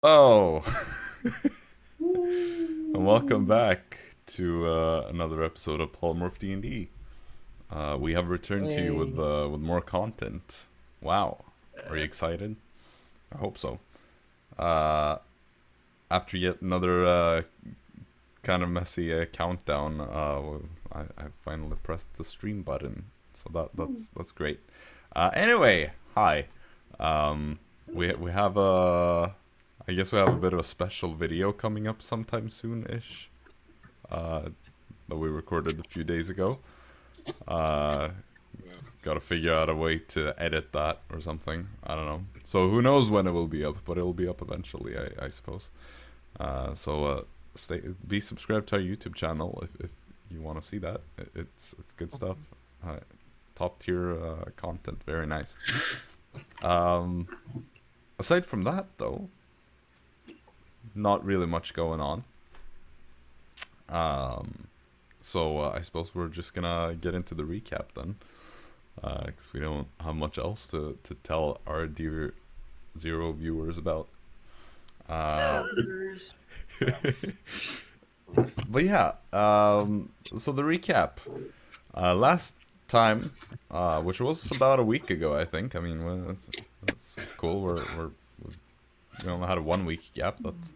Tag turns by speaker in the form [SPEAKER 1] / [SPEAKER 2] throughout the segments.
[SPEAKER 1] Oh, and welcome back to another episode of Polymorphed D&D. We have returned to you
[SPEAKER 2] Hey.
[SPEAKER 1] with more content. Wow, are you excited? I hope so. Uh, After yet another kind of messy countdown, I finally pressed the stream button, so that's great. Anyway, hi. Um, we have a I guess we have a bit of a special video coming up sometime soon-ish. Uh, that we recorded a few days ago. Uh, Gotta figure out a way to edit that or something. I don't know. So who knows when it will be up, but it'll be up eventually, I suppose. Be subscribed to our YouTube channel if you want to see that. It's good stuff. Top tier content, very nice. Um, Aside from that, though, not really much going on. I suppose we're just gonna get into the recap then, because we don't have much else to tell our dear zero viewers about. Uh, but yeah, so the recap. Last time, which was about a week ago, I think. I mean, that's cool. We only had a 1 week gap. That's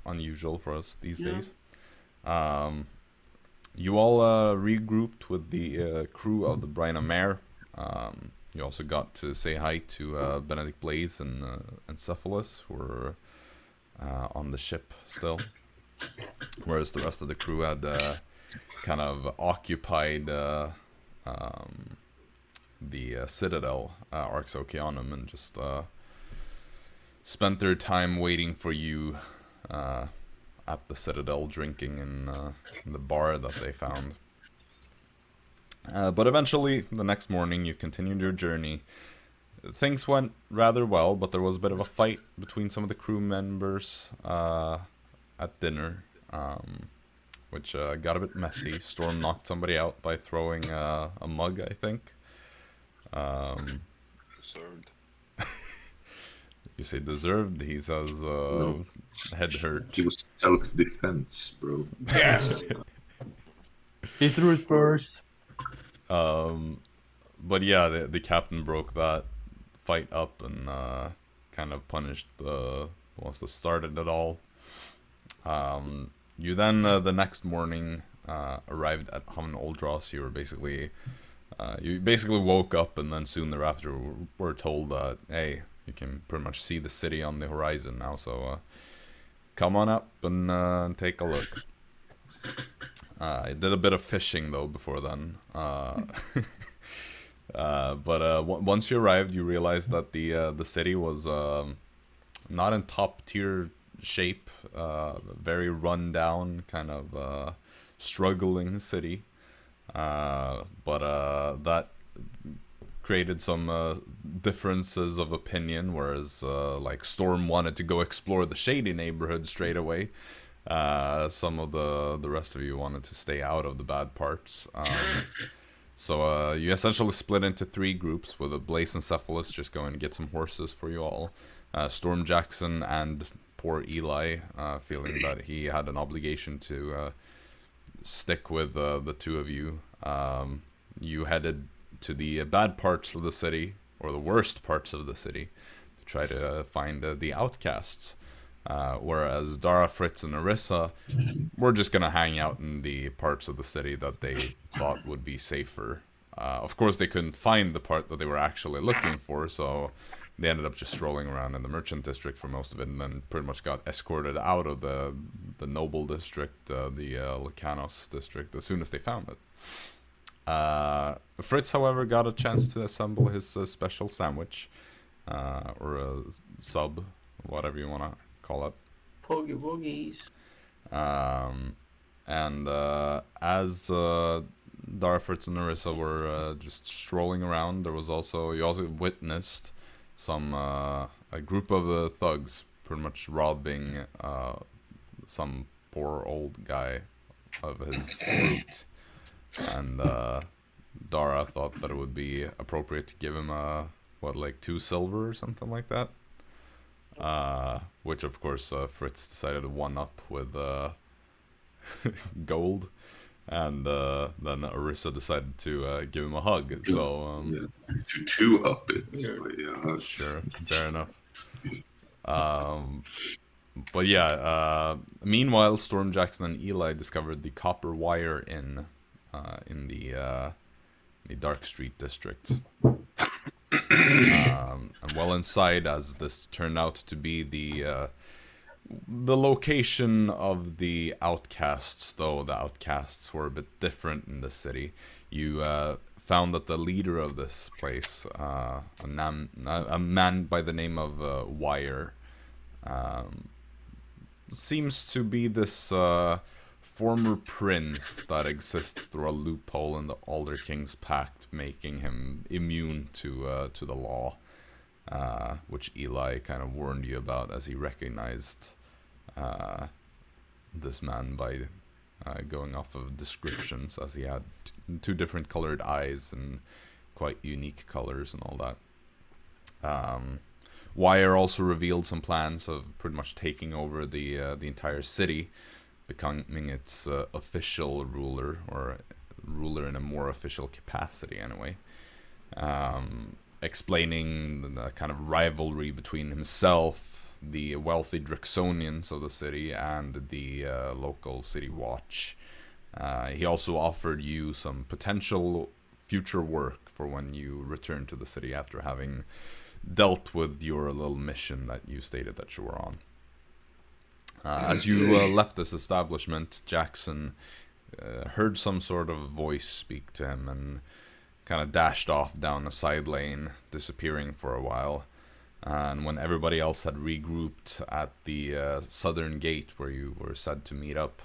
[SPEAKER 1] unusual for us these days. You all regrouped with the crew of the Brian and Mare. You also got to say hi to Benedict Blaze and Cephalus, who were on the ship still. Whereas the rest of the crew had kind of occupied the Citadel, Arx Oceanum, and just spent their time waiting for you at the Citadel, drinking in the bar that they found. But eventually, the next morning, you continued your journey. Things went rather well, but there was a bit of a fight between some of the crew members at dinner, which got a bit messy. Storm knocked somebody out by throwing a mug, I think.
[SPEAKER 3] Deserved.
[SPEAKER 1] You say deserved? He says
[SPEAKER 3] No.
[SPEAKER 1] head hurt.
[SPEAKER 3] It was self-defense, bro.
[SPEAKER 2] Yes. He threw it first.
[SPEAKER 1] But yeah, the captain broke that fight up and kind of punished the ones that started it all. You then the next morning arrived at Hamn Oldross. You basically woke up, and then soon thereafter were told that, hey, you can pretty much see the city on the horizon now, so come on up and take a look. I did a bit of fishing though before then. But once you arrived, you realized that the city was not in top tier shape. Very run down, kind of struggling city. But that created some differences of opinion. Whereas like Storm wanted to go explore the shady neighborhood straight away. Some of the rest of you wanted to stay out of the bad parts. So you essentially split into three groups, with a Blaze and Cephalus just going to get some horses for you all. Storm, Jaxson, and poor Eli, feeling that he had an obligation to stick with the two of you. You headed to the bad parts of the city, or the worst parts of the city, to try to find the outcasts. Whereas Dara, Fritz, and Arisa were just gonna hang out in the parts of the city that they thought would be safer. Of course, they couldn't find the part that they were actually looking for, so they ended up just strolling around in the merchant district for most of it, and then pretty much got escorted out of the noble district, the Lycanos district, as soon as they found it. Fritz, however, got a chance to assemble his special sandwich, or a sub, whatever you want to call it.
[SPEAKER 2] Poggy woggies.
[SPEAKER 1] And as Dara, Fritz, and Arisa were just strolling around, you also witnessed a group of thugs pretty much robbing some poor old guy of his fruit. And Dara thought that it would be appropriate to give him like 2 silver or something like that. which of course Fritz decided to one up with gold, and then Arisa decided to give him a hug. So
[SPEAKER 3] to two up it. Yeah.
[SPEAKER 1] Sure, fair enough. But yeah, meanwhile, Storm, Jaxson, and Eli discovered the copper wire in the Dark Street district. And well inside, as this turned out to be the location of the outcasts, though the outcasts were a bit different in the city. You found that the leader of this place, a man by the name of Wire, seems to be this former prince that exists through a loophole in the Alder King's pact, making him immune to the law, which Eli kind of warned you about, as he recognized this man by going off of descriptions, as he had two different colored eyes and quite unique colors and all that. Wire also revealed some plans of pretty much taking over the entire city, becoming its official ruler, or ruler in a more official capacity anyway. Explaining the kind of rivalry between himself, the wealthy Drixonians of the city, and the local city watch. He also offered you some potential future work for when you return to the city after having dealt with your little mission that you stated that you were on. As you left this establishment, Jaxson heard some sort of voice speak to him and kind of dashed off down a side lane, disappearing for a while. And when everybody else had regrouped at the southern gate where you were said to meet up,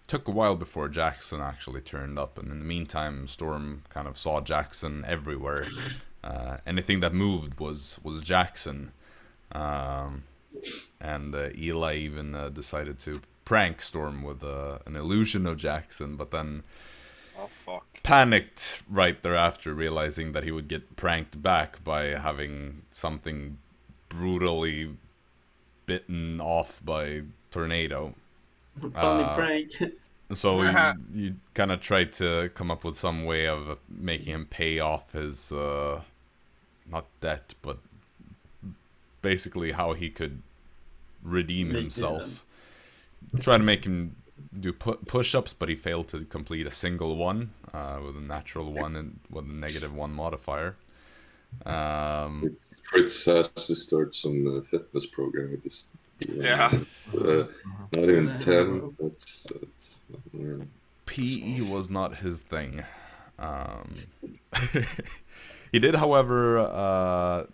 [SPEAKER 1] took a while before Jaxson actually turned up. And in the meantime, Storm kind of saw Jaxson everywhere. Anything that moved was Jaxson. And Eli even decided to prank Storm with an illusion of Jaxson, but then panicked right thereafter, realizing that he would get pranked back by having something brutally bitten off by Tornado.
[SPEAKER 2] Funny prank.
[SPEAKER 1] So you kind of tried to come up with some way of making him pay off his, not debt, but basically how he could redeem himself. Try to make him do push-ups, but he failed to complete a single one with a natural one and with a -1 modifier.
[SPEAKER 3] Fritz has to start some fitness program with this. Not even 10. That's
[SPEAKER 1] PE was not his thing. He did, however,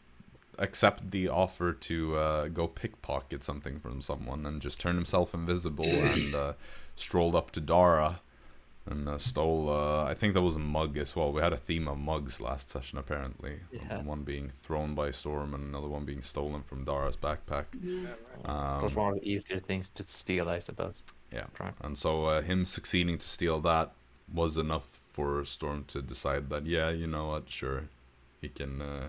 [SPEAKER 1] accept the offer to go pickpocket something from someone and just turn himself invisible and strolled up to Dara and stole, I think that was a mug as well. We had a theme of mugs last session, apparently.
[SPEAKER 2] Yeah.
[SPEAKER 1] One being thrown by Storm and another one being stolen from Dara's backpack.
[SPEAKER 2] It was one of the easier things to steal, I suppose.
[SPEAKER 1] Yeah,
[SPEAKER 2] Right.
[SPEAKER 1] and so him succeeding to steal that was enough for Storm to decide that, yeah, you know what, sure, he can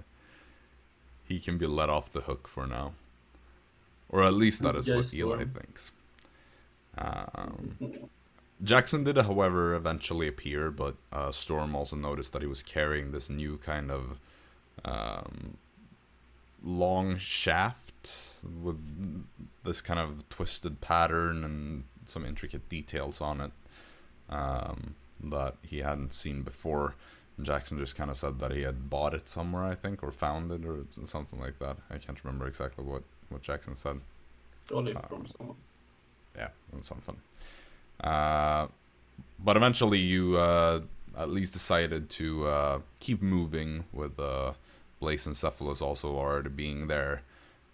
[SPEAKER 1] be let off the hook for now. Or at least that is what Eli thinks. Jaxson did, however, eventually appear, but Storm also noticed that he was carrying this new kind of long shaft with this kind of twisted pattern and some intricate details on it that he hadn't seen before. And Jaxson just kind of said that he had bought it somewhere, I think, or found it, or something like that. I can't remember exactly what Jaxson said.
[SPEAKER 4] Got it from someone.
[SPEAKER 1] Yeah, something. But eventually you at least decided to keep moving with Blaze and Cephalus also already being there.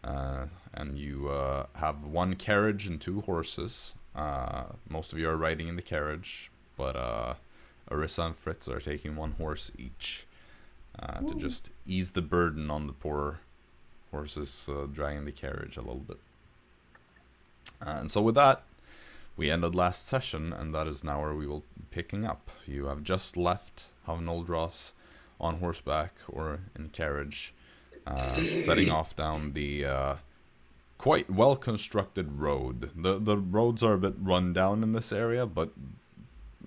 [SPEAKER 1] And you have one carriage and 2 horses. Most of you are riding in the carriage, but Arisa and Fritz are taking 1 horse each to just ease the burden on the poor horses dragging the carriage a little bit. And so with that, we ended last session, and that is now where we will be picking up. You have just left Havnoldras on horseback or in carriage, setting off down the quite well constructed road. The roads are a bit run down in this area, but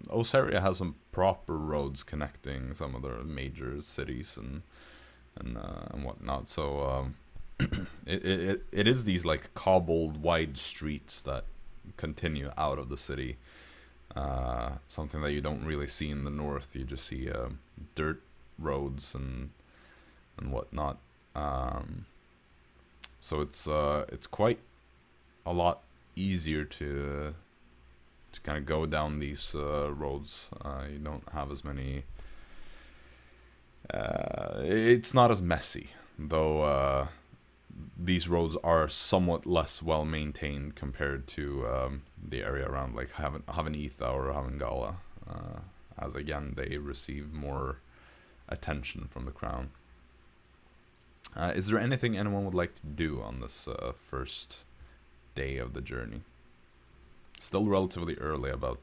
[SPEAKER 1] Oseria has some proper roads connecting some of the major cities and whatnot. So it is these like cobbled wide streets that continue out of the city. Something that you don't really see in the north. You just see dirt roads and whatnot. So it's quite a lot easier to kind of go down these roads. You don't have as many. It's not as messy, though. These roads are somewhat less well maintained compared to the area around like Havenitha or Havengala, as again they receive more attention from the crown. Is there anything anyone would like to do on this first day of the journey? Still relatively early, about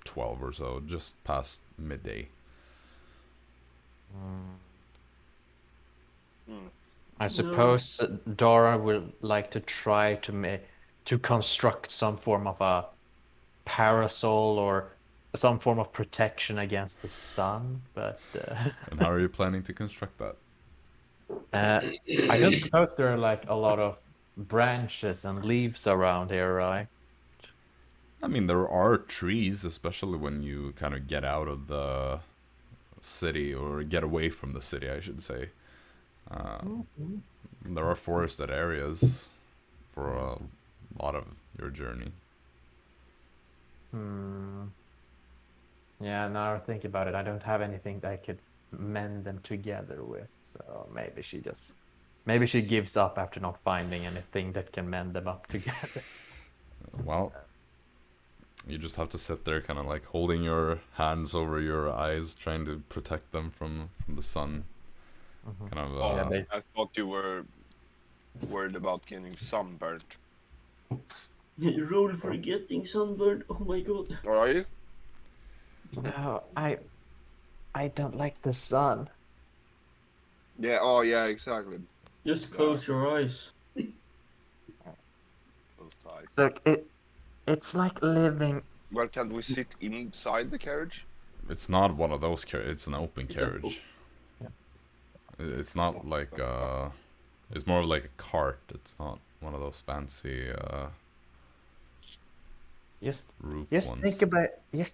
[SPEAKER 1] 12 or so, just past midday.
[SPEAKER 2] I suppose Dara will like to try to construct some form of a parasol or some form of protection against the sun, but
[SPEAKER 1] And how are you planning to construct that?
[SPEAKER 2] I don't suppose there are like a lot of branches and leaves around here, right?
[SPEAKER 1] I mean, there are trees, especially when you kind of get out of the city, or get away from the city, I should say. There are forested areas for a lot of your journey.
[SPEAKER 2] Yeah, now I think about it, I don't have anything that I could mend them together with, so maybe she gives up after not finding anything that can mend them up together.
[SPEAKER 1] Well, you just have to sit there kind of like holding your hands over your eyes, trying to protect them from the sun. Kind of.
[SPEAKER 5] I thought you were worried about getting sunburnt.
[SPEAKER 4] Roll for getting sunburned. Oh my god.
[SPEAKER 5] Or are you?
[SPEAKER 2] No, I don't like the sun.
[SPEAKER 5] Yeah, oh yeah, exactly.
[SPEAKER 4] Just close your eyes.
[SPEAKER 5] Closed eyes.
[SPEAKER 2] Look, it's like living.
[SPEAKER 5] Well, can we sit inside the carriage?
[SPEAKER 1] It's not one of those carriages. It's an open carriage. It's not like it's more like a cart. It's not one of those fancy roof ones.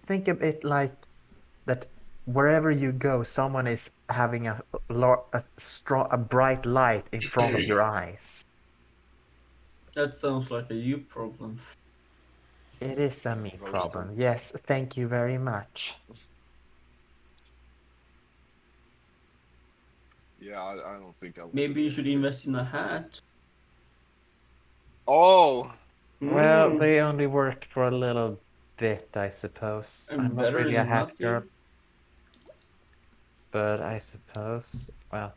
[SPEAKER 2] Think of it like that. Wherever you go, someone is having a bright light in front of your eyes.
[SPEAKER 4] That sounds like a you problem.
[SPEAKER 2] It is a me problem. Yes, thank you very much.
[SPEAKER 5] Yeah, I don't think I would.
[SPEAKER 4] Maybe you should invest in a hat.
[SPEAKER 5] Oh!
[SPEAKER 2] Well, they only worked for a little bit, I suppose.
[SPEAKER 4] And
[SPEAKER 2] I'm not
[SPEAKER 4] better
[SPEAKER 2] really a
[SPEAKER 4] than
[SPEAKER 2] hat
[SPEAKER 4] nothing.
[SPEAKER 2] girl. But I suppose, well,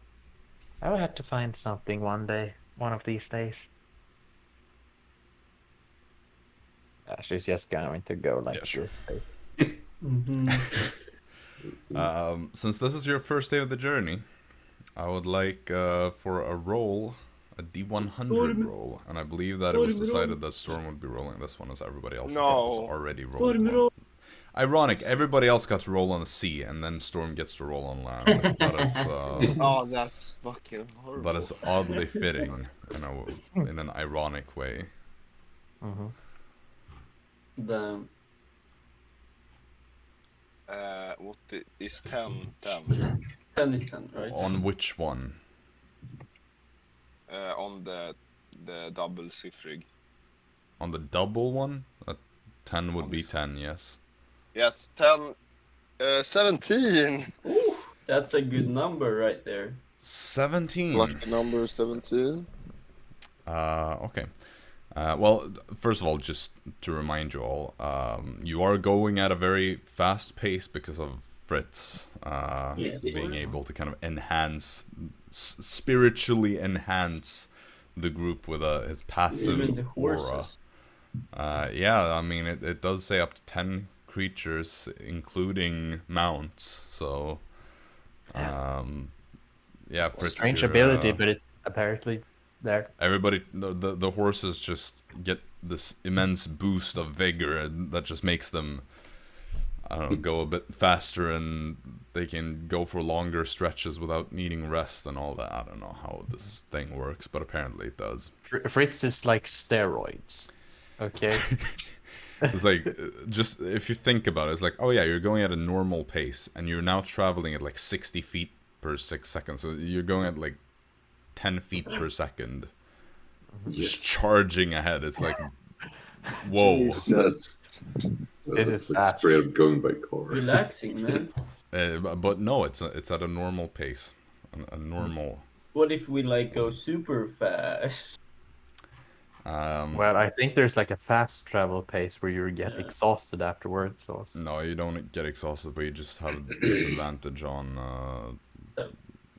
[SPEAKER 2] I will have to find something one of these days. She's just going to go like
[SPEAKER 1] sure.
[SPEAKER 2] this.
[SPEAKER 1] Since this is your first day of the journey, I would like for a roll, a D100 roll, and I believe that it was decided that Storm would be rolling this one as everybody else was already rolling one. Ironic, everybody else got to roll on the sea, and then Storm gets to roll on land. That is,
[SPEAKER 5] oh, that's fucking horrible.
[SPEAKER 1] That is oddly fitting, in an ironic way.
[SPEAKER 4] Damn.
[SPEAKER 5] What is 10?
[SPEAKER 4] 10 is 10, right?
[SPEAKER 1] On which one?
[SPEAKER 5] On the double Sifrig.
[SPEAKER 1] On the double one? 10 would be 10, yes.
[SPEAKER 5] Yes, 10. 17!
[SPEAKER 4] Ooh, that's a good number right there.
[SPEAKER 1] 17.
[SPEAKER 5] Lucky number 17.
[SPEAKER 1] Okay. Well, first of all, just to remind you all, you are going at a very fast pace because of Fritz being able to kind of spiritually enhance the group with his passive aura. Yeah, I mean, it does say up to 10 creatures, including mounts, so... yeah, Fritz,
[SPEAKER 2] Strange ability, but it's apparently there.
[SPEAKER 1] Everybody, the horses just get this immense boost of vigor, and that just makes them, I don't know, go a bit faster, and they can go for longer stretches without needing rest and all that. I don't know how this thing works, but apparently it does.
[SPEAKER 2] Fritz is like steroids. Okay.
[SPEAKER 1] It's like, just if you think about it, it's like, oh yeah, you're going at a normal pace, and you're now traveling at like 60 feet per 6 seconds. So you're going at like 10 feet per second, just charging ahead. It's like, whoa.
[SPEAKER 3] Yes.
[SPEAKER 2] It
[SPEAKER 3] It's
[SPEAKER 2] is
[SPEAKER 3] like
[SPEAKER 2] fast.
[SPEAKER 3] straight up going by car.
[SPEAKER 4] Relaxing, man.
[SPEAKER 1] But no, it's at a normal pace, a normal.
[SPEAKER 4] What if we like go super fast?
[SPEAKER 2] Well, I think there's like a fast travel pace where you get exhausted afterwards. So.
[SPEAKER 1] No, you don't get exhausted, but you just have a disadvantage on a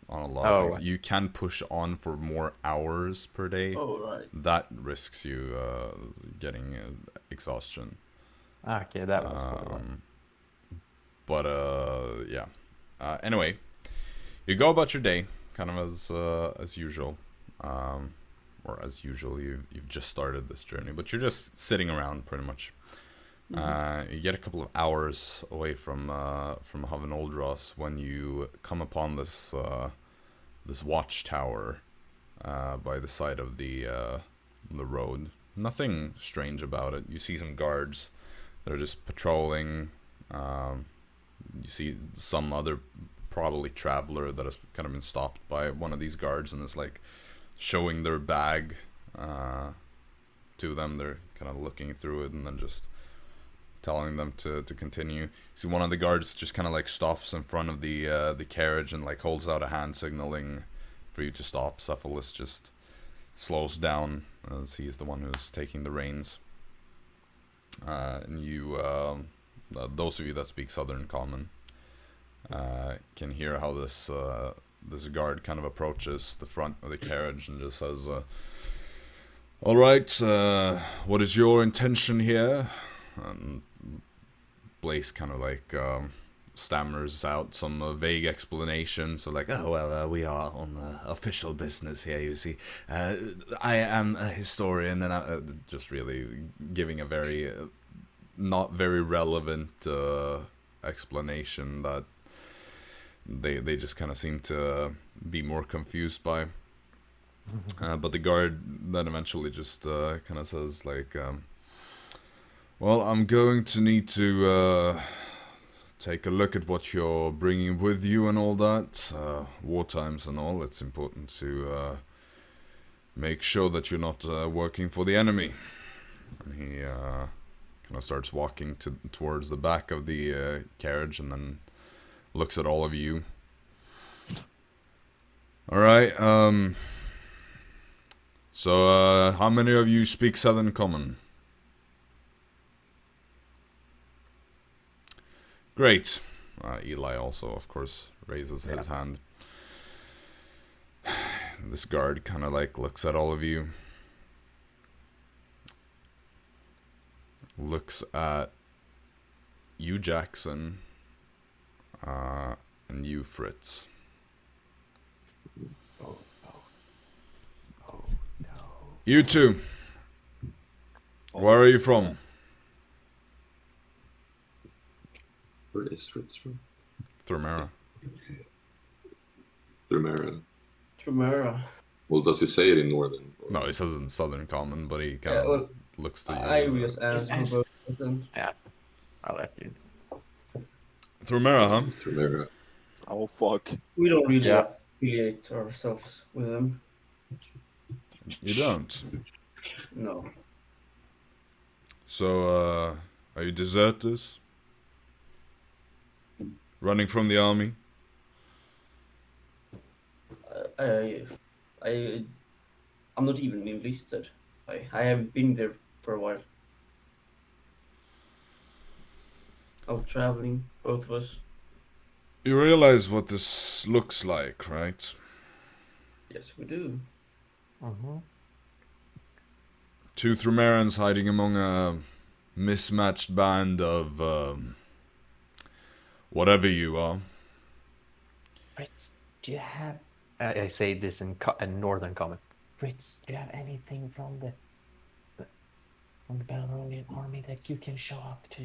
[SPEAKER 1] lot of things. You can push on for more hours per day.
[SPEAKER 4] Oh, right.
[SPEAKER 1] That risks you getting exhaustion.
[SPEAKER 2] Okay, that was what it was.
[SPEAKER 1] But yeah. Anyway, you go about your day, kind of as usual. Or as usual, you've just started this journey, but you're just sitting around pretty much. You get a couple of hours away from Haven Oldross when you come upon this watchtower by the side of the road. Nothing strange about it. You see some guards that are just patrolling. You see some other probably traveler that has kind of been stopped by one of these guards and is like showing their bag to them. They're kind of looking through it and then just telling them to continue. See, one of the guards just kind of like stops in front of the carriage and like holds out a hand signaling for you to stop. Cephalus just slows down as he's the one who's taking the reins. And you, those of you that speak Southern Common, can hear how this guard kind of approaches the front of the carriage and just says, "All right, what is your intention here?" And Blaze kind of like stammers out some vague explanation. So like, "Oh well, we are on official business here. You see, I am a historian, and I'm just really giving a very not very relevant explanation that they just kind of seem to be more confused by." But the guard then eventually just kind of says like, "Well, I'm going to need to take a look at what you're bringing with you and all that. War times and all. It's important to make sure that you're not working for the enemy." And he kind of starts walking towards the back of the carriage and then looks at all of you. "All right. So how many of you speak Southern Common?" "Great." Eli also, of course, raises his hand. This guard kind of like looks at all of you. Looks at you, Jaxson, and you, Fritz.
[SPEAKER 2] Oh no.
[SPEAKER 1] "You two. Where are you from?"
[SPEAKER 3] Where is Fritz from?
[SPEAKER 1] Thrumera.
[SPEAKER 3] Thrumera.
[SPEAKER 4] Tremera.
[SPEAKER 3] Well, does he say it in Northern?
[SPEAKER 1] No, he says in Southern Common, but he kind of looks to you.
[SPEAKER 4] I will just answer both of them.
[SPEAKER 2] Yeah, I'll let you.
[SPEAKER 1] Thrumera, huh?
[SPEAKER 3] Thrumera.
[SPEAKER 5] Oh fuck.
[SPEAKER 4] We don't really
[SPEAKER 2] Yeah.
[SPEAKER 4] affiliate ourselves with them.
[SPEAKER 1] You don't.
[SPEAKER 4] No.
[SPEAKER 1] So, are you deserters? Running from the army?
[SPEAKER 4] I'm not even enlisted. I haven't been there for a while. Out traveling, both of us.
[SPEAKER 1] You realize what this looks like, right?
[SPEAKER 4] Yes, we do.
[SPEAKER 1] Two Thrumerans hiding among a mismatched band of whatever you are.
[SPEAKER 2] Fritz, do you have... I say this in Northern Common. Fritz, do you have anything from the Barbarian army that you can show up to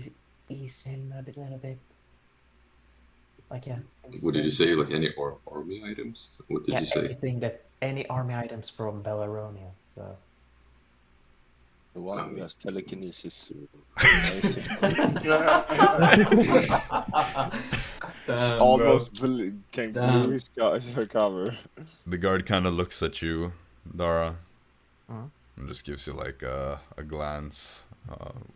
[SPEAKER 2] ease him a little bit? Like, yeah.
[SPEAKER 3] What did you say? Like any army items? What did you say?
[SPEAKER 2] Any army items from Belaronia. So
[SPEAKER 5] The one who has telekinesis.
[SPEAKER 4] Damn,
[SPEAKER 5] Almost
[SPEAKER 4] bro.
[SPEAKER 5] came
[SPEAKER 4] Damn.
[SPEAKER 5] through her cover.
[SPEAKER 1] The guard kind of looks at you, Dara,
[SPEAKER 2] Mhm.
[SPEAKER 1] and just gives you like a glance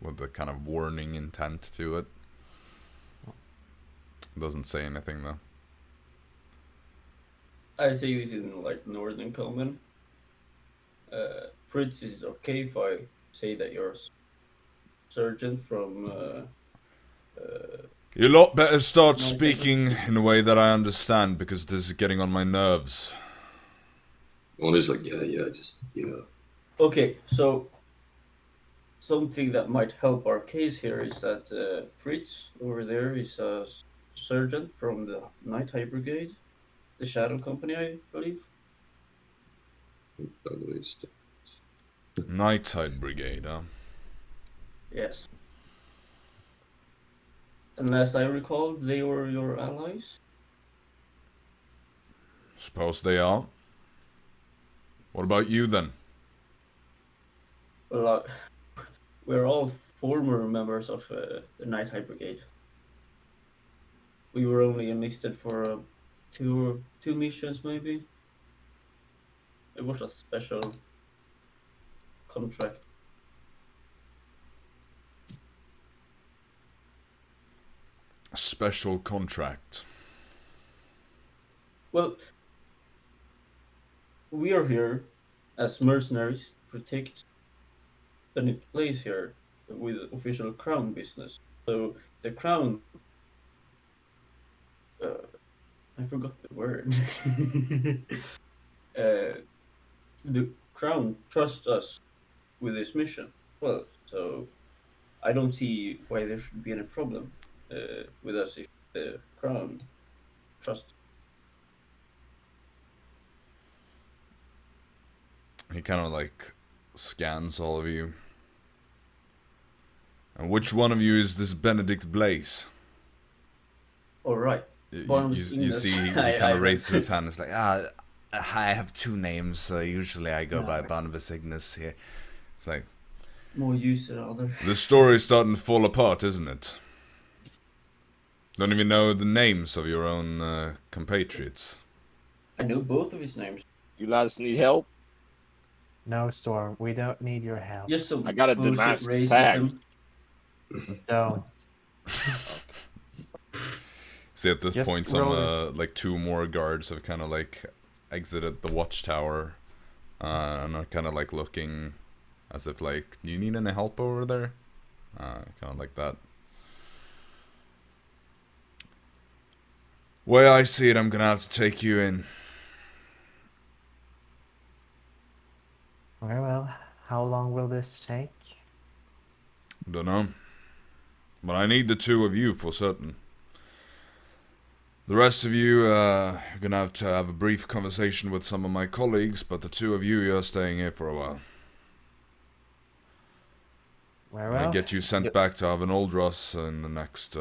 [SPEAKER 1] with a kind of warning intent to it. Doesn't say anything though.
[SPEAKER 4] I say this in like Northern Common. Fritz, is it okay if I say that you're a surgeon from
[SPEAKER 1] You lot better start
[SPEAKER 4] No,
[SPEAKER 1] speaking in a way that I understand, because this is getting on my nerves.
[SPEAKER 3] One is like, yeah.
[SPEAKER 4] Okay, so something that might help our case here is that Fritz over there is a surgeon from the Night High Brigade, the Shadow Company, I believe.
[SPEAKER 3] I believe so.
[SPEAKER 1] Nightside Brigade, huh?
[SPEAKER 4] Yes. And as I recall, they were your allies.
[SPEAKER 1] Suppose they are. What about you then?
[SPEAKER 4] Well, we're all former members of the Night High Brigade. We were only enlisted for two missions, maybe. It was a special contract.
[SPEAKER 1] A special contract.
[SPEAKER 4] Well, we are here as mercenaries to protect any place here with official crown business. So the crown, I forgot the word. The crown trusts us with this mission. Well, so I don't see why there should be any problem with us if the crown trusts.
[SPEAKER 1] He kind of like scans all of you. And which one of you is this Benedict Blaze?
[SPEAKER 4] All right.
[SPEAKER 1] You see, he kind of raises his hand. It's like, I have two names. Usually I go by Barnabas Ignis here. It's like,
[SPEAKER 4] More use than other.
[SPEAKER 1] the story's starting to fall apart, isn't it? Don't even know the names of your own compatriots.
[SPEAKER 4] I know both of his names.
[SPEAKER 5] You lads need help?
[SPEAKER 2] no, Storm, we don't need your help.
[SPEAKER 4] Just some
[SPEAKER 5] I got a
[SPEAKER 4] bullshit
[SPEAKER 5] Damascus tag.
[SPEAKER 4] racism.
[SPEAKER 2] Don't.
[SPEAKER 1] See, at this
[SPEAKER 2] Just
[SPEAKER 1] point, some
[SPEAKER 2] roll
[SPEAKER 1] like two more guards have kind of like exited the watchtower, and are kind of like looking as if like, do you need any help over there? Kind of like that. Way I see it, I'm gonna have to take you in.
[SPEAKER 2] Very well. How long will this take?
[SPEAKER 1] Don't know, but I need the two of you for certain. The rest of you, you're gonna have a brief conversation with some of my colleagues, but the two of you, you're staying here for a while.
[SPEAKER 2] Very
[SPEAKER 1] I
[SPEAKER 2] well.
[SPEAKER 1] get you sent back to Avenoldros in the next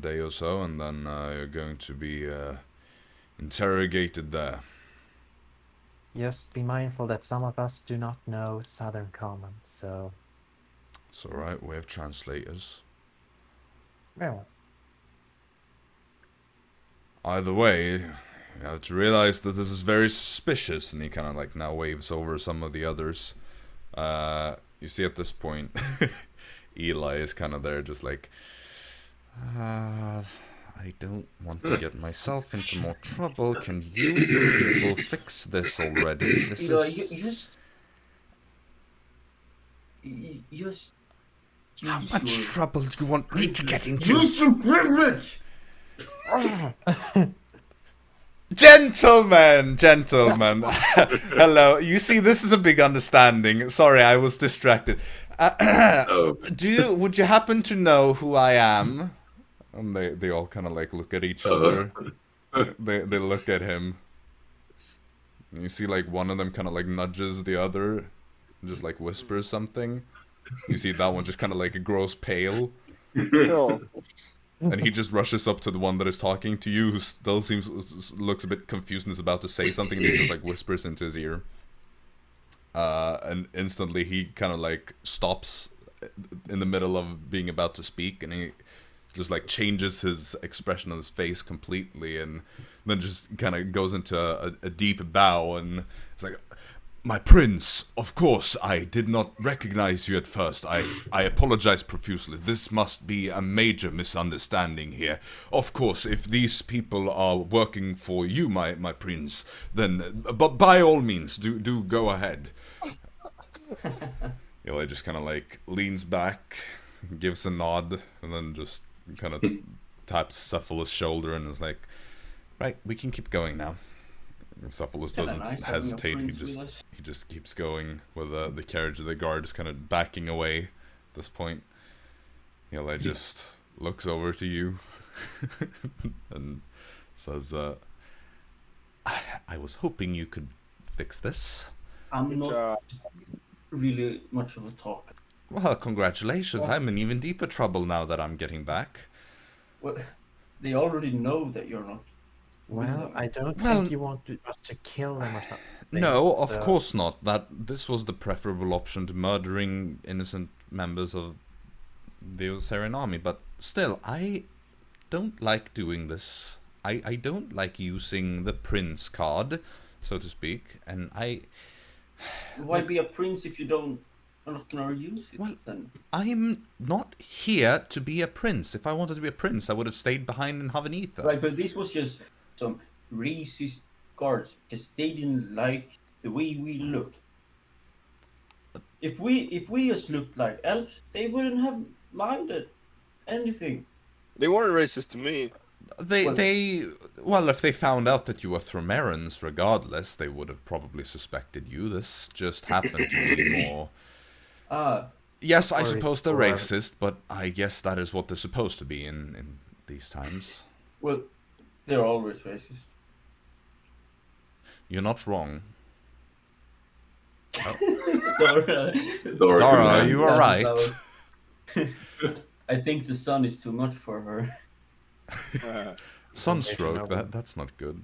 [SPEAKER 1] day or so, and then you're going to be interrogated there.
[SPEAKER 2] Just be mindful that some of us do not know Southern Common, so
[SPEAKER 1] It's alright, we have translators.
[SPEAKER 2] very well.
[SPEAKER 1] Either way, you have to realize that this is very suspicious, and he kind of like now waves over some of the others. You see at this point, Eli is kind of there just like, I don't want to get myself into more trouble. Can you people fix this already? This
[SPEAKER 4] You know,
[SPEAKER 1] is...
[SPEAKER 4] just
[SPEAKER 1] How
[SPEAKER 4] use
[SPEAKER 1] much
[SPEAKER 4] your
[SPEAKER 1] trouble do you want me to get into?
[SPEAKER 4] use your privilege.
[SPEAKER 1] Gentlemen! Hello. You see, this is a big understanding. Sorry, I was distracted.
[SPEAKER 3] Oh,
[SPEAKER 1] Would you happen to know who I am? And they all kind of like look at each other. They look at him. And you see like one of them kind of like nudges the other, and just like whispers something. You see that one just kind of like grows pale,
[SPEAKER 5] No.
[SPEAKER 1] and he just rushes up to the one that is talking to you, who still looks a bit confused and is about to say something, and he just like whispers into his ear. And instantly he kind of like stops in the middle of being about to speak, and he just like changes his expression on his face completely, and then just kind of goes into a deep bow, and it's like, "My prince, of course, I did not recognize you at first. I apologize profusely. This must be a major misunderstanding here. Of course, if these people are working for you, my prince, then, but by all means, do go ahead." Eli just kind of like leans back, gives a nod, and then just kind of taps Cephalus' shoulder and is like, "Right, we can keep going now." And Cephalus doesn't hesitate. He just keeps going with the carriage of the guard is kind of backing away at this point. Eli just looks over to you and says, I was hoping you could fix this.
[SPEAKER 4] I'm not really much of a talker.
[SPEAKER 1] Well, congratulations. I'm in even deeper trouble now that I'm getting back.
[SPEAKER 4] Well, they already know that you're not.
[SPEAKER 2] Well, I don't think you want us to kill them or something.
[SPEAKER 1] No, of course not. This was the preferable option to murdering innocent members of the Osirian army. But still, I don't like doing this. I don't like using the prince card, so to speak. And
[SPEAKER 4] Why be a prince if you are not gonna use it?
[SPEAKER 1] Well,
[SPEAKER 4] then?
[SPEAKER 1] I'm not here to be a prince. If I wanted to be a prince, I would have stayed behind in Havanetha.
[SPEAKER 4] Right, but this was just some racist guards, because they didn't like the way we looked. If we just looked like elves, they wouldn't have minded anything.
[SPEAKER 5] They weren't racist to me.
[SPEAKER 1] Well, if they found out that you were Thromerans, regardless, they would have probably suspected you. This just happened to be more... Yes, I suppose they're racist, but I guess that is what they're supposed to be in these times.
[SPEAKER 4] Well, they're always racist.
[SPEAKER 1] You're not wrong.
[SPEAKER 4] Dara,
[SPEAKER 1] are you alright?
[SPEAKER 4] I think the sun is too much for her.
[SPEAKER 1] Sunstroke, that's not good.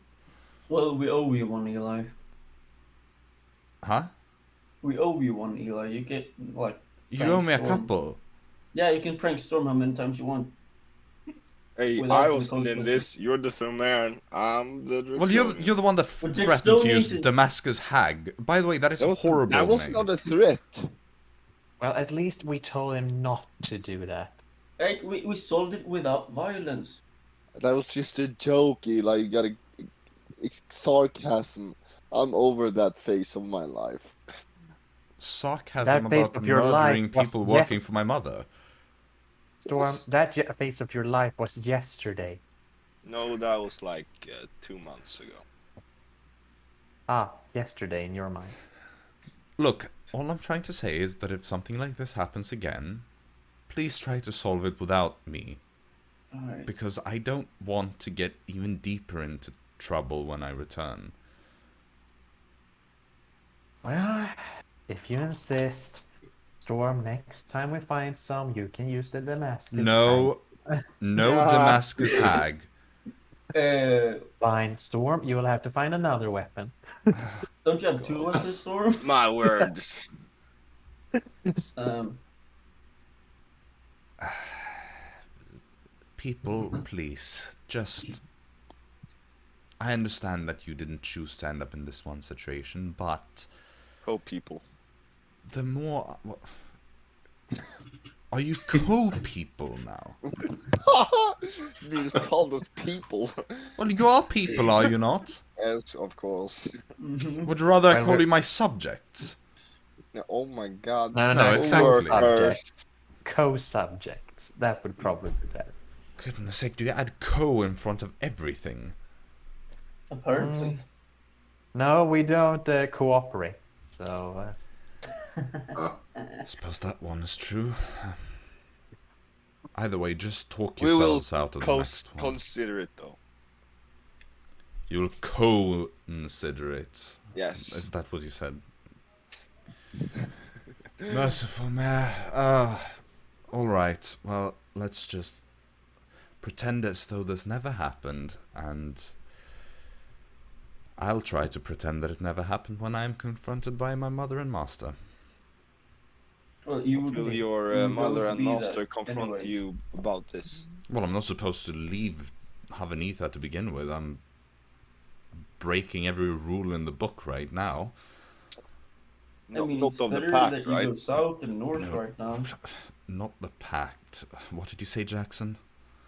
[SPEAKER 4] Well, we owe you one, Eli.
[SPEAKER 1] Huh?
[SPEAKER 4] We owe you one, Eli. You get, like...
[SPEAKER 1] You owe me a couple.
[SPEAKER 4] Yeah, you can prank Storm how many times you want.
[SPEAKER 5] Hey, I wasn't in this. You're the Thromeran. I'm the Drixonian.
[SPEAKER 1] Well, you're the one that threatened to use Damascus Hag. By the way, that is a horrible name.
[SPEAKER 5] That was not a threat.
[SPEAKER 2] Well, at least we told him not to do that.
[SPEAKER 4] Right, we solved it without violence.
[SPEAKER 5] That was just a joke, Eli. You gotta... It's sarcasm. I'm over that phase of my life.
[SPEAKER 1] Sarcasm about murdering people working for my mother.
[SPEAKER 2] Storm, that phase of your life was yesterday.
[SPEAKER 5] No, that was like 2 months ago.
[SPEAKER 2] Ah, yesterday in your mind.
[SPEAKER 1] Look, all I'm trying to say is that if something like this happens again, please try to solve it without me.
[SPEAKER 4] Alright.
[SPEAKER 1] Because I don't want to get even deeper into trouble when I return.
[SPEAKER 2] Well, if you insist, Storm, next time we find some, you can use the Damascus.
[SPEAKER 1] No Damascus Hag.
[SPEAKER 2] Fine, Storm, you will have to find another weapon.
[SPEAKER 4] Don't you have two weapons, Storm?
[SPEAKER 5] My words.
[SPEAKER 1] People, please, just... I understand that you didn't choose to end up in this one situation, but...
[SPEAKER 5] Co-people.
[SPEAKER 1] The more... Are you co-people now?
[SPEAKER 5] You just called us people.
[SPEAKER 1] Well, you are people, are you not?
[SPEAKER 5] Yes, of course.
[SPEAKER 1] Would you rather I call you my subjects?
[SPEAKER 5] Oh my god.
[SPEAKER 1] No, exactly.
[SPEAKER 2] Co-subjects. That would probably be better.
[SPEAKER 1] Goodness sake, do you add co in front of everything?
[SPEAKER 4] Apparently.
[SPEAKER 2] No, we don't cooperate. So...
[SPEAKER 1] I suppose that one is true. Either way, just talk yourselves out of the next one.
[SPEAKER 5] Consider it, though.
[SPEAKER 1] You'll consider it.
[SPEAKER 5] Yes.
[SPEAKER 1] Is that what you said? Merciful Mayor. All right. Well, let's just pretend as though this never happened, and I'll try to pretend that it never happened when I am confronted by my mother and master.
[SPEAKER 4] Well, you would.
[SPEAKER 5] Will
[SPEAKER 4] you
[SPEAKER 5] your
[SPEAKER 4] would
[SPEAKER 5] mother
[SPEAKER 4] both
[SPEAKER 5] and
[SPEAKER 4] be
[SPEAKER 5] master
[SPEAKER 4] that
[SPEAKER 5] confront
[SPEAKER 4] anyway.
[SPEAKER 5] you about this?
[SPEAKER 1] Well, I'm not supposed to leave Havanitha to begin with. I'm breaking every rule in the book right now.
[SPEAKER 5] No,
[SPEAKER 4] I mean,
[SPEAKER 5] not
[SPEAKER 4] it's
[SPEAKER 5] of the
[SPEAKER 4] better
[SPEAKER 5] pact,
[SPEAKER 4] that you
[SPEAKER 5] right?
[SPEAKER 4] go south and north
[SPEAKER 1] No.
[SPEAKER 4] right now.
[SPEAKER 1] Not the pact. What did you say, Jaxson?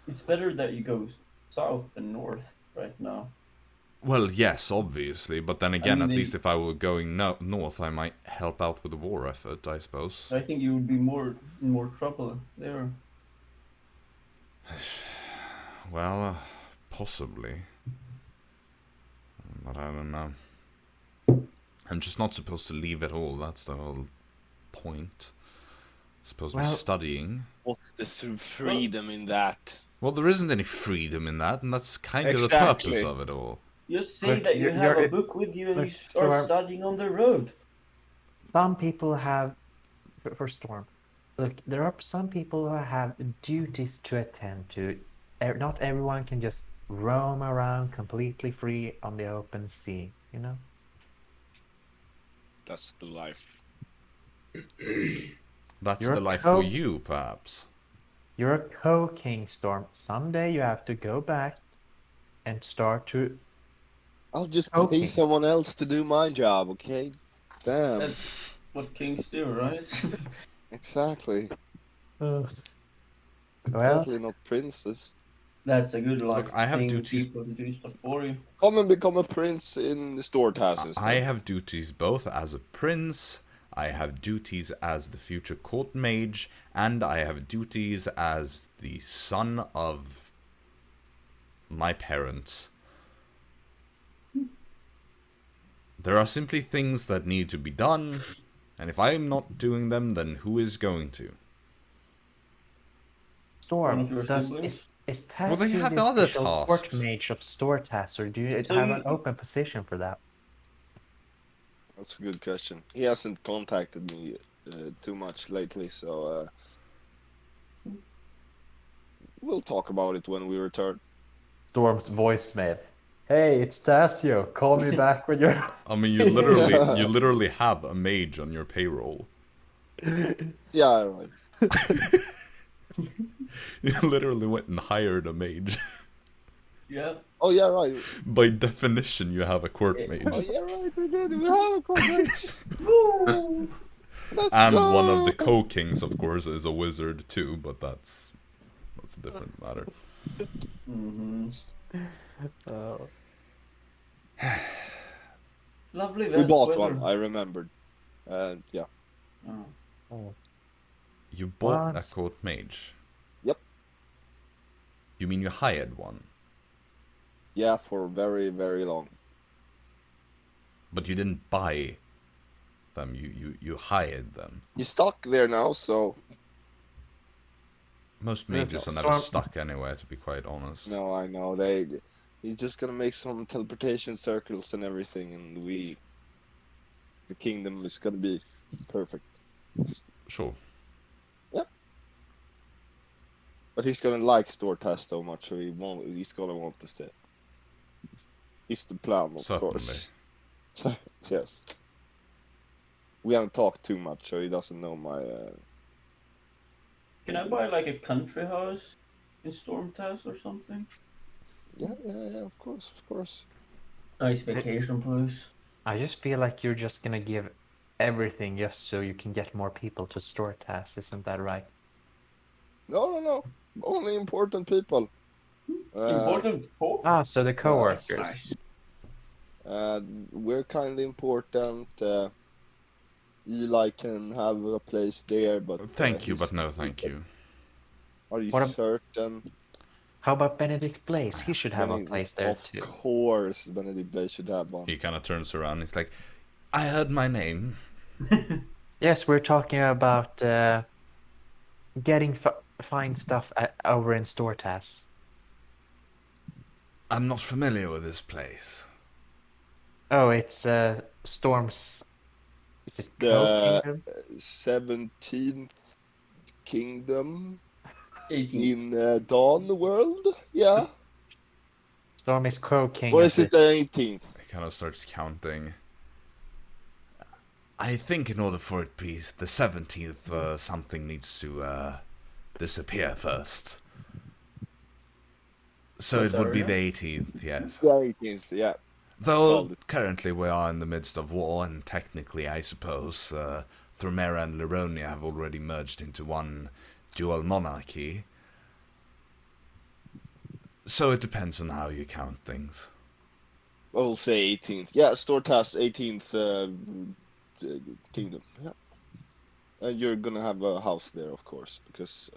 [SPEAKER 4] It's better that you go south than north right now.
[SPEAKER 1] Well, yes, obviously, but then again,
[SPEAKER 4] mean,
[SPEAKER 1] at least if I were going north, I might help out with the war effort, I suppose.
[SPEAKER 4] I think you would be in more trouble there.
[SPEAKER 1] Well, possibly. But I don't know. I'm just not supposed to leave at all, that's the whole point. Supposed to be
[SPEAKER 2] Well-
[SPEAKER 1] studying.
[SPEAKER 5] What's the freedom in that?
[SPEAKER 1] Well, there isn't any freedom in that, and that's kind of the
[SPEAKER 5] Exactly.
[SPEAKER 1] purpose of it all.
[SPEAKER 4] Just say
[SPEAKER 2] Look,
[SPEAKER 4] that you
[SPEAKER 2] you're-
[SPEAKER 4] have a
[SPEAKER 2] you're-
[SPEAKER 4] book with you and
[SPEAKER 2] look,
[SPEAKER 4] you start
[SPEAKER 2] Storm.
[SPEAKER 4] studying on the road.
[SPEAKER 2] Some people have, for Storm, look, there are some people who have duties to attend to. Not everyone can just roam around completely free on the open sea, you know?
[SPEAKER 5] That's the life.
[SPEAKER 1] That's
[SPEAKER 2] You're
[SPEAKER 1] the
[SPEAKER 2] a
[SPEAKER 1] life
[SPEAKER 2] co-
[SPEAKER 1] for you, perhaps.
[SPEAKER 2] You're a co-king, Storm. Someday you have to go back and start to...
[SPEAKER 5] I'll just
[SPEAKER 2] Okay.
[SPEAKER 5] pay someone else to do my job, okay? Damn.
[SPEAKER 4] That's what kings do, right?
[SPEAKER 5] Exactly.
[SPEAKER 2] Well,
[SPEAKER 5] Definitely not princes.
[SPEAKER 4] That's a good life.
[SPEAKER 1] I have
[SPEAKER 4] paying
[SPEAKER 1] duties-
[SPEAKER 4] people to do stuff for you.
[SPEAKER 5] Come and become a prince in the store task instead.
[SPEAKER 1] I have duties both as a prince, I have duties as the future court mage, and I have duties as the son of my parents. There are simply things that need to be done, and if I am not doing them, then who is going to?
[SPEAKER 2] Storm,
[SPEAKER 4] One of your siblings?
[SPEAKER 2] is
[SPEAKER 1] Well, they
[SPEAKER 2] Tassie
[SPEAKER 1] have
[SPEAKER 2] the
[SPEAKER 1] other
[SPEAKER 2] official court
[SPEAKER 1] tasks.
[SPEAKER 2] mage of store tasks, or do you
[SPEAKER 4] So
[SPEAKER 2] have
[SPEAKER 4] you-
[SPEAKER 2] an open position for that?
[SPEAKER 5] That's a good question. He hasn't contacted me too much lately, so we'll talk about it when we return.
[SPEAKER 2] Storm's voicemail. Hey, it's Tasio. Call me back when you're...
[SPEAKER 1] I mean, you literally have a mage on your payroll.
[SPEAKER 5] Yeah, right.
[SPEAKER 1] You literally went and hired a mage.
[SPEAKER 4] Yeah.
[SPEAKER 5] Oh, yeah, right.
[SPEAKER 1] By definition, you have a court
[SPEAKER 5] Oh,
[SPEAKER 1] mage.
[SPEAKER 5] yeah, right. We did. We have a contract. Let's
[SPEAKER 1] And
[SPEAKER 5] go.
[SPEAKER 1] one of the co-kings, of course, is a wizard too, but that's a different matter.
[SPEAKER 4] Mm-hmm.
[SPEAKER 2] Oh.
[SPEAKER 4] Lovely.
[SPEAKER 5] We bought
[SPEAKER 4] weather.
[SPEAKER 5] one. I remembered. Yeah.
[SPEAKER 4] Oh.
[SPEAKER 1] You bought
[SPEAKER 2] What?
[SPEAKER 1] a court mage?
[SPEAKER 5] Yep.
[SPEAKER 1] You mean you hired one?
[SPEAKER 5] Yeah, for very, very long.
[SPEAKER 1] But you didn't buy them, you hired them.
[SPEAKER 5] He's stuck there now, so
[SPEAKER 1] Most
[SPEAKER 2] Yeah,
[SPEAKER 1] mages are
[SPEAKER 2] Storm-
[SPEAKER 1] never stuck anywhere, to be quite honest.
[SPEAKER 5] no, I know he's just gonna make some teleportation circles and everything, and the kingdom is gonna be perfect.
[SPEAKER 1] Sure.
[SPEAKER 5] But he's gonna like store test so much, so he's gonna want to stay. It's the plan, of
[SPEAKER 1] Certainly.
[SPEAKER 5] course. So, yes. We haven't talked too much, so he doesn't know my.
[SPEAKER 4] Can I buy like a country house in Stormtask or something?
[SPEAKER 5] Yeah, of course.
[SPEAKER 4] Nice vacation place.
[SPEAKER 2] I just feel like you're just gonna give everything just so you can get more people to store tasks. Isn't that right?
[SPEAKER 5] No. Only important people.
[SPEAKER 4] Important. Oh,
[SPEAKER 2] Ah, so the
[SPEAKER 4] that's
[SPEAKER 2] coworkers.
[SPEAKER 4] nice.
[SPEAKER 5] We're kind of important. Eli can have a place there, but
[SPEAKER 1] Thank you,
[SPEAKER 5] he's-
[SPEAKER 1] but no thank you.
[SPEAKER 5] Are you
[SPEAKER 2] What ab-
[SPEAKER 5] certain?
[SPEAKER 2] How about Benedict Blaze? He should have a
[SPEAKER 5] Benedict-
[SPEAKER 2] place there
[SPEAKER 5] of
[SPEAKER 2] too.
[SPEAKER 5] course, Benedict Blaze should have one.
[SPEAKER 1] He kind of turns around, he's like, I heard my name.
[SPEAKER 2] Yes, we're talking about getting fine stuff over in store tasks.
[SPEAKER 1] I'm not familiar with this place.
[SPEAKER 2] Oh, it's Storm's
[SPEAKER 5] It's
[SPEAKER 2] Co-Kingdom?
[SPEAKER 5] the 17th kingdom
[SPEAKER 4] 18.
[SPEAKER 5] in Dawn world. Yeah.
[SPEAKER 2] Storm is co-king.
[SPEAKER 5] Or
[SPEAKER 2] of
[SPEAKER 5] is it
[SPEAKER 2] this.
[SPEAKER 5] the 18th?
[SPEAKER 1] He kind of starts counting. I think in order for it to be the 17th, something needs to disappear first. So it would be the 18th, yes.
[SPEAKER 5] The 18th, yeah.
[SPEAKER 1] Though currently we are in the midst of war, and technically, I suppose, Thrumera and Lironia have already merged into one dual monarchy. So it depends on how you count things.
[SPEAKER 5] We'll say 18th. Yeah, Stortas 18th kingdom. Yeah. And you're gonna have a house there, of course, because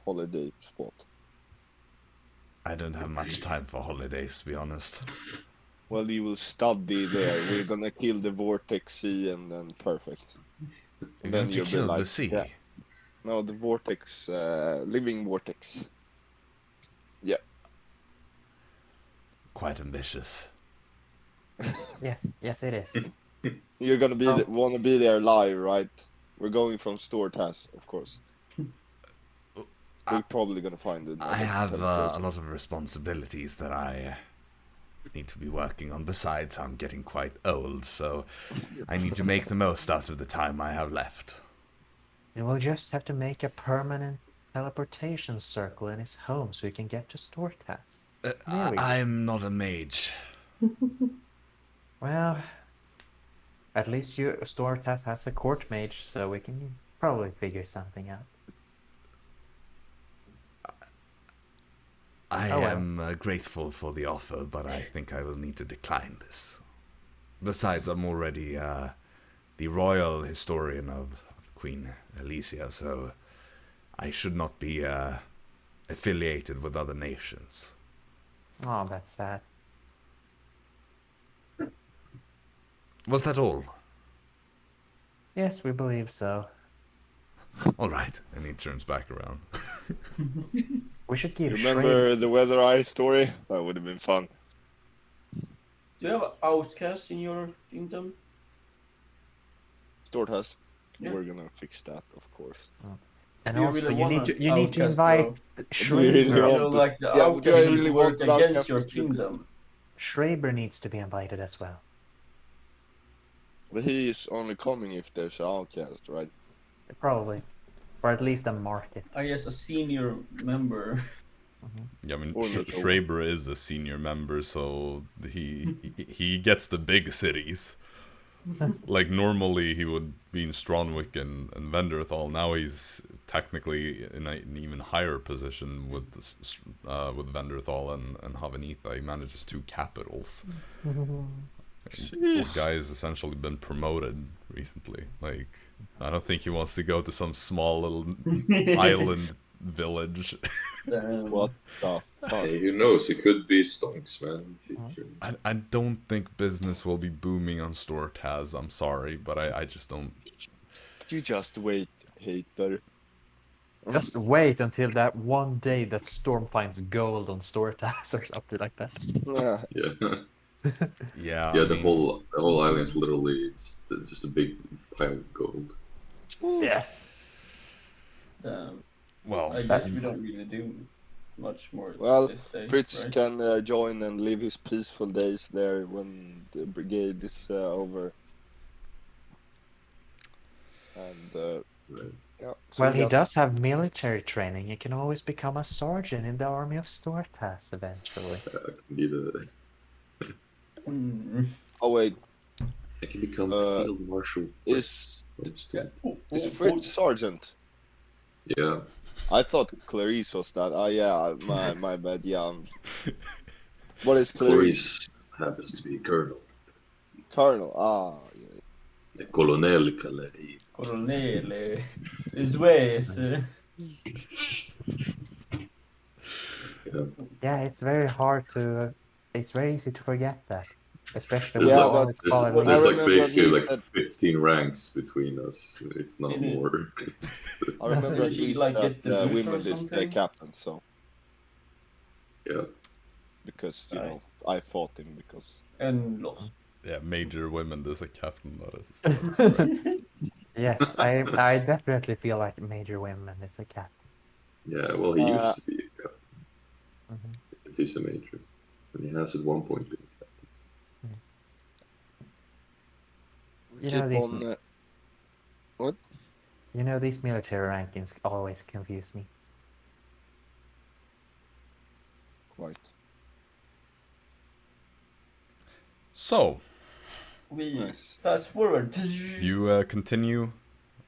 [SPEAKER 5] holiday spot.
[SPEAKER 1] I don't have much time for holidays, to be honest.
[SPEAKER 5] Well, you will study there. We're gonna kill the vortex sea, and then perfect.
[SPEAKER 1] You're
[SPEAKER 5] Then
[SPEAKER 1] going to
[SPEAKER 5] you'll be
[SPEAKER 1] kill
[SPEAKER 5] like,
[SPEAKER 1] the sea.
[SPEAKER 5] yeah. No, the vortex, living vortex. Yeah.
[SPEAKER 1] Quite ambitious.
[SPEAKER 2] Yes, it is.
[SPEAKER 5] You're gonna be wanna be there live, right? We're going from Stortas, of course. We're probably gonna find it.
[SPEAKER 1] I have a lot of responsibilities that I need to be working on. Besides, I'm getting quite old, so I need to make the most out of the time I have left.
[SPEAKER 2] You will just have to make a permanent teleportation circle in his home so he can get to Stortas. There we go.
[SPEAKER 1] I'm not a mage.
[SPEAKER 2] Well, at least Stortas has a court mage, so we can probably figure something out.
[SPEAKER 1] I
[SPEAKER 2] Oh, well.
[SPEAKER 1] am grateful for the offer, but I think I will need to decline this. Besides, I'm already the royal historian of Queen Alicia, so I should not be affiliated with other nations.
[SPEAKER 2] Oh, that's sad.
[SPEAKER 1] Was that all?
[SPEAKER 2] Yes, we believe so.
[SPEAKER 1] All right. And he turns back around.
[SPEAKER 2] We should give
[SPEAKER 5] Remember the Weather Eye story? That would have been fun.
[SPEAKER 4] Do you have outcasts in your kingdom?
[SPEAKER 5] Stortas.
[SPEAKER 4] Yeah.
[SPEAKER 5] We're gonna fix that, of course.
[SPEAKER 2] And
[SPEAKER 4] Do you
[SPEAKER 2] also,
[SPEAKER 4] really
[SPEAKER 2] you need to
[SPEAKER 4] wanna
[SPEAKER 2] invite
[SPEAKER 5] Do we really
[SPEAKER 2] Schreiber.
[SPEAKER 5] want to-
[SPEAKER 4] like the
[SPEAKER 5] yeah, but do I
[SPEAKER 4] outcasts
[SPEAKER 5] really
[SPEAKER 4] work
[SPEAKER 5] want an
[SPEAKER 4] against
[SPEAKER 5] outcast
[SPEAKER 4] your
[SPEAKER 5] to speak with-
[SPEAKER 4] kingdom.
[SPEAKER 2] Schreiber needs to be invited as well.
[SPEAKER 5] But he is only coming if there's an outcast, right?
[SPEAKER 2] Probably. Or at least a market.
[SPEAKER 4] I guess a senior member.
[SPEAKER 1] Yeah, I mean,
[SPEAKER 5] Or not.
[SPEAKER 1] Schreiber is a senior member, so he gets the big cities. Like, normally he would be in Stranwick and Venderthal. Now he's technically in an even higher position with Venderthal and Havenitha. He manages 2 capitals. This guy has essentially been promoted recently. Like, I don't think he wants to go to some small little island village.
[SPEAKER 5] What the fuck?
[SPEAKER 3] Hey, who knows? It could be stonks, man.
[SPEAKER 1] I don't think business will be booming on Stortaz. I'm sorry, but I just don't.
[SPEAKER 5] You just wait, hater.
[SPEAKER 2] Just wait until that one day that Storm finds gold on Stortas or something like that.
[SPEAKER 5] Yeah.
[SPEAKER 3] Yeah.
[SPEAKER 1] Yeah.
[SPEAKER 3] Yeah,
[SPEAKER 1] I
[SPEAKER 3] the
[SPEAKER 1] mean,
[SPEAKER 3] whole island is literally just a big pile of gold.
[SPEAKER 2] Yes.
[SPEAKER 1] Well,
[SPEAKER 4] I guess we don't really do much more
[SPEAKER 5] Well,
[SPEAKER 4] this day,
[SPEAKER 5] Fritz
[SPEAKER 4] right?
[SPEAKER 5] can join and live his peaceful days there when the brigade is over. And
[SPEAKER 3] Right.
[SPEAKER 5] yeah. So
[SPEAKER 2] Well,
[SPEAKER 5] we
[SPEAKER 2] he
[SPEAKER 5] got-
[SPEAKER 2] does have military training. He can always become a sergeant in the army of Stortas eventually.
[SPEAKER 3] I can be the.
[SPEAKER 4] Mm.
[SPEAKER 5] Oh wait,
[SPEAKER 3] I can become field marshal.
[SPEAKER 5] is
[SPEAKER 3] instead.
[SPEAKER 5] is Fritz sergeant?
[SPEAKER 3] Yeah.
[SPEAKER 5] I thought Clarice was that. Ah, yeah, my bad. Yeah. What is Clarice?
[SPEAKER 3] Clarice happens to be colonel.
[SPEAKER 5] Colonel. Ah, yeah.
[SPEAKER 3] The colonel kallar i.
[SPEAKER 4] Coronele. Suez.
[SPEAKER 3] Yeah.
[SPEAKER 2] Yeah, it's very hard to. It's very easy to forget that, especially
[SPEAKER 3] There's
[SPEAKER 2] with
[SPEAKER 5] Yeah,
[SPEAKER 2] all
[SPEAKER 5] but
[SPEAKER 2] its following.
[SPEAKER 5] I
[SPEAKER 3] There's like
[SPEAKER 5] remember
[SPEAKER 3] basically
[SPEAKER 5] at least
[SPEAKER 3] like
[SPEAKER 5] that-
[SPEAKER 3] 15 ranks between us, if not
[SPEAKER 4] Mhm.
[SPEAKER 3] more.
[SPEAKER 5] I remember at
[SPEAKER 4] Did she,
[SPEAKER 5] least
[SPEAKER 4] like,
[SPEAKER 5] that
[SPEAKER 4] get the boot or
[SPEAKER 5] women is the
[SPEAKER 4] something?
[SPEAKER 5] captain. So
[SPEAKER 3] Yeah.
[SPEAKER 5] because
[SPEAKER 4] Right.
[SPEAKER 5] I fought him because
[SPEAKER 4] And lost.
[SPEAKER 1] Yeah, major women. There's a captain that is great.
[SPEAKER 2] Yes, I definitely feel like major women is a cat.
[SPEAKER 3] Yeah, well, he used to be a captain.
[SPEAKER 2] Mhm.
[SPEAKER 3] If he's a major. And he has at one point been a captain.
[SPEAKER 2] You
[SPEAKER 5] Keep
[SPEAKER 2] know these.
[SPEAKER 5] on. What?
[SPEAKER 2] You know these military rankings always confuse me.
[SPEAKER 5] Quite.
[SPEAKER 1] So,
[SPEAKER 4] We
[SPEAKER 5] Nice.
[SPEAKER 4] fast forward.
[SPEAKER 1] you continue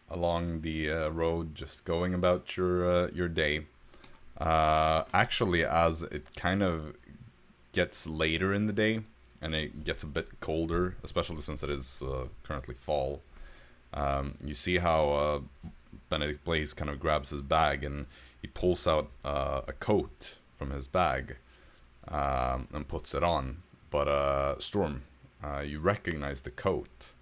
[SPEAKER 1] along the road, just going about your day. Actually, as it kind of gets later in the day, and it gets a bit colder, especially since it is currently fall, you see how Benedict Blaze kind of grabs his bag and he pulls out a coat from his bag and puts it on. But Storm, you recognize the coat.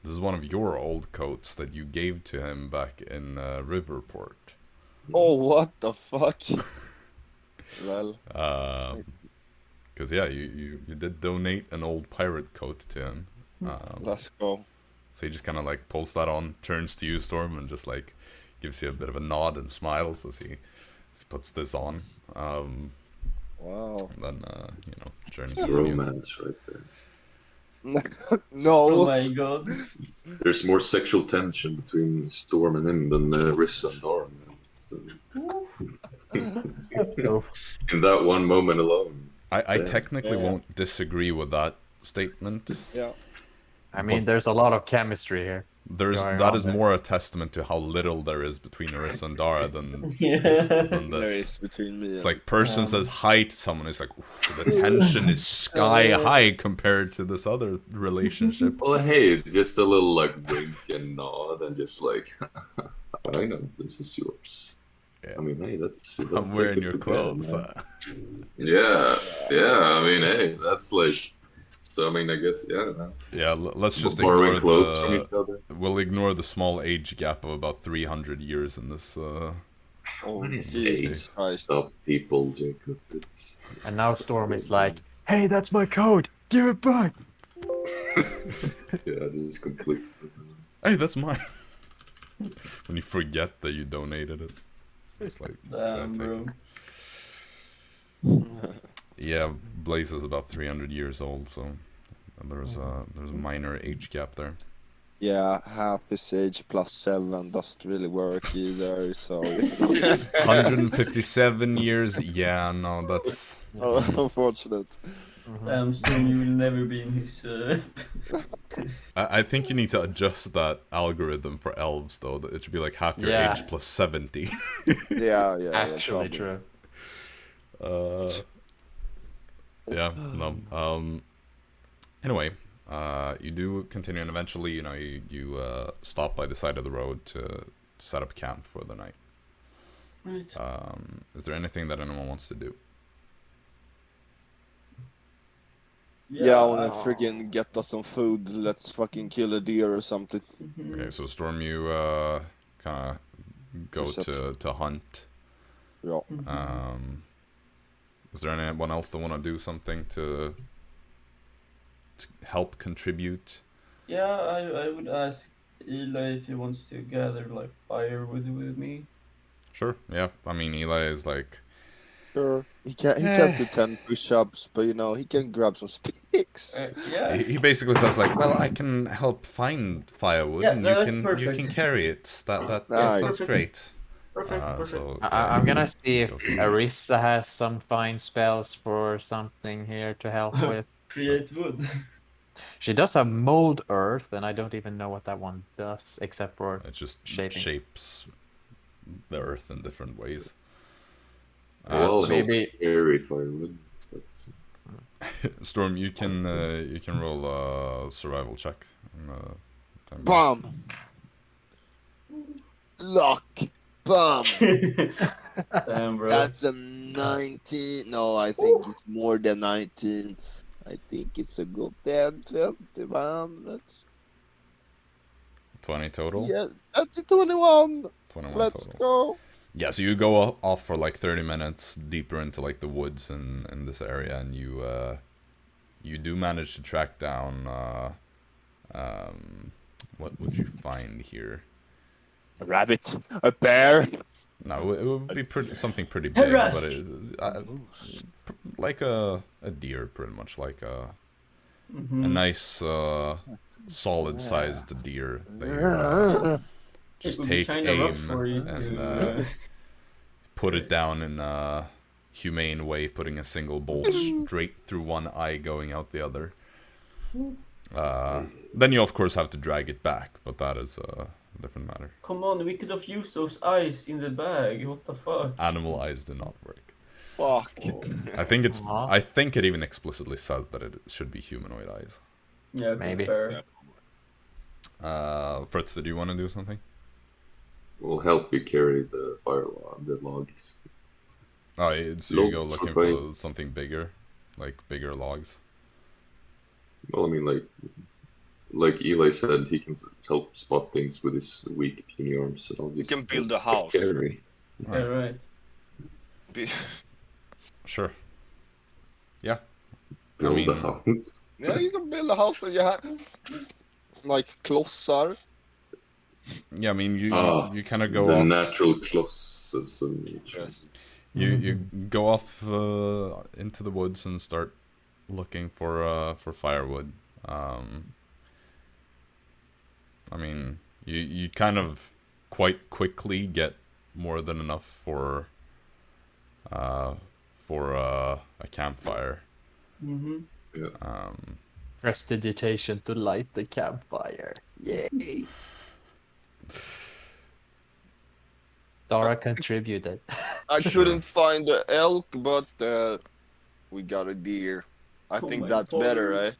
[SPEAKER 1] This is one of your old coats that you gave to him back in Riverport.
[SPEAKER 5] Oh, what the fuck? Well.
[SPEAKER 1] Because yeah, you did donate an old pirate coat to him.
[SPEAKER 5] Let's go.
[SPEAKER 1] So he just kind of like pulls that on, turns to you, Storm, and just like gives you a bit of a nod and smiles as he puts this on.
[SPEAKER 5] Wow.
[SPEAKER 1] And then journey
[SPEAKER 3] It's
[SPEAKER 1] continues.
[SPEAKER 3] romance right there.
[SPEAKER 5] No.
[SPEAKER 4] Oh my god.
[SPEAKER 3] There's more sexual tension between Storm and him than Rissa and Dara. In that one moment alone.
[SPEAKER 1] I
[SPEAKER 3] Yeah.
[SPEAKER 1] technically
[SPEAKER 5] Yeah.
[SPEAKER 1] won't disagree with that statement.
[SPEAKER 5] Yeah.
[SPEAKER 2] I mean, there's a lot of chemistry here. Going
[SPEAKER 1] That
[SPEAKER 2] on
[SPEAKER 1] is
[SPEAKER 2] there.
[SPEAKER 1] more a testament to how little there is between Arisa and Dara than
[SPEAKER 4] Yeah.
[SPEAKER 1] than
[SPEAKER 5] There
[SPEAKER 1] this.
[SPEAKER 5] is between me.
[SPEAKER 1] It's
[SPEAKER 5] and...
[SPEAKER 1] like person says hi to someone, it's like oof, the tension is sky high compared to this other relationship.
[SPEAKER 3] Well, hey, just a little like wink and nod, and just like, I know this is yours.
[SPEAKER 1] Yeah.
[SPEAKER 3] I mean, hey, that's.
[SPEAKER 1] I'm wearing your clothes.
[SPEAKER 3] Yeah, yeah. I mean, hey, that's like. So I mean, I guess yeah.
[SPEAKER 1] Let's just
[SPEAKER 3] Borrowing
[SPEAKER 1] ignore
[SPEAKER 3] clothes from each
[SPEAKER 1] the.
[SPEAKER 3] other.
[SPEAKER 1] We'll ignore the small age gap of about 300 years in this.
[SPEAKER 5] Oh,
[SPEAKER 3] Hey,
[SPEAKER 5] Jesus Christ.
[SPEAKER 3] stop, people, Jacob. It's.
[SPEAKER 2] And now Storm is like, "Hey, that's my coat. Give it back."
[SPEAKER 3] Yeah, this is complete.
[SPEAKER 1] Hey, that's mine. When you forget that you donated it, it's like. should I
[SPEAKER 4] Damn,
[SPEAKER 1] take
[SPEAKER 4] bro.
[SPEAKER 1] it? Yeah, Blaze is about 300 years old, so there's a minor age gap there.
[SPEAKER 5] Yeah, half his age plus 7 doesn't really work either, so...
[SPEAKER 1] 157 years? Yeah, no, that's...
[SPEAKER 5] Unfortunate.
[SPEAKER 4] Damn, Storm, you will never be in his.
[SPEAKER 1] I think you need to adjust that algorithm for elves, though. It should be like half your
[SPEAKER 2] Yeah.
[SPEAKER 1] age plus 70.
[SPEAKER 5] Yeah,
[SPEAKER 2] Actually
[SPEAKER 5] probably.
[SPEAKER 2] true.
[SPEAKER 1] Yeah, no. Anyway, you do continue, and eventually, you stop by the side of the road to set up camp for the night.
[SPEAKER 4] Right.
[SPEAKER 1] Is there anything that anyone wants to do?
[SPEAKER 5] Yeah, I wanna friggin' get us some food. Let's fucking kill a deer or something.
[SPEAKER 1] Okay, so Storm, you kind of go
[SPEAKER 5] Perception.
[SPEAKER 1] to hunt.
[SPEAKER 5] Yeah.
[SPEAKER 1] Is there anyone else that want to do something to help contribute?
[SPEAKER 4] Yeah, I would ask Eli if he wants to gather like firewood with me.
[SPEAKER 1] Sure, yeah. I mean, Eli is like...
[SPEAKER 5] Sure. He can't do 10 push-ups, but he can grab some sticks.
[SPEAKER 4] Yeah.
[SPEAKER 1] He basically says like, well, I can help find firewood,
[SPEAKER 4] Yeah,
[SPEAKER 1] and
[SPEAKER 4] that's
[SPEAKER 1] you
[SPEAKER 4] perfect.
[SPEAKER 1] can carry it. That
[SPEAKER 5] Nice.
[SPEAKER 1] sounds great.
[SPEAKER 4] Perfect.
[SPEAKER 1] So
[SPEAKER 2] I'm gonna see if
[SPEAKER 1] goes from-
[SPEAKER 2] Arisa has some fine spells for something here to help with.
[SPEAKER 4] Create wood.
[SPEAKER 2] She does have mold earth, and I don't even know what that one does, except for
[SPEAKER 1] It just
[SPEAKER 2] shaping.
[SPEAKER 1] shapes the earth in different ways.
[SPEAKER 3] Well,
[SPEAKER 2] maybe-
[SPEAKER 3] carry firewood. That's...
[SPEAKER 1] Storm, you can roll a survival check. Time being.
[SPEAKER 5] Bam! Luck! Bam!
[SPEAKER 4] Damn, bro.
[SPEAKER 5] That's a 19. No, I think it's more than 19. I think it's a good 10, 20, man. That's
[SPEAKER 1] 20 total.
[SPEAKER 5] yeah, that's a 21.
[SPEAKER 1] 21
[SPEAKER 5] Let's
[SPEAKER 1] total.
[SPEAKER 5] go.
[SPEAKER 1] Yeah, so you go off for like 30 minutes deeper into like the woods in this area, and you you do manage to track down. What would you find here?
[SPEAKER 5] A rabbit, a bear.
[SPEAKER 1] No, it would be something pretty big, but like a deer, pretty much like a nice solid-sized deer. That you, just take aim and put it down in a humane way, putting a single bolt straight through one eye, going out the other. Then you of course have to drag it back, but that is a different matter.
[SPEAKER 4] Come on, we could have used those eyes in the bag. What the fuck?
[SPEAKER 1] Animal eyes do not work.
[SPEAKER 5] Fuck.
[SPEAKER 1] I think it's. I think it even explicitly says that it should be humanoid eyes.
[SPEAKER 4] Yeah,
[SPEAKER 2] maybe.
[SPEAKER 4] Fair.
[SPEAKER 1] Fritz, did you want to do something?
[SPEAKER 3] We'll help you carry the the logs.
[SPEAKER 1] Oh, so you go looking for something bigger, like bigger logs.
[SPEAKER 3] Well, I mean, like Eli said, he can help spot things with his weak puny arms. So
[SPEAKER 5] You can build a house.
[SPEAKER 3] Carry.
[SPEAKER 4] Yeah, right.
[SPEAKER 1] Sure. Yeah.
[SPEAKER 3] Build a house.
[SPEAKER 5] Yeah, you can build a house and you have like klossar.
[SPEAKER 1] Yeah, I mean, you kind of go
[SPEAKER 3] the
[SPEAKER 1] off.
[SPEAKER 3] natural closses of nature.
[SPEAKER 5] Yes.
[SPEAKER 1] You go off into the woods and start looking for firewood. I mean, you kind of quite quickly get more than enough for a campfire.
[SPEAKER 3] Yeah.
[SPEAKER 2] Prestidigitation to light the campfire. Yay! Dara contributed.
[SPEAKER 5] I couldn't find the elk, but we got a deer. I think that's better, right?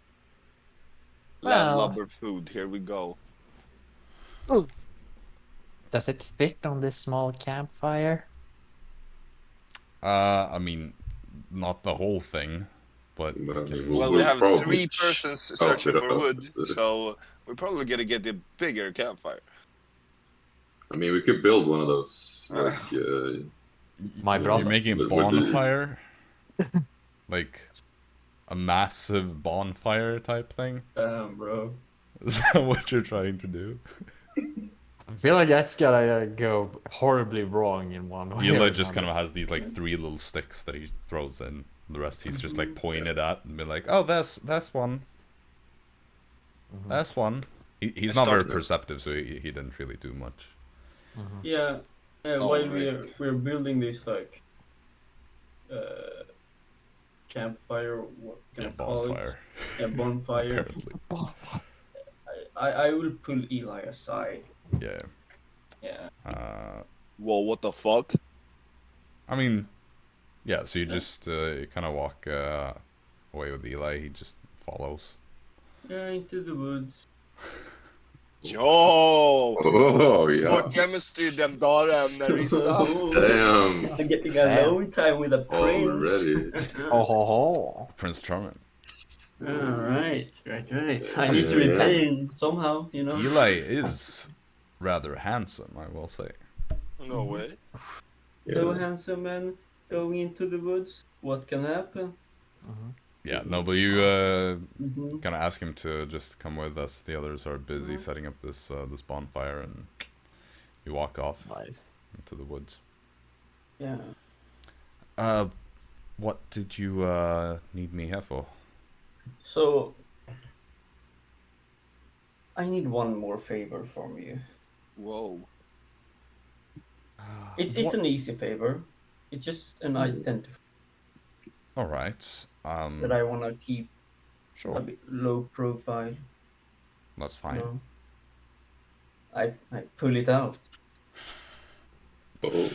[SPEAKER 5] Landlubber food. Here we go.
[SPEAKER 2] Does it fit on this small campfire?
[SPEAKER 1] I mean, not the whole thing, but
[SPEAKER 5] Well, we have 3 persons searching for wood, so we're probably gonna get a bigger campfire.
[SPEAKER 3] I mean, we could build one of those. Like,
[SPEAKER 2] My brother.
[SPEAKER 1] you're making a bonfire, like a massive bonfire type thing.
[SPEAKER 4] Damn, bro.
[SPEAKER 1] Is that what you're trying to do?
[SPEAKER 2] I feel like that's gonna go horribly wrong in one way.
[SPEAKER 1] Eli just kind of has these like 3 little sticks that he throws in. The rest he's just like pointed at and be like, "Oh, that's one. That's one." He's not very perceptive, so he didn't really do much.
[SPEAKER 4] Yeah. While we're building this like campfire, what can I call
[SPEAKER 1] Bonfire.
[SPEAKER 4] it? A bonfire.
[SPEAKER 1] Apparently.
[SPEAKER 4] I will pull Eli aside.
[SPEAKER 1] Yeah.
[SPEAKER 4] Yeah.
[SPEAKER 5] Whoa, what the fuck?
[SPEAKER 1] I mean, yeah. So you just kind of walk away with Eli. He just follows.
[SPEAKER 4] Yeah, into the woods.
[SPEAKER 5] Yo!
[SPEAKER 3] oh yeah.
[SPEAKER 5] More chemistry than Dara and Arisa.
[SPEAKER 3] Damn.
[SPEAKER 4] I'm getting alone time with a prince.
[SPEAKER 3] Already.
[SPEAKER 1] Prince Charming.
[SPEAKER 4] Right. I need to repay him somehow, you know.
[SPEAKER 1] Eli is rather handsome, I will say.
[SPEAKER 5] No way.
[SPEAKER 4] So handsome man going into the woods. What can happen?
[SPEAKER 1] Yeah, no, but you kind of ask him to just come with us. The others are busy setting up this this bonfire, and you walk off into the woods.
[SPEAKER 4] Yeah.
[SPEAKER 1] What did you need me here for?
[SPEAKER 4] So I need one more favor from you.
[SPEAKER 5] Whoa.
[SPEAKER 4] It's an easy favor. It's just an identifier
[SPEAKER 1] All right.
[SPEAKER 4] that I want to keep
[SPEAKER 1] Sure.
[SPEAKER 4] a bit low profile.
[SPEAKER 1] That's fine.
[SPEAKER 4] You know? I pull it out.
[SPEAKER 3] Oh.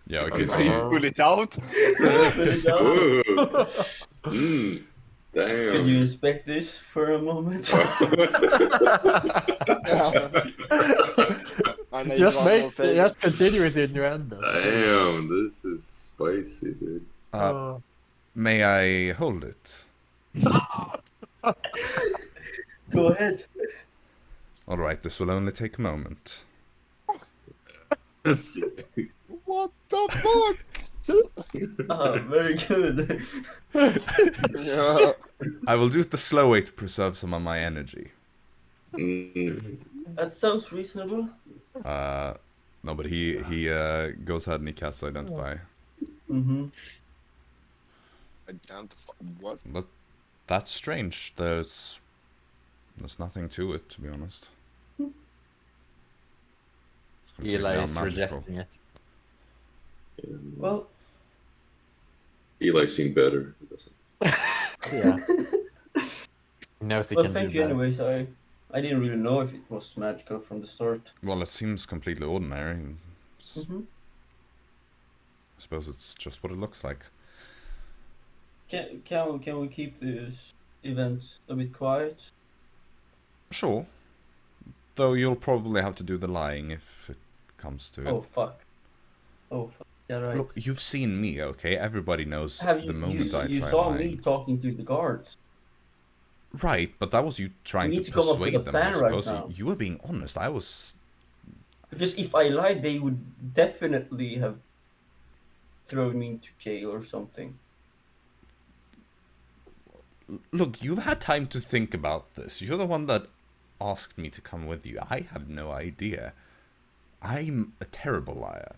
[SPEAKER 1] Yeah. Okay. So
[SPEAKER 5] You
[SPEAKER 1] you,
[SPEAKER 5] pull it out?
[SPEAKER 4] Pull it out.
[SPEAKER 3] Ooh. Damn.
[SPEAKER 4] Could you inspect this for a moment?
[SPEAKER 2] Just continue with the innuendo.
[SPEAKER 3] Damn, this is spicy, dude.
[SPEAKER 1] may I hold it?
[SPEAKER 4] Go ahead.
[SPEAKER 1] All right. This will only take a moment.
[SPEAKER 3] That's right.
[SPEAKER 5] What the fuck?
[SPEAKER 4] Very good.
[SPEAKER 5] Yeah.
[SPEAKER 1] I will do it the slow way to preserve some of my energy.
[SPEAKER 4] That sounds reasonable.
[SPEAKER 1] No, but he goes ahead and he casts Identify.
[SPEAKER 4] Mm-hmm.
[SPEAKER 5] Identify what?
[SPEAKER 1] But that's strange. There's nothing to it, to be honest. It's completely
[SPEAKER 2] Eli is
[SPEAKER 1] unmagical.
[SPEAKER 2] rejecting it.
[SPEAKER 4] Well,
[SPEAKER 3] Eli's seen better. He doesn't.
[SPEAKER 2] Yeah. He knows he
[SPEAKER 4] well,
[SPEAKER 2] can
[SPEAKER 4] thank
[SPEAKER 2] do
[SPEAKER 4] you
[SPEAKER 2] better.
[SPEAKER 4] anyways. I didn't really know if it was magical from the start.
[SPEAKER 1] Well, it seems completely ordinary.
[SPEAKER 4] Mm-hmm.
[SPEAKER 1] I suppose it's just what it looks like.
[SPEAKER 4] Can we keep this event a bit quiet?
[SPEAKER 1] Sure. Though you'll probably have to do the lying if it comes to it.
[SPEAKER 4] Oh fuck. Yeah, right.
[SPEAKER 1] Look, you've seen me, okay? Everybody knows
[SPEAKER 4] Have
[SPEAKER 1] the moment I
[SPEAKER 4] you
[SPEAKER 1] try
[SPEAKER 4] saw
[SPEAKER 1] lying.
[SPEAKER 4] me talking to the guards.
[SPEAKER 1] Right, but that was you trying
[SPEAKER 4] We
[SPEAKER 1] to
[SPEAKER 4] need to come up with
[SPEAKER 1] persuade
[SPEAKER 4] a
[SPEAKER 1] them, I
[SPEAKER 4] plan right
[SPEAKER 1] suppose.
[SPEAKER 4] now.
[SPEAKER 1] You were being honest. I was...
[SPEAKER 4] Because if I lied, they would definitely have thrown me into jail or something.
[SPEAKER 1] Look, you've had time to think about this. You're the one that asked me to come with you. I have no idea. I'm a terrible liar.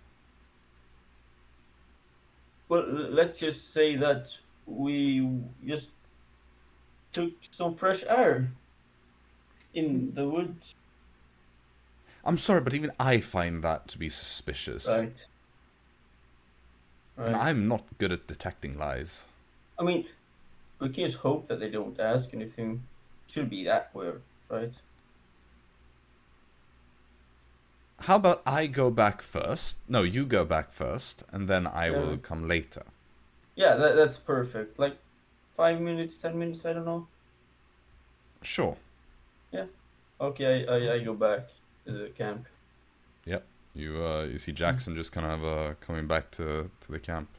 [SPEAKER 4] Well, let's just say that we just took some fresh air in the woods.
[SPEAKER 1] I'm sorry, but even I find that to be suspicious.
[SPEAKER 4] Right.
[SPEAKER 1] And I'm not good at detecting lies.
[SPEAKER 4] I mean, we can just hope that they don't ask anything. Should be that weird, right?
[SPEAKER 1] How about I go back first? No, you go back first, and then I
[SPEAKER 4] Yeah.
[SPEAKER 1] will come later.
[SPEAKER 4] Yeah, that's perfect. Like 5 minutes, 10 minutes, I don't know.
[SPEAKER 1] Sure.
[SPEAKER 4] Okay, I go back to the camp.
[SPEAKER 1] Yep. You see Jaxson just kind of coming back to the camp.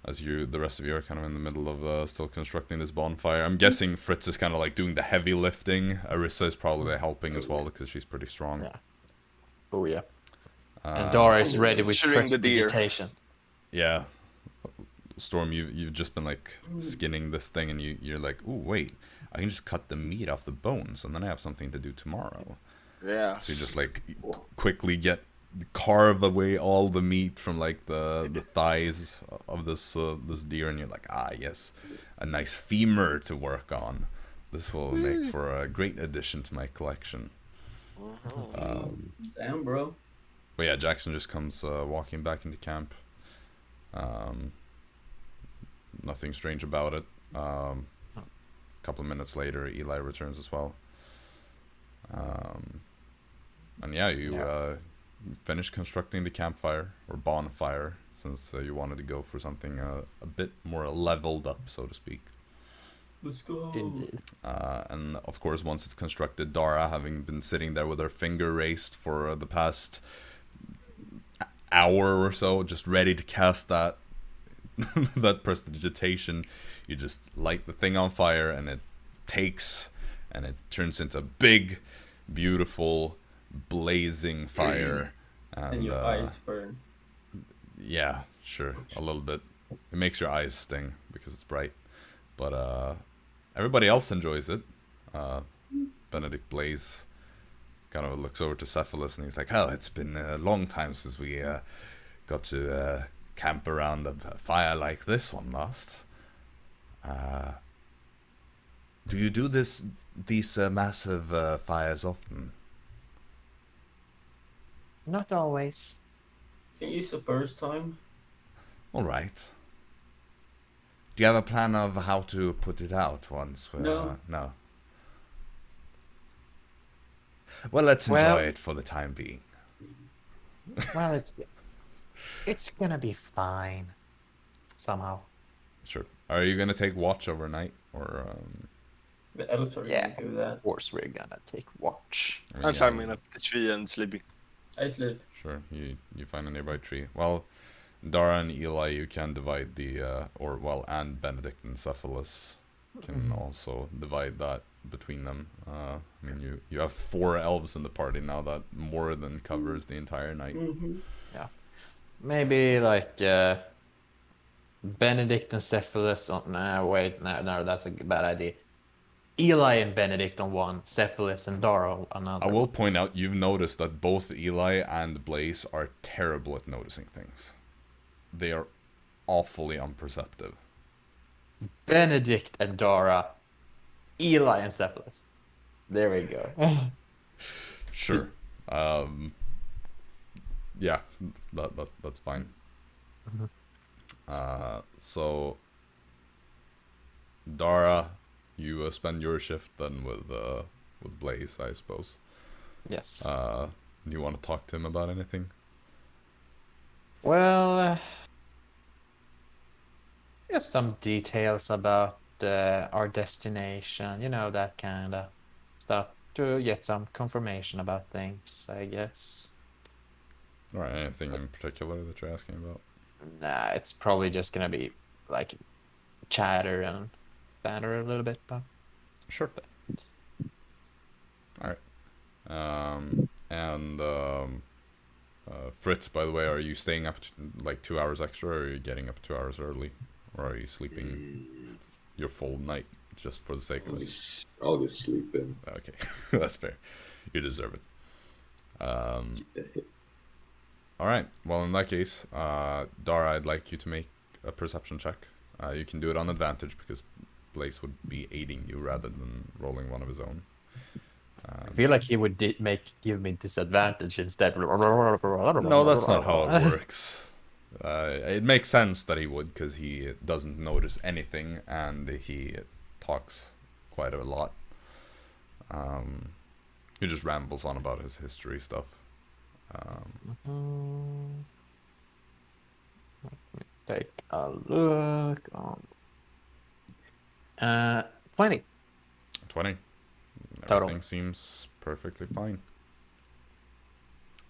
[SPEAKER 1] As the rest of you are kind of in the middle of still constructing this bonfire. I'm guessing Fritz is kind of like doing the heavy lifting. Arisa is probably helping as well because she's pretty strong.
[SPEAKER 2] Yeah. Oh yeah. And Dara is ready with
[SPEAKER 5] Shooting the deer.
[SPEAKER 2] prestidigitation.
[SPEAKER 1] Yeah. Storm, you've just been like skinning this thing, and you're like, ooh, wait, I can just cut the meat off the bones, and then I have something to do tomorrow.
[SPEAKER 5] Yeah.
[SPEAKER 1] So you just like quickly carve away all the meat from like the thighs of this deer, and you're like, ah, yes, a nice femur to work on. This will make for a great addition to my collection.
[SPEAKER 4] Damn, bro.
[SPEAKER 1] But yeah, Jaxson just comes walking back into camp. Nothing strange about it. A couple of minutes later, Eli returns as well. And yeah, you finish constructing the campfire, or bonfire, since you wanted to go for something a bit more leveled up, so to speak.
[SPEAKER 4] Let's go.
[SPEAKER 2] Indeed.
[SPEAKER 1] And of course, once it's constructed, Dara, having been sitting there with her finger raised for the past hour or so, just ready to cast that that prestidigitation, you just light the thing on fire, and it takes, and it turns into a big, beautiful, blazing fire.
[SPEAKER 4] And your eyes burn.
[SPEAKER 1] Yeah, sure, a little bit. It makes your eyes sting because it's bright, but everybody else enjoys it. Benedict Blaze kind of looks over to Cephalus, and he's like, "Oh, it's been a long time since we got to camp around a fire like this one last. Do you do these massive fires often?"
[SPEAKER 2] Not always.
[SPEAKER 4] I think it's the first time.
[SPEAKER 1] All right. Do you have a plan of how to put it out once?
[SPEAKER 4] No.
[SPEAKER 1] No. Well, let's enjoy it for the time being.
[SPEAKER 2] Well, it's gonna be fine. Somehow.
[SPEAKER 1] Sure. Are you gonna take watch overnight, or?
[SPEAKER 4] The elves are
[SPEAKER 2] Yeah.
[SPEAKER 4] gonna do that.
[SPEAKER 2] Of course, we're gonna take watch.
[SPEAKER 1] I mean,
[SPEAKER 5] I'm
[SPEAKER 1] yeah,
[SPEAKER 5] climbing up the tree and sleeping.
[SPEAKER 4] I sleep.
[SPEAKER 1] Sure. You find a nearby tree. Well, Dara and Eli, you can divide and Benedict and Cephalus can also divide that between them. I mean, you have 4 elves in the party now. That more than covers the entire night.
[SPEAKER 4] Mm-hmm.
[SPEAKER 2] Maybe like Benedict and Cephalus on. Nah, wait, no, that's a bad idea. Eli and Benedict on one, Cephalus and Dara on another.
[SPEAKER 1] I will point out, you've noticed that both Eli and Blaze are terrible at noticing things. They are awfully unperceptive.
[SPEAKER 2] Benedict and Dara, Eli and Cephalus. There we go.
[SPEAKER 1] Sure. Yeah, that's fine. So, Dara, you spend your shift then with Blaze, I suppose.
[SPEAKER 2] Yes.
[SPEAKER 1] Do you want to talk to him about anything?
[SPEAKER 2] Well, just some details about our destination, you know, that kind of stuff, to get some confirmation about things, I guess.
[SPEAKER 1] Alright, anything in particular that you're asking about?
[SPEAKER 2] Nah, it's probably just gonna be like chatter and banter a little bit, but
[SPEAKER 1] Sure. Alright. Fritz, by the way, are you staying up like 2 hours extra, or are you getting up 2 hours early? Or are you sleeping your full night just for the sake of it?
[SPEAKER 3] I'll just sleep in.
[SPEAKER 1] Okay, that's fair. You deserve it. Alright, well, in that case, Dara, I'd like you to make a perception check. You can do it on advantage because Blaze would be aiding you rather than rolling one of his own.
[SPEAKER 2] I feel like he would give me disadvantage instead.
[SPEAKER 1] No, that's not how it works. It makes sense that he would, because he doesn't notice anything and he talks quite a lot. He just rambles on about his history stuff.
[SPEAKER 2] Let me take a look. 20.
[SPEAKER 1] 20.
[SPEAKER 2] Total.
[SPEAKER 1] Everything seems perfectly fine.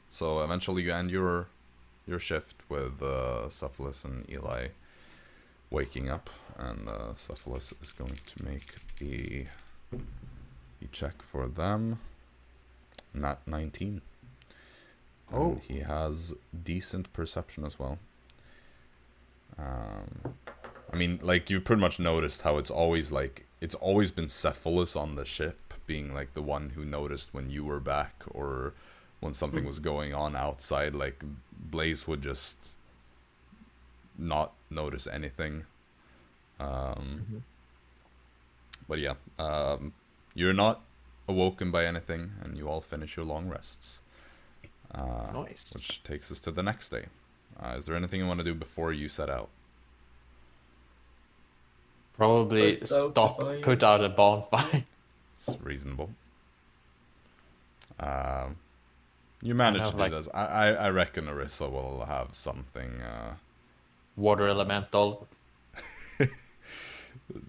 [SPEAKER 1] So eventually you end your shift with Cephalus and Eli waking up, and Cephalus is going to make a check for them. Nat 19.
[SPEAKER 2] Oh.
[SPEAKER 1] And he has decent perception as well. I mean, like, you've pretty much noticed how it's always been Cephalus on the ship being like the one who noticed when you were back, or when something was going on outside. Like, Blaze would just not notice anything. But yeah, you're not awoken by anything, and you all finish your long rests.
[SPEAKER 2] Nice.
[SPEAKER 1] Which takes us to the next day. Is there anything you want to do before you set out?
[SPEAKER 2] Probably put out a bonfire.
[SPEAKER 1] It's reasonable. You manage to do this. I reckon Arisa will have something.
[SPEAKER 2] Water elemental.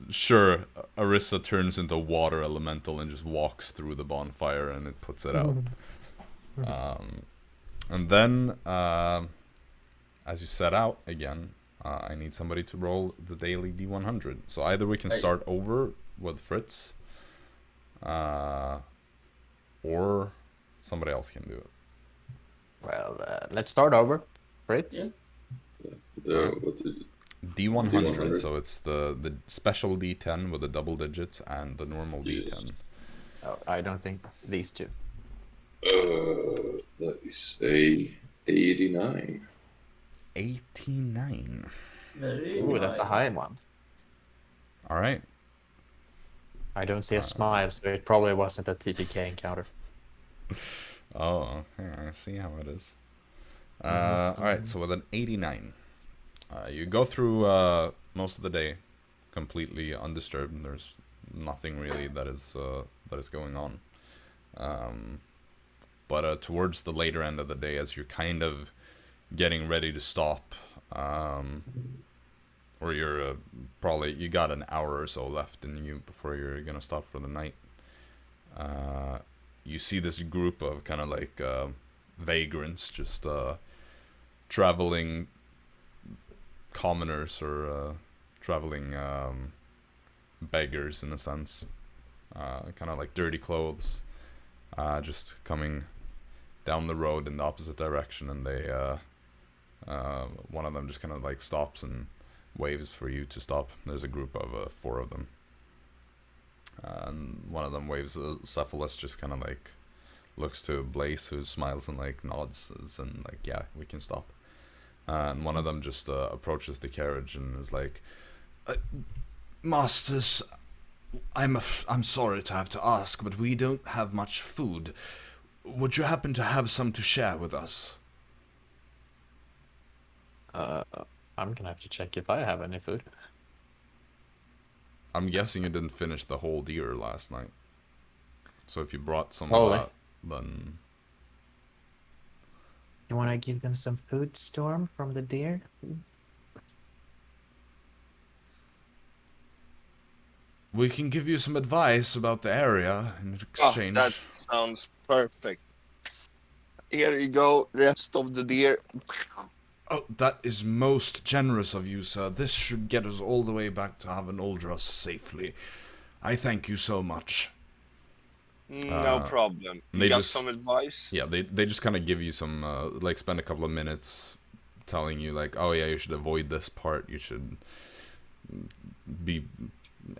[SPEAKER 1] Sure, Arisa turns into water elemental and just walks through the bonfire, and it puts it out. And then, as you set out again, I need somebody to roll the daily D100. So either we can start over with Fritz, or somebody else can do it.
[SPEAKER 2] Well, let's start over. Fritz?
[SPEAKER 4] Yeah.
[SPEAKER 1] D100, so it's the special D10 with the double digits and the normal D10.
[SPEAKER 2] Oh, I don't think these two.
[SPEAKER 3] That is a 89.
[SPEAKER 1] 89.
[SPEAKER 4] Very
[SPEAKER 2] Ooh, that's a high one.
[SPEAKER 1] All right.
[SPEAKER 2] I don't see a smile, so it probably wasn't a TPK encounter.
[SPEAKER 1] Oh, okay. I see how it is. All right, so with an 89, you go through most of the day completely undisturbed. There's nothing really that is going on. But towards the later end of the day, as you're kind of getting ready to stop, or you're you got an hour or so left in you before you're gonna stop for the night, you see this group of kind of like vagrants, just traveling commoners, or traveling beggars in a sense, kind of like dirty clothes, just coming down the road in the opposite direction, and they one of them just kind of like stops and waves for you to stop. There's a group of 4 of them. And one of them waves Cephalus, just kind of like looks to Blaze, who smiles and like nods and like, yeah, we can stop. And one of them just approaches the carriage and is like, Masters, I'm sorry to have to ask, but we don't have much food. Would you happen to have some to share with us?
[SPEAKER 2] I'm gonna have to check if I have any food.
[SPEAKER 1] I'm guessing you didn't finish the whole deer last night. So if you brought some
[SPEAKER 2] Probably.
[SPEAKER 1] of that, then...
[SPEAKER 2] You wanna give them some food, Storm, from the deer?
[SPEAKER 1] We can give you some advice about the area in exchange.
[SPEAKER 5] That sounds perfect. Here you go, rest of the deer.
[SPEAKER 1] Oh, that is most generous of you, sir. This should get us all the way back to Havenoldras safely. I thank you so much.
[SPEAKER 5] No problem.
[SPEAKER 1] they
[SPEAKER 5] You got
[SPEAKER 1] just-
[SPEAKER 5] some advice?
[SPEAKER 1] Yeah, they just kind of give you some, like, spend a couple of minutes telling you, like, oh yeah, you should avoid this part, you should be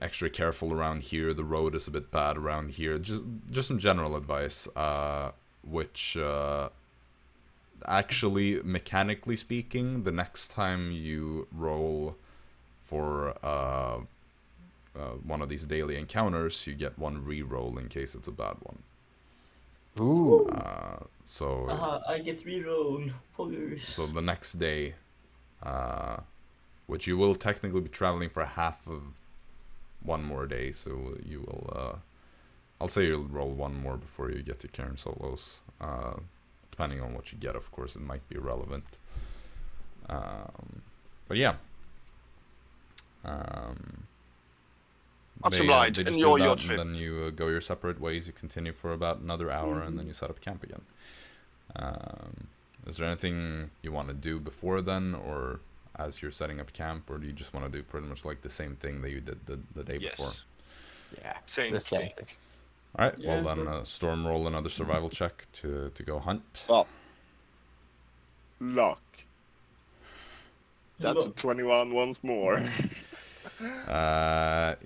[SPEAKER 1] extra careful around here, the road is a bit bad around here, just some general advice, which, actually, mechanically speaking, the next time you roll for, one of these daily encounters, you get 1 re-roll in case it's a bad one.
[SPEAKER 2] Ooh.
[SPEAKER 1] So
[SPEAKER 4] I get reroll. Poggers.
[SPEAKER 1] so the next day, which you will technically be traveling for half of 1 more day, so you will, I'll say you'll roll 1 more before you get to Cairn solos. Depending on what you get, of course, it might be relevant. But yeah.
[SPEAKER 5] Much obliged.
[SPEAKER 1] They just
[SPEAKER 5] Enjoy
[SPEAKER 1] do
[SPEAKER 5] your
[SPEAKER 1] that,
[SPEAKER 5] trip.
[SPEAKER 1] and then you go your separate ways. You continue for about another hour, and then you set up camp again. Is there anything you want to do before then, or as you're setting up camp, or do you just want to do pretty much like the same thing that you did the day before?
[SPEAKER 5] Yes.
[SPEAKER 2] Yeah.
[SPEAKER 5] Same
[SPEAKER 2] the same
[SPEAKER 5] thing.
[SPEAKER 2] thing.
[SPEAKER 1] All right.
[SPEAKER 4] Yeah,
[SPEAKER 1] Well then, Storm, roll another survival check to go hunt.
[SPEAKER 5] Well, luck. That's a
[SPEAKER 4] Look,
[SPEAKER 5] 21 once more.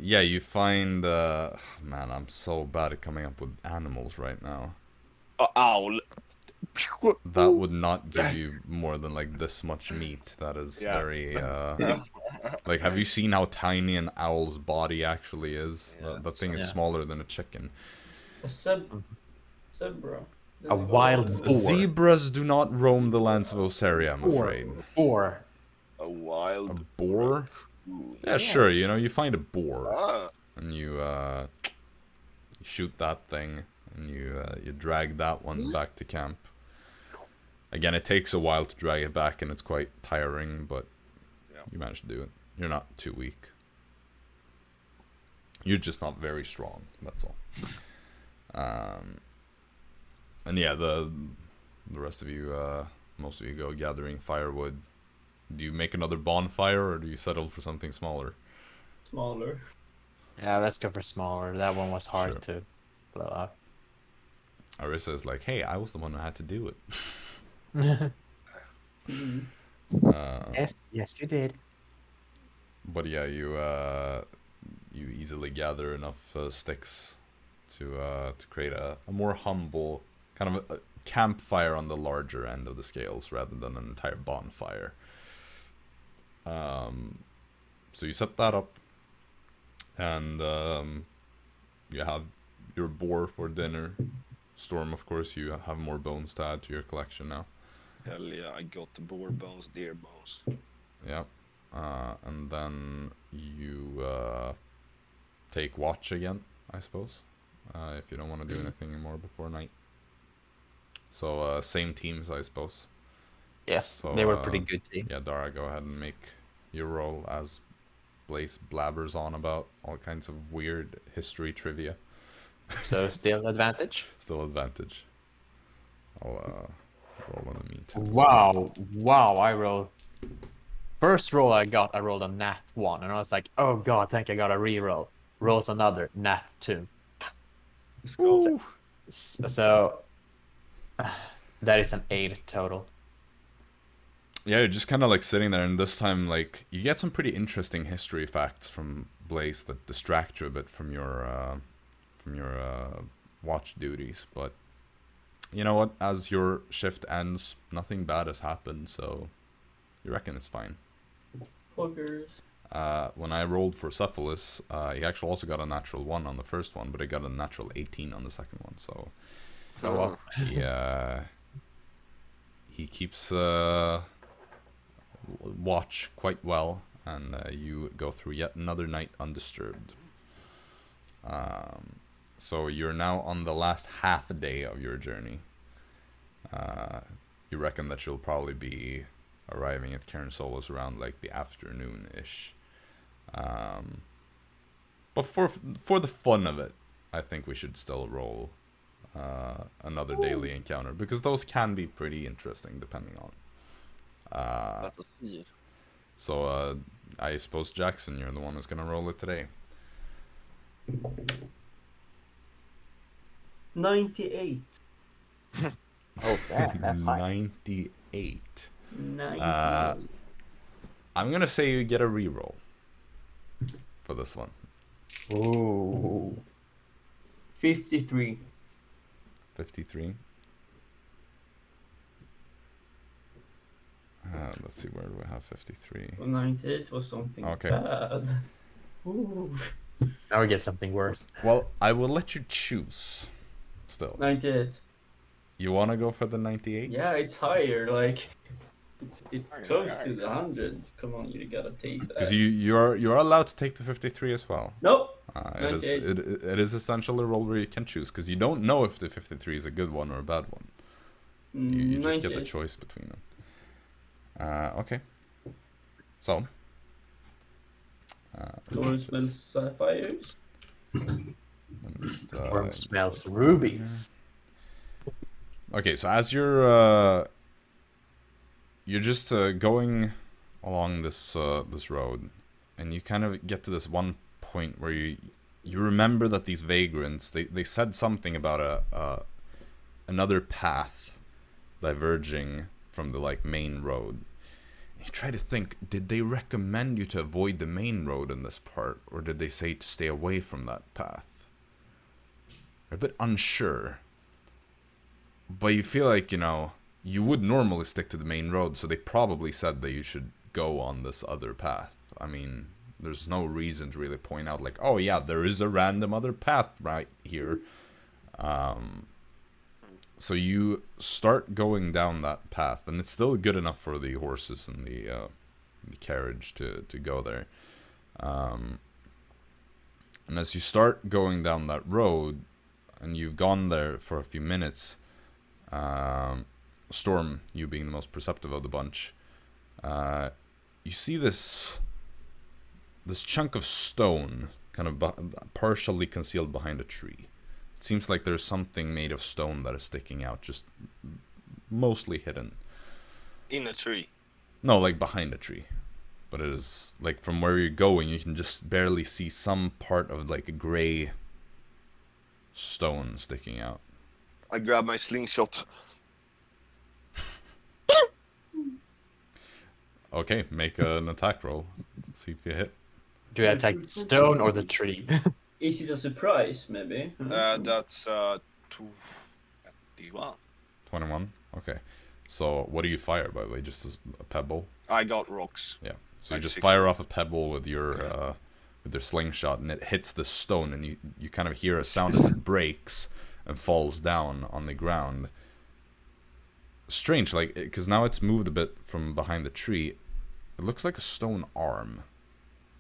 [SPEAKER 1] Yeah, you find. Man, I'm so bad at coming up with animals right now.
[SPEAKER 5] Owl.
[SPEAKER 1] That would not give you more than like this much meat. That is
[SPEAKER 5] Yeah.
[SPEAKER 1] very like, have you seen how tiny an owl's body actually is?
[SPEAKER 5] Yeah,
[SPEAKER 1] That thing is
[SPEAKER 2] yeah.
[SPEAKER 1] smaller than a chicken.
[SPEAKER 4] a zebra.
[SPEAKER 2] A wild boar.
[SPEAKER 1] Zebras do not roam the lands of Oseria, I'm afraid.
[SPEAKER 2] Boar.
[SPEAKER 5] A
[SPEAKER 1] A
[SPEAKER 5] wild
[SPEAKER 1] boar?
[SPEAKER 5] raccoon.
[SPEAKER 1] Yeah, sure. You know, you find a boar
[SPEAKER 5] Ah,
[SPEAKER 1] and you shoot that thing and you drag that one back to camp. Again, it takes a while to drag it back, and it's quite tiring, but
[SPEAKER 5] Yeah.
[SPEAKER 1] you manage to do it. You're not too weak. You're just not very strong, that's all. And yeah, the rest of you, most of you go gathering firewood. Do you make another bonfire, or do you settle for something smaller?
[SPEAKER 4] Smaller.
[SPEAKER 2] Yeah, let's go for smaller. That one was hard
[SPEAKER 1] Sure.
[SPEAKER 2] to blow up.
[SPEAKER 1] Arisa is like, hey, I was the one who had to do it.
[SPEAKER 4] Mm.
[SPEAKER 2] Yes, you did.
[SPEAKER 1] But yeah, you easily gather enough sticks to create a more humble kind of a campfire on the larger end of the scales rather than an entire bonfire. So you set that up, and you have your boar for dinner. Storm, of course, you have more bones to add to your collection now.
[SPEAKER 5] hell yeah, I got the boar bones, deer bones.
[SPEAKER 1] Yeah. And then you take watch again, I suppose, if you don't want to do anything more before night. So same teams, I suppose.
[SPEAKER 2] Yes,
[SPEAKER 1] So,
[SPEAKER 2] they were a pretty good team.
[SPEAKER 1] Yeah, Dara, go ahead and make your roll as Blaze blabbers on about all kinds of weird history trivia.
[SPEAKER 2] So still advantage.
[SPEAKER 1] Still advantage. I'll roll in the meantime.
[SPEAKER 2] Wow! I rolled. First roll I rolled a nat 1, and I was like, oh god, thank I got a re-roll. Rolls another nat 2.
[SPEAKER 5] Let's go.
[SPEAKER 2] So that is an 8 total.
[SPEAKER 1] Yeah, you're just kind of like sitting there, and this time, like, you get some pretty interesting history facts from Blaze that distract you a bit from your watch duties. But you know what? As your shift ends, nothing bad has happened, so you reckon it's fine.
[SPEAKER 4] Poggers.
[SPEAKER 1] When I rolled for Cephalus, he actually also got a natural 1 on the first one, but he got a natural 18 on the second one, so he keeps watch quite well, and you go through yet another night undisturbed. So you're now on the last half a day of your journey. You reckon that you'll probably be arriving at Cairn Solis around like the afternoon-ish. But for the fun of it, I think we should still roll another daily encounter, because those can be pretty interesting depending on.
[SPEAKER 5] Let us see.
[SPEAKER 1] So I suppose Jaxson, you're the one who's gonna roll it today.
[SPEAKER 4] 98.
[SPEAKER 2] Oh, that's high.
[SPEAKER 1] 98.
[SPEAKER 4] 98.
[SPEAKER 1] I'm gonna say you get a reroll for this one.
[SPEAKER 2] Ooh.
[SPEAKER 4] 53.
[SPEAKER 1] 53. Let's see, where do we have 53?
[SPEAKER 4] Well, 98 was something
[SPEAKER 1] Okay.
[SPEAKER 4] bad. Ooh.
[SPEAKER 2] Now we get something worse.
[SPEAKER 1] Well, I will let you choose. Still,
[SPEAKER 4] 98.
[SPEAKER 1] you wanna go for the 98?
[SPEAKER 4] Yeah, it's higher. Like, it's
[SPEAKER 5] Alright,
[SPEAKER 4] close
[SPEAKER 5] alright.
[SPEAKER 4] to the 100. Come on, you gotta take that.
[SPEAKER 1] Because you're allowed to take the 53 as well.
[SPEAKER 4] No.
[SPEAKER 1] It is essentially a roll where you can choose, because you don't know if the 53 is a good one or a bad one. You just get the
[SPEAKER 4] 98.
[SPEAKER 1] choice between them. Okay. So.
[SPEAKER 4] Or smells sapphires.
[SPEAKER 1] Let me just,
[SPEAKER 2] Or smells rubies.
[SPEAKER 1] Okay, so as you're just going along this this road, and you kind of get to this one point where you remember that these vagrants, they said something about another path diverging from the like main road. You try to think, did they recommend you to avoid the main road in this part, or did they say to stay away from that path? You're a bit unsure. But you feel like, you would normally stick to the main road, so they probably said that you should go on this other path. I mean, there's no reason to really point out, like, oh yeah, there is a random other path right here. So you start going down that path, and it's still good enough for the horses and the carriage to go there. And as you start going down that road, and you've gone there for a few minutes, Storm, you being the most perceptive of the bunch, you see this chunk of stone kind of partially concealed behind a tree. It seems like there's something made of stone that is sticking out, just mostly hidden.
[SPEAKER 5] In a tree.
[SPEAKER 1] No, like behind a tree. But it is, like, from where you're going, you can just barely see some part of, like, a gray stone sticking out.
[SPEAKER 5] I grab my slingshot.
[SPEAKER 1] Okay, make an attack roll. See if you hit.
[SPEAKER 2] Do I attack the stone or the tree?
[SPEAKER 4] Is it a surprise, maybe?
[SPEAKER 5] That's 21.
[SPEAKER 1] 21? Okay. So, what do you fire, by the way? Just a pebble?
[SPEAKER 5] I got rocks.
[SPEAKER 1] Yeah. So you
[SPEAKER 5] Like
[SPEAKER 1] just
[SPEAKER 5] 6.
[SPEAKER 1] fire off a pebble with your slingshot, and it hits the stone, and you kind of hear a sound as it breaks and falls down on the ground. Strange, like, because now it's moved a bit from behind the tree. It looks like a stone arm.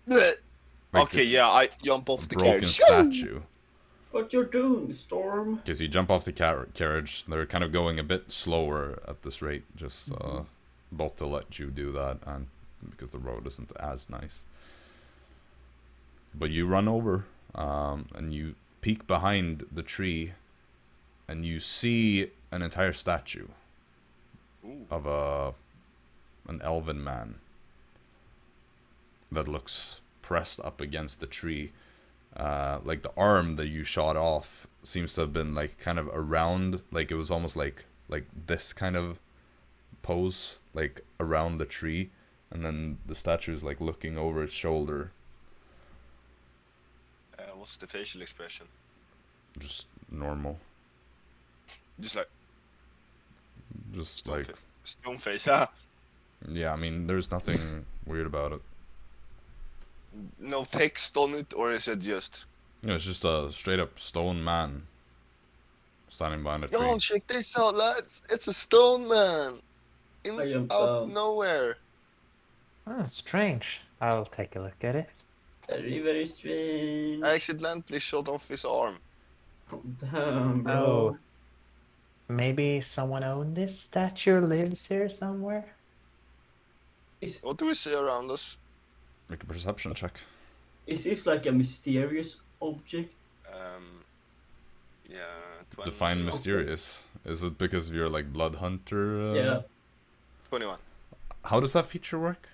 [SPEAKER 1] Like
[SPEAKER 5] Okay,
[SPEAKER 1] it's
[SPEAKER 5] yeah, I jump off the
[SPEAKER 1] broken
[SPEAKER 5] carriage.
[SPEAKER 1] statue.
[SPEAKER 4] What you're doing, Storm?
[SPEAKER 1] Because you jump off the carriage, they're kind of going a bit slower at this rate, just both to let you do that and because the road isn't as nice. But you run over, and you peek behind the tree, and you see an entire statue of an elven man that looks pressed up against the tree. Like the arm that you shot off seems to have been like kind of around, like it was almost like this kind of pose, like around the tree, and then the statue is like looking over its shoulder.
[SPEAKER 5] What's the facial expression?
[SPEAKER 1] Just normal.
[SPEAKER 5] Just like
[SPEAKER 1] Just
[SPEAKER 5] stone face. Ah,
[SPEAKER 1] yeah, I mean, there's nothing weird about it.
[SPEAKER 5] no text on it, or is it just?
[SPEAKER 1] You know, it's just a straight up stone man standing behind a tree.
[SPEAKER 5] Yo, check this out, lads! It's a stone man
[SPEAKER 4] I am
[SPEAKER 5] out
[SPEAKER 4] found.
[SPEAKER 5] nowhere.
[SPEAKER 2] Oh, strange. I'll take a look at it.
[SPEAKER 4] Very, very strange.
[SPEAKER 5] I accidentally shot off his arm.
[SPEAKER 4] Damn, bro.
[SPEAKER 2] Oh. Maybe someone owned this statue or lives here somewhere?
[SPEAKER 5] What do we see around us?
[SPEAKER 1] Make a perception check.
[SPEAKER 4] Is this like a mysterious object?
[SPEAKER 5] Yeah. 20,
[SPEAKER 1] Define mysterious. Is it because you're like blood hunter?
[SPEAKER 4] Yeah.
[SPEAKER 5] 21.
[SPEAKER 1] How does that feature work?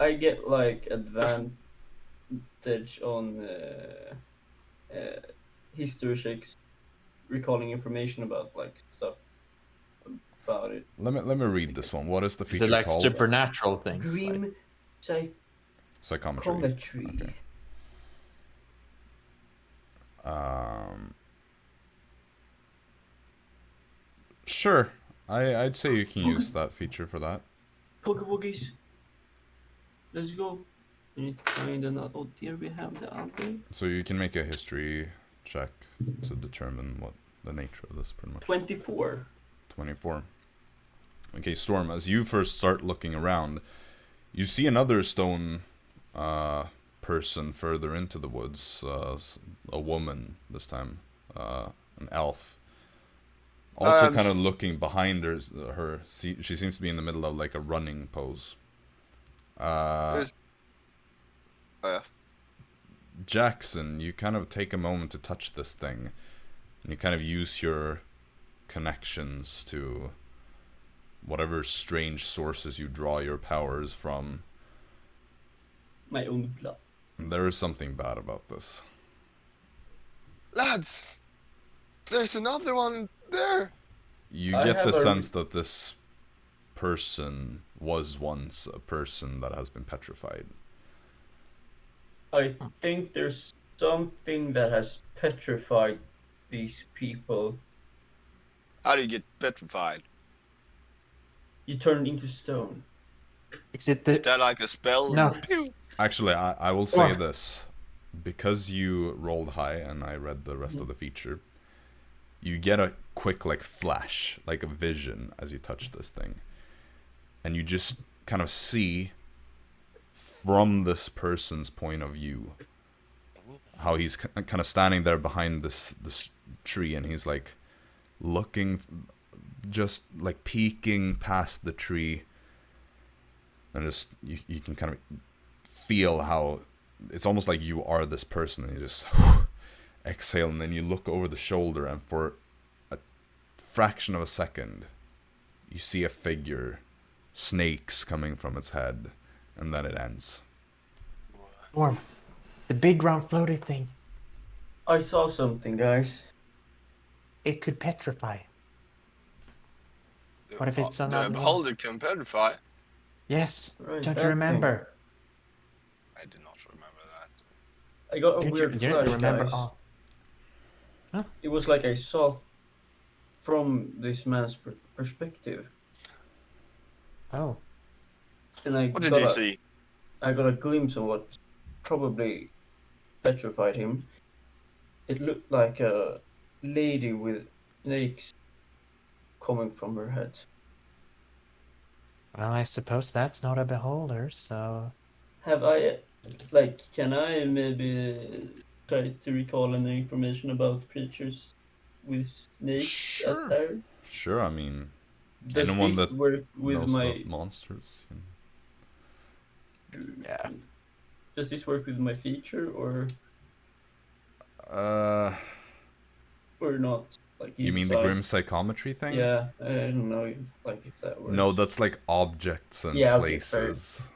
[SPEAKER 4] I get like advantage on history checks, recalling information about like stuff about it.
[SPEAKER 1] Let me read this one. What is the
[SPEAKER 2] Is
[SPEAKER 1] feature
[SPEAKER 2] it like
[SPEAKER 1] called?
[SPEAKER 2] supernatural things?
[SPEAKER 4] Dream
[SPEAKER 1] Psychometry.
[SPEAKER 4] psychometry.
[SPEAKER 1] Okay. Sure. I'd say you can use that feature for that.
[SPEAKER 4] Pokeboogies. Let's go. We need to find another. Oh dear, we have the other.
[SPEAKER 1] So you can make a history check to determine what the nature of this pretty much.
[SPEAKER 4] 24.
[SPEAKER 1] 24. Okay, Storm, as you first start looking around, you see another stone person further into the woods, a woman this time, an elf. Also kind of looking behind her. She seems to be in the middle of like a running pose. Jaxson, you kind of take a moment to touch this thing, and you kind of use your connections to whatever strange sources you draw your powers from.
[SPEAKER 4] My own blood.
[SPEAKER 1] There is something bad about this.
[SPEAKER 5] Lads! There's another one there!
[SPEAKER 1] You
[SPEAKER 4] I
[SPEAKER 1] get
[SPEAKER 4] have
[SPEAKER 1] the
[SPEAKER 4] a-
[SPEAKER 1] sense that this person was once a person that has been petrified.
[SPEAKER 4] I think there's something that has petrified these people.
[SPEAKER 5] How do you get petrified?
[SPEAKER 4] You turn into stone.
[SPEAKER 2] Is it
[SPEAKER 5] Is
[SPEAKER 2] the...
[SPEAKER 5] that like a spell?
[SPEAKER 2] No.
[SPEAKER 5] Pew!
[SPEAKER 1] Actually, I will say
[SPEAKER 2] Oh.
[SPEAKER 1] this. Because you rolled high and I read the rest of the feature, you get a quick like flash, like a vision as you touch this thing. And you just kind of see from this person's point of view how he's kind of standing there behind this tree, and he's like looking, just like peeking past the tree, and just you can kind of feel how it's almost like you are this person, and you just exhale, and then you look over the shoulder, and for a fraction of a second you see a figure, snakes coming from its head, and then it ends.
[SPEAKER 2] Storm. The big round floaty thing.
[SPEAKER 4] I saw something, guys.
[SPEAKER 2] It could petrify. What if it's
[SPEAKER 5] The
[SPEAKER 2] another one?
[SPEAKER 5] beholder can petrify.
[SPEAKER 2] Yes.
[SPEAKER 4] Right,
[SPEAKER 2] Don't
[SPEAKER 4] that
[SPEAKER 2] you
[SPEAKER 4] thing.
[SPEAKER 2] remember?
[SPEAKER 5] I do not remember that.
[SPEAKER 4] I got a
[SPEAKER 2] Didn't
[SPEAKER 4] weird
[SPEAKER 2] you
[SPEAKER 4] flash,
[SPEAKER 2] remember?
[SPEAKER 4] guys.
[SPEAKER 2] Oh.
[SPEAKER 4] It was like I saw from this man's perspective,
[SPEAKER 2] Oh.
[SPEAKER 4] and I
[SPEAKER 5] What did
[SPEAKER 4] got
[SPEAKER 5] you
[SPEAKER 4] a-
[SPEAKER 5] see?
[SPEAKER 4] I got a glimpse of what probably petrified him. It looked like a lady with snakes coming from her head.
[SPEAKER 2] Well, I suppose that's not a beholder, so...
[SPEAKER 4] Have I, like, can I maybe try to recall any information about creatures with snakes as
[SPEAKER 1] Sure.
[SPEAKER 4] hair?
[SPEAKER 1] Sure, I mean,
[SPEAKER 4] Does
[SPEAKER 1] anyone
[SPEAKER 4] this
[SPEAKER 1] that
[SPEAKER 4] work with
[SPEAKER 1] knows
[SPEAKER 4] my?
[SPEAKER 1] about monsters.
[SPEAKER 2] Yeah.
[SPEAKER 4] Does this work with my feature or not? Like
[SPEAKER 1] You mean the
[SPEAKER 4] inside?
[SPEAKER 1] grim psychometry thing?
[SPEAKER 4] Yeah, I don't know, if that works.
[SPEAKER 1] No, that's like objects and
[SPEAKER 4] Yeah, okay, fair.
[SPEAKER 1] places.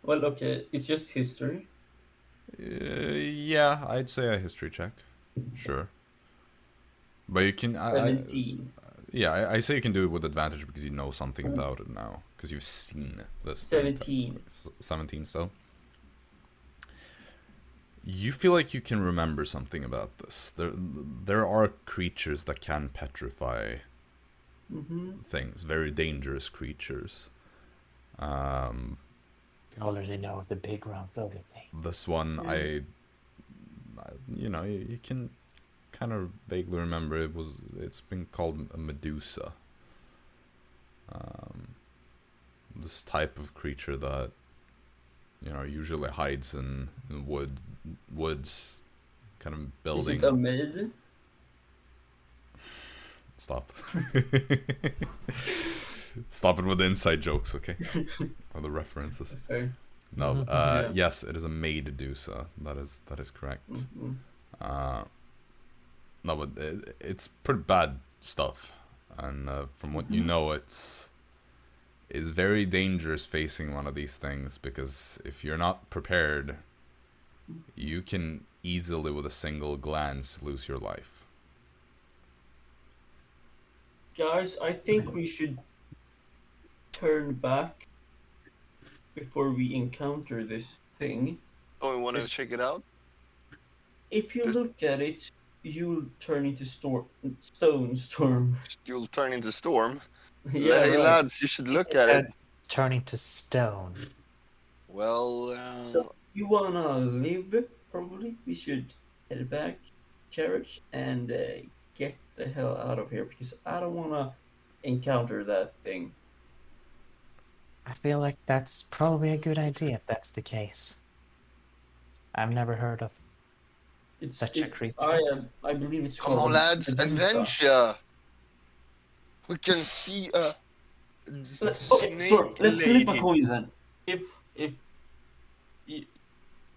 [SPEAKER 4] Well, okay, it's just history.
[SPEAKER 1] Yeah, I'd say a history check. Sure. But you can...
[SPEAKER 4] 17.
[SPEAKER 1] Yeah, I say you can do it with advantage because you know something about it now. Because you've seen this thing.
[SPEAKER 4] 17.
[SPEAKER 1] 17 so. You feel like you can remember something about this. There are creatures that can petrify things. Very dangerous creatures.
[SPEAKER 2] You already know the big round floating thing.
[SPEAKER 1] This one, you know, you can kind of vaguely remember it's been called a Medusa. This type of creature that, you know, usually hides in woods, kind of building.
[SPEAKER 4] Is it a maid?
[SPEAKER 1] Stop. Stop it with the inside jokes, okay? Or the references.
[SPEAKER 4] Okay.
[SPEAKER 1] No,
[SPEAKER 4] Yeah.
[SPEAKER 1] yes, it is a Medusa. That is correct. No, but it's pretty bad stuff, and from what you know, it's very dangerous facing one of these things, because if you're not prepared, you can easily, with a single glance, lose your life.
[SPEAKER 4] Guys, I think we should turn back before we encounter this thing.
[SPEAKER 5] Oh, we want to check it out?
[SPEAKER 4] If you
[SPEAKER 5] This-
[SPEAKER 4] look at it, you'll turn into stone storm.
[SPEAKER 5] You'll turn into storm.
[SPEAKER 4] Yeah,
[SPEAKER 5] Hey,
[SPEAKER 4] right.
[SPEAKER 5] lads, you should look at it.
[SPEAKER 2] Turning to stone.
[SPEAKER 5] Well,
[SPEAKER 4] So you wanna live? Probably we should head back, carriage, and get the hell out of here, because I don't wanna encounter that thing.
[SPEAKER 2] I feel like that's probably a good idea if that's the case. I've never heard of
[SPEAKER 4] It's
[SPEAKER 2] such a creature.
[SPEAKER 4] I believe it's
[SPEAKER 5] come
[SPEAKER 4] called
[SPEAKER 5] on, lads,
[SPEAKER 4] Medusa.
[SPEAKER 5] adventure. We can see a
[SPEAKER 4] Okay,
[SPEAKER 5] snake
[SPEAKER 4] sure. Let's flip a
[SPEAKER 5] lady.
[SPEAKER 4] coin then. If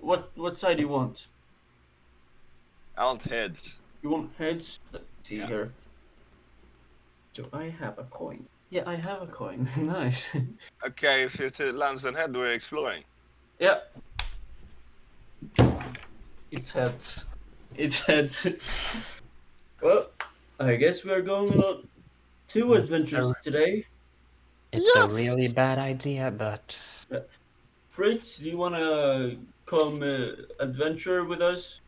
[SPEAKER 4] what side do you want?
[SPEAKER 5] I want heads.
[SPEAKER 4] You want heads? Let's see
[SPEAKER 5] Yeah.
[SPEAKER 4] here. Do I have a coin? Yeah, I have a coin. Nice.
[SPEAKER 5] Okay, if it lands on head, we're exploring.
[SPEAKER 4] Yeah. It's heads. It's heads. Well, I guess we're going on 2 adventures today.
[SPEAKER 2] It's
[SPEAKER 5] Yes!
[SPEAKER 2] a really bad idea, but
[SPEAKER 4] Fritz, do you wanna come adventure with us?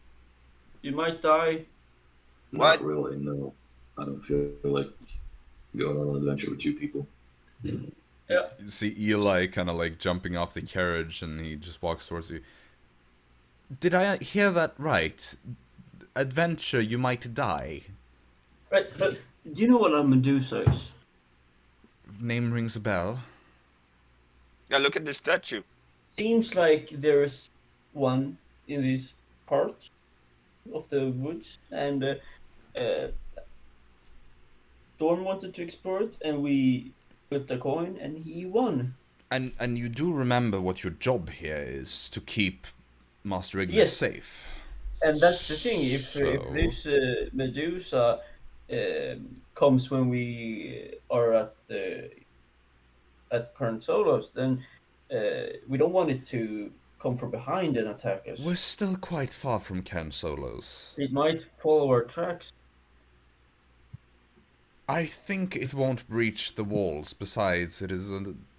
[SPEAKER 4] You might die.
[SPEAKER 5] What?
[SPEAKER 3] Not really, no. I don't feel like going on an adventure with you people.
[SPEAKER 1] You see Eli kind of like jumping off the carriage, and he just walks towards you. Did I hear that right? Adventure, you might die.
[SPEAKER 4] Right, but do you know what a Medusa is?
[SPEAKER 1] Name rings a bell.
[SPEAKER 5] Yeah, look at this statue.
[SPEAKER 4] Seems like there's one in this part of the woods, and Storm wanted to explore it, and we flipped a coin, and he won.
[SPEAKER 1] And you do remember what your job here is, to keep Master Ignis
[SPEAKER 4] Yes.
[SPEAKER 1] safe.
[SPEAKER 4] And that's the thing. If
[SPEAKER 1] So-
[SPEAKER 4] this Medusa comes when we are at current solos, then we don't want it to come from behind and attack us.
[SPEAKER 1] We're still quite far from Cairn Solos.
[SPEAKER 4] It might follow our tracks.
[SPEAKER 1] I think it won't breach the walls. Besides, it is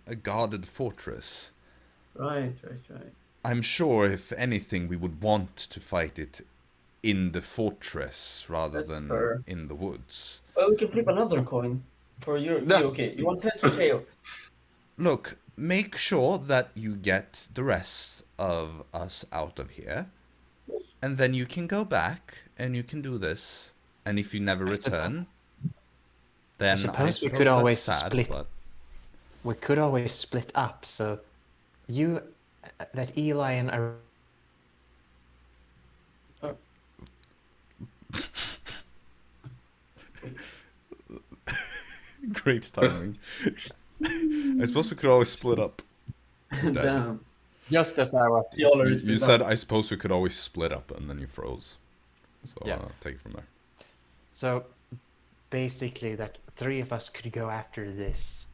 [SPEAKER 1] a guarded fortress.
[SPEAKER 4] Right.
[SPEAKER 1] I'm sure, if anything, we would want to fight it in the fortress rather
[SPEAKER 4] That's
[SPEAKER 1] than
[SPEAKER 4] fair.
[SPEAKER 1] in the woods.
[SPEAKER 4] Well, we can flip another coin for your.
[SPEAKER 5] No.
[SPEAKER 4] Okay, you want heads or tail?
[SPEAKER 1] Look, make sure that you get the rest of us out of here, and then you can go back and you can do this. And if you never return, then I
[SPEAKER 2] suppose we
[SPEAKER 1] suppose
[SPEAKER 2] could
[SPEAKER 1] that's
[SPEAKER 2] always
[SPEAKER 1] sad,
[SPEAKER 2] split.
[SPEAKER 1] but
[SPEAKER 2] we could always split up. So that Eli and
[SPEAKER 1] great timing. I suppose we could always split up.
[SPEAKER 4] Damn.
[SPEAKER 2] just as I was.
[SPEAKER 4] Y'all are
[SPEAKER 1] You said, I suppose we could always split up, and then you froze. So
[SPEAKER 2] Yeah.
[SPEAKER 1] take it from there.
[SPEAKER 2] So basically, that 3 of us could go after this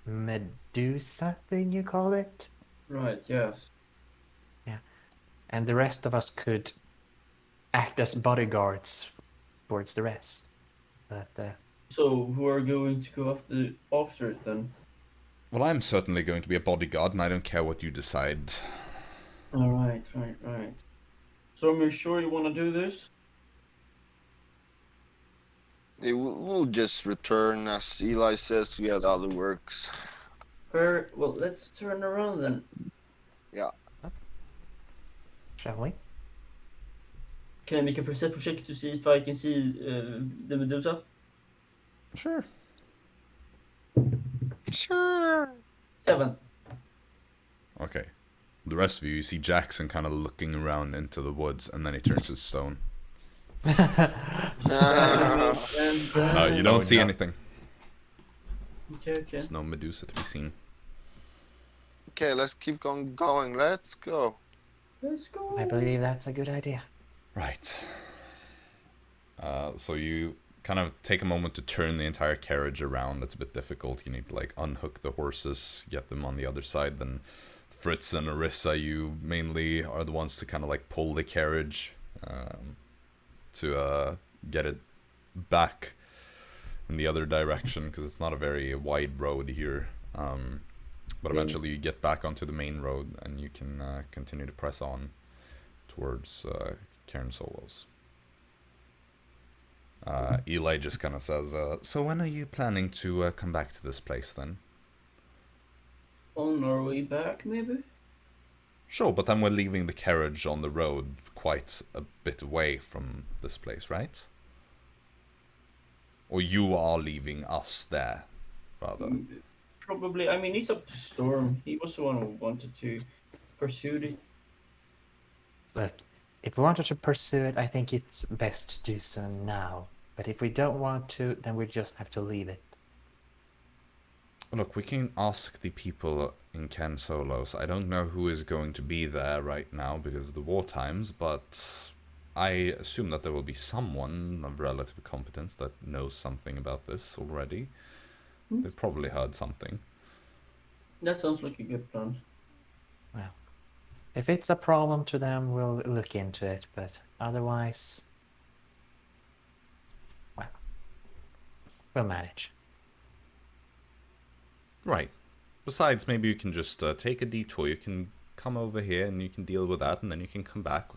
[SPEAKER 2] Medusa thing you call it,
[SPEAKER 4] Right. Yes.
[SPEAKER 2] and the rest of us could act as bodyguards towards the rest. But
[SPEAKER 4] So who are going to go after it then?
[SPEAKER 1] Well, I'm certainly going to be a bodyguard, and I don't care what you decide.
[SPEAKER 4] All right. So are you sure you want to do this?
[SPEAKER 5] We'll just return, as Eli says, we have other works.
[SPEAKER 4] Well, let's turn around then.
[SPEAKER 5] Yeah.
[SPEAKER 2] Shall we?
[SPEAKER 4] Can I make a perception check to see if I can see the Medusa?
[SPEAKER 1] Sure.
[SPEAKER 5] Sure.
[SPEAKER 4] 7.
[SPEAKER 1] Okay. The rest of you see Jaxson kind of looking around into the woods, and then he turns to stone.
[SPEAKER 4] And,
[SPEAKER 1] No, you don't see
[SPEAKER 2] no.
[SPEAKER 1] anything.
[SPEAKER 4] Okay.
[SPEAKER 1] There's no Medusa to be seen.
[SPEAKER 5] Okay, let's keep on going. Let's go.
[SPEAKER 4] Let's go.
[SPEAKER 2] I believe that's a good idea.
[SPEAKER 1] Right. So you kind of take a moment to turn the entire carriage around. It's a bit difficult. You need to like unhook the horses, get them on the other side. Then Fritz and Arisa, you mainly are the ones to kind of like pull the carriage to get it back in the other direction, because it's not a very wide road here. But eventually you get back onto the main road, and you can continue to press on towards Cairn Solos. Eli just kind of says, so when are you planning to come back to this place then?
[SPEAKER 4] On our way back, maybe?
[SPEAKER 1] Sure, but then we're leaving the carriage on the road quite a bit away from this place, right? Or you are leaving us there, rather.
[SPEAKER 4] Probably. I mean, it's up to Storm. He was the one who wanted to pursue it.
[SPEAKER 2] Look, if we wanted to pursue it, I think it's best to do so now. But if we don't want to, then we just have to leave it.
[SPEAKER 1] Look, we can ask the people in Cairn Solos. I don't know who is going to be there right now because of the war times, but I assume that there will be someone of relative competence that knows something about this already. They've probably heard something.
[SPEAKER 4] That sounds like a good plan.
[SPEAKER 2] Well, if it's a problem to them, we'll look into it. But otherwise, well, we'll manage.
[SPEAKER 1] Right. Besides, maybe you can just take a detour. You can come over here and you can deal with that, and then you can come back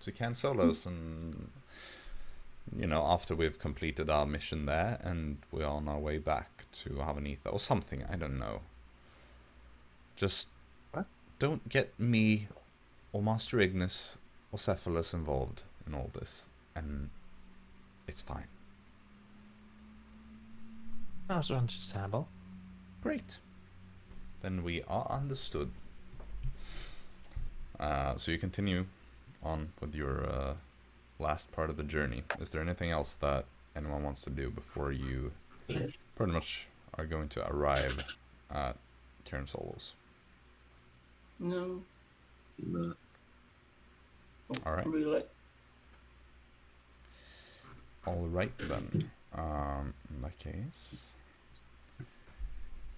[SPEAKER 1] to Cairn Solos, and you know, after we've completed our mission there, and we're on our way back to Havanitha or something. I don't know. Just don't get me or Master Ignis or Cephalus involved in all this, and it's fine.
[SPEAKER 2] Sounds understandable.
[SPEAKER 1] Great. Then we are understood. So you continue on with your last part of the journey. Is there anything else that anyone wants to do before you pretty much are going to arrive at Cairn Solos?
[SPEAKER 4] No.
[SPEAKER 3] No.
[SPEAKER 1] All right.
[SPEAKER 4] Really.
[SPEAKER 1] All right then. In that case,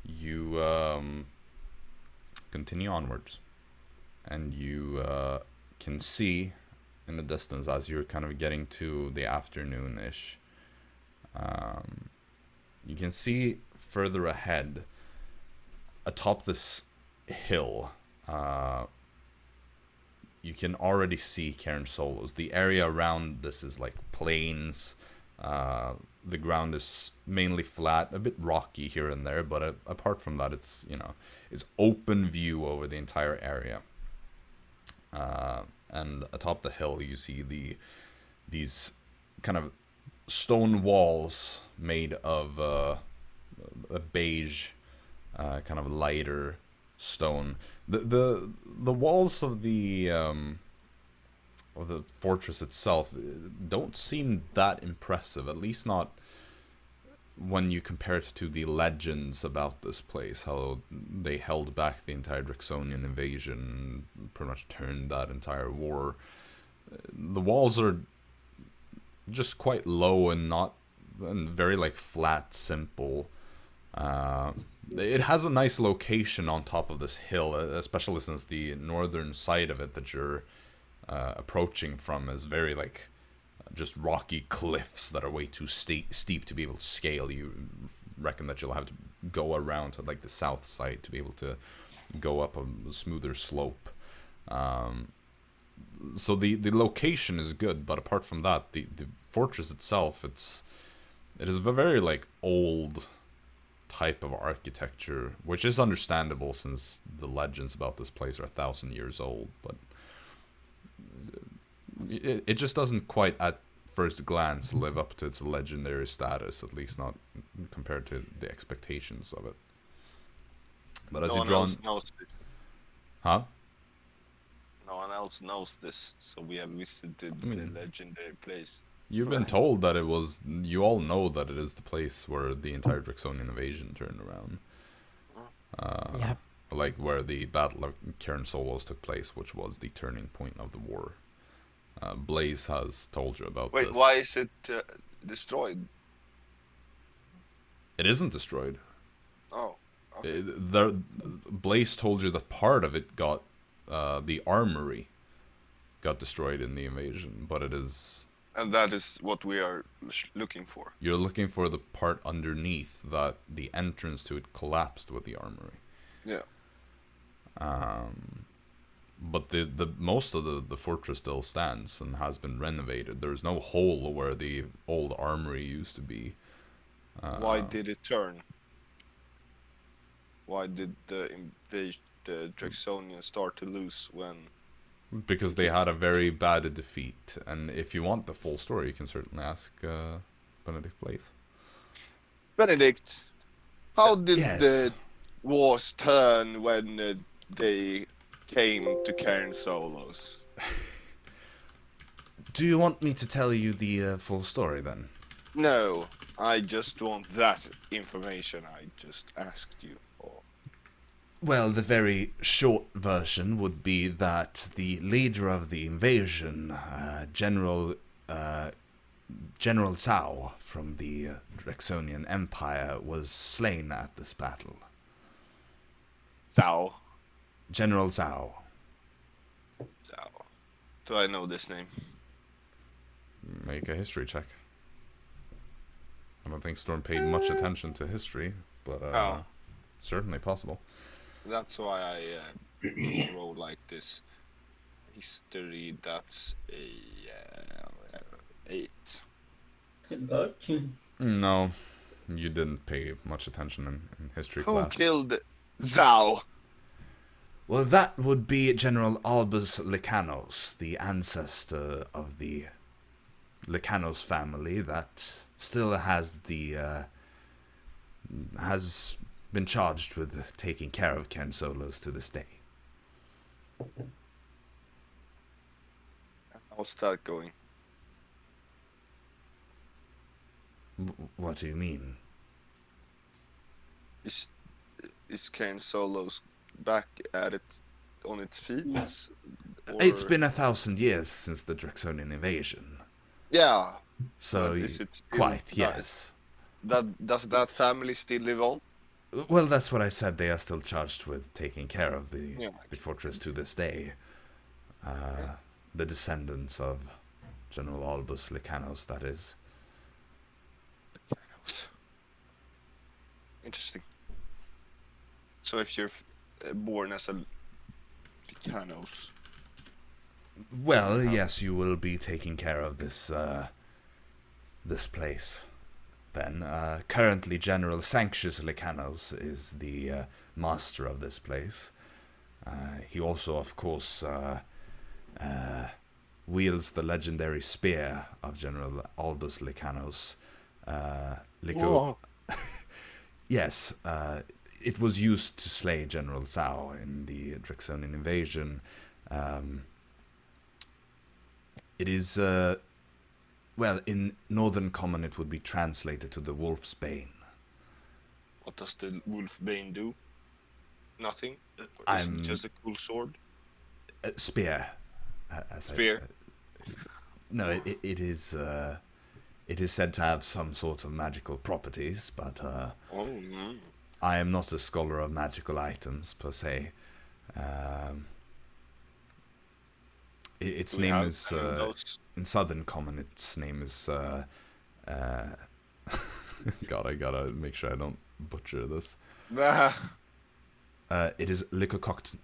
[SPEAKER 1] you continue onwards, and you can see in the distance as you're kind of getting to the afternoon-ish. You can see further ahead, atop this hill. You can already see Cairn Solos. The area around this is like plains. The ground is mainly flat, a bit rocky here and there, but apart from that, it's, you know, it's open view over the entire area. And atop the hill, you see these kind of stone walls made of a beige, kind of lighter stone. The walls of the fortress itself don't seem that impressive, at least not when you compare it to the legends about this place, how they held back the entire Draxonian invasion, pretty much turned that entire war. The walls are just quite low and very like flat, simple. It has a nice location on top of this hill, especially since the northern side of it that you're approaching from is very like just rocky cliffs that are way too steep to be able to scale. You reckon that you'll have to go around to like the south side to be able to go up a smoother slope. So the location is good, but apart from that, the fortress itself, it is a very like old type of architecture, which is understandable since the legends about this place are 1,000 years old, but it just doesn't quite at first glance live up to its legendary status, at least not compared to the expectations of it. But as
[SPEAKER 5] No
[SPEAKER 1] you
[SPEAKER 5] one
[SPEAKER 1] draw
[SPEAKER 5] else knows this.
[SPEAKER 1] Huh?
[SPEAKER 5] No one else knows this, so we have visited the legendary place.
[SPEAKER 1] You've been told that it was. You all know that it is the place where the entire Draxonian invasion turned around.
[SPEAKER 2] Yeah.
[SPEAKER 1] Like where the Battle of Cairn took place, which was the turning point of the war. Blaze has told you about this.
[SPEAKER 5] Wait, why is it destroyed?
[SPEAKER 1] It isn't destroyed.
[SPEAKER 5] Oh, okay.
[SPEAKER 1] Blaze told you that part of it got, the armory got destroyed in the invasion, but it is...
[SPEAKER 5] And that is what we are looking for.
[SPEAKER 1] You're looking for the part underneath that the entrance to it collapsed with the armory.
[SPEAKER 5] Yeah.
[SPEAKER 1] But the most of the fortress still stands and has been renovated. There's no hole where the old armory used to be.
[SPEAKER 5] Why did it turn? Why did the Draxonians start to lose when...
[SPEAKER 1] Because they had a very bad defeat. And if you want the full story, you can certainly ask Benedict Blaze.
[SPEAKER 5] Benedict, how did
[SPEAKER 1] Yes.
[SPEAKER 5] the wars turn when they came to Cairn Solos?
[SPEAKER 1] Do you want me to tell you the full story then?
[SPEAKER 5] No, I just want that information I just asked you for.
[SPEAKER 1] Well, the very short version would be that the leader of the invasion, General Zhao from the Draxonian Empire, was slain at this battle.
[SPEAKER 5] Zhao.
[SPEAKER 1] General Zhao.
[SPEAKER 5] Zhao. Do I know this name?
[SPEAKER 1] Make a history check. I don't think Storm paid much attention to history, but certainly possible.
[SPEAKER 5] That's why I roll like this. History, that's a 8.
[SPEAKER 4] Lucky.
[SPEAKER 1] No, you didn't pay much attention in history
[SPEAKER 5] Who
[SPEAKER 1] class.
[SPEAKER 5] killed Zhao?
[SPEAKER 1] Well, that would be General Albus Lycanos, the ancestor of the Lycanos family that still has been charged with taking care of Cairn Solos to this day.
[SPEAKER 5] How's that going?
[SPEAKER 1] What do you mean?
[SPEAKER 5] Is Cairn Solos back at it on its feet?
[SPEAKER 1] It's been 1,000 years since the Draxonian invasion.
[SPEAKER 5] Yeah.
[SPEAKER 1] So,
[SPEAKER 5] but is it still
[SPEAKER 1] quite,
[SPEAKER 5] nice?
[SPEAKER 1] yes.
[SPEAKER 5] Does that family still live on?
[SPEAKER 1] Well, that's what I said. They are still charged with taking care of the
[SPEAKER 5] Yeah.
[SPEAKER 1] fortress to this day. The descendants of General Albus Lycanos, that is.
[SPEAKER 5] Interesting. So if you're born as a Lycanos...
[SPEAKER 1] Well, yes, you will be taking care of this this place. Then, currently General Sanctius Lycanos is the master of this place. He also, of course, wields the legendary spear of General Albus Lycanos. Yes, it was used to slay General Zhao in the Draxonian invasion. It is, well, in Northern Common it would be translated to the Wolf's Bane.
[SPEAKER 5] What does the Wolf Bane do? Nothing? Or is it just a cool sword?
[SPEAKER 1] Spear.
[SPEAKER 5] Spear?
[SPEAKER 1] No, it is said to have some sort of magical properties, but I am not a scholar of magical items, per se. Its name is... in Southern Common, its name is God, I gotta make sure I don't butcher this.
[SPEAKER 5] Nah.
[SPEAKER 1] It is Licoctonum.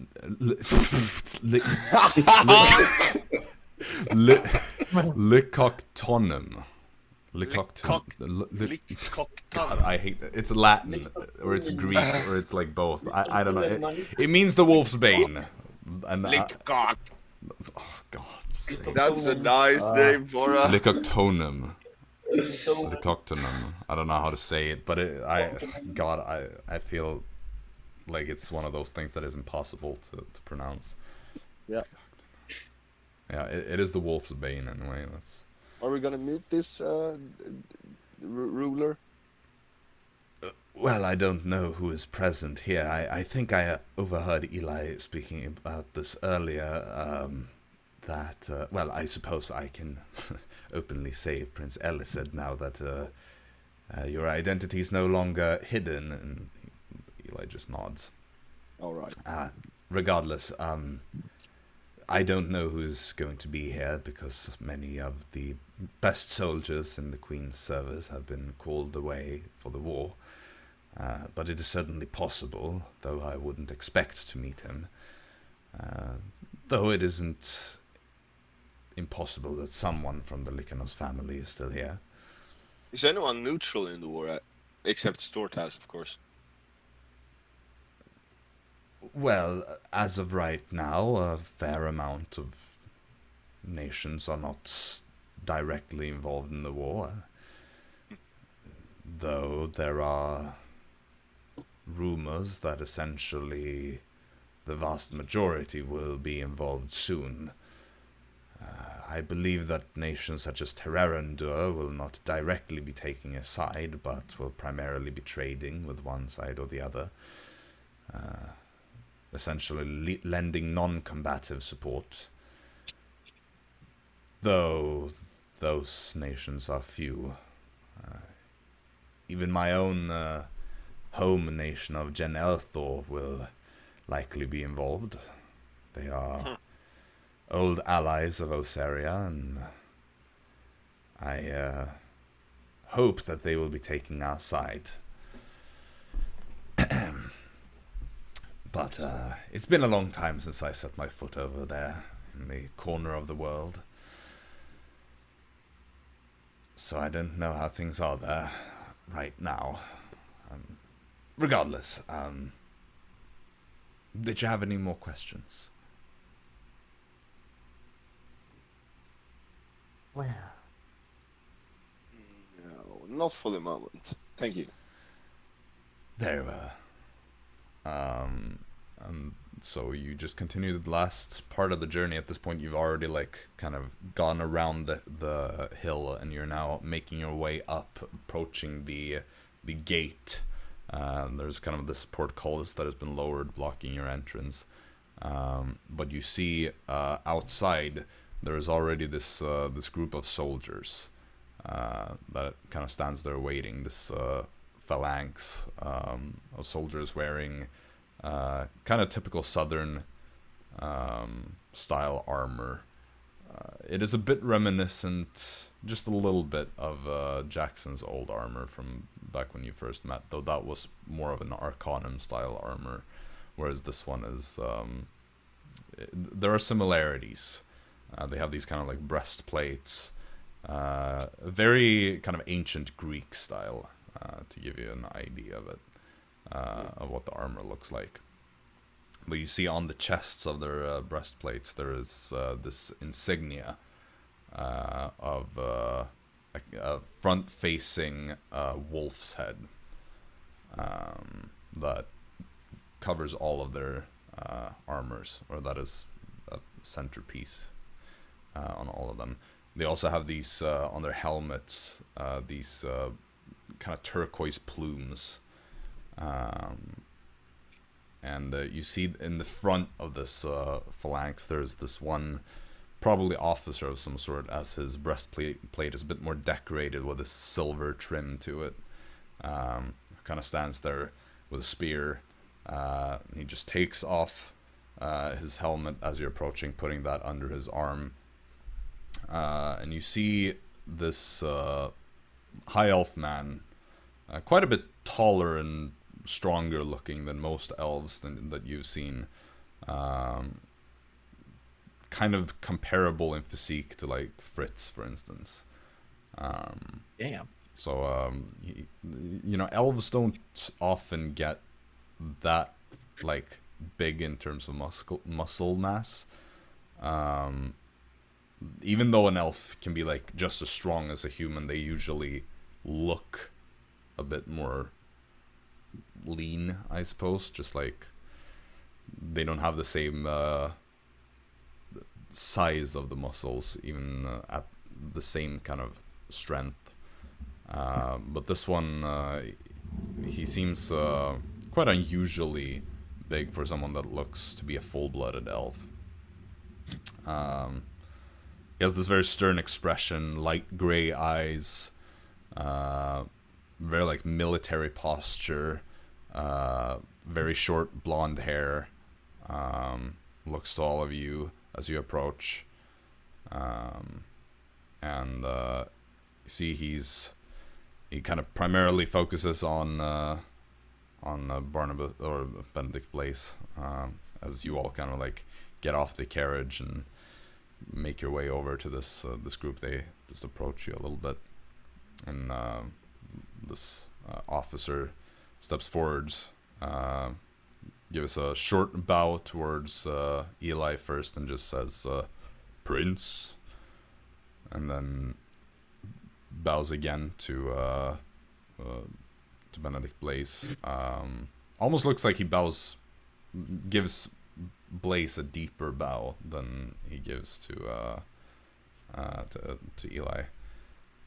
[SPEAKER 1] God, I hate that. It's Latin, or it's Greek, or it's like both. I don't know. It means the wolf's bane. And
[SPEAKER 5] Lickcock.
[SPEAKER 1] oh God.
[SPEAKER 5] That's a nice name for a...
[SPEAKER 1] Licoctonum. Licoctonum. I don't know how to say it, but I feel like it's one of those things that is impossible to pronounce.
[SPEAKER 5] Yeah.
[SPEAKER 1] Yeah, it is the wolf's bane anyway. That's.
[SPEAKER 5] Are we gonna meet this ruler?
[SPEAKER 1] Well, I don't know who is present here. I think I overheard Eli speaking about this earlier. Well, I suppose I can openly say Prince Ellis said now that your identity is no longer hidden, and Eli just nods.
[SPEAKER 5] All right.
[SPEAKER 1] Regardless, I don't know who's going to be here because many of the best soldiers in the Queen's service have been called away for the war. But it is certainly possible, though I wouldn't expect to meet him. Though it isn't impossible that someone from the Lycanos family is still here.
[SPEAKER 5] Is anyone neutral in the war, except Stortas, of course?
[SPEAKER 1] Well, as of right now, a fair amount of nations are not directly involved in the war. Though there are rumors that essentially the vast majority will be involved soon. I believe that nations such as Terrarendur will not directly be taking a side, but will primarily be trading with one side or the other. Essentially lending non-combative support. Though those nations are few. Even my own home nation of Gen Elthor will likely be involved. They are old allies of Oseria, and I hope that they will be taking our side. But it's been a long time since I set my foot over there in the corner of the world. So I don't know how things are there right now. Regardless, did you have any more questions?
[SPEAKER 2] Well,
[SPEAKER 5] No, not for the moment. Thank you.
[SPEAKER 1] Very well. So you just continue the last part of the journey. At this point, you've already kind of gone around the hill, and you're now making your way up, approaching the gate. There's kind of this portcullis that has been lowered, blocking your entrance. But you see outside there is already this group of soldiers that kind of stands there waiting. This phalanx of soldiers wearing kind of typical southern style armor. It is a bit reminiscent, just a little bit, of Jaxson's old armor from back when you first met, though that was more of an Arcanum style armor, whereas this one is there are similarities. They have these kind of like breastplates, very kind of ancient Greek style, to give you an idea of it, of what the armor looks like. But you see on the chests of their breastplates there is this insignia of a front-facing wolf's head that covers all of their armors, or that is a centerpiece on all of them. They also have these on their helmets, these kind of turquoise plumes. And you see in the front of this phalanx, there's this one, probably officer of some sort, as his breastplate is a bit more decorated with a silver trim to it. Kind of stands there with a spear. He just takes off his helmet as you're approaching, putting that under his arm. and you see this high elf man, quite a bit taller and stronger looking than most elves that you've seen. Kind of comparable in physique to like Fritz, for instance.
[SPEAKER 2] Damn.
[SPEAKER 1] So elves don't often get that like big in terms of muscle mass. Even though an elf can be like just as strong as a human, they usually look a bit more lean, I suppose. Just like they don't have the same size of the muscles, even at the same kind of strength. But this one, he seems quite unusually big for someone that looks to be a full-blooded elf. He has this very stern expression, light gray eyes, very like military posture, very short blonde hair. Looks to all of you as you approach, and you see he kind of primarily focuses on Barnabas or Benedict Blaze, as you all kind of like get off the carriage and make your way over to this group. They just approach you a little bit, and this officer steps forward, gives a short bow towards Eli first, and just says, "Prince," and then bows again to Benedict Blaze. Almost looks like he gives Blaze a deeper bow than he gives to Eli.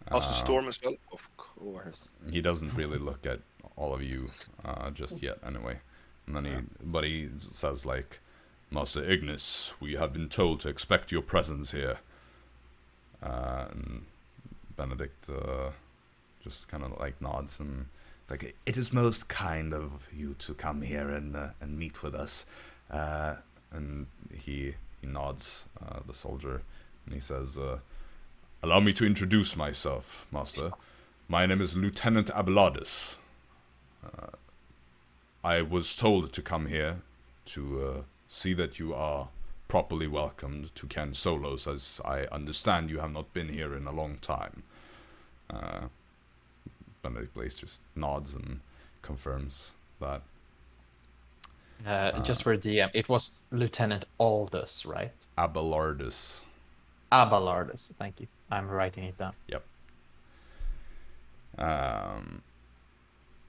[SPEAKER 5] Also Storm as well, of course.
[SPEAKER 1] He doesn't really look at all of you just yet, anyway. And then he says like, "Master Ignis, we have been told to expect your presence here." And Benedict just kind of like nods and it's like, "It is most kind of you to come here and meet with us." And he nods, the soldier, and he says, "Allow me to introduce myself, Master. My name is Lieutenant Abelardus. I was told to come here to see that you are properly welcomed to Cairn Solos, as I understand you have not been here in a long time." Benedict Blaze just nods and confirms that.
[SPEAKER 2] Just for DM, it was Lieutenant Aldous, right?
[SPEAKER 1] Abelardus.
[SPEAKER 2] Abelardus, thank you. I'm writing it down.
[SPEAKER 1] Yep.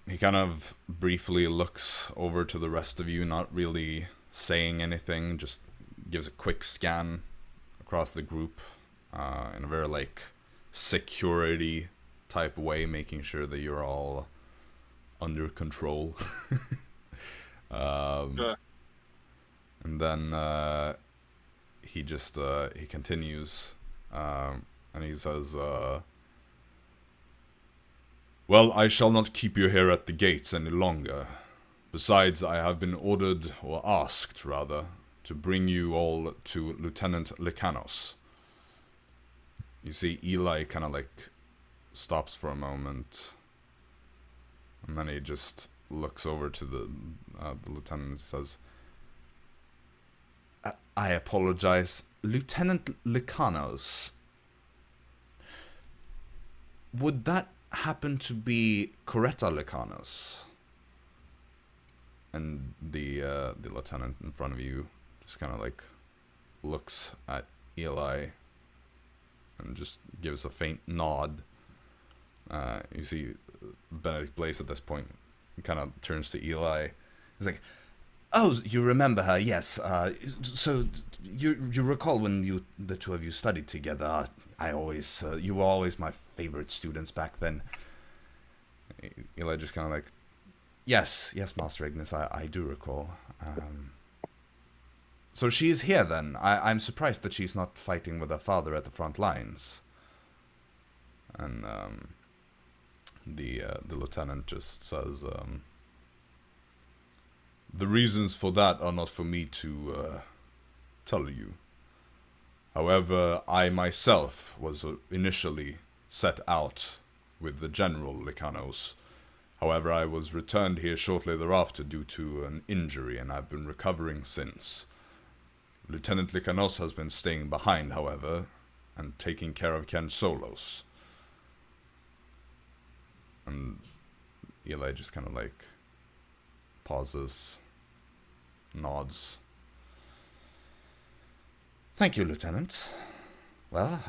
[SPEAKER 1] He kind of briefly looks over to the rest of you, not really saying anything, just gives a quick scan across the group in a very like security type way, making sure that you're all under control. And then he continues, and he says, "Well, I shall not keep you here at the gates any longer. Besides, I have been ordered, or asked rather, to bring you all to Lieutenant Lekanos." You see Eli kind of like stops for a moment, and then he just looks over to the lieutenant and says, I apologize, Lieutenant Lekanos. Would that happen to be Coretta Lekanos?" And the lieutenant in front of you just kind of like looks at Eli and just gives a faint nod. You see Benedict Blaze at this point kind of turns to Eli. He's like, "Oh, you remember her? Yes. So you recall when the two of you studied together? You were always my favorite students back then." Eli just kind of like, yes, Master Ignis, I do recall. So she is here then. I'm surprised that she's not fighting with her father at the front lines. And the lieutenant just says, "The reasons for that are not for me to tell you. However, I myself was initially set out with the General Lycanos. However, I was returned here shortly thereafter due to an injury, and I've been recovering since. Lieutenant Lycanos has been staying behind, however, and taking care of Cairn solos. And Eli just kind of like pauses, nods. Thank you, Lieutenant. Well,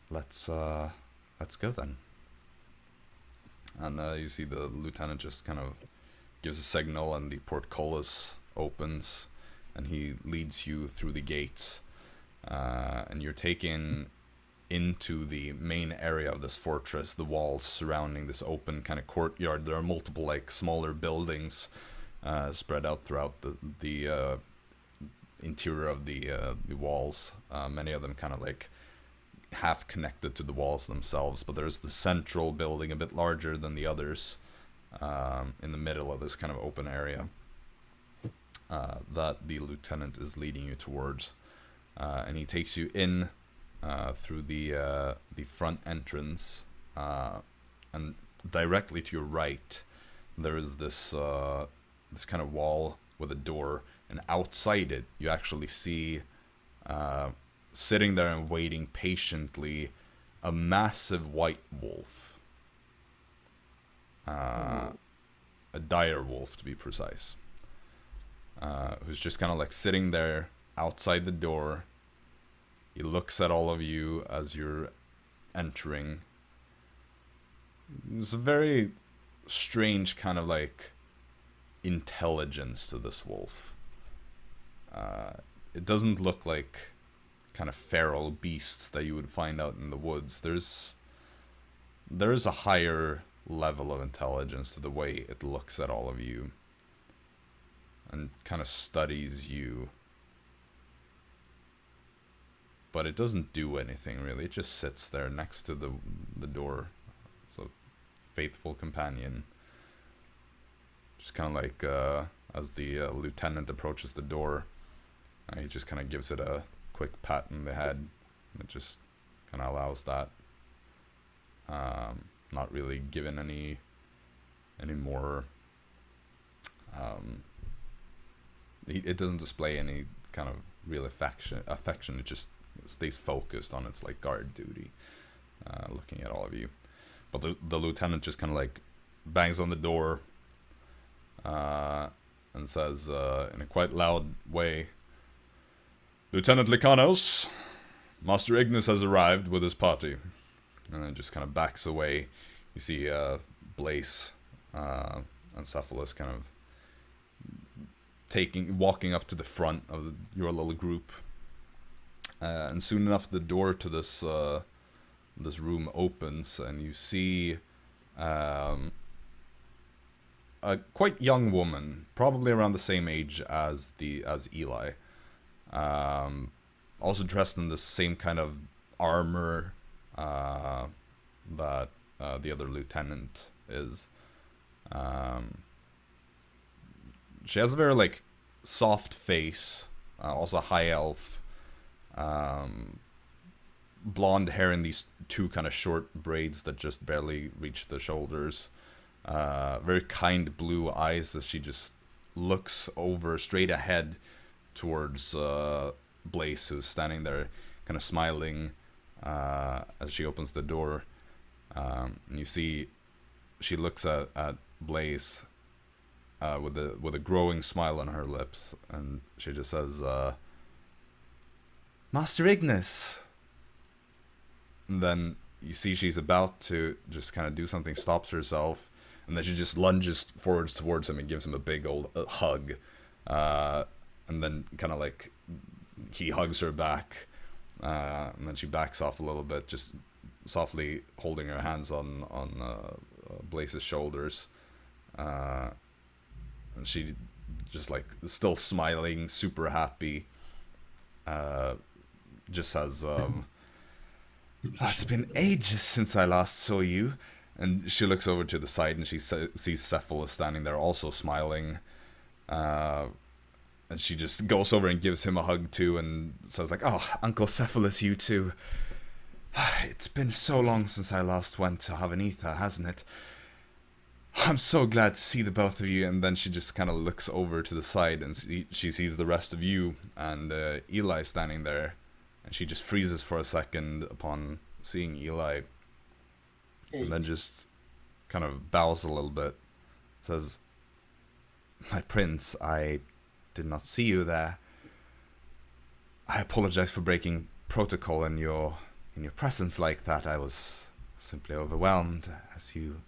[SPEAKER 1] let's go then. And you see the lieutenant just kind of gives a signal, and the portcullis opens, and he leads you through the gates, and you're taken into the main area of this fortress, the walls surrounding this open kind of courtyard. There are multiple like smaller buildings spread out throughout the interior of the walls. Many of them kind of like half connected to the walls themselves, but there's the central building a bit larger than the others in the middle of this kind of open area that the lieutenant is leading you towards, and he takes you in through the front entrance, and directly to your right there is this kind of wall with a door, and outside it you actually see sitting there and waiting patiently a massive white wolf, a dire wolf to be precise, who's just kind of like sitting there outside the door. He looks at all of you as you're entering. There's a very strange kind of like intelligence to this wolf. It doesn't look like kind of feral beasts that you would find out in the woods. There is a higher level of intelligence to the way it looks at all of you and kind of studies you. But it doesn't do anything really. It just sits there next to the door. It's a faithful companion. Just kind of like as the lieutenant approaches the door, he just kind of gives it a quick pat in the head, and it just kind of allows that. Not really given any more. It doesn't display any kind of real affection. It just stays focused on its like guard duty, looking at all of you. But the lieutenant just kind of like bangs on the door and says in a quite loud way, "Lieutenant Lycanos, Master Ignis has arrived with his party." And then just kind of backs away. You see Blaze and Cephalus kind of walking up to the front of your little group. And soon enough, the door to this room opens, and you see a quite young woman, probably around the same age as Eli. Also dressed in the same kind of armor that the other lieutenant is. She has a very like soft face, also high elf, blonde hair in these two kind of short braids that just barely reach the shoulders. Very kind blue eyes as she just looks over straight ahead towards Blaze, who's standing there kind of smiling as she opens the door. And you see she looks at Blaze with a growing smile on her lips, and she just says, "Master Ignis." And then you see she's about to just kind of do something, stops herself, and then she just lunges forwards towards him and gives him a big old hug. And then kind of like he hugs her back, and then she backs off a little bit, just softly holding her hands on Blaze's shoulders. And she just like still smiling, super happy, just says, "It's been ages since I last saw you." And she looks over to the side and she sees Cephalus standing there also smiling. And And she just goes over and gives him a hug too, and says like, "Oh, Uncle Cephalus, you too. It's been so long since I last went to Havanetha, hasn't it? I'm so glad to see the both of you." And then she just kind of looks over to the side, and she sees the rest of you and Eli standing there, and she just freezes for a second upon seeing Eli, and then just kind of bows a little bit, says, "My prince, I did not see you there. I apologize for breaking protocol in your presence like that. I was simply overwhelmed, as you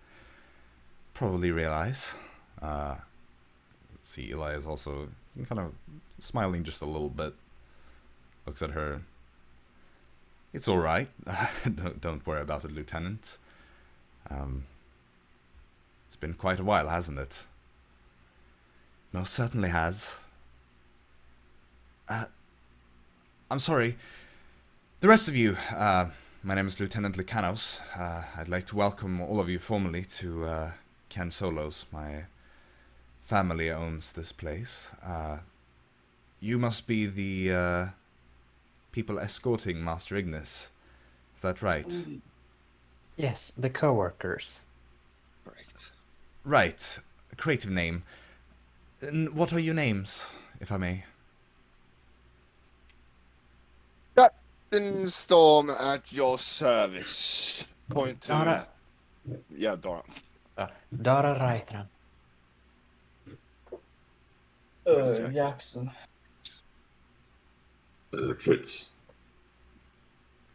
[SPEAKER 1] probably realize." See, Eli is also kind of smiling just a little bit. Looks at her. "It's all right. Don't worry about it, Lieutenant. It's been quite a while, hasn't it?" "Most certainly has. I'm sorry. The rest of you, my name is Lieutenant Lycanos. I'd like to welcome all of you formally to Cairn Solos. My family owns this place. You must be the people escorting Master Ignis. Is that right?"
[SPEAKER 2] Yes, the co-workers.
[SPEAKER 5] Correct.
[SPEAKER 1] "Right. A creative name. And what are your names, if I may?"
[SPEAKER 5] Captain Storm at your service. Point to...
[SPEAKER 2] Dara.
[SPEAKER 5] Yeah, Dara.
[SPEAKER 2] Dara Raethran.
[SPEAKER 4] Jaxson.
[SPEAKER 3] Fritz.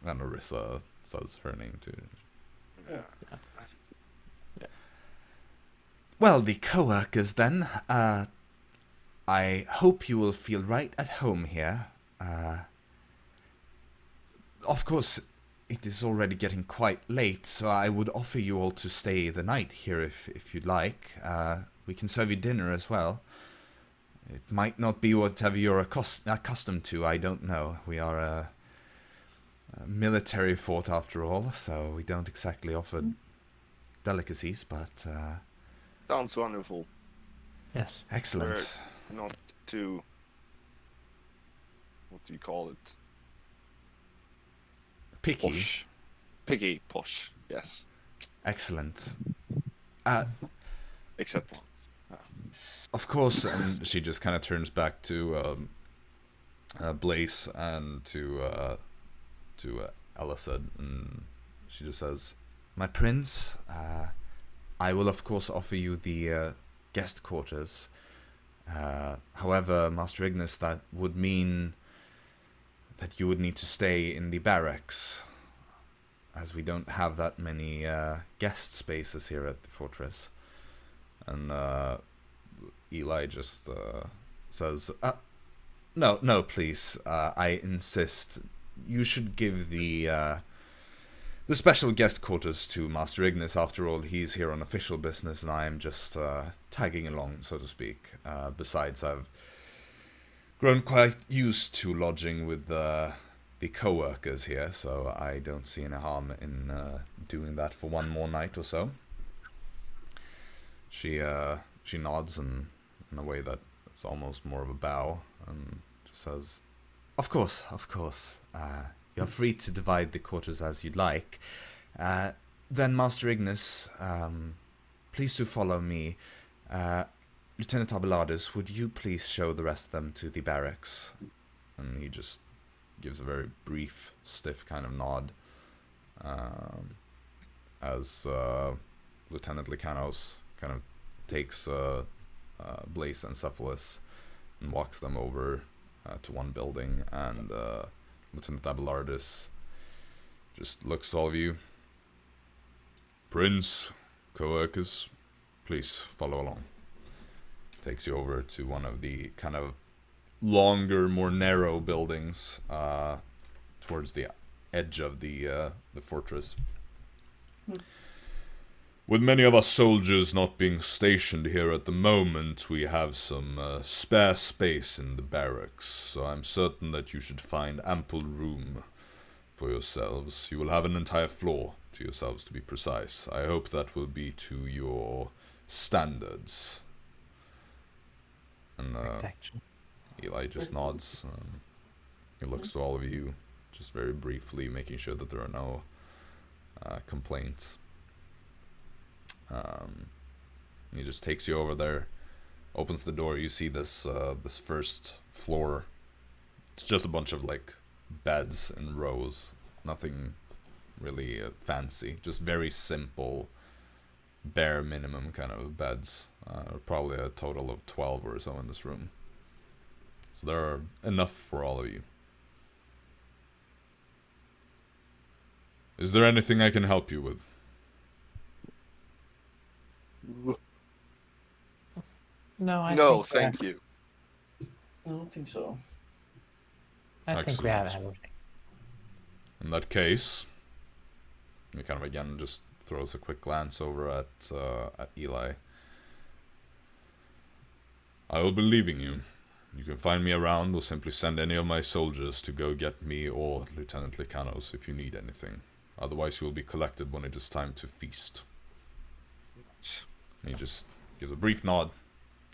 [SPEAKER 1] And Arisa says her name too.
[SPEAKER 5] Yeah.
[SPEAKER 1] Well, the co-workers then. I hope you will feel right at home here. Of course, it is already getting quite late, so I would offer you all to stay the night here if you'd like. We can serve you dinner as well. It might not be whatever you're accustomed to, I don't know. We are a military fort after all, so we don't exactly offer delicacies, but...
[SPEAKER 5] Sounds wonderful.
[SPEAKER 2] Yes.
[SPEAKER 1] Excellent.
[SPEAKER 5] We're not too... What do you call it?
[SPEAKER 1] Picky.
[SPEAKER 5] Posh. Picky, posh, yes.
[SPEAKER 1] Excellent.
[SPEAKER 5] Except one.
[SPEAKER 1] Of course, and she just kind of turns back to Blaze and to Elisad, and she just says, "My prince, I will of course offer you the guest quarters. However, Master Ignis, that would mean that you would need to stay in the barracks, as we don't have that many guest spaces here at the fortress." And Eli just says, No, please, I insist. You should give the special guest quarters to Master Ignis. After all, he's here on official business, and I am just tagging along, so to speak. Besides, I've grown quite used to lodging with the co-workers here, so I don't see any harm in doing that for one more night or so. She nods in a way that is almost more of a bow, and just says, Of course. You're free to divide the quarters as you'd like. Then, Master Ignis, please do follow me. Lieutenant Abelardus, would you please show the rest of them to the barracks?" And he just gives a very brief, stiff kind of nod, as Lieutenant Lycanos kind of takes Blaze and Cephalus and walks them over to one building, and Lieutenant Abelardus just looks at all of you. "Prince, co-workers, please follow along." Takes you over to one of the kind of longer, more narrow buildings towards the edge of the fortress. "With many of us soldiers not being stationed here at the moment, we have some spare space in the barracks, so I'm certain that you should find ample room for yourselves. You will have an entire floor to yourselves, to be precise. I hope that will be to your standards." And Eli just nods. He looks to all of you, just very briefly, making sure that there are no complaints. He just takes you over there, opens the door. You see this this first floor. It's just a bunch of like beds in rows. Nothing really fancy. Just very simple, bare minimum kind of beds. Probably a total of 12 or so in this room. So there are enough for all of you. Is there anything I can help you with?
[SPEAKER 2] No,
[SPEAKER 5] No, thank you.
[SPEAKER 4] I don't think so.
[SPEAKER 2] I think we have
[SPEAKER 1] Excellent.
[SPEAKER 2] everything.
[SPEAKER 1] In that case, he kind of again just throws a quick glance over at Eli. I will be leaving you. You can find me around or simply send any of my soldiers to go get me or Lieutenant Likanos if you need anything. Otherwise you will be collected when it is time to feast. And he just gives a brief nod,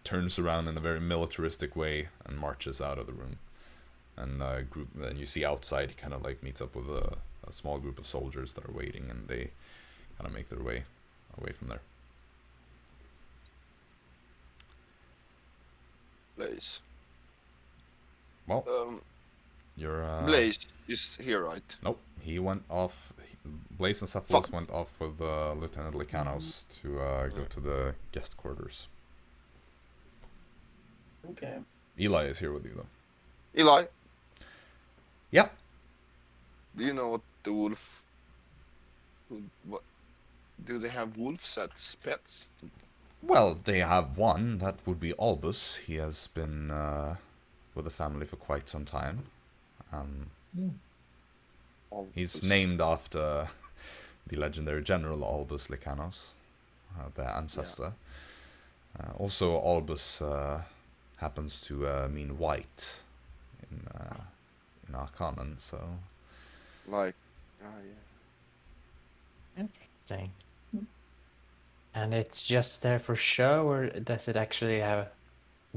[SPEAKER 1] turns around in a very militaristic way, and marches out of the room. And then you see outside, he kind of like meets up with a small group of soldiers that are waiting, and they kind of make their way away from there.
[SPEAKER 5] Blaze.
[SPEAKER 1] Well, you're...
[SPEAKER 5] Blaze is here, right?
[SPEAKER 1] Nope, he went off... Blaze and Cephalus went off with Lieutenant Likanos to go to the guest quarters.
[SPEAKER 4] Okay.
[SPEAKER 1] Eli is here with you, though.
[SPEAKER 5] Eli,
[SPEAKER 1] Yep.
[SPEAKER 5] do you know what the wolf... What? Do they have wolves as pets?
[SPEAKER 1] Well, they have one. That would be Albus. He has been with the family for quite some time. He's named after the legendary general Albus Likanos, their ancestor. Also, Albus happens to mean white in our canon, so...
[SPEAKER 5] Like, yeah.
[SPEAKER 2] Interesting. And it's just there for show, or does it actually have...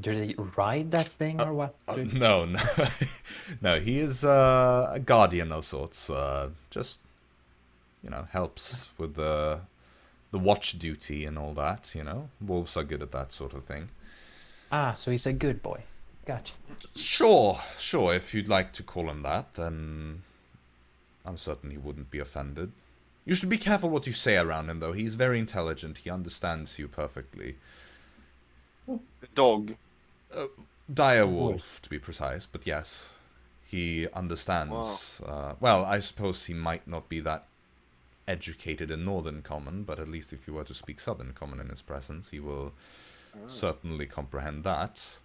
[SPEAKER 2] Do they ride that thing, or what?
[SPEAKER 1] No. No, he is a guardian of sorts. Just, helps with the watch duty and all that, Wolves are good at that sort of thing.
[SPEAKER 2] Ah, so he's a good boy. Gotcha.
[SPEAKER 1] Sure. If you'd like to call him that, then I'm certain he wouldn't be offended. You should be careful what you say around him, though. He's very intelligent. He understands you perfectly.
[SPEAKER 5] Dog.
[SPEAKER 1] Dire wolf, to be precise, but yes, he understands.
[SPEAKER 5] Wow.
[SPEAKER 1] Well, I suppose he might not be that educated in Northern Common, but at least if you were to speak Southern Common in his presence, he will certainly comprehend that.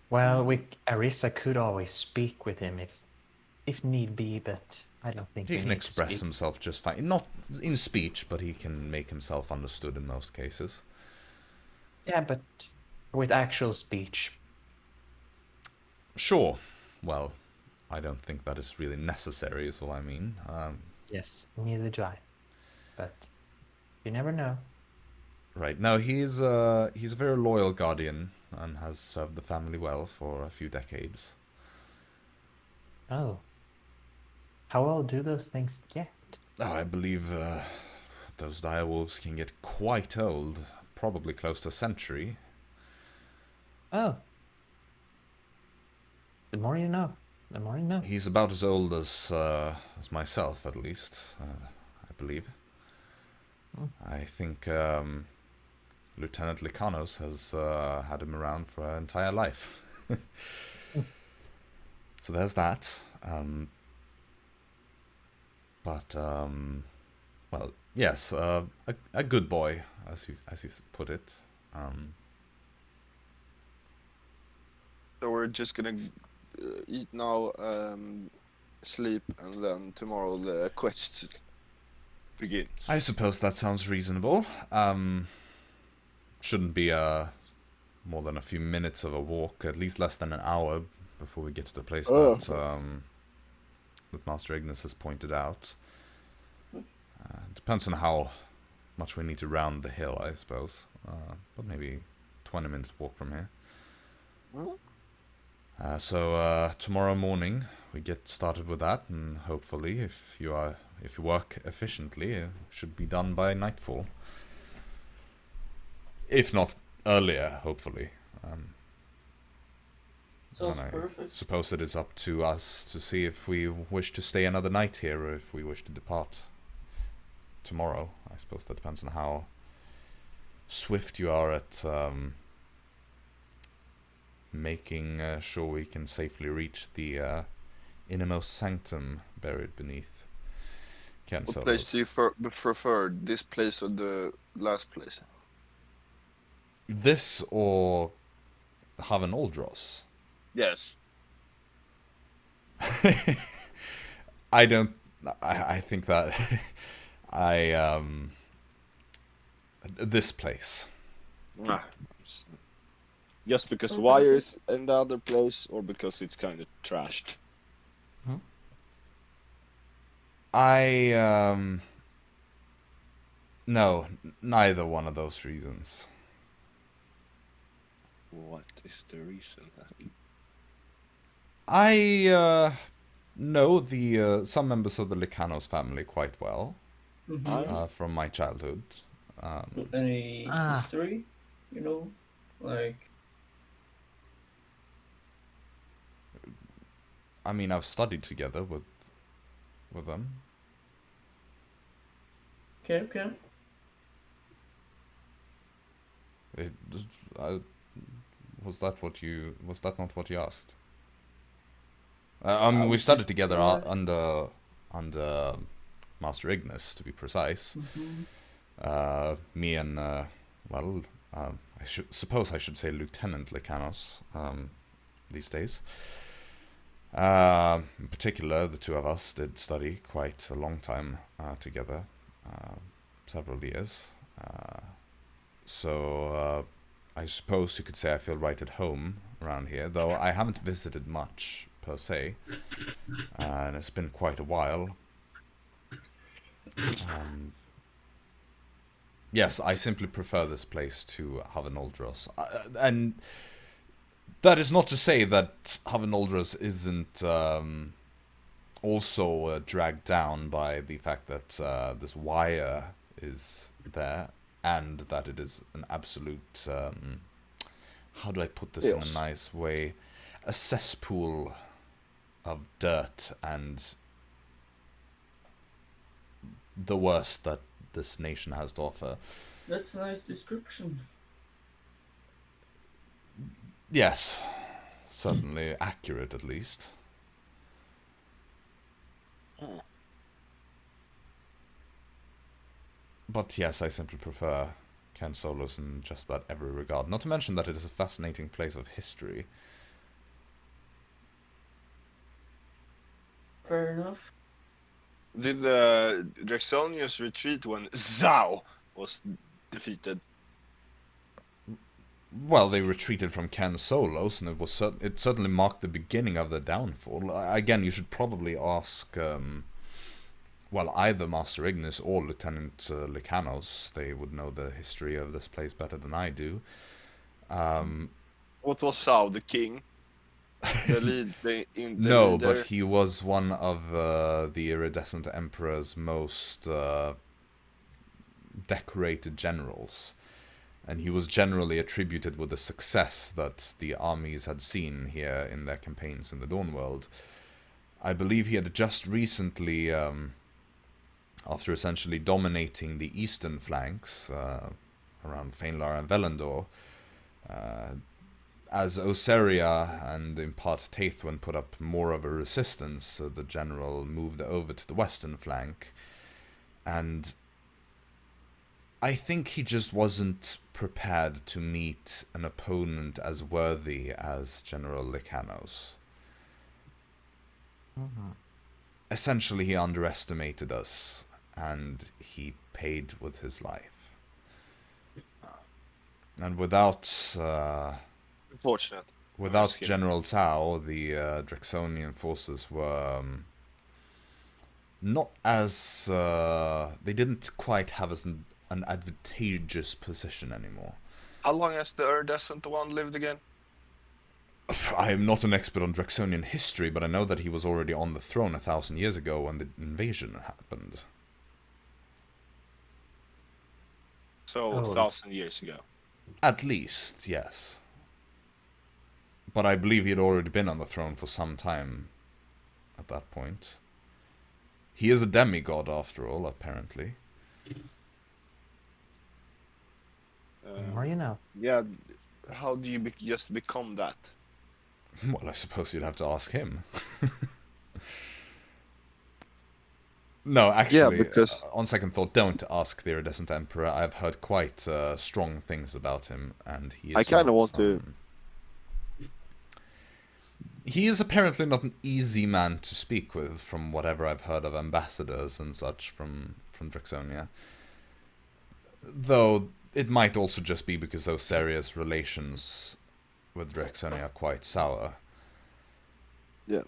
[SPEAKER 2] Well, Arisa could always speak with him if need be, but I don't think
[SPEAKER 1] He
[SPEAKER 2] we
[SPEAKER 1] can
[SPEAKER 2] need to
[SPEAKER 1] express
[SPEAKER 2] speak.
[SPEAKER 1] himself just fine. Not in speech, but he can make himself understood in most cases.
[SPEAKER 2] Yeah, but with actual speech.
[SPEAKER 1] Sure. Well, I don't think that is really necessary, is all I mean.
[SPEAKER 2] Yes, neither do I. But you never know.
[SPEAKER 1] Right. No, he's a very loyal guardian and has served the family well for a few decades.
[SPEAKER 2] Oh. How old do those things get?
[SPEAKER 1] Oh, I believe those direwolves can get quite old, probably close to a century.
[SPEAKER 2] Oh. The more you know. The more you know.
[SPEAKER 1] He's about as old as myself, at least, I believe. I think Lieutenant Likanos has had him around for her entire life. So there's that. Well, yes, a good boy, as you put it.
[SPEAKER 5] So we're just gonna eat now, sleep, and then tomorrow the quest begins.
[SPEAKER 1] I suppose that sounds reasonable. Shouldn't be more than a few minutes of a walk, at least less than an hour before we get to the place that Master Ignis has pointed out. Depends on how much we need to round the hill, I suppose. But maybe 20 minutes walk from here. So tomorrow morning we get started with that, and hopefully, if you work efficiently, it should be done by nightfall. If not earlier, hopefully.
[SPEAKER 4] Sounds
[SPEAKER 1] And I
[SPEAKER 4] perfect.
[SPEAKER 1] suppose it is up to us to see if we wish to stay another night here or if we wish to depart tomorrow. I suppose that depends on how swift you are at making sure we can safely reach the innermost sanctum buried beneath Cairn.
[SPEAKER 5] What place do you prefer, this place or the last place?
[SPEAKER 1] This or Haven Aldros?
[SPEAKER 5] Yes.
[SPEAKER 1] I think that this place.
[SPEAKER 5] Just because wires in the other place, or because it's kind of trashed?
[SPEAKER 1] No, neither one of those reasons.
[SPEAKER 5] What is the reason?
[SPEAKER 1] I know the some members of the Lycanos family quite well from my childhood.
[SPEAKER 4] Any history, like?
[SPEAKER 1] I mean, I've studied together with them.
[SPEAKER 4] Okay.
[SPEAKER 1] Was that not what you asked? We studied together under Master Ignis, to be precise. Me and I suppose I should say Lieutenant Lycanos these days. In particular, the two of us did study quite a long time together, several years. So I suppose you could say I feel right at home around here, though I haven't visited much per se, and it's been quite a while. Yes, I simply prefer this place to Haven Aldros, and that is not to say that Haven Aldros isn't also dragged down by the fact that this wire is there, and that it is an absolute, how do I put this in a nice way, a cesspool of dirt and the worst that this nation has to offer.
[SPEAKER 4] That's a nice description.
[SPEAKER 1] Yes, certainly accurate at least. But yes, I simply prefer Cairn Solos in just about every regard. Not to mention that it is a fascinating place of history.
[SPEAKER 4] Fair enough.
[SPEAKER 5] Did Drexonius retreat when Zao was defeated?
[SPEAKER 1] Well, they retreated from Cairn Solos, and it certainly marked the beginning of their downfall. Again, you should probably ask, either Master Ignis or Lieutenant Lycanos. They would know the history of this place better than I do.
[SPEAKER 5] What was Zao, the king?
[SPEAKER 1] No, leader? But he was one of the iridescent emperor's most decorated generals, and he was generally attributed with the success that the armies had seen here in their campaigns in the Dawnworld. I believe he had just recently, after essentially dominating the eastern flanks around Fainlar and Velendor, as Oseria and in part Taithwen put up more of a resistance, the general moved over to the western flank, and I think he just wasn't prepared to meet an opponent as worthy as General Lycanos. Essentially, he underestimated us, and he paid with his life. And without
[SPEAKER 5] unfortunate.
[SPEAKER 1] Without General Tao, the Drexonian forces were not as... they didn't quite have as an advantageous position anymore.
[SPEAKER 5] How long has the iridescent one lived again?
[SPEAKER 1] I am not an expert on Draxonian history, but I know that he was already on the throne 1,000 years ago when the invasion happened.
[SPEAKER 5] So, 1,000 years ago.
[SPEAKER 1] At least, yes. But I believe he had already been on the throne for some time at that point. He is a demigod, after all, apparently.
[SPEAKER 2] Or you know.
[SPEAKER 5] Yeah, how do you just become that?
[SPEAKER 1] Well, I suppose you'd have to ask him. No, actually,
[SPEAKER 5] because
[SPEAKER 1] on second thought, don't ask the Iridescent Emperor. I've heard quite strong things about him, and he is
[SPEAKER 5] I kind of
[SPEAKER 1] not,
[SPEAKER 5] want to.
[SPEAKER 1] He is apparently not an easy man to speak with, from whatever I've heard of ambassadors and such from Draxonia. Though it might also just be because Osaria's relations with Draxonia are quite sour.
[SPEAKER 5] Yeah.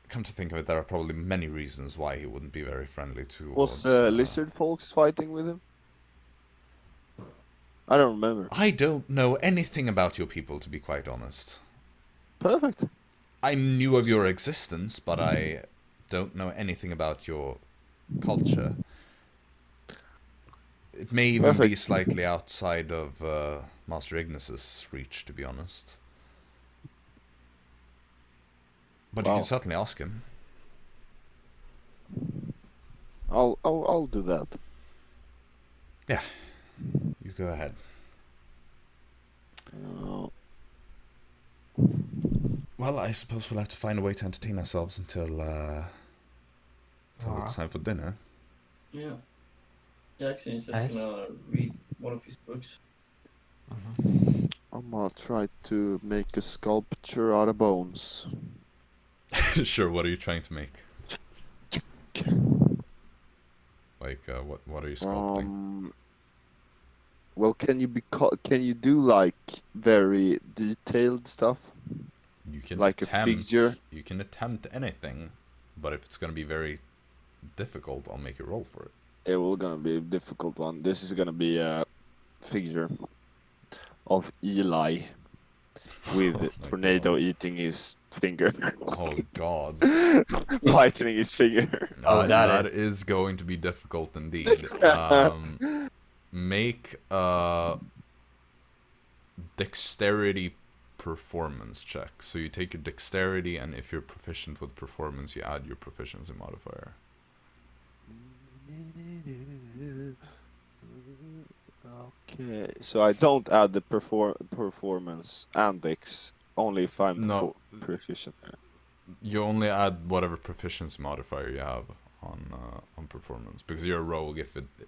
[SPEAKER 1] Come to think of it, there are probably many reasons why he wouldn't be very friendly to.
[SPEAKER 5] Was Lizardfolk fighting with him? I don't remember.
[SPEAKER 1] I don't know anything about your people, to be quite honest.
[SPEAKER 5] Perfect.
[SPEAKER 1] I knew of your existence, but I don't know anything about your culture. It may even be slightly outside of Master Ignis's reach, to be honest. But you can certainly ask him.
[SPEAKER 5] I'll do that.
[SPEAKER 1] Yeah, you go ahead. Well, I suppose we'll have to find a way to entertain ourselves until it's time for dinner.
[SPEAKER 4] Yeah. Jaxson is just gonna read one of his books.
[SPEAKER 5] I'm gonna try to make a sculpture out of bones.
[SPEAKER 1] Sure, what are you trying to make? Like, what are you sculpting?
[SPEAKER 5] Well, can you do like very detailed stuff?
[SPEAKER 1] You can
[SPEAKER 5] like
[SPEAKER 1] attempt,
[SPEAKER 5] a figure.
[SPEAKER 1] You can attempt anything, but if it's gonna be very difficult, I'll make you roll for it.
[SPEAKER 5] It will gonna be a difficult one. This is gonna be a figure of Eli with tornado eating his finger.
[SPEAKER 1] Oh God!
[SPEAKER 5] Biting his finger.
[SPEAKER 1] That is going to be difficult indeed. Make a dexterity performance check. So you take a dexterity, and if you're proficient with performance, you add your proficiency modifier.
[SPEAKER 5] Okay, so I don't add the performance and dex, only if I'm proficient.
[SPEAKER 1] You only add whatever proficiency modifier you have on performance, because you're a rogue.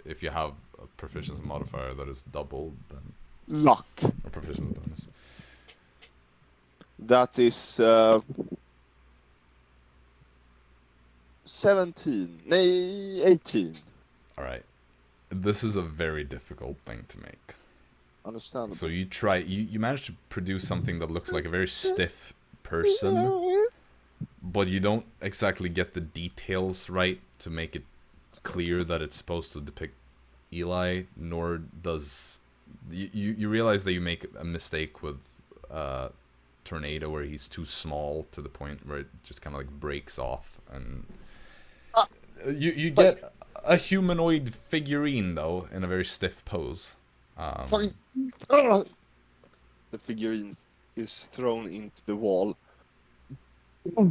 [SPEAKER 1] If you have a proficiency modifier that is doubled, then
[SPEAKER 5] luck
[SPEAKER 1] or proficiency bonus.
[SPEAKER 5] That is 17. Nay, 18.
[SPEAKER 1] All right. This is a very difficult thing to make.
[SPEAKER 5] Understandable.
[SPEAKER 1] So you try. You manage to produce something that looks like a very stiff person, but you don't exactly get the details right to make it clear that it's supposed to depict Eli. Nor does you realize that you make a mistake with Tornado, where he's too small to the point where it just kind of like breaks off, and you get a humanoid figurine though in a very stiff pose.
[SPEAKER 5] The figurine is thrown into the wall.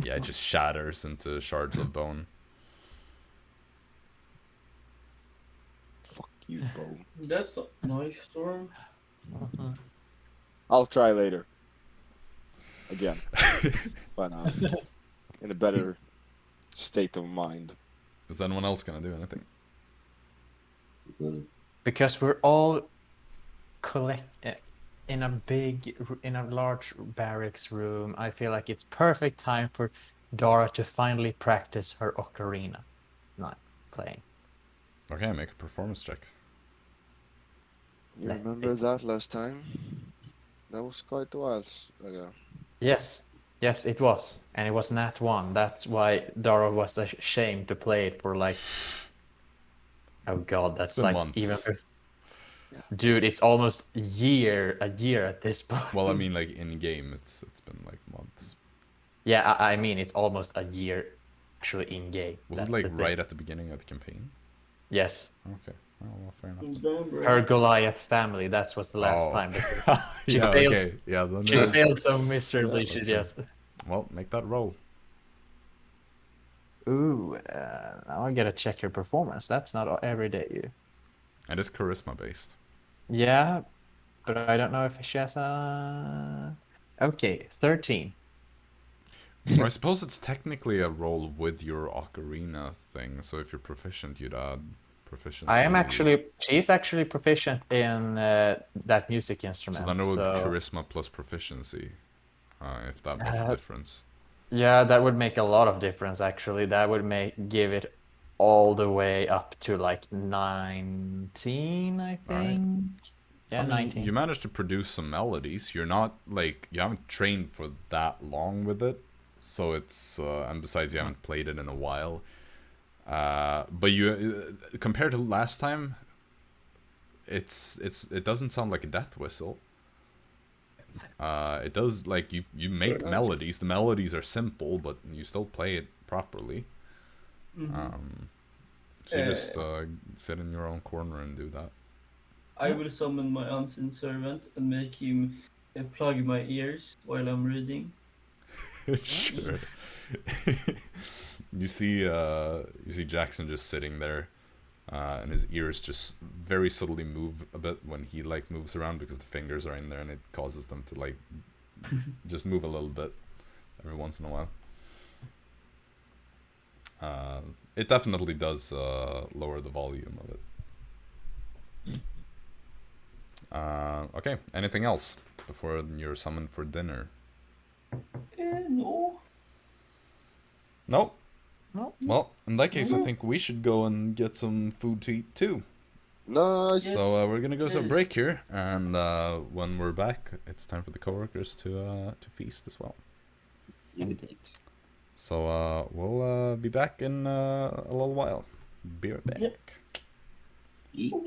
[SPEAKER 1] Yeah, it just shatters into shards of bone.
[SPEAKER 5] Fuck you, bone.
[SPEAKER 4] That's a nice storm.
[SPEAKER 5] I'll try later. Again. But in a better state of mind.
[SPEAKER 1] Is anyone else gonna do anything?
[SPEAKER 2] Because we're all in a large barracks room. I feel like it's perfect time for Dara to finally practice her ocarina, not playing.
[SPEAKER 1] Okay, make a performance check.
[SPEAKER 5] You remember that last time? That was quite a while ago.
[SPEAKER 2] Yes, it was, and it was Nat 1. That's why Dara was ashamed to play it for like. Oh God, that's like
[SPEAKER 1] months.
[SPEAKER 2] even. Dude, it's almost a year at this point.
[SPEAKER 1] Well, I mean, like in game, it's been like months.
[SPEAKER 2] Yeah, I mean it's almost a year actually in game.
[SPEAKER 1] Was
[SPEAKER 2] That's
[SPEAKER 1] it like
[SPEAKER 2] the thing.
[SPEAKER 1] right at the beginning of the campaign?
[SPEAKER 2] Yes.
[SPEAKER 1] Okay. Well, fair enough.
[SPEAKER 4] Damn, bro.
[SPEAKER 2] Her Goliath family, that was the last time. She
[SPEAKER 1] yeah.
[SPEAKER 2] failed.
[SPEAKER 1] Okay. Yeah. Then
[SPEAKER 2] She
[SPEAKER 1] there's-
[SPEAKER 2] failed so miserably.
[SPEAKER 1] Yeah,
[SPEAKER 2] She
[SPEAKER 1] that's
[SPEAKER 2] just.
[SPEAKER 1] Well, make that roll.
[SPEAKER 2] Ooh, now I gotta check her performance. That's not every day.
[SPEAKER 1] And it's charisma based.
[SPEAKER 2] Yeah, but I don't know if she has a. Okay, 13.
[SPEAKER 1] Or I suppose it's technically a roll with your ocarina thing. So if you're proficient, you'd add proficiency.
[SPEAKER 2] She's actually proficient in that music
[SPEAKER 1] So
[SPEAKER 2] instrument.
[SPEAKER 1] then it would be charisma plus proficiency, if that makes a difference.
[SPEAKER 2] Yeah, that would make a lot of difference actually. That would give it all the way up to like 19, I think.
[SPEAKER 1] Alright.
[SPEAKER 2] Yeah,
[SPEAKER 1] I mean,
[SPEAKER 2] 19.
[SPEAKER 1] you managed to produce some melodies. You're not like you haven't trained for that long with it, so it's and besides you haven't played it in a while. But you compared to last time, it doesn't sound like a death whistle. It does like you make melodies. The melodies are simple, but you still play it properly. So you just sit in your own corner and do that.
[SPEAKER 4] I will summon my unseen servant and make him plug my ears while I'm reading.
[SPEAKER 1] Sure. you see Jaxson just sitting there, and his ears just very subtly move a bit when he like moves around because the fingers are in there and it causes them to like just move a little bit every once in a while. It definitely does lower the volume of it. Okay, anything else before you're summoned for dinner?
[SPEAKER 4] No.
[SPEAKER 1] Nope.
[SPEAKER 2] No.
[SPEAKER 1] Well, in that case, I think we should go and get some food to eat too.
[SPEAKER 5] Nice.
[SPEAKER 4] Yes.
[SPEAKER 1] So we're gonna go to a
[SPEAKER 4] Yes.
[SPEAKER 1] break here, and when we're back, it's time for the coworkers to feast as well.
[SPEAKER 2] Indeed.
[SPEAKER 1] So we'll be back in a little while. Be right back.
[SPEAKER 4] Yep.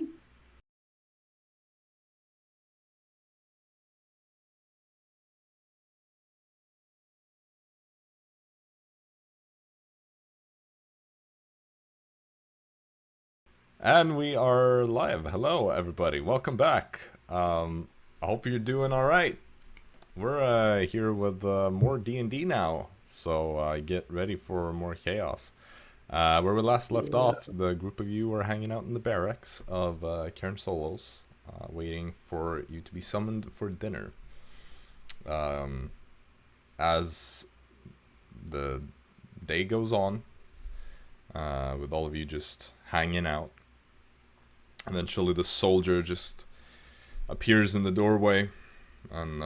[SPEAKER 1] And we are live. Hello, everybody. Welcome back. I hope you're doing all right. We're here with more D&D now, so get ready for more chaos. Where we last left off, the group of you were hanging out in the barracks of Cairn Solos, waiting for you to be summoned for dinner. As the day goes on, with all of you just hanging out, and eventually the soldier just appears in the doorway and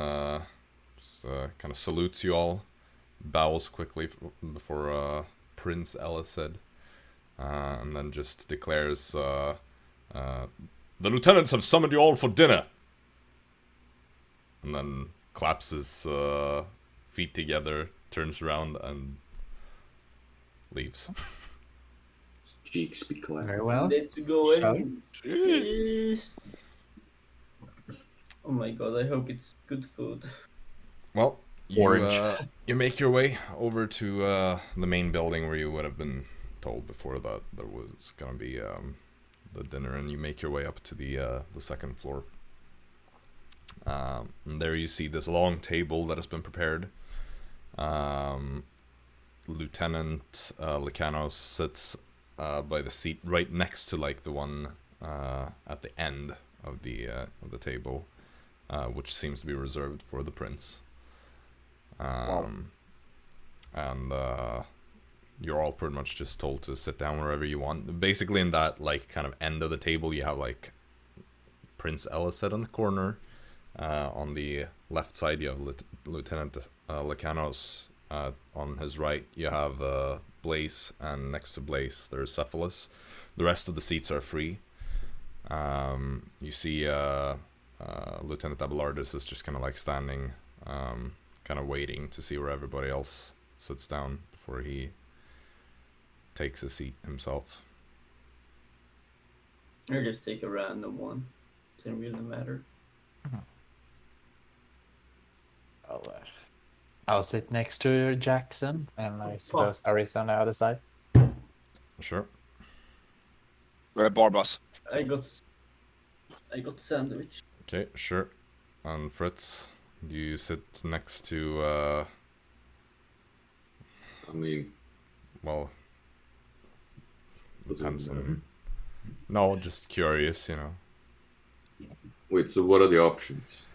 [SPEAKER 1] just kind of salutes you all, bows quickly before Prince Elised, and then just declares, the lieutenants have summoned you all for dinner, and then claps his feet together, turns around, and leaves.
[SPEAKER 3] His cheeks be clapping.
[SPEAKER 2] Very well.
[SPEAKER 4] Let's go
[SPEAKER 2] Shall
[SPEAKER 4] in. Jeez. Oh my god, I hope it's good food.
[SPEAKER 1] Well,
[SPEAKER 2] Orange.
[SPEAKER 1] you make your way over to the main building where you would have been told before that there was gonna be the dinner, and you make your way up to the second floor. And there you see this long table that has been prepared. Lieutenant Lycanos sits by the seat right next to like the one at the end of the table, which seems to be reserved for the prince. And you're all pretty much just told to sit down wherever you want. Basically, in that like kind of end of the table, you have like Prince Elised in the corner. On the left side, you have Lieutenant Lycanos. On his right, you have Blaze, and next to Blaze, there's Cephalus. The rest of the seats are free. You see Lieutenant Abelardus is just kind of like standing, kind of waiting to see where everybody else sits down before he takes a seat himself.
[SPEAKER 4] Or just take a random one doesn't really matter.
[SPEAKER 2] I'll sit next to Jaxson, and I suppose Arisa on the other side.
[SPEAKER 1] Sure.
[SPEAKER 5] Barbas.
[SPEAKER 4] I got sandwich.
[SPEAKER 1] Okay, sure. And Fritz, do you sit next to,
[SPEAKER 3] I mean,
[SPEAKER 1] well,
[SPEAKER 3] does it
[SPEAKER 1] depends
[SPEAKER 3] matter?
[SPEAKER 1] on... No, just curious, you know.
[SPEAKER 3] Wait, so what are the options?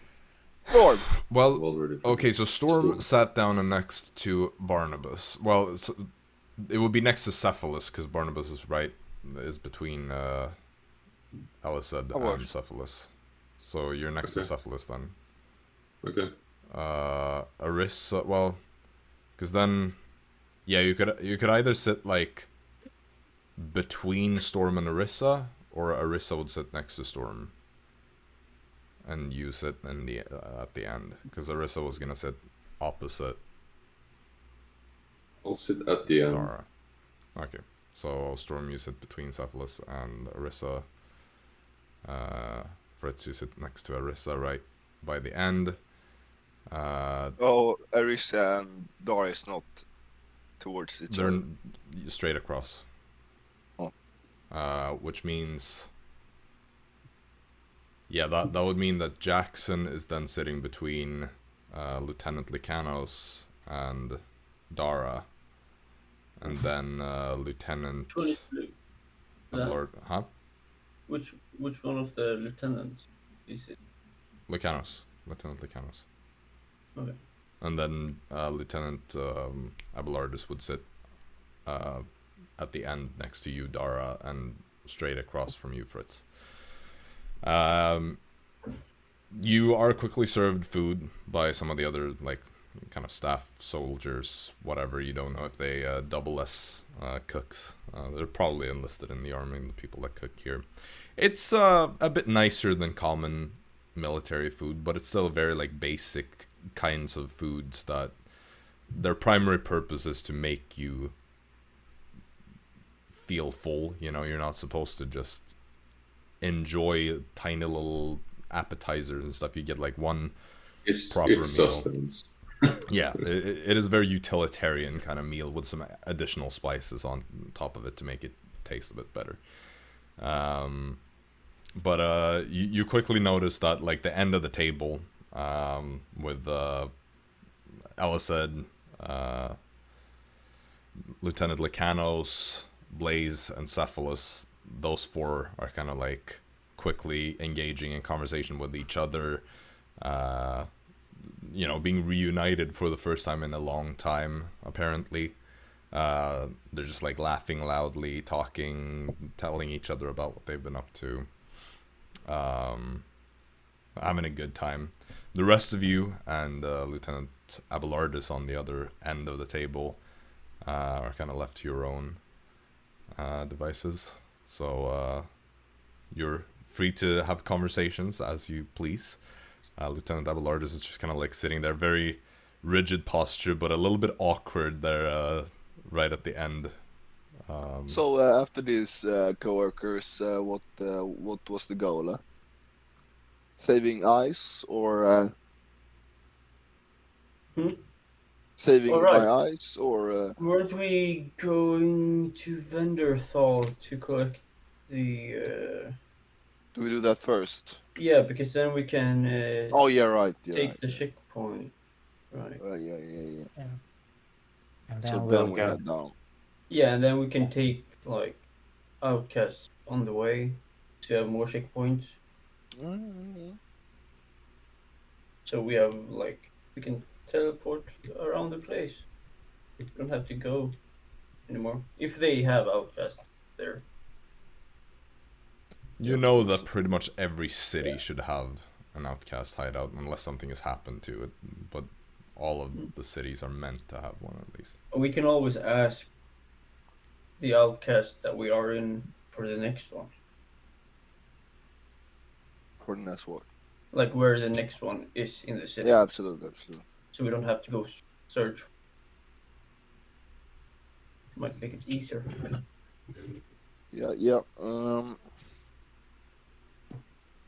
[SPEAKER 5] Storm.
[SPEAKER 1] Well,
[SPEAKER 3] Already
[SPEAKER 1] okay, so Storm sat down next to Barnabas. Well, it would be next to Cephalus, because Barnabas is between Elised and Cephalus. So you're next to Cephalus then.
[SPEAKER 3] Okay.
[SPEAKER 1] Arisa, well, because then, yeah, you could either sit like between Storm and Arisa, or Arisa would sit next to Storm, and you sit in the at the end, because Arisa was gonna sit opposite
[SPEAKER 3] I'll sit at the end.
[SPEAKER 1] Dara. Okay, so Storm, you sit between Cephalus and Arisa. Fritz, you sit next to Arisa right by the end.
[SPEAKER 5] Arisa and Dara is not towards each other.
[SPEAKER 1] They're straight across.
[SPEAKER 5] Oh.
[SPEAKER 1] Which means... Yeah, that would mean that Jaxson is then sitting between Lieutenant Lycanos and Dara. And then Lieutenant...
[SPEAKER 4] 20 blue.
[SPEAKER 1] Lord, huh?
[SPEAKER 4] Which one of the lieutenants is it?
[SPEAKER 1] Lieutenant Lycanos.
[SPEAKER 4] Okay.
[SPEAKER 1] And then Lieutenant Abelardus would sit at the end next to you, Dara, and straight across from you, Fritz. You are quickly served food by some of the other, like, kind of staff, soldiers, whatever. You don't know if they double as cooks. They're probably enlisted in the army, the people that cook here. It's a bit nicer than common military food, but it's still very, like, basic kinds of foods that their primary purpose is to make you feel full. You know, you're not supposed to just enjoy tiny little appetizers and stuff. You get like one proper meal.
[SPEAKER 3] Sustenance.
[SPEAKER 1] Yeah, it is a very utilitarian kind of meal with some additional spices on top of it to make it taste a bit better. But you quickly notice that, like, the end of the table with Elised, Lieutenant Lycanos, Blaze, and Cephalus, those four are kind of like quickly engaging in conversation with each other, you know, being reunited for the first time in a long time, apparently. They're just like laughing loudly, talking, telling each other about what they've been up to, having a good time. The rest of you and Lieutenant Abelardus on the other end of the table are kind of left to your own devices. So you're free to have conversations as you please. Lieutenant Abelardus is just kind of like sitting there, very rigid posture, but a little bit awkward there, right at the end.
[SPEAKER 5] So after these co-workers, what was the goal? Saving ice or saving my ice or?
[SPEAKER 4] Weren't we going to Venderthal to collect the?
[SPEAKER 5] Do we do that first?
[SPEAKER 4] Yeah, because then we can.
[SPEAKER 5] Oh yeah, right.
[SPEAKER 4] Take the checkpoint. Right.
[SPEAKER 5] Yeah.
[SPEAKER 2] And
[SPEAKER 5] So
[SPEAKER 2] then
[SPEAKER 5] then
[SPEAKER 2] we'll
[SPEAKER 5] we
[SPEAKER 2] go.
[SPEAKER 5] head down.
[SPEAKER 4] Yeah, and then we can take like outcasts on the way to have more checkpoints. So we have like we can teleport around the place. We don't have to go anymore if they have outcasts there.
[SPEAKER 1] You know that pretty much every city should have an outcast hideout unless something has happened to it, but all of the cities are meant to have one at least.
[SPEAKER 4] We can always ask the outcast that we are in for the next one.
[SPEAKER 5] For the next one.
[SPEAKER 4] Like where the next one is in the city.
[SPEAKER 5] Yeah, absolutely.
[SPEAKER 4] So we don't have to go search. Might make it easier.
[SPEAKER 5] Yeah.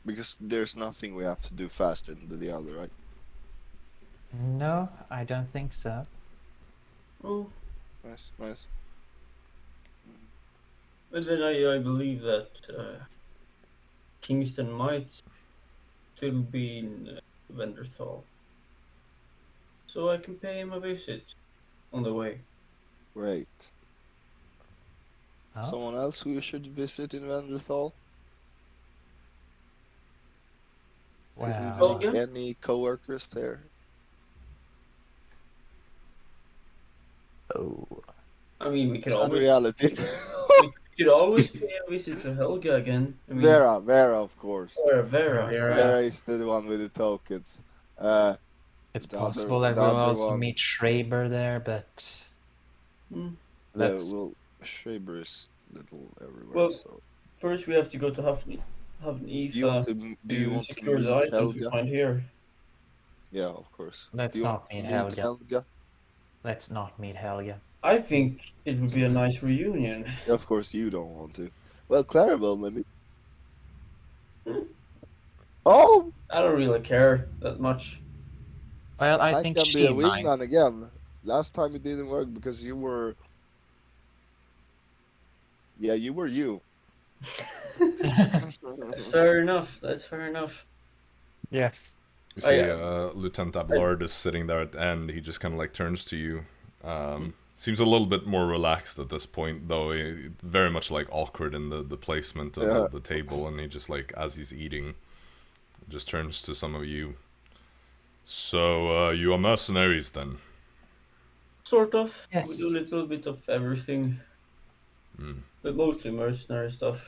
[SPEAKER 5] Because there's nothing we have to do faster than the other, right?
[SPEAKER 2] No, I don't think so.
[SPEAKER 4] Oh,
[SPEAKER 5] Nice, nice.
[SPEAKER 4] but then I believe that Kingston might still be in Venderthal. So I can pay him a visit on the way.
[SPEAKER 5] Great.
[SPEAKER 2] Oh,
[SPEAKER 5] Someone else who you should visit in Vanderthal? Did we
[SPEAKER 2] well,
[SPEAKER 5] make any co-workers there?
[SPEAKER 2] oh,
[SPEAKER 4] I mean, we could
[SPEAKER 5] It's
[SPEAKER 4] always
[SPEAKER 5] unreality.
[SPEAKER 4] we could always pay a visit to Helga again. I mean,
[SPEAKER 5] Vera, of course.
[SPEAKER 4] or Vera.
[SPEAKER 5] Vera is the one with the tokens.
[SPEAKER 2] it's
[SPEAKER 5] The
[SPEAKER 2] possible
[SPEAKER 5] other-
[SPEAKER 2] that
[SPEAKER 5] the
[SPEAKER 2] we'll
[SPEAKER 5] other
[SPEAKER 2] also
[SPEAKER 5] one.
[SPEAKER 2] meet Schreiber there, but
[SPEAKER 4] Hmm.
[SPEAKER 5] Yeah,
[SPEAKER 2] that's
[SPEAKER 5] well, Schreiber is little everywhere.
[SPEAKER 4] Well,
[SPEAKER 5] so
[SPEAKER 4] First, we have to go to Hafn
[SPEAKER 5] do you
[SPEAKER 4] Etha
[SPEAKER 5] want to
[SPEAKER 4] secure the
[SPEAKER 5] meet
[SPEAKER 4] items we
[SPEAKER 5] Helga?
[SPEAKER 4] find here.
[SPEAKER 5] Yeah, of course.
[SPEAKER 2] Let's
[SPEAKER 5] Do you want
[SPEAKER 2] not
[SPEAKER 5] to
[SPEAKER 2] meet
[SPEAKER 5] meet
[SPEAKER 2] Helga.
[SPEAKER 5] Helga?
[SPEAKER 2] Let's not meet Helga.
[SPEAKER 4] I think it would be a nice reunion.
[SPEAKER 5] Of course, you don't want to. Well, Clarabelle, maybe. Oh,
[SPEAKER 4] I don't really care that much.
[SPEAKER 2] Well, I
[SPEAKER 5] I
[SPEAKER 2] think
[SPEAKER 5] can be a
[SPEAKER 2] she might.
[SPEAKER 5] wingman again. Last time it didn't work because you were. Yeah, you were you.
[SPEAKER 4] Fair enough. That's fair enough.
[SPEAKER 2] Yeah.
[SPEAKER 1] You see,
[SPEAKER 4] yeah.
[SPEAKER 1] Lieutenant Abelard is sitting there at the end. He just kind of like turns to you. Seems a little bit more relaxed at this point, though. Very much like awkward in the placement of the table, and he just like as he's eating, just turns to some of you. So you are mercenaries then?
[SPEAKER 4] Sort of.
[SPEAKER 2] Yes.
[SPEAKER 4] We do a little bit of everything, but mostly mercenary stuff.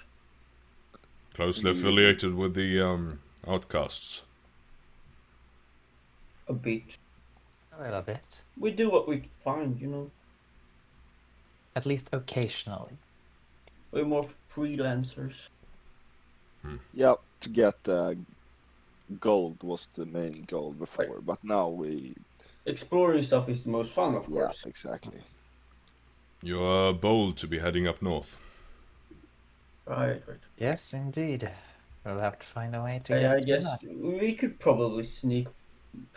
[SPEAKER 1] Closely affiliated with the outcasts.
[SPEAKER 4] A bit.
[SPEAKER 2] A little bit.
[SPEAKER 4] We do what we find, you know.
[SPEAKER 2] At least occasionally.
[SPEAKER 4] We're more freelancers.
[SPEAKER 5] Yeah, to get gold was the main goal before, but now we.
[SPEAKER 4] Exploring stuff is the most fun, of
[SPEAKER 5] Yeah,
[SPEAKER 4] course.
[SPEAKER 5] exactly.
[SPEAKER 1] You are bold to be heading up north.
[SPEAKER 4] Right.
[SPEAKER 2] Yes, indeed. We'll have to find a way to
[SPEAKER 4] I
[SPEAKER 2] get
[SPEAKER 4] guess
[SPEAKER 2] that.
[SPEAKER 4] we could probably sneak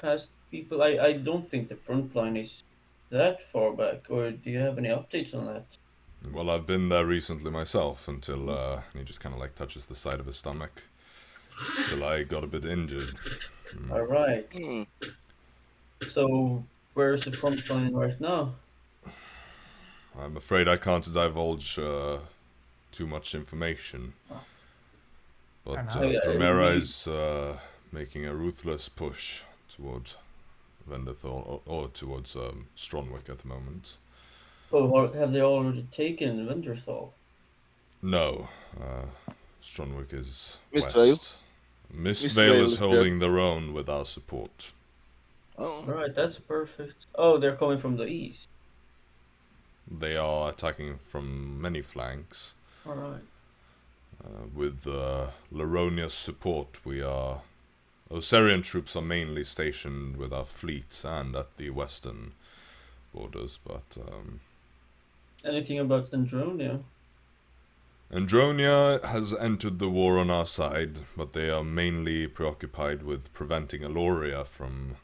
[SPEAKER 4] past people. I don't think the front line is that far back, or do you have any updates on that?
[SPEAKER 1] Well, I've been there recently myself until he just kind of like touches the side of his stomach. Till I got a bit injured.
[SPEAKER 4] All right.
[SPEAKER 5] Hmm.
[SPEAKER 4] So where's the front line right now?
[SPEAKER 1] I'm afraid I can't divulge too much information. But
[SPEAKER 2] Fair enough.
[SPEAKER 1] Thromera is making a ruthless push towards Venderthal, or towards Stronwick at the moment.
[SPEAKER 4] Oh, have they already taken Venderthal?
[SPEAKER 1] No, Stronwick is
[SPEAKER 5] Mistvale?
[SPEAKER 1] west.
[SPEAKER 5] Mistvale
[SPEAKER 1] Mistvale
[SPEAKER 5] is
[SPEAKER 1] is
[SPEAKER 5] dead.
[SPEAKER 1] holding their own with our support.
[SPEAKER 5] Oh,
[SPEAKER 4] All right, that's perfect. Oh, they're coming from the east.
[SPEAKER 1] They are attacking from many flanks.
[SPEAKER 4] All right.
[SPEAKER 1] With Laronia's support, Osirian troops are mainly stationed with our fleets and at the western borders, but
[SPEAKER 4] Anything about Andronia?
[SPEAKER 1] Andronia has entered the war on our side, but they are mainly preoccupied with preventing Aloria from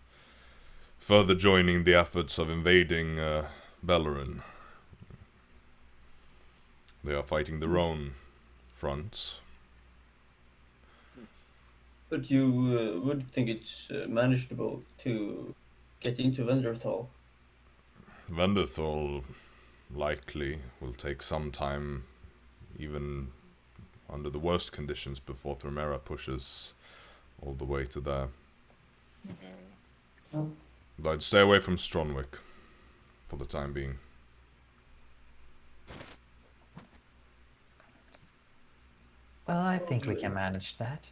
[SPEAKER 1] further joining the efforts of invading Bellerin. They are fighting their own fronts.
[SPEAKER 4] But you would think it's manageable to get into Venderthal.
[SPEAKER 1] Venderthal likely will take some time, even under the worst conditions, before Thromera pushes all the way to there. But I'd stay away from Stronwick for the time being.
[SPEAKER 2] Well, I think we can manage that.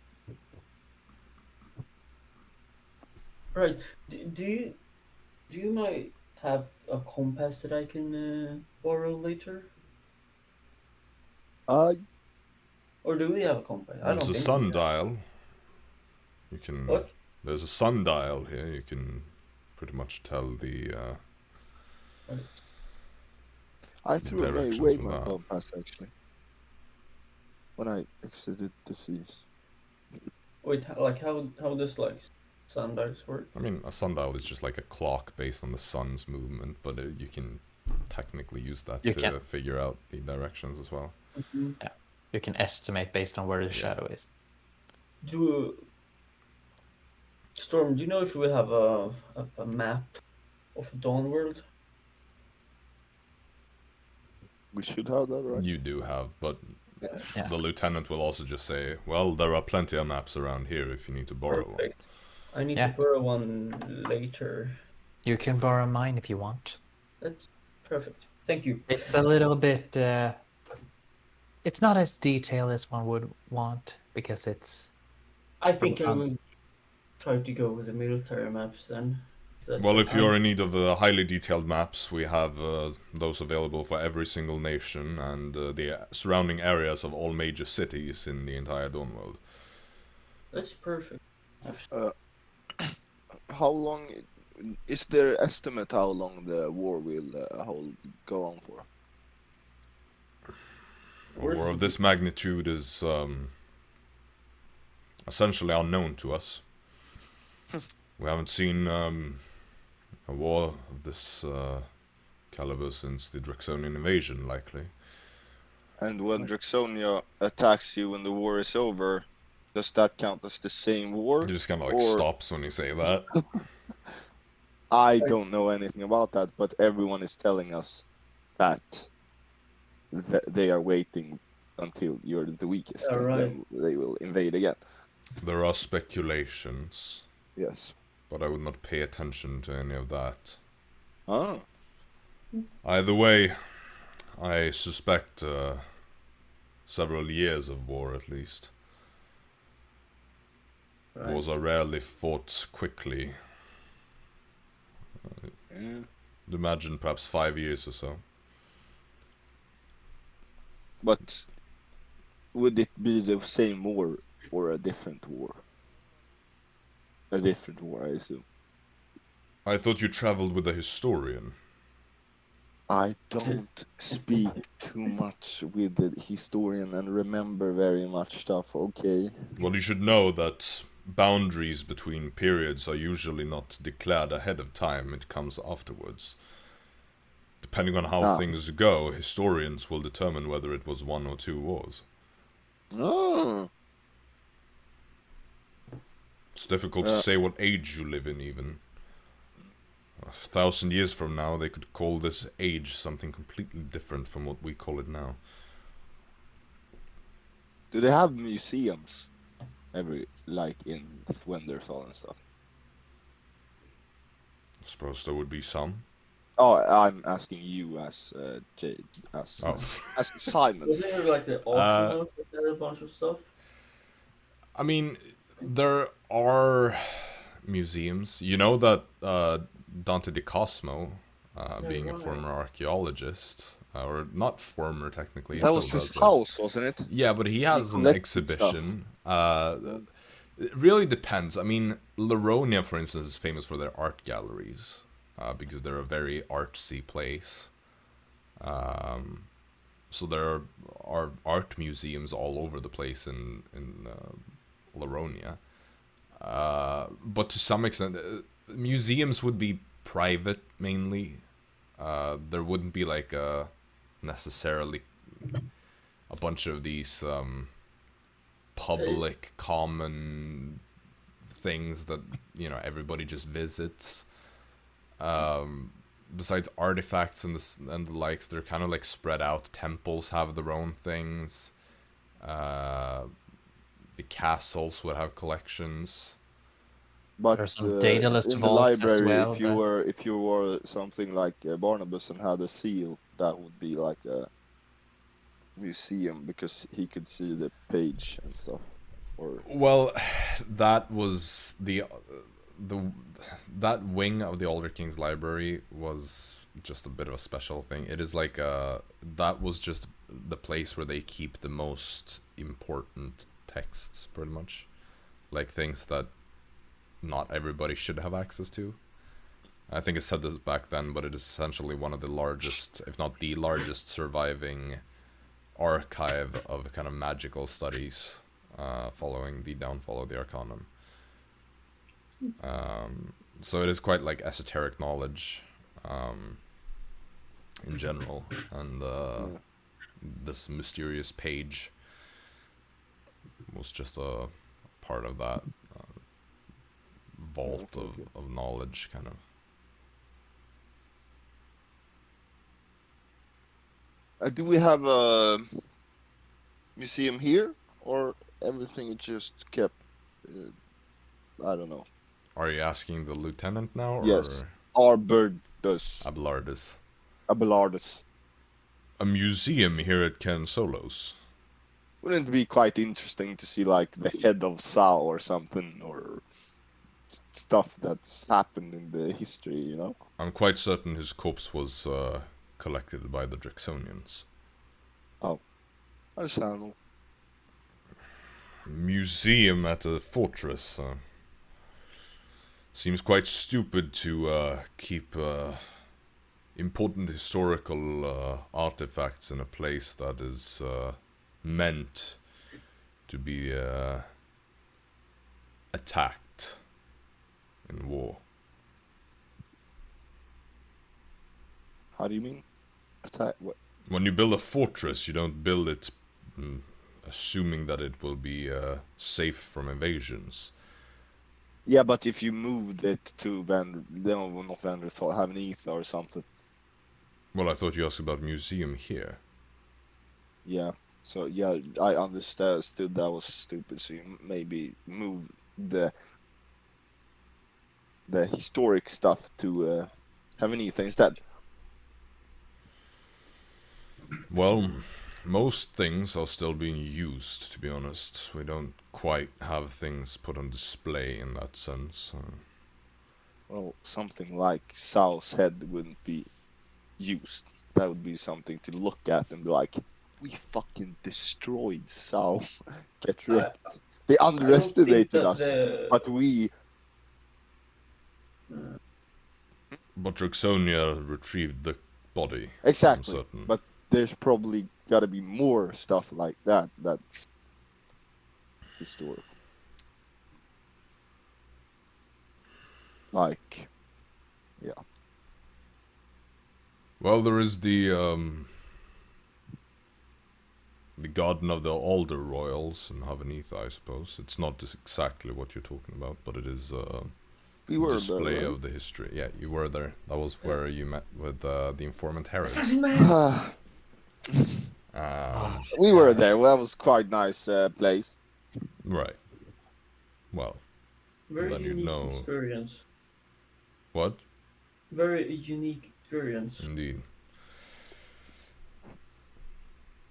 [SPEAKER 4] Right. Do you might have a compass that I can borrow later? Or do we have a compass? I don't
[SPEAKER 1] There's a
[SPEAKER 4] think we do.
[SPEAKER 1] sundial. You can.
[SPEAKER 4] What?
[SPEAKER 1] There's a sundial here. You can pretty much tell the.
[SPEAKER 4] Right.
[SPEAKER 5] I threw
[SPEAKER 1] Directions
[SPEAKER 5] away
[SPEAKER 1] from
[SPEAKER 5] my
[SPEAKER 1] that.
[SPEAKER 5] compass actually when I exited the seas.
[SPEAKER 4] Wait, like how does like sundials work?
[SPEAKER 1] I mean, a sundial is just like a clock based on the sun's movement, but you can technically use that
[SPEAKER 2] You
[SPEAKER 1] to
[SPEAKER 2] can.
[SPEAKER 1] figure out the directions as well.
[SPEAKER 4] Mm-hmm.
[SPEAKER 2] You can estimate based on where the shadow is.
[SPEAKER 4] Storm, do you know if we have a map of Dawnworld?
[SPEAKER 5] We should have that, right?
[SPEAKER 1] You do have, but
[SPEAKER 2] Yeah.
[SPEAKER 1] the lieutenant will also just say, well, there are plenty of maps around here if you need to borrow one.
[SPEAKER 4] Perfect. I need
[SPEAKER 2] Yeah.
[SPEAKER 4] to borrow one later.
[SPEAKER 2] You can borrow mine if you want.
[SPEAKER 4] That's perfect. Thank you.
[SPEAKER 2] It's a little bit. It's not as detailed as one would want because it's.
[SPEAKER 4] I think I
[SPEAKER 2] Um,
[SPEAKER 4] will try to go with the military maps then.
[SPEAKER 1] Well, if you're in need of highly detailed maps, we have those available for every single nation and the surrounding areas of all major cities in the entire Dawnworld.
[SPEAKER 4] That's perfect.
[SPEAKER 5] How long is there estimate how long the war will go on for?
[SPEAKER 1] A war of this magnitude is essentially unknown to us. We haven't seen a war of this caliber since the Draxonian invasion, likely.
[SPEAKER 5] And when Draxonia attacks you when the war is over, does that count as the same war?
[SPEAKER 1] It just kind of like
[SPEAKER 5] Or-
[SPEAKER 1] stops when you say that.
[SPEAKER 5] I don't know anything about that, but everyone is telling us that they are waiting until you're the weakest,
[SPEAKER 4] Yeah,
[SPEAKER 5] and
[SPEAKER 4] right.
[SPEAKER 5] then they will invade again.
[SPEAKER 1] There are speculations,
[SPEAKER 5] Yes.
[SPEAKER 1] but I would not pay attention to any of that.
[SPEAKER 5] Ah,
[SPEAKER 1] Either way, I suspect several years of war at least.
[SPEAKER 4] Right.
[SPEAKER 1] Wars are rarely fought quickly.
[SPEAKER 5] yeah.
[SPEAKER 1] I'd imagine perhaps 5 years or so.
[SPEAKER 5] But would it be the same war or a different war? A different war, I assume.
[SPEAKER 1] I thought you traveled with a historian.
[SPEAKER 5] I don't speak too much with the historian and remember very much stuff, okay?
[SPEAKER 1] Well, you should know that boundaries between periods are usually not declared ahead of time, it comes afterwards. Depending on how things go, historians will determine whether it was 1 or 2 wars.
[SPEAKER 5] Oh,
[SPEAKER 1] It's difficult to say what age you live in, even. 1,000 years from now, they could call this age something completely different from what we call it now.
[SPEAKER 5] do they have museums like in Wenderfall and stuff?
[SPEAKER 1] I suppose there would be some.
[SPEAKER 5] Oh, I'm asking you as Jade, as Simon.
[SPEAKER 4] Wasn't there like the auction house that had a bunch of stuff?
[SPEAKER 1] I mean, there are museums. You know that Dante di Cosmo, being a former architect, or not former technically.
[SPEAKER 5] That was his house, wasn't it?
[SPEAKER 1] Yeah, but he has an
[SPEAKER 5] collected
[SPEAKER 1] exhibition. It really depends. I mean, Laronia, for instance, is famous for their art galleries because they're a very artsy place. So there are art museums all over the place in Laronia. But to some extent, museums would be private mainly. There wouldn't be like necessarily a bunch of these public common things that everybody just visits. Besides artifacts and the likes, they're kind of like spread out. Temples have their own things. The castles would have collections.
[SPEAKER 5] But
[SPEAKER 2] There's some dataless
[SPEAKER 5] in the
[SPEAKER 2] vaults as
[SPEAKER 5] library,
[SPEAKER 2] well,
[SPEAKER 5] if you were something like Barnabas and had a seal, that would be like a museum because he could see the page and stuff. Or
[SPEAKER 1] Well, that was that wing of the Alder King's library was just a bit of a special thing. It is like that was just the place where they keep the most important texts, pretty much, like things that not everybody should have access to. I think it said this back then, but it is essentially one of the largest, if not the largest, surviving archive of kind of magical studies following the downfall of the Arcanum. So it is quite like esoteric knowledge in general, and this mysterious page was just a part of that vault of knowledge, kind of.
[SPEAKER 5] Do we have a museum here, or everything is just kept? I don't know.
[SPEAKER 1] Are you asking the lieutenant now, or
[SPEAKER 5] Yes. Arburdus.
[SPEAKER 1] Abelardus?
[SPEAKER 5] Abelardus.
[SPEAKER 1] A museum here at Cairn Solos.
[SPEAKER 5] Wouldn't it be quite interesting to see like the head of Sao or something, or stuff that's happened in the history, you know?
[SPEAKER 1] I'm quite certain his corpse was collected by the Jaxonians.
[SPEAKER 5] Oh, understandable.
[SPEAKER 1] Museum at a fortress. Seems quite stupid to keep important historical artifacts in a place that is meant to be attacked in war.
[SPEAKER 5] How do you mean? Attack? What?
[SPEAKER 1] When you build a fortress, you don't build it assuming that it will be safe from invasions.
[SPEAKER 5] Yeah, but if you moved it to Havenetha or something.
[SPEAKER 1] Well, I thought you asked about museum here.
[SPEAKER 5] Yeah. So yeah, I understood that was stupid. So you maybe move the historic stuff to Havenetha instead.
[SPEAKER 1] Well, most things are still being used, to be honest. We don't quite have things put on display in that sense.
[SPEAKER 5] Well, something like Sao's head wouldn't be used. That would be something to look at and be like, we fucking destroyed Sao. Get wrecked. They underestimated us, but we...
[SPEAKER 1] But Jaxonia retrieved the body.
[SPEAKER 5] Exactly, but there's probably gotta be more stuff like that that's historical. Like, yeah.
[SPEAKER 1] Well, there is the Garden of the Alder Royals in Havenetha, I suppose. It's not exactly what you're talking about, but it is
[SPEAKER 5] We were
[SPEAKER 1] display
[SPEAKER 5] there, right?
[SPEAKER 1] of the history. Yeah, you were there. That was where you met with the informant Herod.
[SPEAKER 5] We were there. Well, that was quite nice place.
[SPEAKER 1] Right. Well,
[SPEAKER 4] Very
[SPEAKER 1] then you'd
[SPEAKER 4] unique
[SPEAKER 1] know.
[SPEAKER 4] experience.
[SPEAKER 1] What?
[SPEAKER 4] Very unique experience.
[SPEAKER 1] Indeed.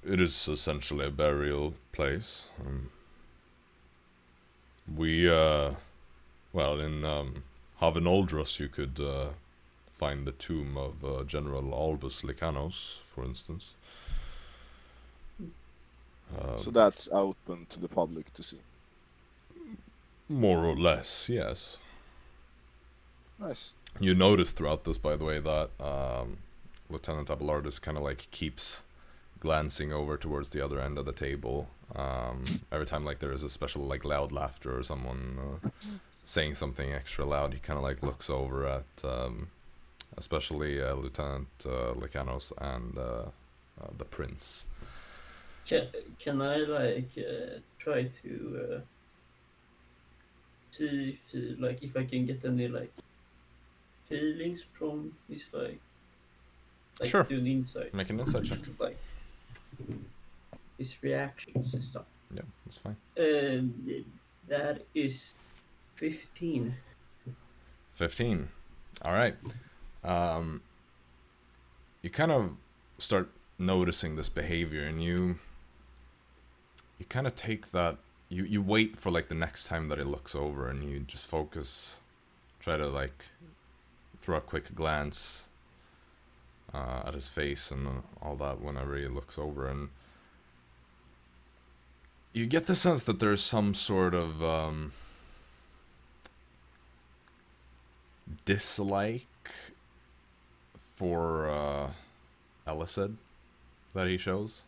[SPEAKER 1] It is essentially a burial place. Well, in Haven Aldros you could find the tomb of General Albus Lycanos, for instance.
[SPEAKER 5] So that's open to the public to see.
[SPEAKER 1] More or less, yes.
[SPEAKER 5] Nice.
[SPEAKER 1] You notice throughout this, by the way, that Lieutenant Abelardus kind of like keeps glancing over towards the other end of the table. Every time like there is a special like loud laughter or someone saying something extra loud, he kind of like looks over at especially Lieutenant Lycanos and the Prince.
[SPEAKER 4] Can I like try to see if I can get any like feelings from his like
[SPEAKER 1] Sure.
[SPEAKER 4] do an insight,
[SPEAKER 1] Make an insight check.
[SPEAKER 4] like his reactions and stuff.
[SPEAKER 1] Yeah, that's fine.
[SPEAKER 4] That is 15.
[SPEAKER 1] 15. All right. You kind of start noticing this behavior, and you kind of take that. You wait for like the next time that he looks over, and you just focus, try to like throw a quick glance at his face and all that whenever he looks over, and you get the sense that there's some sort of dislike for Elised that he shows.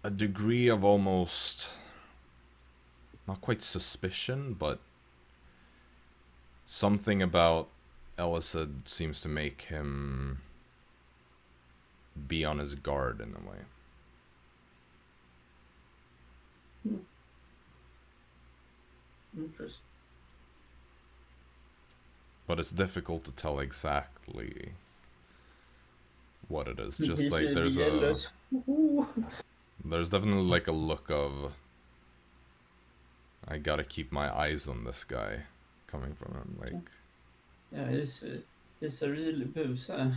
[SPEAKER 1] a degree of almost, not quite suspicion, but something about Elisad seems to make him be on his guard in a way.
[SPEAKER 4] Interesting.
[SPEAKER 1] But it's difficult to tell exactly what it is. Just
[SPEAKER 4] He
[SPEAKER 1] like
[SPEAKER 4] said
[SPEAKER 1] there's
[SPEAKER 4] yellows. Woohoo.
[SPEAKER 1] there's definitely like a look of, I gotta keep my eyes on this guy coming from him. Like,
[SPEAKER 4] Yeah, it's a really booze. Huh?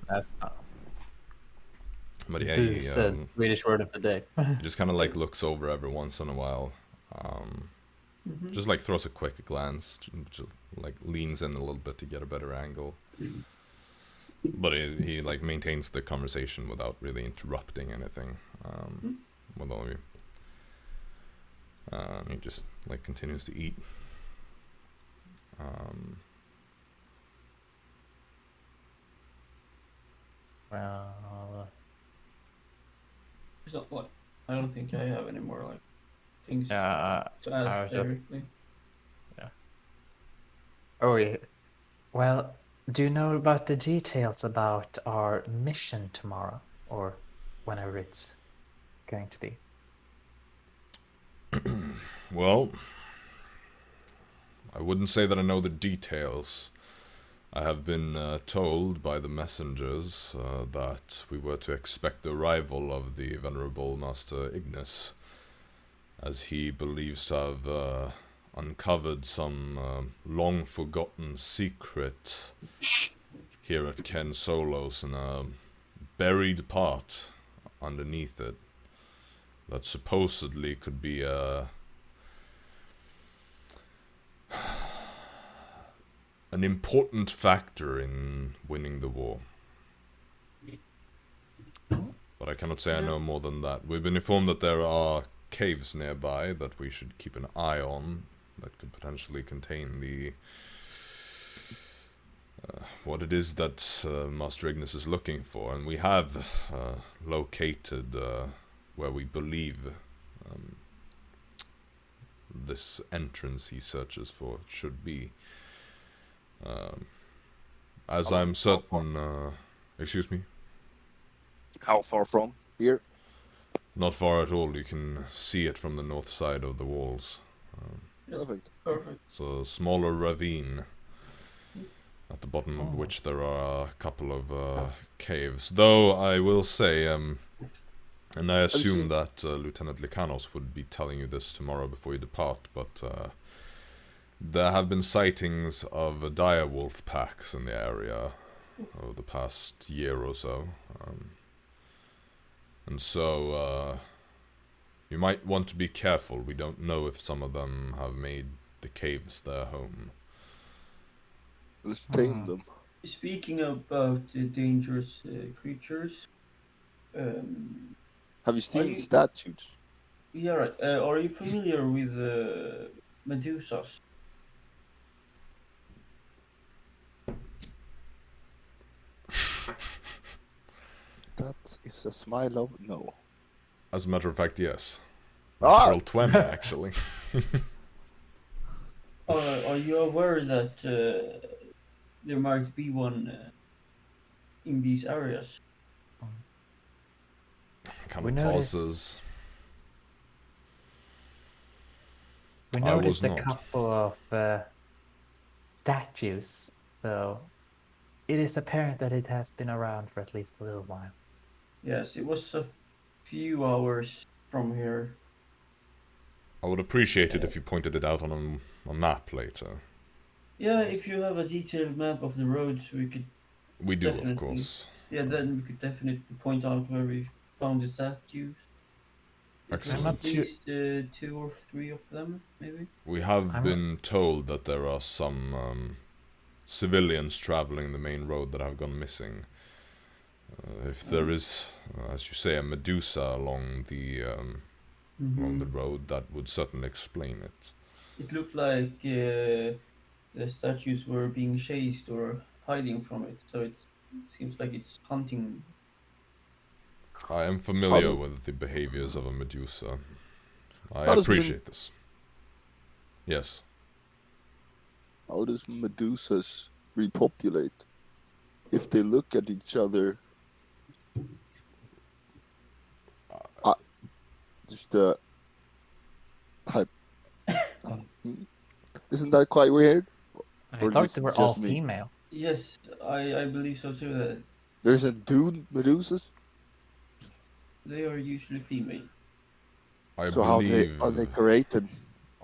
[SPEAKER 2] That's
[SPEAKER 1] but yeah,
[SPEAKER 2] the
[SPEAKER 1] he
[SPEAKER 2] Swedish word of the day.
[SPEAKER 1] just kind of like looks over every once in a while. Just like throws a quick glance, just like leans in a little bit to get a better angle. But he like maintains the conversation without really interrupting anything with all of you. He just like continues to eat.
[SPEAKER 2] Well,
[SPEAKER 4] It's not like I don't think I have any more like things
[SPEAKER 2] yeah.
[SPEAKER 4] to
[SPEAKER 2] I
[SPEAKER 4] ask
[SPEAKER 2] was just-
[SPEAKER 4] directly.
[SPEAKER 2] Oh, yeah. Well, do you know about the details about our mission tomorrow, or whenever it's going to be?
[SPEAKER 1] Well, I wouldn't say that I know the details. I have been told by the messengers that we were to expect the arrival of the venerable Master Ignis, as he believes to have uncovered some long-forgotten secret here at Cairn Solos in a buried part underneath it that supposedly could be an important factor in winning the war. But I cannot say I know more than that. We've been informed that there are caves nearby that we should keep an eye on that could potentially contain the what it is that Master Ignis is looking for, and we have located where we believe this entrance he searches for should be. As I'm certain, excuse me?
[SPEAKER 5] How far from here?
[SPEAKER 1] Not far at all, you can see it from the north side of the walls.
[SPEAKER 5] Perfect.
[SPEAKER 4] Perfect.
[SPEAKER 1] It's a smaller ravine, at the bottom of which there are a couple of caves. Though I will say, and I assume that Lieutenant Likanos would be telling you this tomorrow before you depart, but there have been sightings of direwolf packs in the area over the past year or so. And so, you might want to be careful. We don't know if some of them have made the caves their home.
[SPEAKER 5] Let's tame them.
[SPEAKER 4] Speaking about dangerous creatures,
[SPEAKER 5] Have you seen
[SPEAKER 4] you-
[SPEAKER 5] statues?
[SPEAKER 4] yeah, right. Are you familiar with medusas?
[SPEAKER 5] That is a smile of no.
[SPEAKER 1] As a matter of fact, yes.
[SPEAKER 5] Ah!
[SPEAKER 1] Natural 20, actually.
[SPEAKER 4] Are you aware that there might be one in these areas?
[SPEAKER 1] Kind
[SPEAKER 2] We
[SPEAKER 1] of
[SPEAKER 2] noticed-
[SPEAKER 1] pauses.
[SPEAKER 2] We
[SPEAKER 1] I was
[SPEAKER 2] noticed a
[SPEAKER 1] not.
[SPEAKER 2] couple of statues, so it is apparent that it has been around for at least a little while.
[SPEAKER 4] Yes, it was a few hours from here.
[SPEAKER 1] I would appreciate it if you pointed it out on a map later.
[SPEAKER 4] Yeah, if you have a detailed map of the roads, we could.
[SPEAKER 1] We do, of
[SPEAKER 4] Definitely.
[SPEAKER 1] course.
[SPEAKER 4] Yeah, then we could definitely point out where we found the statues. It was
[SPEAKER 1] Excellent.
[SPEAKER 4] at least 2 or 3 of them, maybe.
[SPEAKER 1] We have
[SPEAKER 2] I'm-
[SPEAKER 1] been told that there are some civilians traveling the main road that have gone missing. If there is, as you say, a Medusa along the road, that would certainly explain it.
[SPEAKER 4] It looked like the statues were being chased or hiding from it, so it seems like it's hunting
[SPEAKER 1] I am familiar
[SPEAKER 5] How-
[SPEAKER 1] with the behaviors of a Medusa. I
[SPEAKER 5] How does
[SPEAKER 1] appreciate this. Yes.
[SPEAKER 5] How does Medusas repopulate? If they look at each other, just type. Isn't that quite weird?
[SPEAKER 2] I
[SPEAKER 5] Or
[SPEAKER 2] thought
[SPEAKER 5] this
[SPEAKER 2] they
[SPEAKER 5] is
[SPEAKER 2] were all
[SPEAKER 5] just me?
[SPEAKER 2] female.
[SPEAKER 4] Yes, I believe so too.
[SPEAKER 5] There's a dude Medusas.
[SPEAKER 4] They are usually female.
[SPEAKER 1] I
[SPEAKER 5] So
[SPEAKER 1] believe
[SPEAKER 5] how are they created?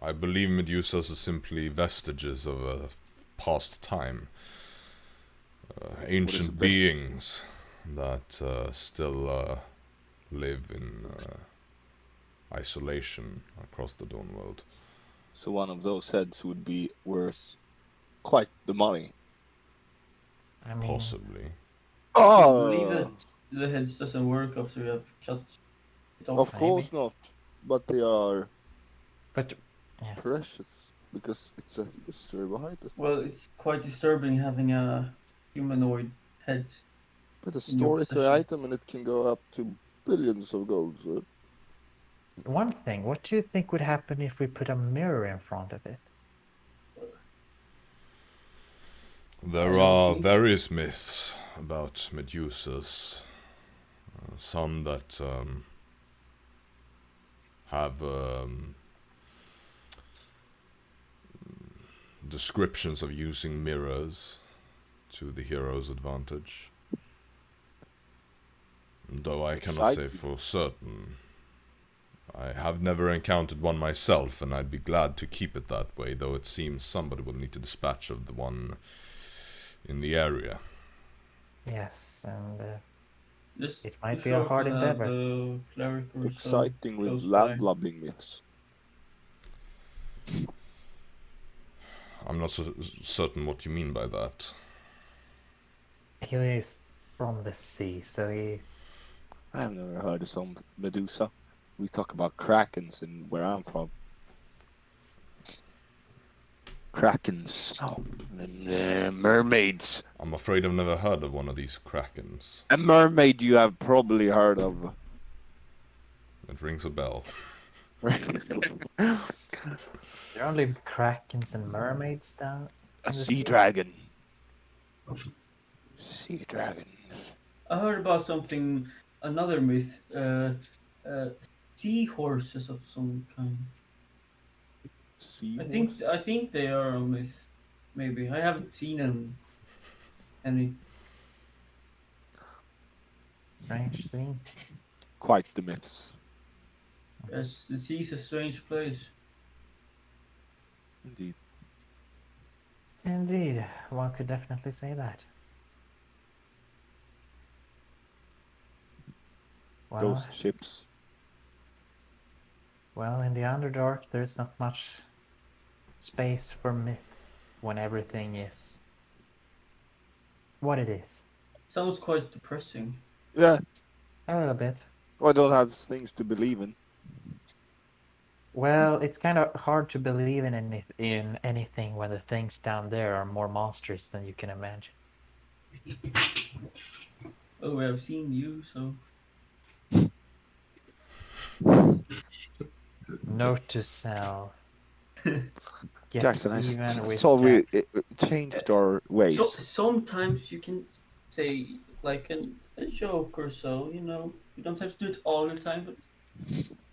[SPEAKER 1] I believe Medusas are simply vestiges of a past time. Ancient
[SPEAKER 5] vest-
[SPEAKER 1] beings that still live in isolation across the Dawn world.
[SPEAKER 5] So one of those heads would be worth quite the money.
[SPEAKER 2] I mean,
[SPEAKER 1] Possibly.
[SPEAKER 4] I believe that the heads doesn't work after you have cut it off.
[SPEAKER 5] Of course not, but they are
[SPEAKER 2] but yeah.
[SPEAKER 5] precious because it's a history behind it.
[SPEAKER 4] Well, it's quite disturbing having a humanoid head.
[SPEAKER 5] But a
[SPEAKER 4] in your
[SPEAKER 5] story to
[SPEAKER 4] possession.
[SPEAKER 5] item and it can go up to billions of gold. So
[SPEAKER 2] One thing, what do you think would happen if we put a mirror in front of it?
[SPEAKER 1] There are various myths about Medusas. Some that have descriptions of using mirrors to the hero's advantage. Though I cannot say for certain. I have never encountered one myself, and I'd be glad to keep it that way, though it seems somebody will need to dispatch of the one in the area.
[SPEAKER 2] Yes, and
[SPEAKER 4] Just
[SPEAKER 2] it might
[SPEAKER 4] be
[SPEAKER 2] be a
[SPEAKER 4] sure
[SPEAKER 2] hard
[SPEAKER 4] to have
[SPEAKER 2] endeavor.
[SPEAKER 4] a cleric or so
[SPEAKER 5] exciting with
[SPEAKER 4] close by.
[SPEAKER 5] landlubbing myths.
[SPEAKER 1] I'm not so certain what you mean by that.
[SPEAKER 2] He is from the sea, so he...
[SPEAKER 5] I've never heard of some Medusa. We talk about krakens in where I'm from. Krakens. Oh, and mermaids.
[SPEAKER 1] I'm afraid I've never heard of one of these krakens.
[SPEAKER 5] A mermaid you have probably heard of.
[SPEAKER 1] It rings a bell.
[SPEAKER 2] There are only krakens and mermaids down
[SPEAKER 5] A
[SPEAKER 2] in the
[SPEAKER 5] sea dragon. Sea dragon.
[SPEAKER 4] I heard about something, another myth, seahorses of some kind.
[SPEAKER 5] Seahorse?
[SPEAKER 4] I think they are a myth. Maybe I haven't seen any.
[SPEAKER 2] strange thing.
[SPEAKER 5] Quite the myths.
[SPEAKER 4] Yes, the sea's a strange place.
[SPEAKER 5] Indeed.
[SPEAKER 2] Indeed, one could definitely say that. Well,
[SPEAKER 5] Ghost ships.
[SPEAKER 2] well, in the Underdark, there's not much space for myths when everything is what it is.
[SPEAKER 4] Sounds quite depressing.
[SPEAKER 5] Yeah,
[SPEAKER 2] A little bit.
[SPEAKER 5] I don't have things to believe in.
[SPEAKER 2] Well, it's kind of hard to believe in anything when the things down there are more monsters than you can imagine.
[SPEAKER 4] Oh, we have seen you, so
[SPEAKER 2] Note to self. Get
[SPEAKER 5] Jaxson,
[SPEAKER 2] even with
[SPEAKER 5] so we
[SPEAKER 2] Jaxson.
[SPEAKER 5] changed our ways.
[SPEAKER 4] so sometimes you can say like a joke or so. You know, you don't have to do it all the time, but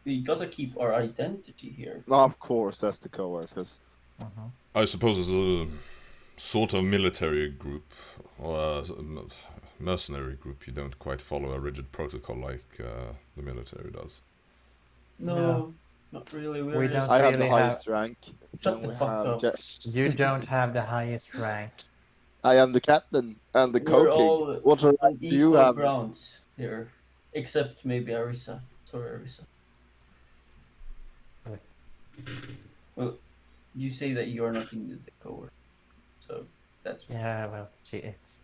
[SPEAKER 4] we gotta keep our identity here.
[SPEAKER 5] No, of course, that's the co-workers.
[SPEAKER 2] Mhm.
[SPEAKER 1] I suppose it's a sort of military group, or a mercenary group. You don't quite follow a rigid protocol like the military does.
[SPEAKER 4] No, not really. We're
[SPEAKER 2] We
[SPEAKER 4] just-
[SPEAKER 2] don't
[SPEAKER 5] I have the
[SPEAKER 2] really
[SPEAKER 5] highest rank.
[SPEAKER 4] Shut
[SPEAKER 5] Then
[SPEAKER 4] the
[SPEAKER 5] we
[SPEAKER 4] fuck
[SPEAKER 5] have
[SPEAKER 4] up.
[SPEAKER 2] You don't have the highest rank.
[SPEAKER 5] I am the captain and the
[SPEAKER 4] We're all
[SPEAKER 5] co-king. What rank
[SPEAKER 4] on
[SPEAKER 5] do you
[SPEAKER 4] equal
[SPEAKER 5] have?
[SPEAKER 4] grounds here, except maybe Arisa. Sorry, Arisa.
[SPEAKER 2] Right.
[SPEAKER 4] Well, you say that you are not in the cohort, so that's
[SPEAKER 2] Yeah, well, it's...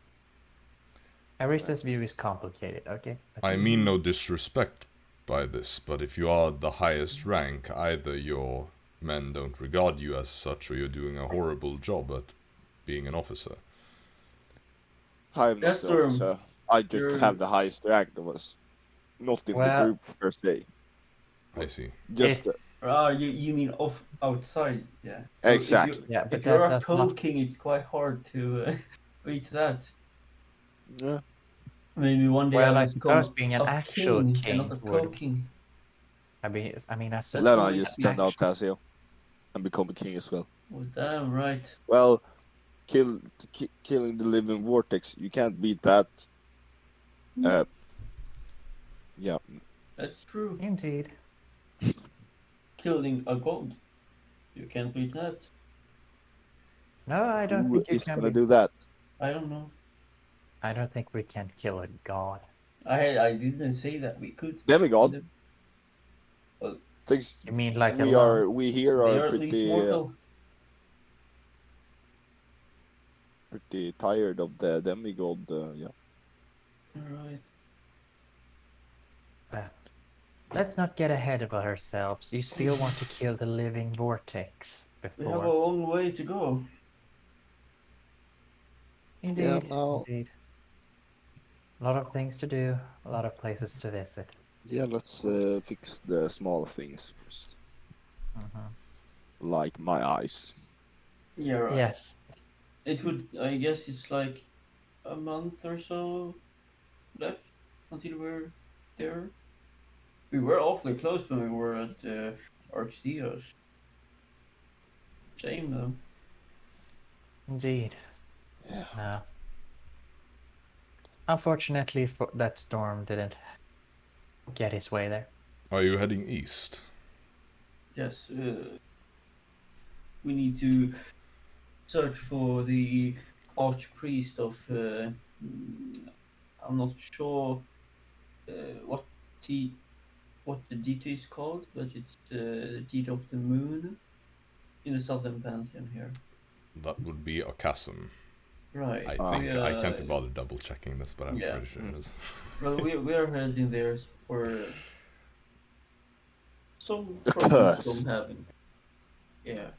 [SPEAKER 2] Arisa's view is complicated, okay?
[SPEAKER 1] I mean no disrespect by this, but if you are the highest rank, either your men don't regard you as such, or you're doing a horrible job at being an officer.
[SPEAKER 5] I am not
[SPEAKER 4] Yes,
[SPEAKER 5] the
[SPEAKER 4] sir.
[SPEAKER 5] officer. I just
[SPEAKER 4] You're-
[SPEAKER 5] have the highest rank of us. not in the
[SPEAKER 2] Well-
[SPEAKER 5] group per se.
[SPEAKER 1] I see.
[SPEAKER 5] Just
[SPEAKER 2] It's-
[SPEAKER 4] You mean outside? Yeah. So
[SPEAKER 5] Exactly.
[SPEAKER 2] Yeah, but
[SPEAKER 4] If you're a
[SPEAKER 2] that's not.
[SPEAKER 4] co-king, it's quite hard to beat that.
[SPEAKER 5] yeah.
[SPEAKER 4] Maybe one day
[SPEAKER 2] Well,
[SPEAKER 4] I
[SPEAKER 2] I
[SPEAKER 4] will
[SPEAKER 2] suppose
[SPEAKER 4] become
[SPEAKER 2] being an
[SPEAKER 4] a
[SPEAKER 2] actual
[SPEAKER 4] king
[SPEAKER 2] king
[SPEAKER 4] and not a
[SPEAKER 2] would-
[SPEAKER 4] co-king.
[SPEAKER 2] I mean, as
[SPEAKER 4] That's
[SPEAKER 5] Then
[SPEAKER 4] all
[SPEAKER 5] I
[SPEAKER 4] we
[SPEAKER 5] just
[SPEAKER 4] can.
[SPEAKER 5] stand out Tasio and become a king as well.
[SPEAKER 4] Oh, damn right.
[SPEAKER 5] Well, killing the living vortex, you can't beat that. Yeah.
[SPEAKER 4] That's true.
[SPEAKER 2] Indeed.
[SPEAKER 4] Killing a god. You can't beat that.
[SPEAKER 2] No, I don't
[SPEAKER 5] Who
[SPEAKER 2] think you
[SPEAKER 5] is
[SPEAKER 2] can
[SPEAKER 5] gonna
[SPEAKER 2] be.
[SPEAKER 5] do that?
[SPEAKER 4] I don't know.
[SPEAKER 2] I don't think we can kill a god.
[SPEAKER 4] I didn't say that we could.
[SPEAKER 5] Demigod. Things
[SPEAKER 2] You mean like
[SPEAKER 5] we
[SPEAKER 2] a
[SPEAKER 5] are we here
[SPEAKER 4] They
[SPEAKER 5] are
[SPEAKER 4] are at least
[SPEAKER 5] pretty
[SPEAKER 4] mortal.
[SPEAKER 5] pretty tired of the demigod. Yeah.
[SPEAKER 4] Alright.
[SPEAKER 2] Let's not get ahead of ourselves. You still want to kill the living vortex
[SPEAKER 4] We have a
[SPEAKER 2] before.
[SPEAKER 4] long way to go.
[SPEAKER 2] Indeed.
[SPEAKER 5] Yeah, no.
[SPEAKER 2] Indeed. A lot of things to do, a lot of places to visit.
[SPEAKER 5] Yeah, let's fix the small things first.
[SPEAKER 2] Mhm.
[SPEAKER 5] Like my eyes.
[SPEAKER 4] Yeah, right.
[SPEAKER 2] Yes.
[SPEAKER 4] It would, I guess it's like a month or so left until we're there. We were awfully close when we were at Archdios. Shame though.
[SPEAKER 2] Indeed.
[SPEAKER 5] Yeah.
[SPEAKER 2] No. Unfortunately, that storm didn't get his way there.
[SPEAKER 1] Are you heading east?
[SPEAKER 4] Yes, we need to search for the archpriest of. I'm not sure what the deity is called, but it's the deity of the moon in the southern pantheon here.
[SPEAKER 1] That would be a chasm.
[SPEAKER 4] Right.
[SPEAKER 1] I
[SPEAKER 5] Ah.
[SPEAKER 1] think I can't be bothered double checking this, but I'm
[SPEAKER 4] Yeah.
[SPEAKER 1] pretty sure it is.
[SPEAKER 4] Well, we are heading there for some
[SPEAKER 5] The
[SPEAKER 4] problems
[SPEAKER 5] curse.
[SPEAKER 4] I'm having. Yeah.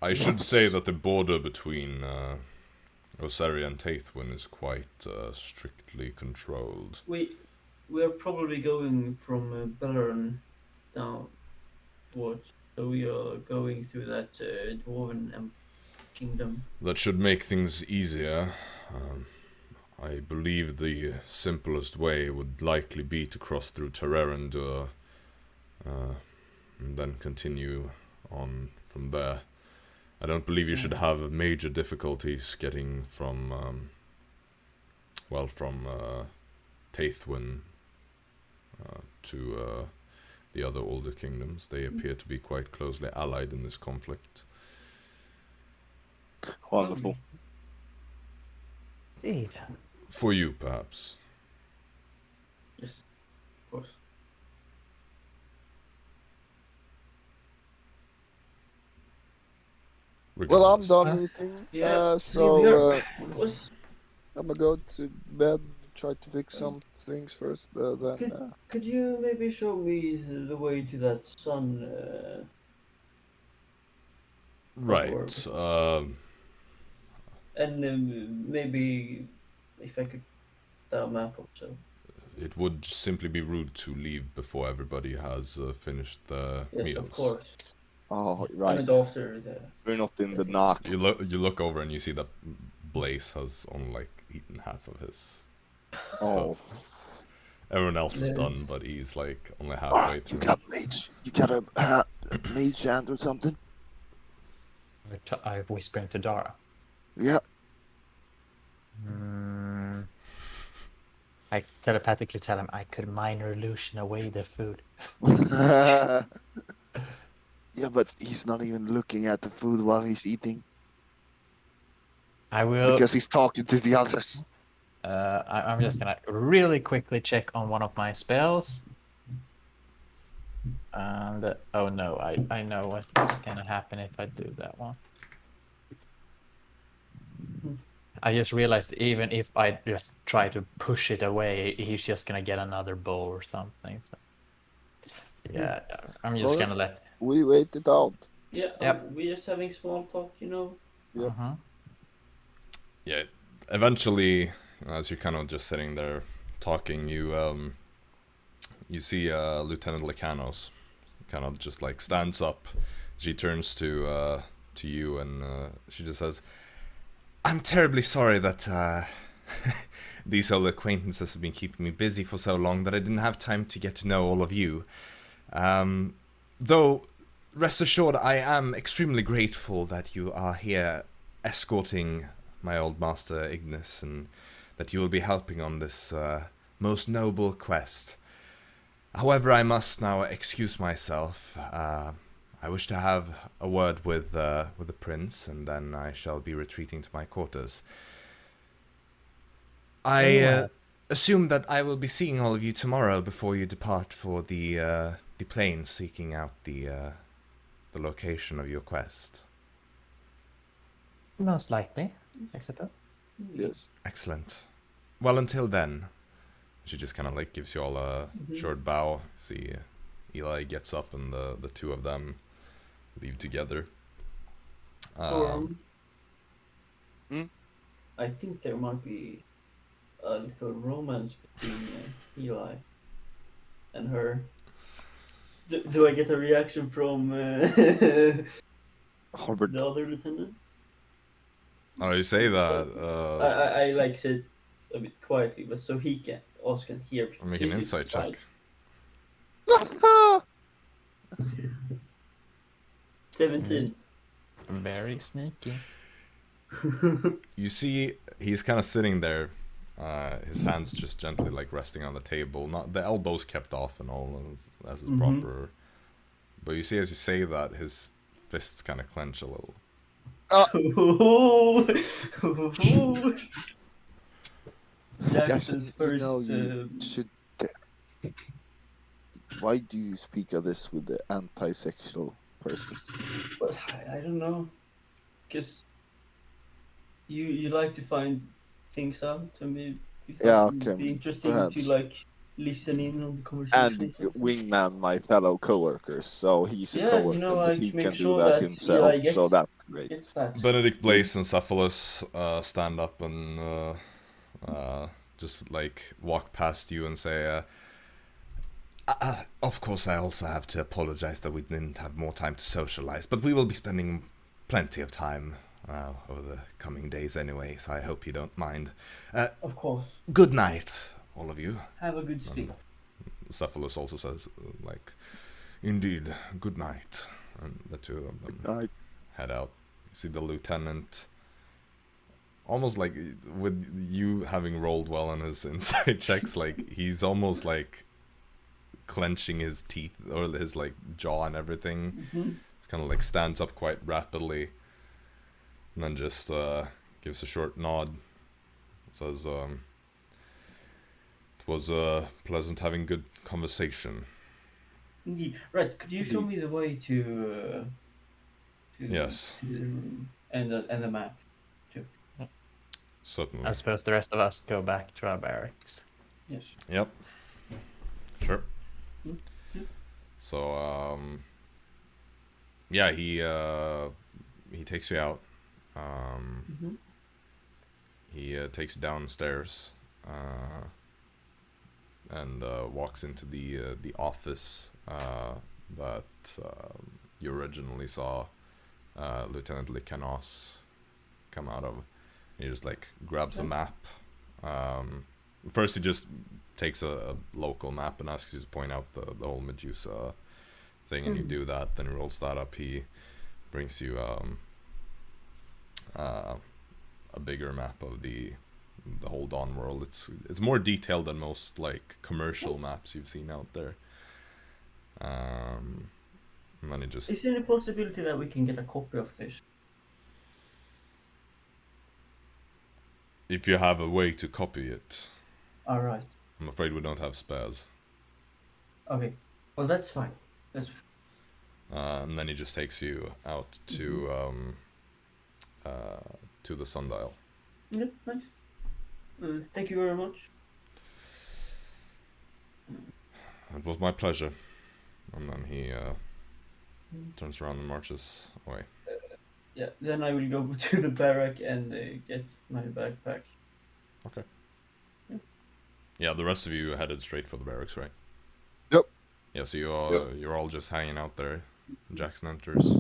[SPEAKER 1] I should say that the border between Oseria and Taithwin is quite strictly controlled.
[SPEAKER 4] We are probably going from Bellerin downwards, so we are going through that dwarven kingdom.
[SPEAKER 1] That should make things easier. I believe the simplest way would likely be to cross through Terrarendur and then continue on from there. I don't believe you should have major difficulties getting from Taithwin to the other older kingdoms. They appear to be quite closely allied in this conflict.
[SPEAKER 5] Wonderful.
[SPEAKER 2] Indeed.
[SPEAKER 1] For you, perhaps.
[SPEAKER 4] Yes, of course.
[SPEAKER 5] Well, I'm
[SPEAKER 1] Regardless.
[SPEAKER 5] done eating.
[SPEAKER 4] Yeah,
[SPEAKER 5] So
[SPEAKER 4] Was
[SPEAKER 5] I'm gonna go to bed. Try to fix some things first. Then
[SPEAKER 4] could you maybe show me the way to that sun?
[SPEAKER 1] Right.
[SPEAKER 4] And maybe if I could a map or so.
[SPEAKER 1] It would simply be rude to leave before everybody has finished their
[SPEAKER 4] Yes,
[SPEAKER 1] meals.
[SPEAKER 4] of course.
[SPEAKER 5] oh right,
[SPEAKER 4] And after the.
[SPEAKER 5] we're not in the knock.
[SPEAKER 1] You look over and you see that Blaze has only like eaten half of his
[SPEAKER 5] Oh,
[SPEAKER 1] stuff. Everyone else is
[SPEAKER 4] Yes.
[SPEAKER 1] done, but he's like only halfway
[SPEAKER 5] you
[SPEAKER 1] through.
[SPEAKER 5] got mage. You got a mage hand or something?
[SPEAKER 2] I whisper into Dara.
[SPEAKER 5] Yeah.
[SPEAKER 2] I telepathically tell him I could minor illusion away the food.
[SPEAKER 5] Yeah, but he's not even looking at the food while he's eating
[SPEAKER 2] I will.
[SPEAKER 5] because he's talking to the others.
[SPEAKER 2] I'm just gonna really quickly check on one of my spells. And oh no, I know what's gonna happen if I do that one. I just realized even if I just try to push it away, he's just gonna get another bow or something. So. Yeah, I'm just
[SPEAKER 5] Well,
[SPEAKER 2] gonna let.
[SPEAKER 5] We wait it out.
[SPEAKER 4] Yeah,
[SPEAKER 2] Yep.
[SPEAKER 4] we're just having small talk, you know.
[SPEAKER 5] Yep.
[SPEAKER 1] Yeah. Eventually, as you're kind of just sitting there talking, you you see Lieutenant Lecanos kind of just like stands up. She turns to you and she just says, "I'm terribly sorry that these old acquaintances have been keeping me busy for so long that I didn't have time to get to know all of you. Though, rest assured, I am extremely grateful that you are here escorting my old master Ignis, and that you will be helping on this most noble quest. However, I must now excuse myself. I wish to have a word with the prince, and then I shall be retreating to my quarters. I assume that I will be seeing all of you tomorrow before you depart for the plane, seeking out the location of your quest."
[SPEAKER 2] Most likely, I suppose.
[SPEAKER 5] Yes.
[SPEAKER 1] Excellent. Well, until then, she just kind of like gives you all a short bow. See, Eli gets up, and the two of them leave together.
[SPEAKER 4] I think there might be a little romance between Eli and her. Do I get a reaction from
[SPEAKER 5] Harbert.
[SPEAKER 4] the other lieutenant?
[SPEAKER 1] Oh, you say that.
[SPEAKER 4] I like said a bit quietly, but so he can also can hear.
[SPEAKER 1] I'll make an insight check.
[SPEAKER 4] 17.
[SPEAKER 2] Very sneaky.
[SPEAKER 1] You see, he's kind of sitting there, his hands just gently like resting on the table. Not the elbows kept off and all as is proper. But you see, as you say that, his fists kind of clench a little.
[SPEAKER 4] Jackson's first.
[SPEAKER 5] You should. Why do you speak of this with the anti-sexual persons?
[SPEAKER 4] Well, I don't know, because you like to find things out, and maybe
[SPEAKER 5] Okay.
[SPEAKER 4] be interesting
[SPEAKER 5] perhaps.
[SPEAKER 4] to like listen in on the conversation.
[SPEAKER 5] And Wingman, my fellow coworkers, so he's a coworker, but
[SPEAKER 4] like,
[SPEAKER 5] he
[SPEAKER 4] make
[SPEAKER 5] can
[SPEAKER 4] sure
[SPEAKER 5] do that
[SPEAKER 4] that
[SPEAKER 5] himself,
[SPEAKER 4] Eli gets,
[SPEAKER 5] so that's great.
[SPEAKER 4] gets that.
[SPEAKER 1] Benedict Blaze and Cephalus stand up and just like walk past you and say, "Of course, I also have to apologize that we didn't have more time to socialize, but we will be spending plenty of time over the coming days anyway, so I hope you don't mind.
[SPEAKER 4] Of course.
[SPEAKER 1] Good night, all of you."
[SPEAKER 4] Have a good sleep.
[SPEAKER 1] Cephalus also says, like, "Indeed, good night." And the two of them head out. You see the lieutenant, almost like, with you having rolled well on his insight checks, like, he's almost like clenching his teeth, or his like jaw and everything. It's kind of like stands up quite rapidly, and then just gives a short nod. Says, "It was pleasant having good conversation."
[SPEAKER 4] Indeed. Right, could you show me the way to
[SPEAKER 1] Yes.
[SPEAKER 4] to the room and the map?
[SPEAKER 1] Certainly.
[SPEAKER 2] I suppose the rest of us go back to our barracks.
[SPEAKER 4] Yes.
[SPEAKER 1] Yep. Sure.
[SPEAKER 4] Mm.
[SPEAKER 1] So, yeah, he takes you out. He takes you downstairs, and walks into the office that you originally saw Lieutenant Lecanos come out of. He just like grabs a map. First, he just takes a local map and asks you to point out the whole Medusa thing, and you do that. Then he rolls that up. He brings you a bigger map of the whole Dawn world. It's more detailed than most like commercial maps you've seen out there. And then he just...
[SPEAKER 4] Is there any possibility that we can get a copy of this?
[SPEAKER 1] If you have a way to copy it.
[SPEAKER 4] Alright.
[SPEAKER 1] I'm afraid we don't have spares.
[SPEAKER 4] Okay. Well, that's fine.
[SPEAKER 1] And then he just takes you out to the sundial.
[SPEAKER 4] Yep, nice. Thank you very much.
[SPEAKER 1] It was my pleasure. And then he turns around and marches away.
[SPEAKER 4] Yeah, then I will go to the barrack and get my backpack.
[SPEAKER 1] Okay. Yeah, the rest of you headed straight for the barracks, right? Yeah, so
[SPEAKER 3] Yep.
[SPEAKER 1] you're all just hanging out there. Jaxson enters.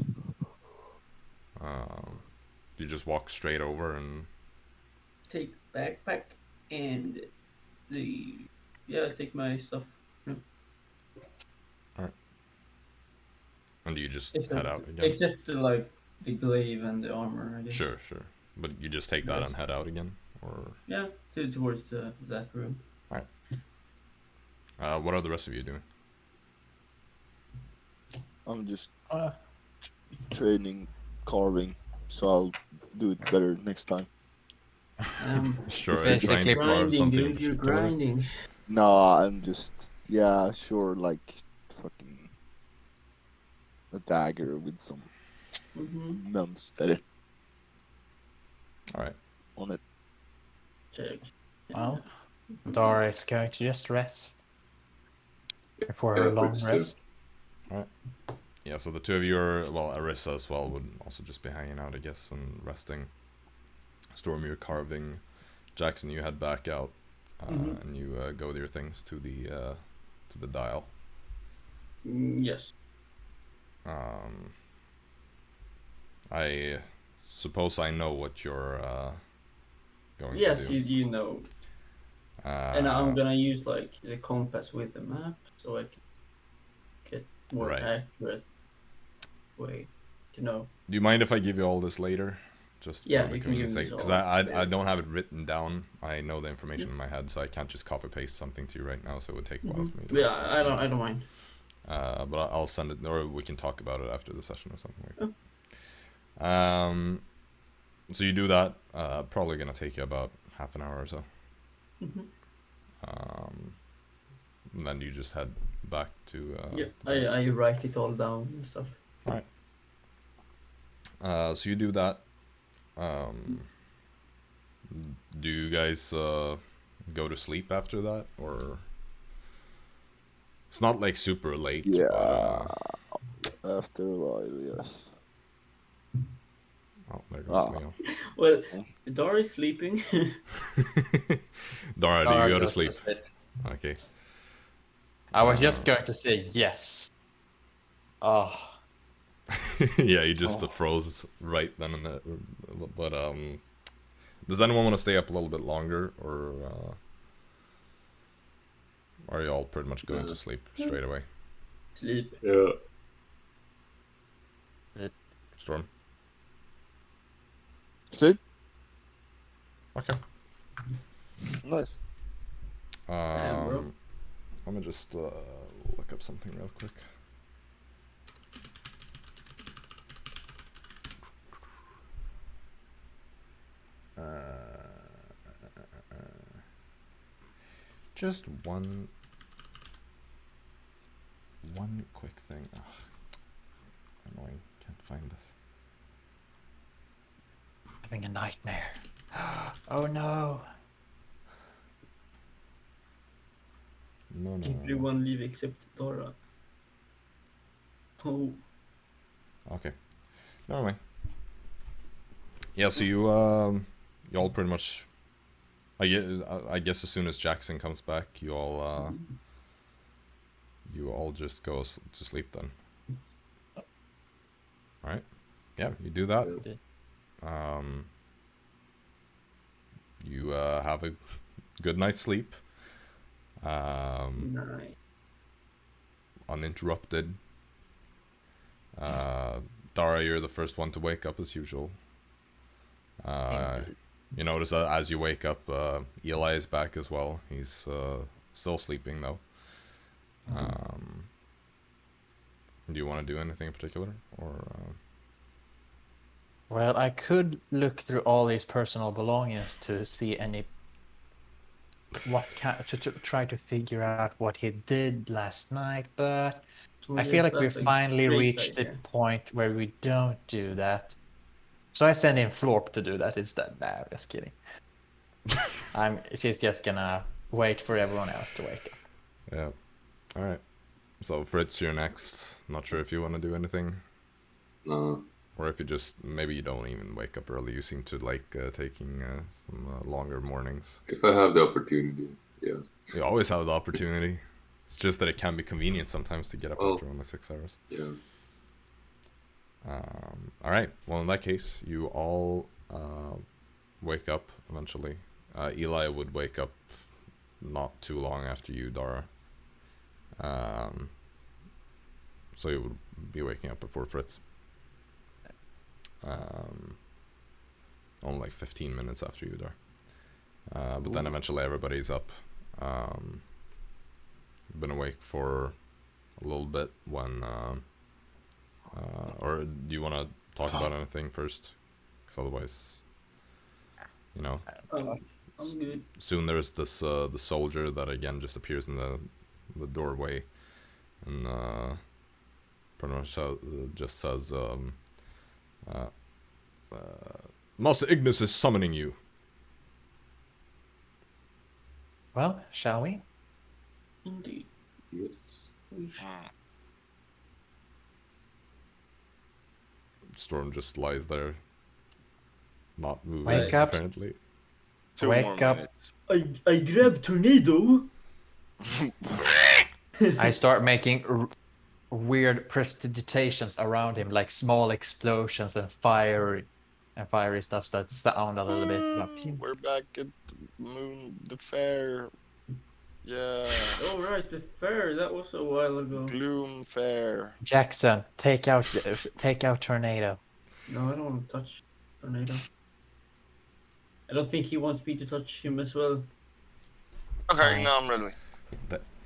[SPEAKER 1] You just walk straight over and
[SPEAKER 4] Take backpack and take my stuff.
[SPEAKER 1] you just
[SPEAKER 4] Except,
[SPEAKER 1] head out again.
[SPEAKER 4] except like the glaive and the armor, I guess.
[SPEAKER 1] Sure. But you just take that
[SPEAKER 4] Yes.
[SPEAKER 1] and head out again, or
[SPEAKER 4] Yeah, towards that room.
[SPEAKER 1] what are the rest of you doing?
[SPEAKER 5] I'm just
[SPEAKER 2] Uh,
[SPEAKER 5] training carving, so I'll do it better next time.
[SPEAKER 1] Sure, you're
[SPEAKER 2] Basically
[SPEAKER 1] trying to carve
[SPEAKER 4] Grinding,
[SPEAKER 1] something in
[SPEAKER 4] dude, you're
[SPEAKER 1] particular.
[SPEAKER 4] grinding.
[SPEAKER 5] Nah, I'm just sure, like fucking a dagger with some
[SPEAKER 4] Mm-hmm.
[SPEAKER 5] monster
[SPEAKER 1] All right.
[SPEAKER 5] on it.
[SPEAKER 4] Check.
[SPEAKER 2] well, Dara is going to just rest before her
[SPEAKER 3] Yeah,
[SPEAKER 2] long
[SPEAKER 3] Fritz too.
[SPEAKER 2] rest.
[SPEAKER 1] Yeah, so the two of you are, well, Arisa as well would also just be hanging out, I guess, and resting. Storm, you're carving. Jaxson, you head back out, and you go with your things to the dial.
[SPEAKER 4] Yes.
[SPEAKER 1] I suppose I know what you're going
[SPEAKER 4] Yes,
[SPEAKER 1] to do.
[SPEAKER 4] you know. And I'm gonna use like the compass with the map, so I can get more
[SPEAKER 1] Right.
[SPEAKER 4] accurate way to know.
[SPEAKER 1] Do you mind if I give you all this later? Just
[SPEAKER 4] Yeah,
[SPEAKER 1] for the
[SPEAKER 4] you can give
[SPEAKER 1] convenience
[SPEAKER 4] me
[SPEAKER 1] sake,
[SPEAKER 4] this
[SPEAKER 1] because
[SPEAKER 4] all.
[SPEAKER 1] I don't have it written down. I know the information in my head, so I can't just copy paste something to you right now. So it would take a while for me. To
[SPEAKER 4] Yeah, I don't mind.
[SPEAKER 1] But I'll send it, or we can talk about it after the session or something like that. So you do that. Probably gonna take you about half an hour or so. And then you just head back to.
[SPEAKER 4] I write it all down and stuff.
[SPEAKER 1] Alright. So you do that. Do you guys go to sleep after that, or it's not like super late?
[SPEAKER 5] Yeah. After a while, yes.
[SPEAKER 1] Oh, there goes
[SPEAKER 5] Ah.
[SPEAKER 1] Leo.
[SPEAKER 4] Well, Dara is sleeping.
[SPEAKER 1] Dara, do
[SPEAKER 2] Dara
[SPEAKER 1] you go to
[SPEAKER 2] goes
[SPEAKER 1] sleep? Okay.
[SPEAKER 2] I was just going to say yes. Oh,
[SPEAKER 1] Yeah, you just froze right then and there. But does anyone want to stay up a little bit longer, or are you all pretty much going to sleep straight away?
[SPEAKER 4] Sleep.
[SPEAKER 3] Yeah.
[SPEAKER 1] Storm.
[SPEAKER 5] Sleep?
[SPEAKER 1] Okay.
[SPEAKER 5] Nice.
[SPEAKER 4] bro.
[SPEAKER 1] Let me just look up something real quick. Just one quick thing. Ugh. Annoying. Can't find this.
[SPEAKER 2] having a nightmare. Oh no.
[SPEAKER 1] No.
[SPEAKER 4] Everyone leave except Dara. Oh.
[SPEAKER 1] Okay. Never mind. Yeah, so you all pretty much. I guess as soon as Jaxson comes back, you all just go to sleep then. All right. Yeah, you do that. You have a good night's sleep.
[SPEAKER 4] Nice.
[SPEAKER 1] Uninterrupted. Dara, you're the first one to wake up as usual. You notice that as you wake up, Eli is back as well. He's still sleeping though. Do you want to do anything in particular, or?
[SPEAKER 2] Well, I could look through all his personal belongings to see any to try to figure out what he did last night, but I feel like we've finally reached the point where we don't do that. So I send in Florp to do that instead. Nah, I'm just kidding. She's just gonna wait for everyone else to wake up.
[SPEAKER 1] Yeah. All right. So Fritz, you're next. Not sure if you want to do anything.
[SPEAKER 3] No.
[SPEAKER 1] Or if you just, maybe you don't even wake up early. You seem to like taking some longer mornings.
[SPEAKER 3] If I have the opportunity, yeah.
[SPEAKER 1] You always have the opportunity. It's just that it can be convenient sometimes to get up
[SPEAKER 3] Well,
[SPEAKER 1] after only 6 hours.
[SPEAKER 3] Yeah.
[SPEAKER 1] All right. Well, in that case, you all wake up eventually. Eli would wake up not too long after you, Dara. So you would be waking up before Fritz. Only like 15 minutes after you, Dara. But then eventually everybody's up. Been awake for a little bit when... or do you want to talk about anything first? Because otherwise, you know...
[SPEAKER 4] I'm good.
[SPEAKER 1] Soon there's this the soldier that again just appears in the doorway, and pretty much just says, Master Ignis is summoning you.
[SPEAKER 2] Well, shall we?
[SPEAKER 4] Indeed.
[SPEAKER 3] Yes.
[SPEAKER 4] We should.
[SPEAKER 1] Storm just lies there, not moving.
[SPEAKER 2] Wake up.
[SPEAKER 1] Apparently.
[SPEAKER 5] 2
[SPEAKER 2] Wake
[SPEAKER 5] more
[SPEAKER 2] up.
[SPEAKER 5] minutes.
[SPEAKER 4] I grab tornado.
[SPEAKER 2] I start making weird prestidigitations around him, like small explosions and fiery stuff that sound a little bit like...
[SPEAKER 5] We're back at the fair. Yeah.
[SPEAKER 4] Oh right, the fair. That was a while ago.
[SPEAKER 5] Gloom fair.
[SPEAKER 2] Jaxson, take out tornado.
[SPEAKER 4] No, I don't want to touch tornado. I don't think he wants me to touch him as well.
[SPEAKER 5] Okay, now I'm ready.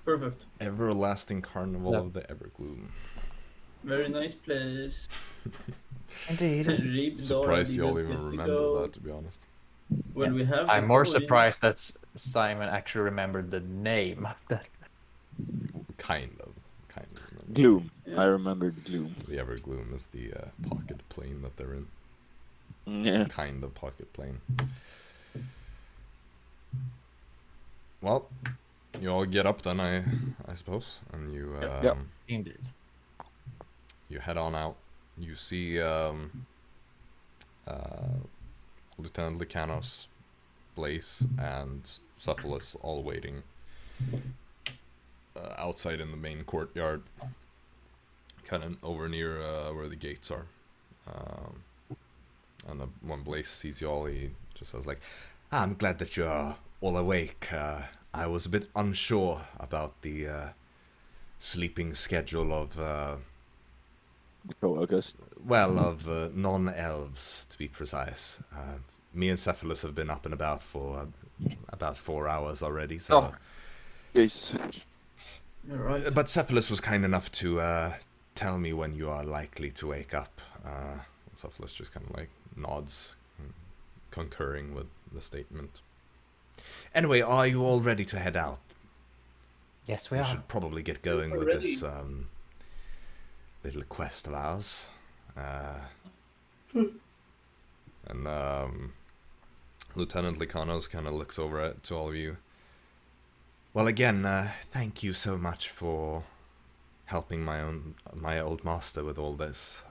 [SPEAKER 4] Perfect.
[SPEAKER 1] Everlasting Carnival
[SPEAKER 2] Yep.
[SPEAKER 1] of the Evergloom.
[SPEAKER 4] Very nice place.
[SPEAKER 2] Indeed.
[SPEAKER 1] Surprised you all even remember that, to be honest.
[SPEAKER 4] When we have
[SPEAKER 2] I'm
[SPEAKER 4] the
[SPEAKER 2] more
[SPEAKER 4] Goblin-
[SPEAKER 2] surprised that Simon actually remembered the name of that.
[SPEAKER 1] Kind of. Remember.
[SPEAKER 5] Gloom.
[SPEAKER 4] Yeah.
[SPEAKER 5] I remembered Gloom.
[SPEAKER 1] The Evergloom is the pocket plane that they're in.
[SPEAKER 5] Yeah.
[SPEAKER 1] Kind of pocket plane. Well, you all get up then, I suppose, and you
[SPEAKER 5] Yep.
[SPEAKER 2] Indeed.
[SPEAKER 1] you head on out. You see Lieutenant Lycanos, Blaze, and Cephalus all waiting outside in the main courtyard, kind of over near where the gates are. And when Blaze sees you all, he just says like, "I'm glad that you're all awake. I was a bit unsure about the sleeping schedule of,
[SPEAKER 5] Co-workers.
[SPEAKER 1] well, of non-elves, to be precise. Me and Cephalus have been up and about for about 4 hours already, so...
[SPEAKER 5] Oh. Yes.
[SPEAKER 4] You're right.
[SPEAKER 1] But Cephalus was kind enough to tell me when you are likely to wake up. Cephalus just kind of like nods, concurring with the statement. Anyway, are you all ready to head out?
[SPEAKER 2] Yes, we
[SPEAKER 1] We
[SPEAKER 2] are.
[SPEAKER 1] should probably get going with
[SPEAKER 4] Already.
[SPEAKER 1] this little quest of ours. And Lieutenant Lycanos kind of looks over to all of you. Well, again, thank you so much for helping my old master with all this.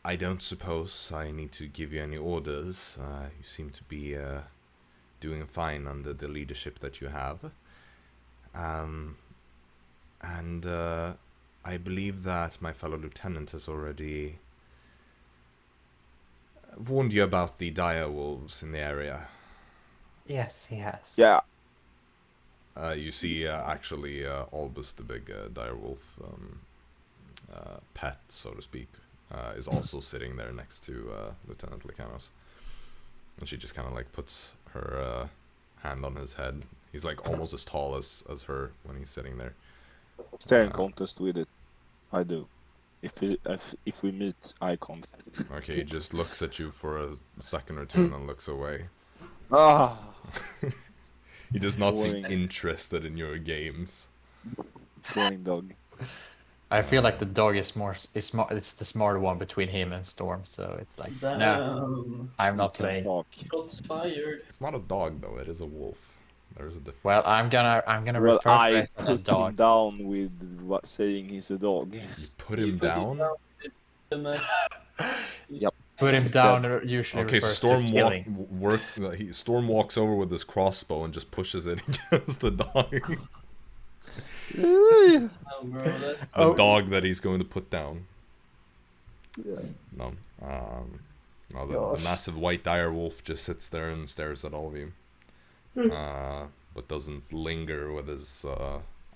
[SPEAKER 1] I don't suppose I need to give you any orders. You seem to be doing fine under the leadership that you have. And I believe that my fellow lieutenant has already warned you about the dire wolves in the area.
[SPEAKER 2] Yes, he has.
[SPEAKER 5] Yeah.
[SPEAKER 1] You see, actually, Albus, the big direwolf pet, so to speak, is also sitting there next to Lieutenant Lycanos. And she just kind of like puts her hand on his head. He's like almost as tall as her when he's sitting there.
[SPEAKER 5] Staring contest with it. I do. If we meet eye contact.
[SPEAKER 1] Okay, he just looks at you for a second or two and then looks away.
[SPEAKER 5] Ah.
[SPEAKER 1] He does not seem
[SPEAKER 5] Boring.
[SPEAKER 1] interested in your games.
[SPEAKER 5] Boring dog.
[SPEAKER 2] I feel like the dog is smart. It's the smarter one between him and Storm, so it's like, no,
[SPEAKER 4] Damn.
[SPEAKER 2] I'm not
[SPEAKER 5] Can
[SPEAKER 2] playing.
[SPEAKER 5] talk.
[SPEAKER 4] Shots fired.
[SPEAKER 1] It's not a dog though; it is a wolf. There is a difference.
[SPEAKER 2] Well, I'm gonna
[SPEAKER 5] Well,
[SPEAKER 2] refer to
[SPEAKER 5] I
[SPEAKER 2] it as a
[SPEAKER 5] put him
[SPEAKER 2] dog.
[SPEAKER 5] down with saying he's a dog.
[SPEAKER 1] You put him down.
[SPEAKER 4] The match.
[SPEAKER 5] Yep.
[SPEAKER 2] Put him down usually
[SPEAKER 1] Okay,
[SPEAKER 2] refers
[SPEAKER 1] Storm
[SPEAKER 2] to killing.
[SPEAKER 1] Storm walks over with his crossbow and just pushes it against the dog.
[SPEAKER 4] Oh, bro, that's
[SPEAKER 1] The dog that he's going to put down.
[SPEAKER 5] Yeah.
[SPEAKER 1] No, the massive white dire wolf just sits there and stares at all of you, but doesn't linger with his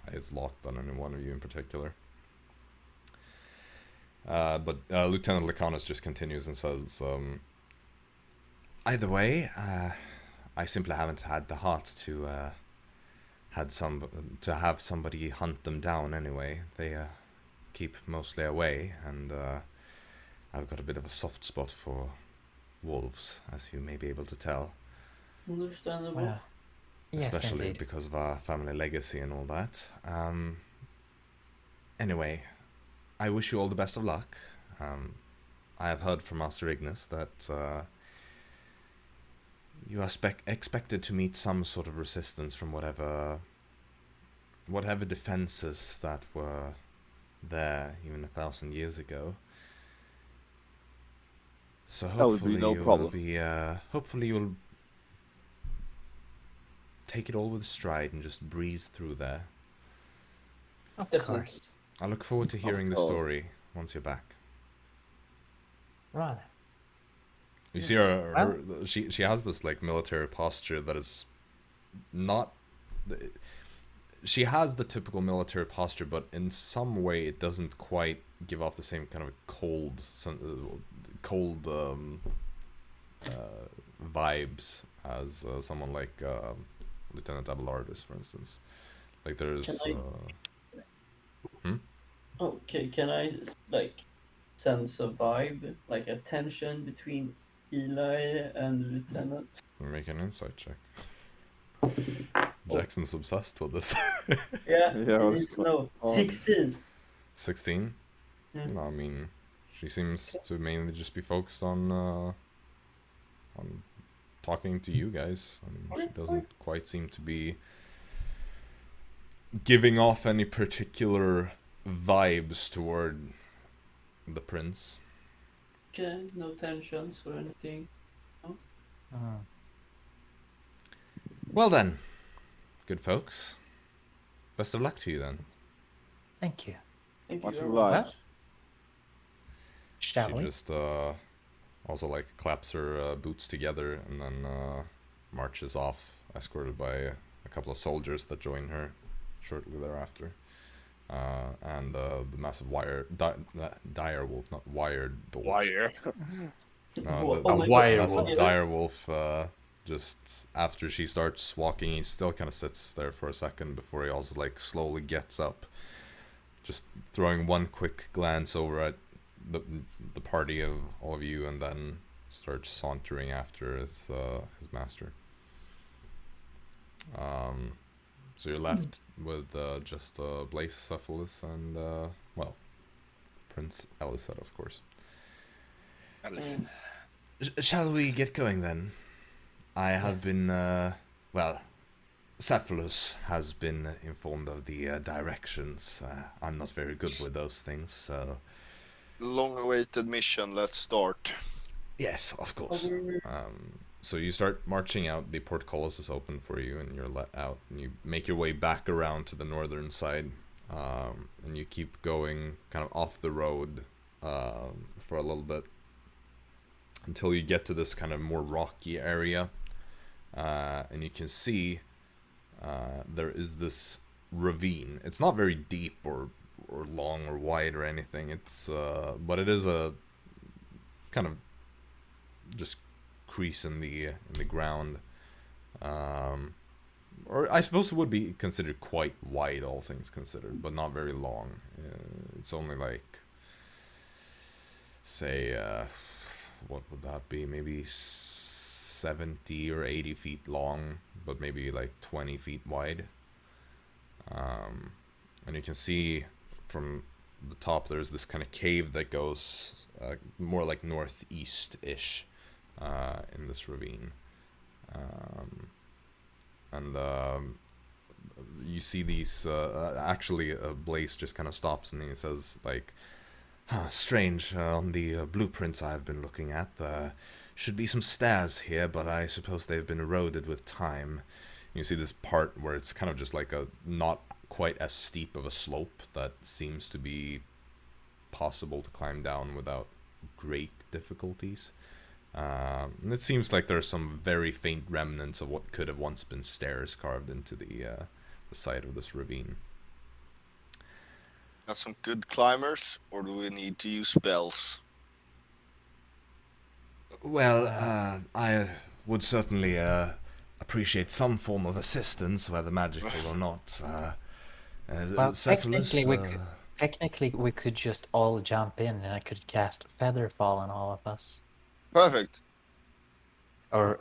[SPEAKER 1] eyes locked on any one of you in particular. But Lieutenant Lacanus just continues and says, either way, I simply haven't had the heart to have somebody hunt them down anyway. They keep mostly away, and I've got a bit of a soft spot for wolves, as you may be able to tell.
[SPEAKER 4] understandable.
[SPEAKER 2] Well, yes,
[SPEAKER 1] Especially
[SPEAKER 2] indeed.
[SPEAKER 1] because of our family legacy and all that. Anyway, I wish you all the best of luck. I have heard from Master Ignis that you are expected to meet some sort of resistance from whatever defenses that were there even 1,000 years ago. So
[SPEAKER 5] That would be
[SPEAKER 1] hopefully
[SPEAKER 5] no
[SPEAKER 1] you
[SPEAKER 5] problem.
[SPEAKER 1] will be. Hopefully you'll take it all with stride and just breeze through there.
[SPEAKER 2] Of
[SPEAKER 4] Definitely.
[SPEAKER 2] course.
[SPEAKER 1] I look forward to hearing the
[SPEAKER 5] course.
[SPEAKER 1] story once you're back.
[SPEAKER 2] Right.
[SPEAKER 1] You see she has this like military posture that is not. She has the typical military posture, but in some way it doesn't quite give off the same kind of cold vibes as someone like Lieutenant Abelardus, for instance. Like there's.
[SPEAKER 4] Okay, can I like sense a vibe, like a tension between Eli and Lieutenant?
[SPEAKER 1] Make an insight check. Jackson's obsessed with this.
[SPEAKER 4] Yeah,
[SPEAKER 5] Yeah,
[SPEAKER 4] I
[SPEAKER 5] it's
[SPEAKER 4] need to know.
[SPEAKER 5] oh.
[SPEAKER 4] 16.
[SPEAKER 1] 16?
[SPEAKER 4] Yeah.
[SPEAKER 1] No, I mean, she seems to mainly just be focused on talking to you guys. I mean, she doesn't quite seem to be giving off any particular vibes toward the prince.
[SPEAKER 4] Okay, no tensions or anything.
[SPEAKER 1] Well then, good folks. Best of luck to you then.
[SPEAKER 2] Thank you.
[SPEAKER 4] Thank
[SPEAKER 5] Much
[SPEAKER 4] you very
[SPEAKER 5] obliged.
[SPEAKER 4] much.
[SPEAKER 2] Shall
[SPEAKER 1] She
[SPEAKER 2] we?
[SPEAKER 1] just also like claps her boots together and then marches off, escorted by a couple of soldiers that join her shortly thereafter. And the massive dire wolf, not wired wolf.
[SPEAKER 5] Wire.
[SPEAKER 1] No,
[SPEAKER 4] Oh my
[SPEAKER 2] wire
[SPEAKER 1] massive
[SPEAKER 2] wolf.
[SPEAKER 1] dire wolf. Just after she starts walking, he still kind of sits there for a second before he also like slowly gets up, just throwing one quick glance over at the party of all of you, and then starts sauntering after his master. So you're left with just Blazecephalus and well, Prince Elised, of course. Shall we get going then? I have been, well, Cephalus has been informed of the directions. I'm not very good with those things, so...
[SPEAKER 5] Long-awaited mission, let's start.
[SPEAKER 1] Yes, of course. So you start marching out, the portcullis is open for you, and you're let out, and you make your way back around to the northern side, and you keep going kind of off the road for a little bit, until you get to this kind of more rocky area, and you can see there is this ravine. It's not very deep or long or wide or anything. It's but it is a kind of just crease in the ground, or I suppose it would be considered quite wide, all things considered, but not very long. It's only like, say, what would that be? Maybe 70 or 80 feet long, but maybe like 20 feet wide. And you can see from the top there's this kind of cave that goes more like northeast-ish in this ravine. And you see these, actually Blaze just kind of stops and he says, like, Strange. On the blueprints I've been looking at, there should be some stairs here, but I suppose they've been eroded with time. You see this part where it's kind of just like a not quite as steep of a slope that seems to be possible to climb down without great difficulties. And it seems like there's some very faint remnants of what could have once been stairs carved into the side of this ravine.
[SPEAKER 5] Got some good climbers, or do we need to use spells?
[SPEAKER 1] Well, I would certainly appreciate some form of assistance, whether magical or not.
[SPEAKER 2] Well,
[SPEAKER 1] Cephalus,
[SPEAKER 2] technically we could just all jump in, and I could cast Featherfall on all of us.
[SPEAKER 5] Perfect.
[SPEAKER 2] Or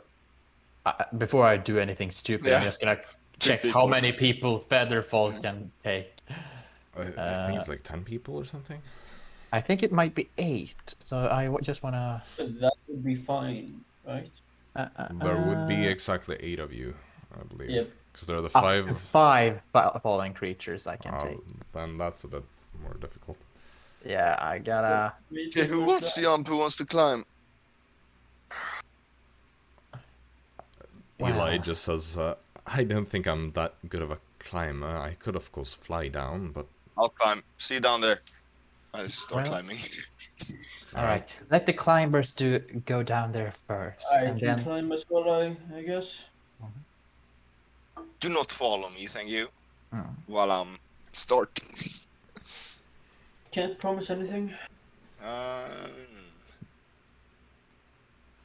[SPEAKER 2] before I do anything stupid,
[SPEAKER 5] Yeah.
[SPEAKER 2] I'm just gonna check how many people Featherfall can take.
[SPEAKER 1] I think it's like 10 people or something.
[SPEAKER 2] I think it might be 8, so I just wanna.
[SPEAKER 4] But that would be fine, right?
[SPEAKER 1] There would be exactly 8 of you, I believe.
[SPEAKER 4] Yep.
[SPEAKER 1] Because there are the
[SPEAKER 2] up
[SPEAKER 1] 5.
[SPEAKER 2] to 5 falling creatures I can take.
[SPEAKER 1] Then that's a bit more difficult.
[SPEAKER 2] Yeah, I gotta.
[SPEAKER 5] Okay, who wants to jump? Who wants to climb?
[SPEAKER 1] Eli
[SPEAKER 2] Wow.
[SPEAKER 1] just says, I don't think I'm that good of a climber. I could, of course, fly down, but...
[SPEAKER 5] I'll climb. See you down there. I start
[SPEAKER 2] Well-
[SPEAKER 5] climbing.
[SPEAKER 2] All right, let the climbers go down there first,
[SPEAKER 4] I
[SPEAKER 2] and
[SPEAKER 4] can
[SPEAKER 2] then.
[SPEAKER 4] climb as well, I guess.
[SPEAKER 5] Do not follow me, thank you.
[SPEAKER 2] Mm.
[SPEAKER 5] While I'm starting.
[SPEAKER 4] Can't promise anything.
[SPEAKER 2] I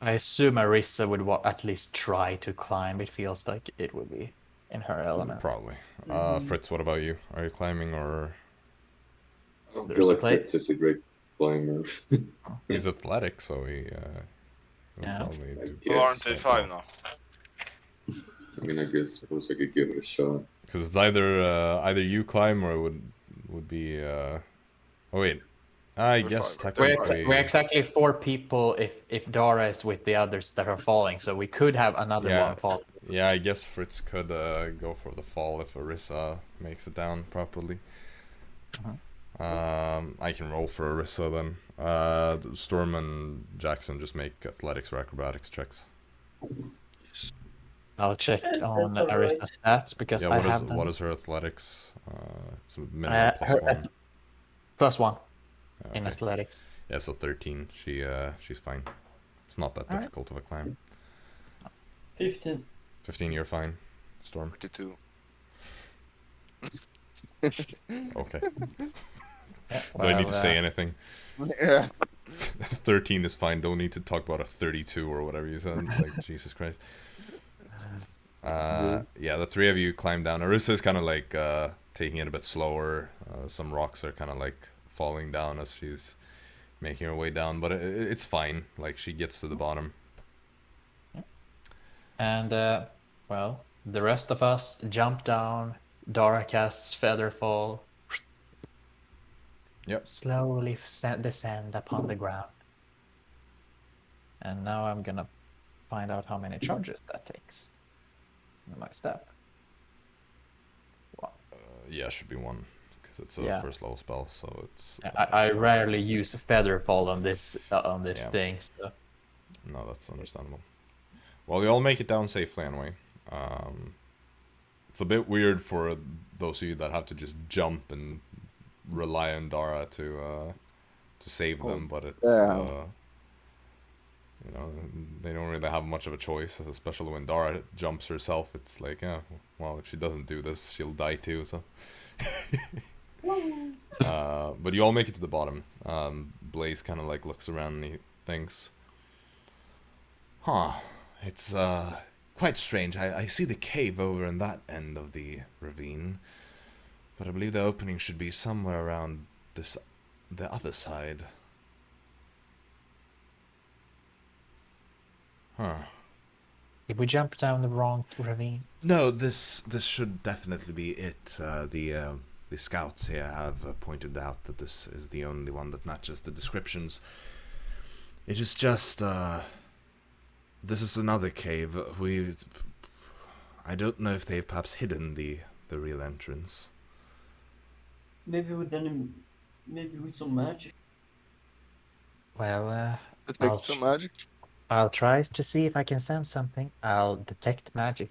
[SPEAKER 2] assume Arisa would at least try to climb. It feels like it would be in her element.
[SPEAKER 1] Probably.
[SPEAKER 4] Mhm.
[SPEAKER 1] Fritz, what about you? Are you climbing or...
[SPEAKER 3] I
[SPEAKER 2] There's
[SPEAKER 3] feel
[SPEAKER 2] a
[SPEAKER 3] like
[SPEAKER 2] plate.
[SPEAKER 3] Fritz is a great climber.
[SPEAKER 1] He's athletic, so he... will
[SPEAKER 2] Yeah.
[SPEAKER 1] probably do...
[SPEAKER 5] Who aren't they 5 now?
[SPEAKER 3] I mean, I suppose I could give it a shot.
[SPEAKER 1] Because it's either you climb or it would be... Oh, wait. I
[SPEAKER 5] We're
[SPEAKER 1] guess
[SPEAKER 5] fine.
[SPEAKER 1] technically...
[SPEAKER 2] We're exactly 4 people if Dara is with the others that are falling, so we could have another
[SPEAKER 1] Yeah.
[SPEAKER 2] one fall.
[SPEAKER 1] Yeah, I guess Fritz could go for the fall if Arisa makes it down properly. I can roll for Arisa then. Storm and Jaxson just make athletics or acrobatics checks.
[SPEAKER 2] I'll check
[SPEAKER 4] Yeah,
[SPEAKER 2] on
[SPEAKER 4] that's all right.
[SPEAKER 2] Arisa's stats because
[SPEAKER 1] Yeah,
[SPEAKER 2] I
[SPEAKER 1] what is
[SPEAKER 2] have them.
[SPEAKER 1] what is her athletics? It's a minimum plus one.
[SPEAKER 2] +1
[SPEAKER 1] Okay.
[SPEAKER 2] in athletics.
[SPEAKER 1] Yeah, so 13. She's fine. It's not that
[SPEAKER 2] Alright.
[SPEAKER 1] difficult of a climb.
[SPEAKER 4] 15.
[SPEAKER 1] 15, you're fine. Storm.
[SPEAKER 5] 32.
[SPEAKER 1] Okay.
[SPEAKER 2] Yeah,
[SPEAKER 1] Do I need to
[SPEAKER 2] well,
[SPEAKER 1] say anything?
[SPEAKER 5] Yeah.
[SPEAKER 1] 13 is fine. Don't need to talk about a 32 or whatever you said. Like, Jesus Christ. Yeah, the 3 of you climb down. Arisa is kind of like taking it a bit slower. Some rocks are kind of like falling down as she's making her way down, but it's fine. Like, she gets to the bottom.
[SPEAKER 2] And well, the rest of us jump down. Dara casts Featherfall.
[SPEAKER 1] Yep.
[SPEAKER 2] Slowly descend upon the ground. And now I'm gonna find out how many charges that takes. In my step.
[SPEAKER 1] Yeah, should be 1 because it's a
[SPEAKER 2] Yeah.
[SPEAKER 1] first level spell, so it's.
[SPEAKER 2] I rarely use Featherfall on this
[SPEAKER 1] Yeah.
[SPEAKER 2] thing. So.
[SPEAKER 1] No, that's understandable. Well, you all make it down safely anyway. It's a bit weird for those of you that have to just jump and rely on Dara to save them, but it's
[SPEAKER 5] yeah.
[SPEAKER 1] you know, they don't really have much of a choice, especially when Dara jumps herself. It's like, yeah, well, if she doesn't do this, she'll die too. So, but you all make it to the bottom. Blaze kind of like looks around and he thinks, "Huh, it's quite strange. I see the cave over in that end of the ravine, but I believe the opening should be somewhere around the other side." Huh.
[SPEAKER 2] Did we jump down the wrong ravine?
[SPEAKER 1] No, this should definitely be it. The scouts here have pointed out that this is the only one that matches the descriptions. It is just this is another cave. I don't know if they've perhaps hidden the real entrance.
[SPEAKER 4] Maybe with some magic.
[SPEAKER 2] Well,
[SPEAKER 5] Detect some magic.
[SPEAKER 2] I'll try to see if I can sense something. I'll detect magic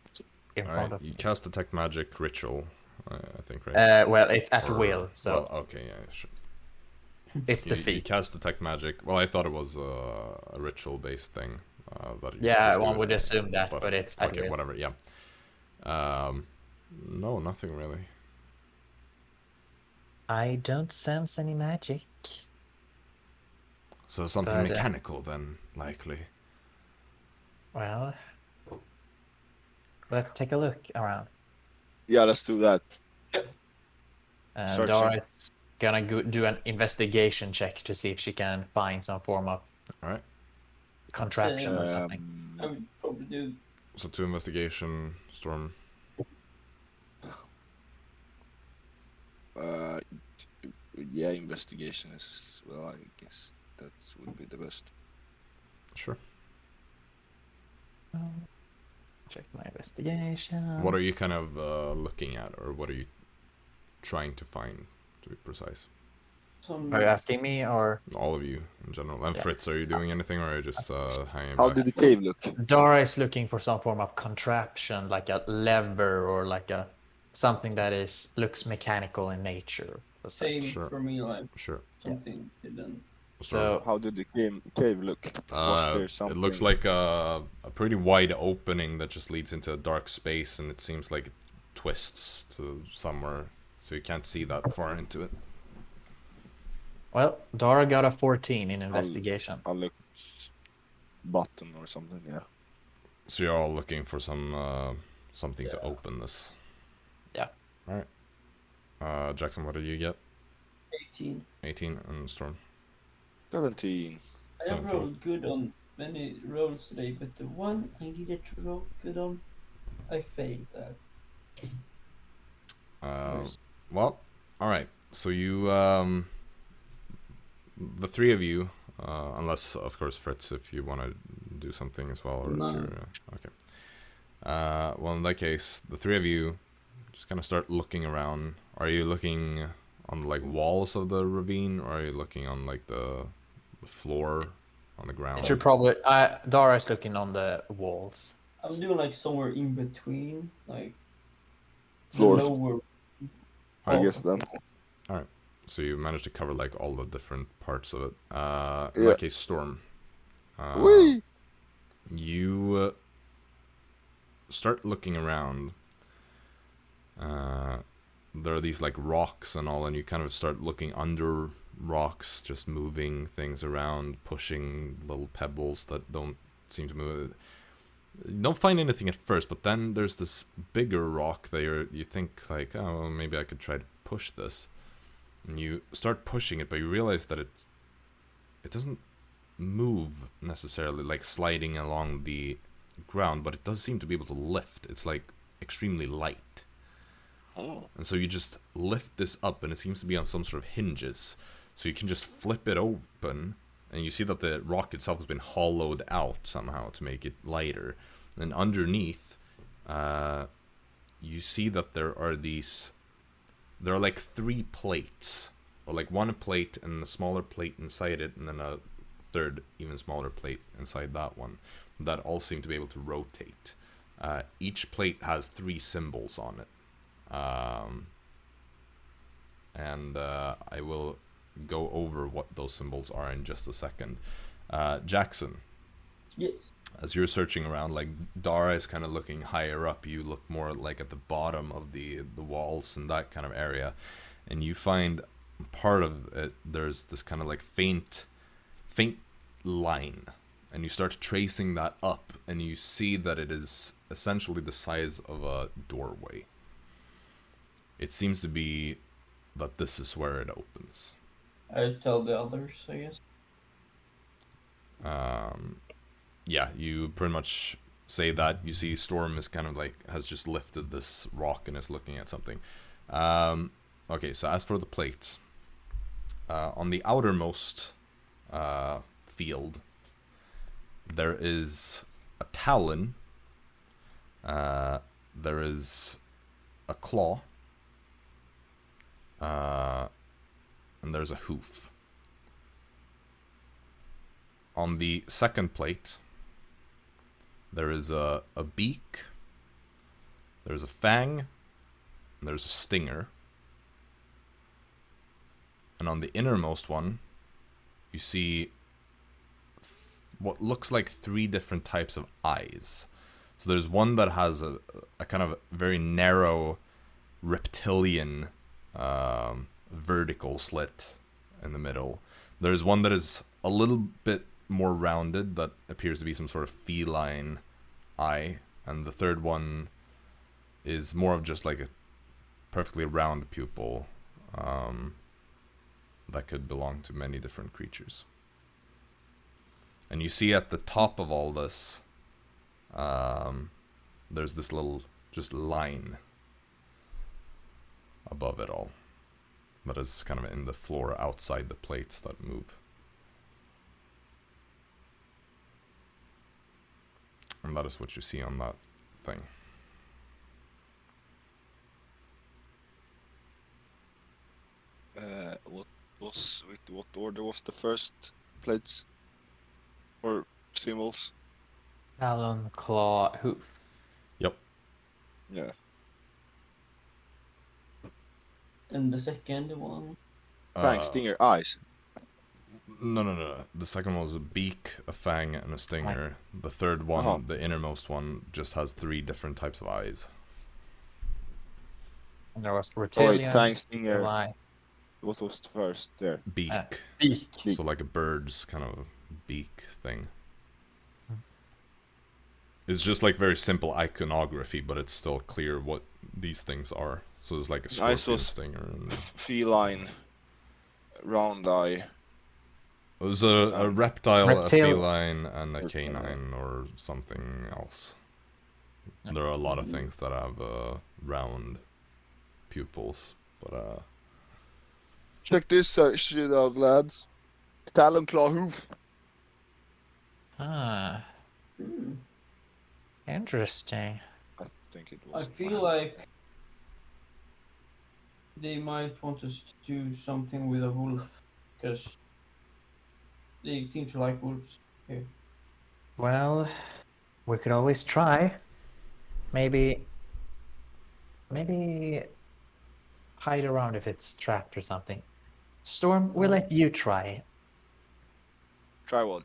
[SPEAKER 2] in
[SPEAKER 1] All
[SPEAKER 2] front
[SPEAKER 1] right,
[SPEAKER 2] of
[SPEAKER 1] you
[SPEAKER 2] me.
[SPEAKER 1] cast detect magic ritual, I think, right?
[SPEAKER 2] Well, it's at
[SPEAKER 1] Or-
[SPEAKER 2] will, so
[SPEAKER 1] well, okay, yeah, sure.
[SPEAKER 2] it's the
[SPEAKER 1] You
[SPEAKER 2] feat.
[SPEAKER 1] cast detect magic. Well, I thought it was a ritual-based thing that you could
[SPEAKER 2] Yeah,
[SPEAKER 1] just do
[SPEAKER 2] one
[SPEAKER 1] it
[SPEAKER 2] would
[SPEAKER 1] anyway,
[SPEAKER 2] assume that, but it's at
[SPEAKER 1] okay,
[SPEAKER 2] will.
[SPEAKER 1] whatever. Yeah. No, nothing really.
[SPEAKER 2] I don't sense any magic.
[SPEAKER 1] So something
[SPEAKER 2] But,
[SPEAKER 1] mechanical then, likely.
[SPEAKER 2] Well, let's take a look around.
[SPEAKER 5] Yeah, let's do that. Searching.
[SPEAKER 2] Dara is gonna do an investigation check to see if she can find some form of
[SPEAKER 1] All right.
[SPEAKER 2] contraption or something.
[SPEAKER 4] I would probably do.
[SPEAKER 1] So 2 investigation, Storm.
[SPEAKER 5] Yeah, investigation is, well, I guess that would be the best.
[SPEAKER 1] Sure.
[SPEAKER 2] Check my investigation.
[SPEAKER 1] What are you kind of looking at, or what are you trying to find, to be precise?
[SPEAKER 2] Are you asking me or?
[SPEAKER 1] All of you in general. And
[SPEAKER 2] Yeah.
[SPEAKER 1] Fritz, are you doing anything, or are you just hanging
[SPEAKER 5] How
[SPEAKER 1] back?
[SPEAKER 5] did the cave look?
[SPEAKER 2] Dara is looking for some form of contraption, like a lever or like a something that looks mechanical in nature. or such.
[SPEAKER 4] Same
[SPEAKER 1] Sure.
[SPEAKER 4] for me, like
[SPEAKER 1] Sure.
[SPEAKER 4] something hidden.
[SPEAKER 2] So
[SPEAKER 5] How did the cave look? Was there
[SPEAKER 1] It
[SPEAKER 5] something?
[SPEAKER 1] looks like a pretty wide opening that just leads into a dark space, and it seems like it twists to somewhere, so you can't see that far into it.
[SPEAKER 2] well, Dara got a 14 in investigation.
[SPEAKER 5] I'll look button or something. Yeah.
[SPEAKER 1] So you're all looking for some something to open this.
[SPEAKER 2] Yeah.
[SPEAKER 1] All right. Jaxson, what did you get?
[SPEAKER 4] 18.
[SPEAKER 1] 18, and Storm.
[SPEAKER 5] 17.
[SPEAKER 4] I have
[SPEAKER 1] 17.
[SPEAKER 4] rolled good on many rolls today, but the one I needed to roll good on, I failed at.
[SPEAKER 1] Well, all right. So you, the 3 of you, unless of course Fritz, if you want to do something as well, or
[SPEAKER 3] No.
[SPEAKER 1] if you're okay. Well, in that case, the 3 of you just kind of start looking around. Are you looking on the, like, walls of the ravine, or are you looking on like the floor, on the ground?
[SPEAKER 2] It should probably. Dara is looking on the walls.
[SPEAKER 4] I'm doing like somewhere in between, like
[SPEAKER 5] Floor.
[SPEAKER 4] the lower.
[SPEAKER 5] I guess then.
[SPEAKER 1] So you managed to cover like all the different parts of it. In
[SPEAKER 5] Yeah.
[SPEAKER 1] that case, Storm.
[SPEAKER 5] Whee!
[SPEAKER 1] You start looking around. There are these like rocks and all, and you kind of start looking under rocks, just moving things around, pushing little pebbles that don't seem to move. You don't find anything at first, but then there's this bigger rock that you think like, oh, well, maybe I could try to push this. And you start pushing it, but you realize that it doesn't move necessarily, like sliding along the ground, but it does seem to be able to lift. It's like extremely light.
[SPEAKER 5] Oh.
[SPEAKER 1] And so you just lift this up, and it seems to be on some sort of hinges. So you can just flip it open, and you see that the rock itself has been hollowed out somehow to make it lighter. And underneath, you see that there are like 3 plates, or like 1 plate and a smaller plate inside it, and then a third, even smaller plate inside that one, that all seem to be able to rotate. Each plate has 3 symbols on it. And I will go over what those symbols are in just a second. Jaxson,
[SPEAKER 4] Yes.
[SPEAKER 1] as you're searching around, like Dara is kind of looking higher up, you look more like at the bottom of the walls and that kind of area, and you find part of it, there's this kind of like faint line, and you start tracing that up, and you see that it is essentially the size of a doorway. It seems to be that this is where it opens.
[SPEAKER 4] I tell the others, I guess.
[SPEAKER 1] Yeah, you pretty much say that. You see Storm is kind of like, has just lifted this rock and is looking at something. Okay, so as for the plates, on the outermost field, there is a talon, there is a claw, and there's a hoof. on the second plate, there is a beak, there's a fang, and there's a stinger. And on the innermost one, you see what looks like 3 different types of eyes. So there's one that has a kind of very narrow reptilian vertical slit in the middle. There's one that is a little bit more rounded that appears to be some sort of feline eye. And the third one is more of just like a perfectly round pupil that could belong to many different creatures. And you see at the top of all this, there's this little just line above it all that is kind of in the floor outside the plates that move. And that is what you see on that thing.
[SPEAKER 5] What order was the first plates or symbols?
[SPEAKER 2] Talon, claw, hoof.
[SPEAKER 1] Yep.
[SPEAKER 5] Yeah.
[SPEAKER 4] And the second one?
[SPEAKER 5] Fang, stinger, eyes.
[SPEAKER 1] No. The second one was a beak, a fang, and a stinger. The third one, the innermost one, just has 3 different types of eyes.
[SPEAKER 2] And there was
[SPEAKER 5] Oh
[SPEAKER 2] reptilian.
[SPEAKER 5] wait, fang, stinger.
[SPEAKER 2] July.
[SPEAKER 5] What was the first there?
[SPEAKER 1] Beak.
[SPEAKER 2] Beak.
[SPEAKER 5] Beak.
[SPEAKER 1] So like a bird's kind of beak thing. It's just like very simple iconography, but it's still clear what these things are. So there's like a
[SPEAKER 5] I
[SPEAKER 1] scorpion
[SPEAKER 5] saw
[SPEAKER 1] stinger. And
[SPEAKER 5] feline, round eye.
[SPEAKER 1] there's a reptile, a
[SPEAKER 2] Reptile.
[SPEAKER 1] feline, and a canine or something else. There are a lot of things that have round pupils, but
[SPEAKER 5] Check this shit out, lads. Talon, claw, hoof.
[SPEAKER 2] Ah,
[SPEAKER 4] Hmm.
[SPEAKER 2] interesting.
[SPEAKER 5] I think it
[SPEAKER 4] I
[SPEAKER 5] was.
[SPEAKER 4] feel like they might want us to do something with a wolf, because they seem to like wolves here.
[SPEAKER 2] Well, we could always try. Maybe hide around if it's trapped or something. Storm, we'll let you try.
[SPEAKER 5] Try what?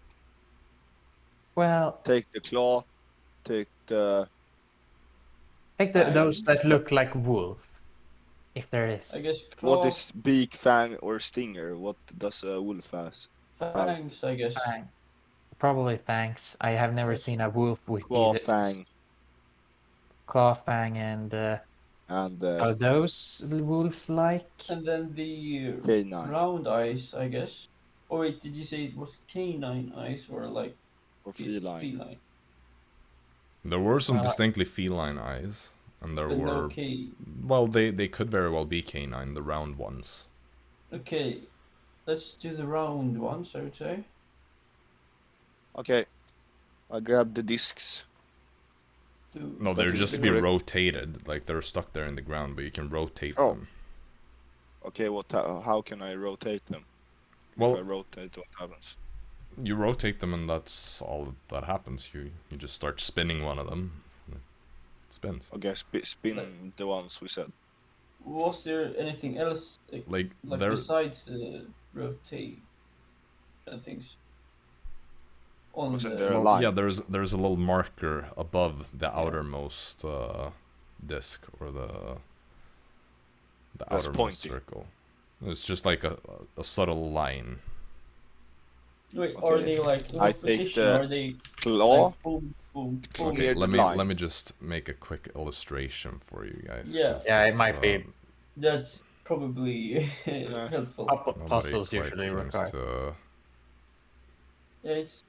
[SPEAKER 2] Well,
[SPEAKER 5] Take the claw. Take the.
[SPEAKER 2] take those that look like wolf, if there is.
[SPEAKER 4] I guess
[SPEAKER 5] What
[SPEAKER 4] claw,
[SPEAKER 5] is beak, fang, or stinger? What does a wolf has?
[SPEAKER 4] fangs, I guess.
[SPEAKER 2] Fang. Probably fangs. I have never
[SPEAKER 4] Yes.
[SPEAKER 2] seen a wolf with
[SPEAKER 5] Claw,
[SPEAKER 2] either
[SPEAKER 5] fang,
[SPEAKER 2] claw, fang, and
[SPEAKER 5] and
[SPEAKER 2] are those wolf-like?
[SPEAKER 4] And then the
[SPEAKER 5] Canine.
[SPEAKER 4] round eyes, I guess. Or wait, did you say it was canine eyes or like
[SPEAKER 5] or feline.
[SPEAKER 4] feline?
[SPEAKER 1] there were some
[SPEAKER 2] Well,
[SPEAKER 1] distinctly feline eyes, and there
[SPEAKER 4] Then
[SPEAKER 1] were
[SPEAKER 4] okay,
[SPEAKER 1] well, they could very well be canine, the round ones.
[SPEAKER 4] okay. Let's do the round ones, I would say.
[SPEAKER 5] Okay. I grab the discs.
[SPEAKER 1] No,
[SPEAKER 5] That
[SPEAKER 1] they're
[SPEAKER 5] is
[SPEAKER 1] just to
[SPEAKER 5] the
[SPEAKER 1] be
[SPEAKER 5] correct-
[SPEAKER 1] rotated, like they're stuck there in the ground, but you can rotate
[SPEAKER 5] Oh.
[SPEAKER 1] them.
[SPEAKER 5] Okay, how can I rotate them? If I
[SPEAKER 1] Well,
[SPEAKER 5] rotate, what happens?
[SPEAKER 1] you rotate them, and that's all that happens. You just start spinning one of them. It spins.
[SPEAKER 5] Okay, spin the ones we said.
[SPEAKER 4] Was there anything else
[SPEAKER 1] Like
[SPEAKER 4] like
[SPEAKER 1] there,
[SPEAKER 4] besides rotate and things? On
[SPEAKER 5] Wasn't
[SPEAKER 4] the
[SPEAKER 5] there a
[SPEAKER 1] well,
[SPEAKER 5] line?
[SPEAKER 1] yeah, there's a little marker above the outermost disc, or the
[SPEAKER 5] That's
[SPEAKER 1] outermost
[SPEAKER 5] pointing.
[SPEAKER 1] circle. It's just like a subtle line.
[SPEAKER 4] wait,
[SPEAKER 5] Okay.
[SPEAKER 4] are they like
[SPEAKER 5] I
[SPEAKER 4] what
[SPEAKER 5] take
[SPEAKER 4] position?
[SPEAKER 5] the
[SPEAKER 4] Are they
[SPEAKER 5] Claw?
[SPEAKER 4] like boom, boom,
[SPEAKER 5] Clear
[SPEAKER 4] boom?
[SPEAKER 1] Okay,
[SPEAKER 5] the
[SPEAKER 1] let
[SPEAKER 5] line.
[SPEAKER 1] me just make a quick illustration for you guys.
[SPEAKER 4] Yeah.
[SPEAKER 1] 'cause
[SPEAKER 2] Yeah, it
[SPEAKER 1] this,
[SPEAKER 2] might be.
[SPEAKER 4] That's probably helpful.
[SPEAKER 1] nobody
[SPEAKER 2] Puzzles
[SPEAKER 1] quite
[SPEAKER 2] usually
[SPEAKER 1] seems
[SPEAKER 2] require.
[SPEAKER 1] to.
[SPEAKER 4] Yeah, it's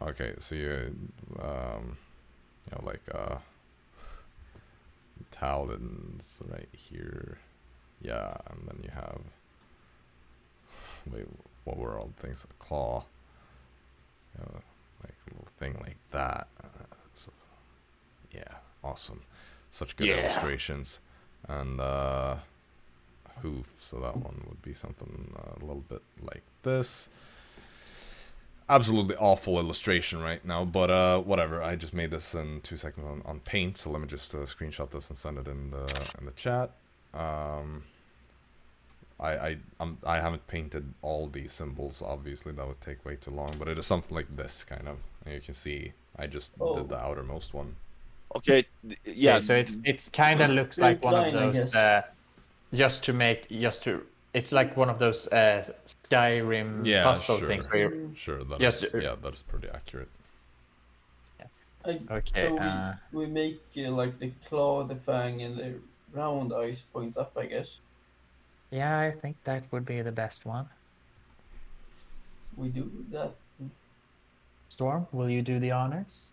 [SPEAKER 1] Okay, so you know, like talons right here, yeah, and then you have, wait, what were all the things? A claw, so, like a little thing like that. So, yeah, awesome, such good
[SPEAKER 5] Yeah.
[SPEAKER 1] illustrations, and hoof. So that one would be something a little bit like this. Absolutely awful illustration right now, but whatever. I just made this in 2 seconds on Paint, so let me just screenshot this and send it in the chat. I haven't painted all these symbols, obviously that would take way too long, but it is something like this kind of. And you can see I just did the outermost one.
[SPEAKER 5] Okay, yeah.
[SPEAKER 2] Okay, so it's kind of looks like one of
[SPEAKER 4] line, I
[SPEAKER 2] those
[SPEAKER 4] guess.
[SPEAKER 2] it's like one of those Skyrim puzzle things where you're
[SPEAKER 1] Sure, that's pretty accurate.
[SPEAKER 2] Okay,
[SPEAKER 4] So we make like the claw, the fang, and the round eyes point up, I guess.
[SPEAKER 2] yeah, I think that would be the best one.
[SPEAKER 4] We do that.
[SPEAKER 2] Storm, will you do the honors?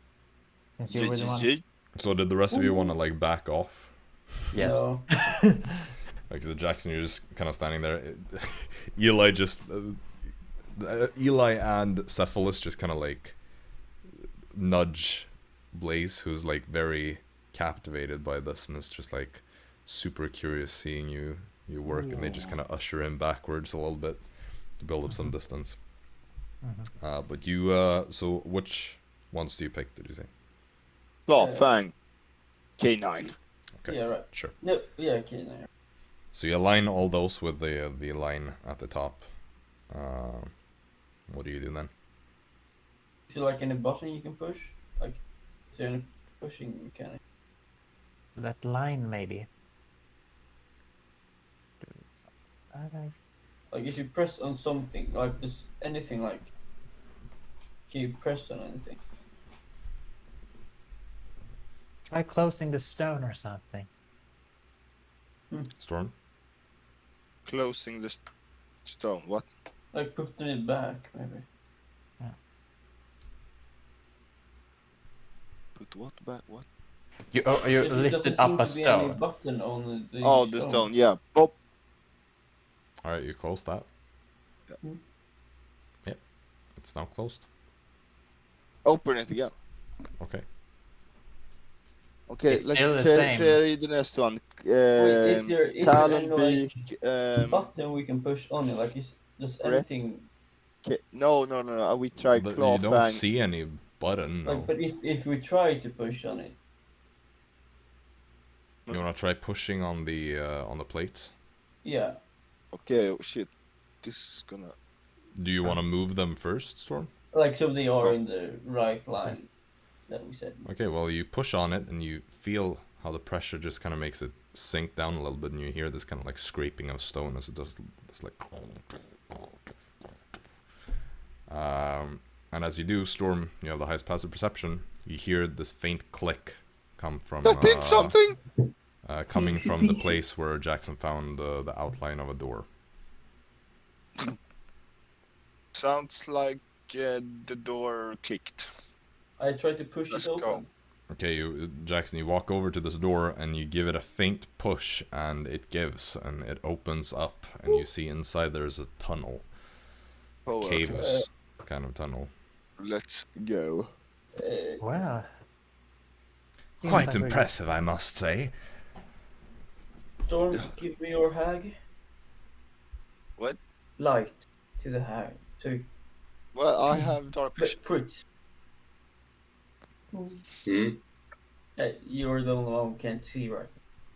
[SPEAKER 2] Since you were the one.
[SPEAKER 1] So did the rest of you want to like back off?
[SPEAKER 2] Yes.
[SPEAKER 4] No.
[SPEAKER 1] Like, so Jaxson, you're just kind of standing there. Eli just, Eli and Cephalus just kind of like nudge Blaze, who's like very captivated by this, and is just like super curious seeing you work, and they just kind of usher him backwards a little bit to build up some distance. But you, so which ones do you pick? Did you say?
[SPEAKER 5] Claw, fang, K9.
[SPEAKER 1] Okay.
[SPEAKER 4] Yeah, right.
[SPEAKER 1] Sure.
[SPEAKER 4] No, yeah, okay, no.
[SPEAKER 1] So you align all those with the line at the top. What do you do then?
[SPEAKER 4] Is there like any button you can push? Like, is there any pushing mechanic?
[SPEAKER 2] That line, maybe.
[SPEAKER 4] Like, if you press on something, like this, anything, like, can you press on anything?
[SPEAKER 2] Try closing the stone or something.
[SPEAKER 1] Storm?
[SPEAKER 5] Closing the stone. What?
[SPEAKER 4] Like putting it back, maybe.
[SPEAKER 5] Put what back? What?
[SPEAKER 2] You
[SPEAKER 4] It
[SPEAKER 2] lifted
[SPEAKER 4] doesn't
[SPEAKER 2] up
[SPEAKER 4] seem
[SPEAKER 2] a
[SPEAKER 4] to be any
[SPEAKER 2] stone.
[SPEAKER 4] button on the
[SPEAKER 5] Oh, the stone. Yeah. Pop.
[SPEAKER 1] Alright, you close that.
[SPEAKER 5] Yeah.
[SPEAKER 1] Yep. It's now closed.
[SPEAKER 5] Open it again.
[SPEAKER 1] Okay.
[SPEAKER 5] Okay,
[SPEAKER 2] It's
[SPEAKER 5] let's
[SPEAKER 2] still the same.
[SPEAKER 5] try the next one.
[SPEAKER 4] Wait, is there
[SPEAKER 5] Talon
[SPEAKER 4] any, like,
[SPEAKER 5] beak.
[SPEAKER 4] button we can push on it? Like, is just
[SPEAKER 5] Correct.
[SPEAKER 4] anything?
[SPEAKER 5] Okay. No. We try claw,
[SPEAKER 1] You don't
[SPEAKER 5] fang.
[SPEAKER 1] see any button, no.
[SPEAKER 4] Like, but if we try to push on it,
[SPEAKER 1] You wanna try pushing on the plates?
[SPEAKER 4] yeah.
[SPEAKER 5] Okay, oh shit. This is gonna.
[SPEAKER 1] Do you wanna move them first, Storm?
[SPEAKER 4] Like, so they are
[SPEAKER 5] Oh.
[SPEAKER 4] in the right line that we said.
[SPEAKER 1] Okay, well you push on it and you feel how the pressure just kind of makes it sink down a little bit, and you hear this kind of like scraping of stone as it does this like. And as you do, Storm, you have the highest passive perception. You hear this faint click come from
[SPEAKER 5] That did something.
[SPEAKER 1] coming from the place where Jaxson found the outline of a door.
[SPEAKER 5] Sounds like the door clicked.
[SPEAKER 4] I tried to push
[SPEAKER 5] Let's
[SPEAKER 4] it open.
[SPEAKER 5] go.
[SPEAKER 1] Okay, Jaxson, you walk over to this door and you give it a faint push, and it gives, and it opens up, and you see inside there's a tunnel,
[SPEAKER 5] Oh,
[SPEAKER 1] caves kind of tunnel.
[SPEAKER 5] Let's go.
[SPEAKER 2] Wow. Seems
[SPEAKER 1] Quite
[SPEAKER 2] like we're-
[SPEAKER 1] impressive, I must say.
[SPEAKER 4] Storm, give me your hag.
[SPEAKER 5] What?
[SPEAKER 4] Light to the hag. To
[SPEAKER 5] Well, I have dark vision.
[SPEAKER 4] Fritz. You're the only one who can't see, right?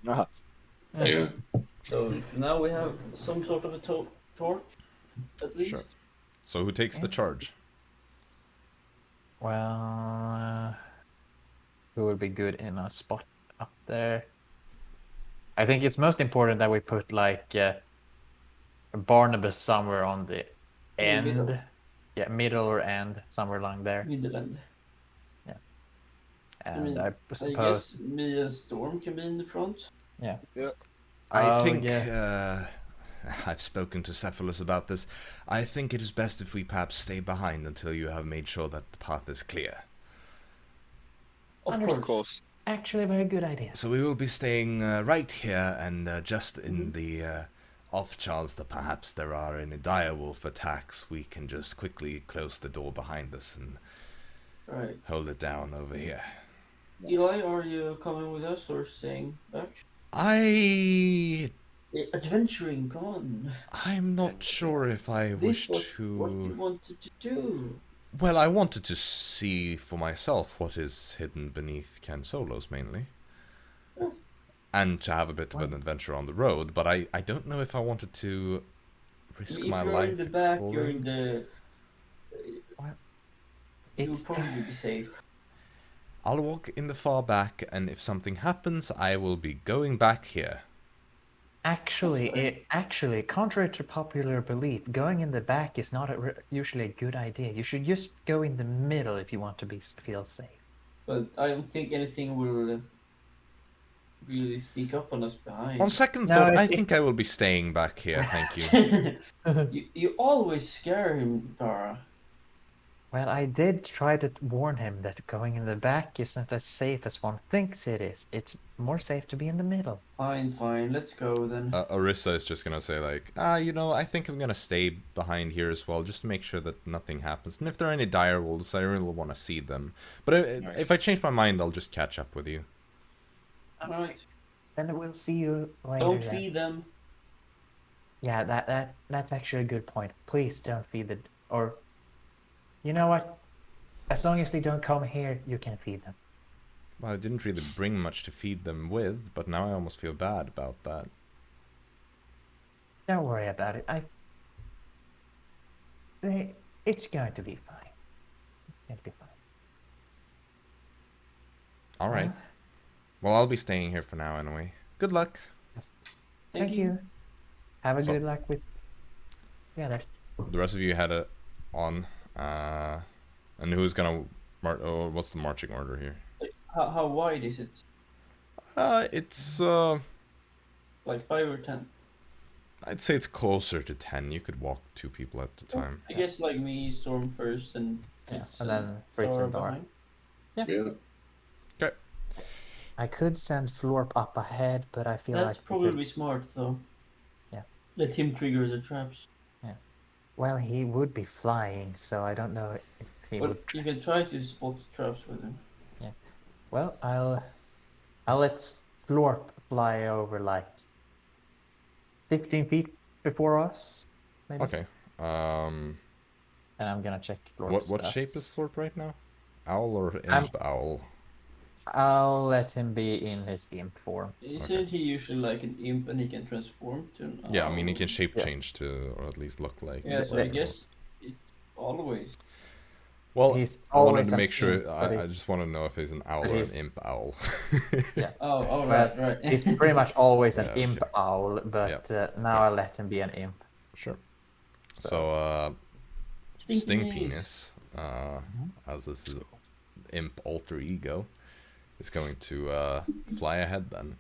[SPEAKER 5] Aha.
[SPEAKER 3] Yeah.
[SPEAKER 4] So now we have some sort of a torch, at least.
[SPEAKER 1] Sure. So who takes the charge?
[SPEAKER 2] Well, who would be good in a spot up there? I think it's most important that we put like Barnabas somewhere on the end.
[SPEAKER 4] Middle.
[SPEAKER 2] Yeah, middle or end, somewhere along there.
[SPEAKER 4] Middle end.
[SPEAKER 2] And I
[SPEAKER 4] I
[SPEAKER 2] suppose.
[SPEAKER 4] guess me and Storm can be in the front.
[SPEAKER 2] Yeah.
[SPEAKER 1] I
[SPEAKER 2] Oh,
[SPEAKER 1] think
[SPEAKER 2] yeah.
[SPEAKER 1] I've spoken to Cephalus about this. I think it is best if we perhaps stay behind until you have made sure that the path is clear.
[SPEAKER 4] Of
[SPEAKER 5] Of
[SPEAKER 4] course.
[SPEAKER 5] course.
[SPEAKER 2] Actually, a very good idea.
[SPEAKER 1] So we will be staying right here, and just in the off chance that perhaps there are any direwolf attacks, we can just quickly close the door behind us and
[SPEAKER 4] Right.
[SPEAKER 1] hold it down over here.
[SPEAKER 4] Eli, are you coming with us or staying back?
[SPEAKER 1] I
[SPEAKER 4] Adventuring, come on.
[SPEAKER 1] I'm not sure if I wish
[SPEAKER 4] This was what you
[SPEAKER 1] to.
[SPEAKER 4] wanted to do.
[SPEAKER 1] Well, I wanted to see for myself what is hidden beneath Ken Solos mainly.
[SPEAKER 4] Oh.
[SPEAKER 1] And to have a bit of an adventure on the road, but I don't know if I wanted to risk
[SPEAKER 4] If
[SPEAKER 1] my
[SPEAKER 4] you're
[SPEAKER 1] life
[SPEAKER 4] in the back,
[SPEAKER 1] exploring.
[SPEAKER 4] you're in the. You'll
[SPEAKER 2] It's
[SPEAKER 4] probably be safe.
[SPEAKER 1] I'll walk in the far back, and if something happens, I will be going back here.
[SPEAKER 2] actually, contrary to popular belief, going in the back is not usually a good idea. You should just go in the middle if you want to feel safe.
[SPEAKER 4] But I don't think anything will really sneak up on us behind.
[SPEAKER 1] On second
[SPEAKER 2] No,
[SPEAKER 1] thought, I
[SPEAKER 2] if-
[SPEAKER 1] think I will be staying back here, thank you.
[SPEAKER 4] you always scare him, Dara.
[SPEAKER 2] Well, I did try to warn him that going in the back isn't as safe as one thinks it is. It's more safe to be in the middle.
[SPEAKER 4] Fine, let's go then.
[SPEAKER 1] Arisa is just gonna say like, I think I'm gonna stay behind here as well, just to make sure that nothing happens. And if there are any dire wolves, I really want to see them. But
[SPEAKER 5] Nice.
[SPEAKER 1] if I change my mind, I'll just catch up with you.
[SPEAKER 4] Alright,
[SPEAKER 2] Then we'll see you later.
[SPEAKER 4] don't
[SPEAKER 2] then.
[SPEAKER 4] feed them.
[SPEAKER 2] Yeah, that's actually a good point. Please don't feed the or you know what? As long as they don't come here, you can feed them.
[SPEAKER 1] Well, I didn't really bring much to feed them with, but now I almost feel bad about that.
[SPEAKER 2] Don't worry about it. It's going to be fine. It's going to be fine.
[SPEAKER 1] Alright. Well, I'll be staying here for now anyway. Good luck.
[SPEAKER 2] Thank you. Have a
[SPEAKER 1] So-
[SPEAKER 2] good luck with the others.
[SPEAKER 1] The rest of you had it on. And who's gonna what's the marching order here?
[SPEAKER 4] How wide is it?
[SPEAKER 1] It's
[SPEAKER 4] Like 5 or 10?
[SPEAKER 1] I'd say it's closer to 10. You could walk 2 people at a time.
[SPEAKER 4] I guess like me, Storm first, and
[SPEAKER 2] Yeah,
[SPEAKER 4] Fritz
[SPEAKER 2] and then Fritz
[SPEAKER 4] Dara
[SPEAKER 2] and Dara.
[SPEAKER 4] behind.
[SPEAKER 3] Yeah.
[SPEAKER 1] Okay.
[SPEAKER 2] I could send Florp up ahead, but I feel
[SPEAKER 4] That's
[SPEAKER 2] like
[SPEAKER 4] probably smart though.
[SPEAKER 2] Yeah.
[SPEAKER 4] Let him trigger the traps.
[SPEAKER 2] well, he would be flying, so I don't know if he
[SPEAKER 4] But
[SPEAKER 2] would.
[SPEAKER 4] you can try to spot traps with him.
[SPEAKER 2] Well, I'll let Florp fly over like 15 feet before us, maybe.
[SPEAKER 1] Okay.
[SPEAKER 2] And I'm gonna check Florp's
[SPEAKER 1] What
[SPEAKER 2] stats.
[SPEAKER 1] shape is Florp right now? Owl or
[SPEAKER 2] I'm-
[SPEAKER 1] imp owl?
[SPEAKER 2] I'll let him be in his imp form.
[SPEAKER 4] Isn't he usually like an imp and he can transform to an
[SPEAKER 1] Yeah, I mean he
[SPEAKER 4] owl?
[SPEAKER 1] can shape
[SPEAKER 2] Yes.
[SPEAKER 1] change to, or at least look like.
[SPEAKER 4] Yeah, so I
[SPEAKER 2] the-
[SPEAKER 4] guess it's always.
[SPEAKER 1] Well,
[SPEAKER 2] He's
[SPEAKER 1] I wanted
[SPEAKER 2] always
[SPEAKER 1] to
[SPEAKER 2] an
[SPEAKER 1] make sure.
[SPEAKER 2] imp, but
[SPEAKER 1] I
[SPEAKER 2] he's-
[SPEAKER 1] just want to know if he's an owl
[SPEAKER 2] but
[SPEAKER 1] or an
[SPEAKER 2] he's-
[SPEAKER 1] imp owl.
[SPEAKER 2] Yeah.
[SPEAKER 4] Oh,
[SPEAKER 2] Well,
[SPEAKER 4] right.
[SPEAKER 2] He's pretty much always an
[SPEAKER 1] Yeah,
[SPEAKER 2] imp
[SPEAKER 1] okay.
[SPEAKER 2] owl, but now I'll let him be an imp.
[SPEAKER 1] Sure. So,
[SPEAKER 4] Stinky
[SPEAKER 1] Sting
[SPEAKER 4] knees.
[SPEAKER 1] Penis, as this is imp alter ego, is going to fly ahead then.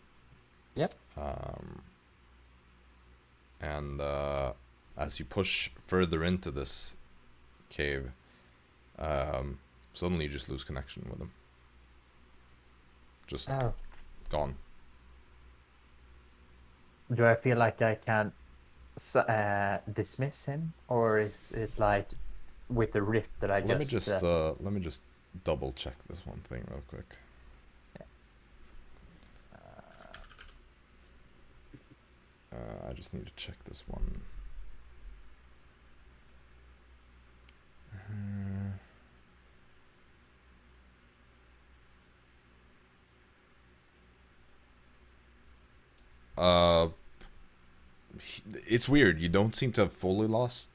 [SPEAKER 2] Yep.
[SPEAKER 1] And as you push further into this cave, suddenly you just lose connection with him. Just
[SPEAKER 2] Oh,
[SPEAKER 1] gone.
[SPEAKER 2] do I feel like I can dismiss him, or is it like with the rift that I
[SPEAKER 1] Let me
[SPEAKER 2] just?
[SPEAKER 1] just let me just double check this one thing real quick. I just need to check this one. It's weird. You don't seem to have fully lost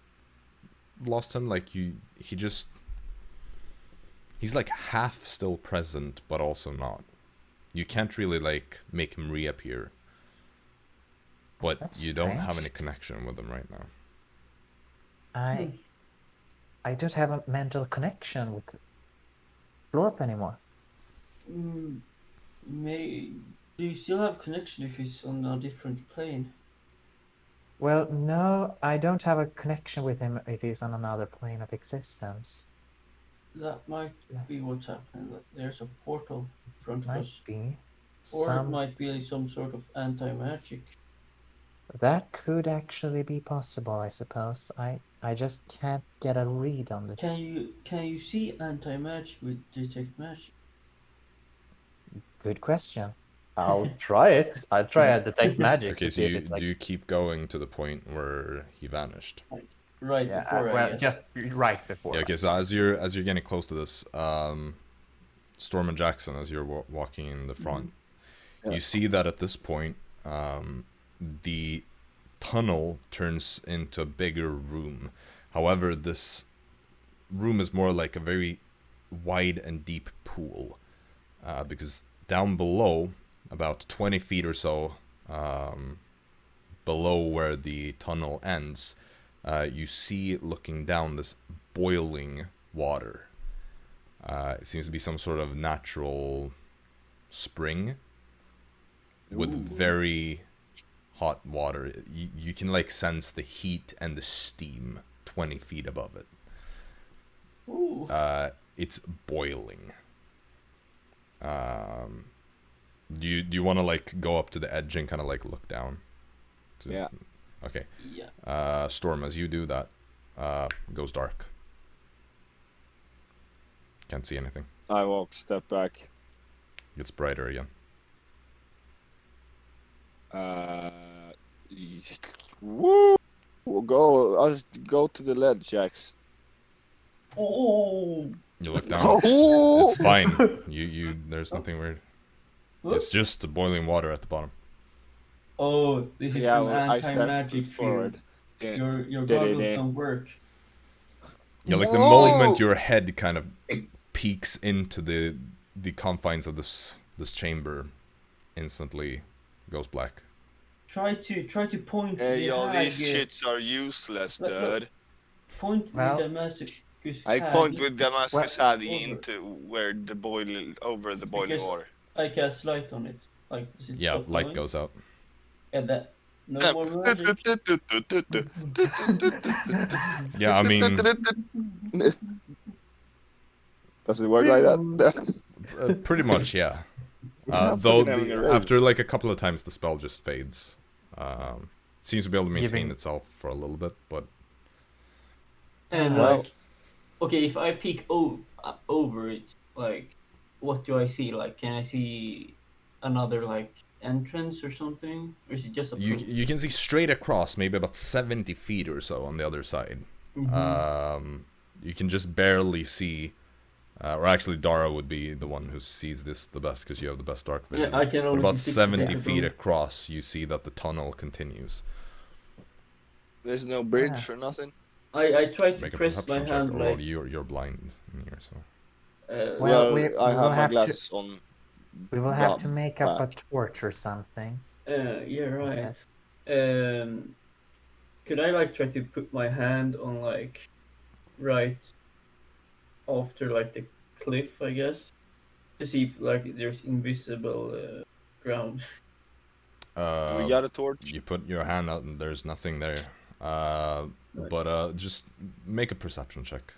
[SPEAKER 1] him. Like he's like half still present, but also not. You can't really like make him reappear. But
[SPEAKER 2] That's
[SPEAKER 1] you don't
[SPEAKER 2] strange.
[SPEAKER 1] have any connection with him right now.
[SPEAKER 2] I don't have a mental connection with Florp anymore.
[SPEAKER 4] Do you still have connection if he's on a different plane?
[SPEAKER 2] Well, no, I don't have a connection with him if he's on another plane of existence.
[SPEAKER 4] That might be what's happening. That there's a portal in front of
[SPEAKER 2] Might
[SPEAKER 4] us.
[SPEAKER 2] be.
[SPEAKER 4] Or it might be some sort of anti-magic.
[SPEAKER 2] That could actually be possible, I suppose. I just can't get a read on this.
[SPEAKER 4] Can you see anti-magic with detect magic?
[SPEAKER 2] Good question. I'll try it. I'll try a detect magic
[SPEAKER 1] Okay,
[SPEAKER 2] to
[SPEAKER 1] so
[SPEAKER 2] see if
[SPEAKER 1] you
[SPEAKER 2] it's like
[SPEAKER 1] do you keep going to the point where he vanished?
[SPEAKER 4] Right
[SPEAKER 2] yeah,
[SPEAKER 4] before I
[SPEAKER 2] well,
[SPEAKER 4] guess.
[SPEAKER 2] just right before.
[SPEAKER 1] Yeah. Okay, so as you're getting close to this, Storm and Jaxson, as you're walking in the front,
[SPEAKER 5] Yeah.
[SPEAKER 1] you see that at this point, the tunnel turns into a bigger room. However, this room is more like a very wide and deep pool, because down below, about 20 feet or so below where the tunnel ends, you see looking down this boiling water. It seems to be some sort of natural spring with very hot water. You can like sense the heat and the steam 20 feet above it.
[SPEAKER 4] Ooh.
[SPEAKER 1] It's boiling. Do you want to like go up to the edge and kind of like look down?
[SPEAKER 5] Yeah.
[SPEAKER 1] Okay.
[SPEAKER 4] Yeah.
[SPEAKER 1] Storm, as you do that, goes dark. Can't see anything.
[SPEAKER 5] I walk, step back.
[SPEAKER 1] Gets brighter again.
[SPEAKER 5] Woo! We'll go. I'll just go to the ledge, Jax.
[SPEAKER 4] Oh.
[SPEAKER 1] You look down.
[SPEAKER 5] Oh!
[SPEAKER 1] It's fine. There's nothing weird. It's just the boiling water at the bottom.
[SPEAKER 4] Oh, this is
[SPEAKER 5] Yeah,
[SPEAKER 4] an
[SPEAKER 5] well, I step
[SPEAKER 4] anti-magic
[SPEAKER 5] forward.
[SPEAKER 4] field. Your
[SPEAKER 5] Da-da-da.
[SPEAKER 4] goggles don't work.
[SPEAKER 1] Yeah, like the
[SPEAKER 5] Whoa!
[SPEAKER 1] moment your head kind of peeks into the confines of this chamber, instantly goes black.
[SPEAKER 4] Try to point
[SPEAKER 5] Hey,
[SPEAKER 4] the
[SPEAKER 5] yo,
[SPEAKER 4] hag,
[SPEAKER 5] these shits are useless,
[SPEAKER 4] Look.
[SPEAKER 5] dude.
[SPEAKER 4] Point
[SPEAKER 2] Well,
[SPEAKER 4] with Damascus
[SPEAKER 5] I
[SPEAKER 4] hag.
[SPEAKER 5] point with Damascus Hadi
[SPEAKER 4] over.
[SPEAKER 5] into where the boiling
[SPEAKER 4] Because-
[SPEAKER 5] water.
[SPEAKER 4] I cast light on it. Like this is
[SPEAKER 1] Yeah,
[SPEAKER 4] stop
[SPEAKER 1] light
[SPEAKER 4] going.
[SPEAKER 1] goes out.
[SPEAKER 4] And that no more magic.
[SPEAKER 1] Yeah, I mean,
[SPEAKER 5] Does it work like that?
[SPEAKER 1] pretty much, yeah.
[SPEAKER 5] I'm
[SPEAKER 1] Though
[SPEAKER 5] fucking having a rage.
[SPEAKER 1] after like a couple of times, the spell just fades. Seems to be able to maintain
[SPEAKER 2] Giving-
[SPEAKER 1] itself for a little bit, but
[SPEAKER 4] And
[SPEAKER 5] Well-
[SPEAKER 4] like, okay, if I peek over it, like, what do I see? Like, can I see another like entrance or something, or is it just a?
[SPEAKER 1] you can see straight across, maybe about 70 feet or so on the other side.
[SPEAKER 4] Mhm.
[SPEAKER 1] You can just barely see, or actually Dara would be the one who sees this the best because you have the best dark vision.
[SPEAKER 4] Yeah, I can
[SPEAKER 1] But
[SPEAKER 4] only
[SPEAKER 1] about
[SPEAKER 4] see
[SPEAKER 1] 70
[SPEAKER 4] feet
[SPEAKER 1] feet
[SPEAKER 4] above.
[SPEAKER 1] across, you see that the tunnel continues.
[SPEAKER 5] There's no bridge or nothing.
[SPEAKER 4] I try to
[SPEAKER 1] Make a
[SPEAKER 4] press my
[SPEAKER 1] perception check.
[SPEAKER 4] hand
[SPEAKER 1] Or well,
[SPEAKER 4] like.
[SPEAKER 1] you're blind in here, so.
[SPEAKER 2] Well, we
[SPEAKER 5] I
[SPEAKER 2] will
[SPEAKER 5] have my
[SPEAKER 2] have to-
[SPEAKER 5] glasses on.
[SPEAKER 2] We will have to
[SPEAKER 5] Dumb
[SPEAKER 2] make up a
[SPEAKER 5] back.
[SPEAKER 2] torch or something.
[SPEAKER 4] Yeah, right.
[SPEAKER 2] Okay.
[SPEAKER 4] Could I like try to put my hand on like right after like the cliff, I guess, to see if like there's invisible ground.
[SPEAKER 5] We got a torch.
[SPEAKER 1] You put your hand out and there's nothing there. But just make a perception check.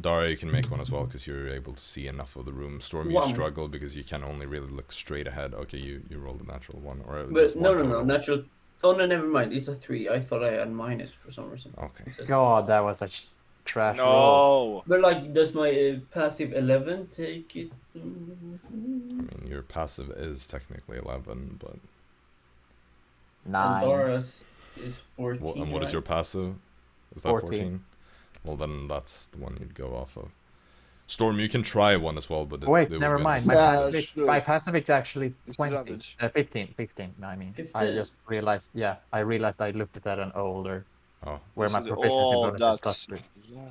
[SPEAKER 1] Dara, you can make one as well because you're able to see enough of the room. Storm, you
[SPEAKER 4] One.
[SPEAKER 1] struggle because you can only really look straight ahead. Okay, you rolled a natural one, or
[SPEAKER 4] But
[SPEAKER 1] just
[SPEAKER 4] no,
[SPEAKER 1] one
[SPEAKER 4] no, no,
[SPEAKER 1] total?
[SPEAKER 4] natural. Oh no, never mind. It's a 3. I thought I had minus for some reason.
[SPEAKER 1] Okay.
[SPEAKER 4] It says-
[SPEAKER 2] God, that was such trash roll.
[SPEAKER 5] No.
[SPEAKER 4] But like, does my passive 11 take it?
[SPEAKER 1] I mean, your passive is technically 11, but
[SPEAKER 4] And
[SPEAKER 2] 9.
[SPEAKER 4] Dara's is 14.
[SPEAKER 1] well, and what is
[SPEAKER 4] right?
[SPEAKER 1] your passive? Is that
[SPEAKER 2] 14.
[SPEAKER 1] 14? Well, then that's the one you'd go off of. Storm, you can try one as well, but it,
[SPEAKER 2] Wait,
[SPEAKER 1] it would
[SPEAKER 2] never
[SPEAKER 1] be
[SPEAKER 2] mind.
[SPEAKER 1] under-
[SPEAKER 5] Yeah,
[SPEAKER 2] My
[SPEAKER 5] sure.
[SPEAKER 2] passive is actually 20.
[SPEAKER 5] Disadvantage.
[SPEAKER 2] 15, I mean. I
[SPEAKER 4] 15.
[SPEAKER 2] just realized, yeah, I realized I looked at that an older,
[SPEAKER 1] Oh,
[SPEAKER 2] where my
[SPEAKER 5] This is-
[SPEAKER 2] proficiency
[SPEAKER 5] oh,
[SPEAKER 2] bonus is
[SPEAKER 5] that's
[SPEAKER 2] plus 3.
[SPEAKER 5] yeah.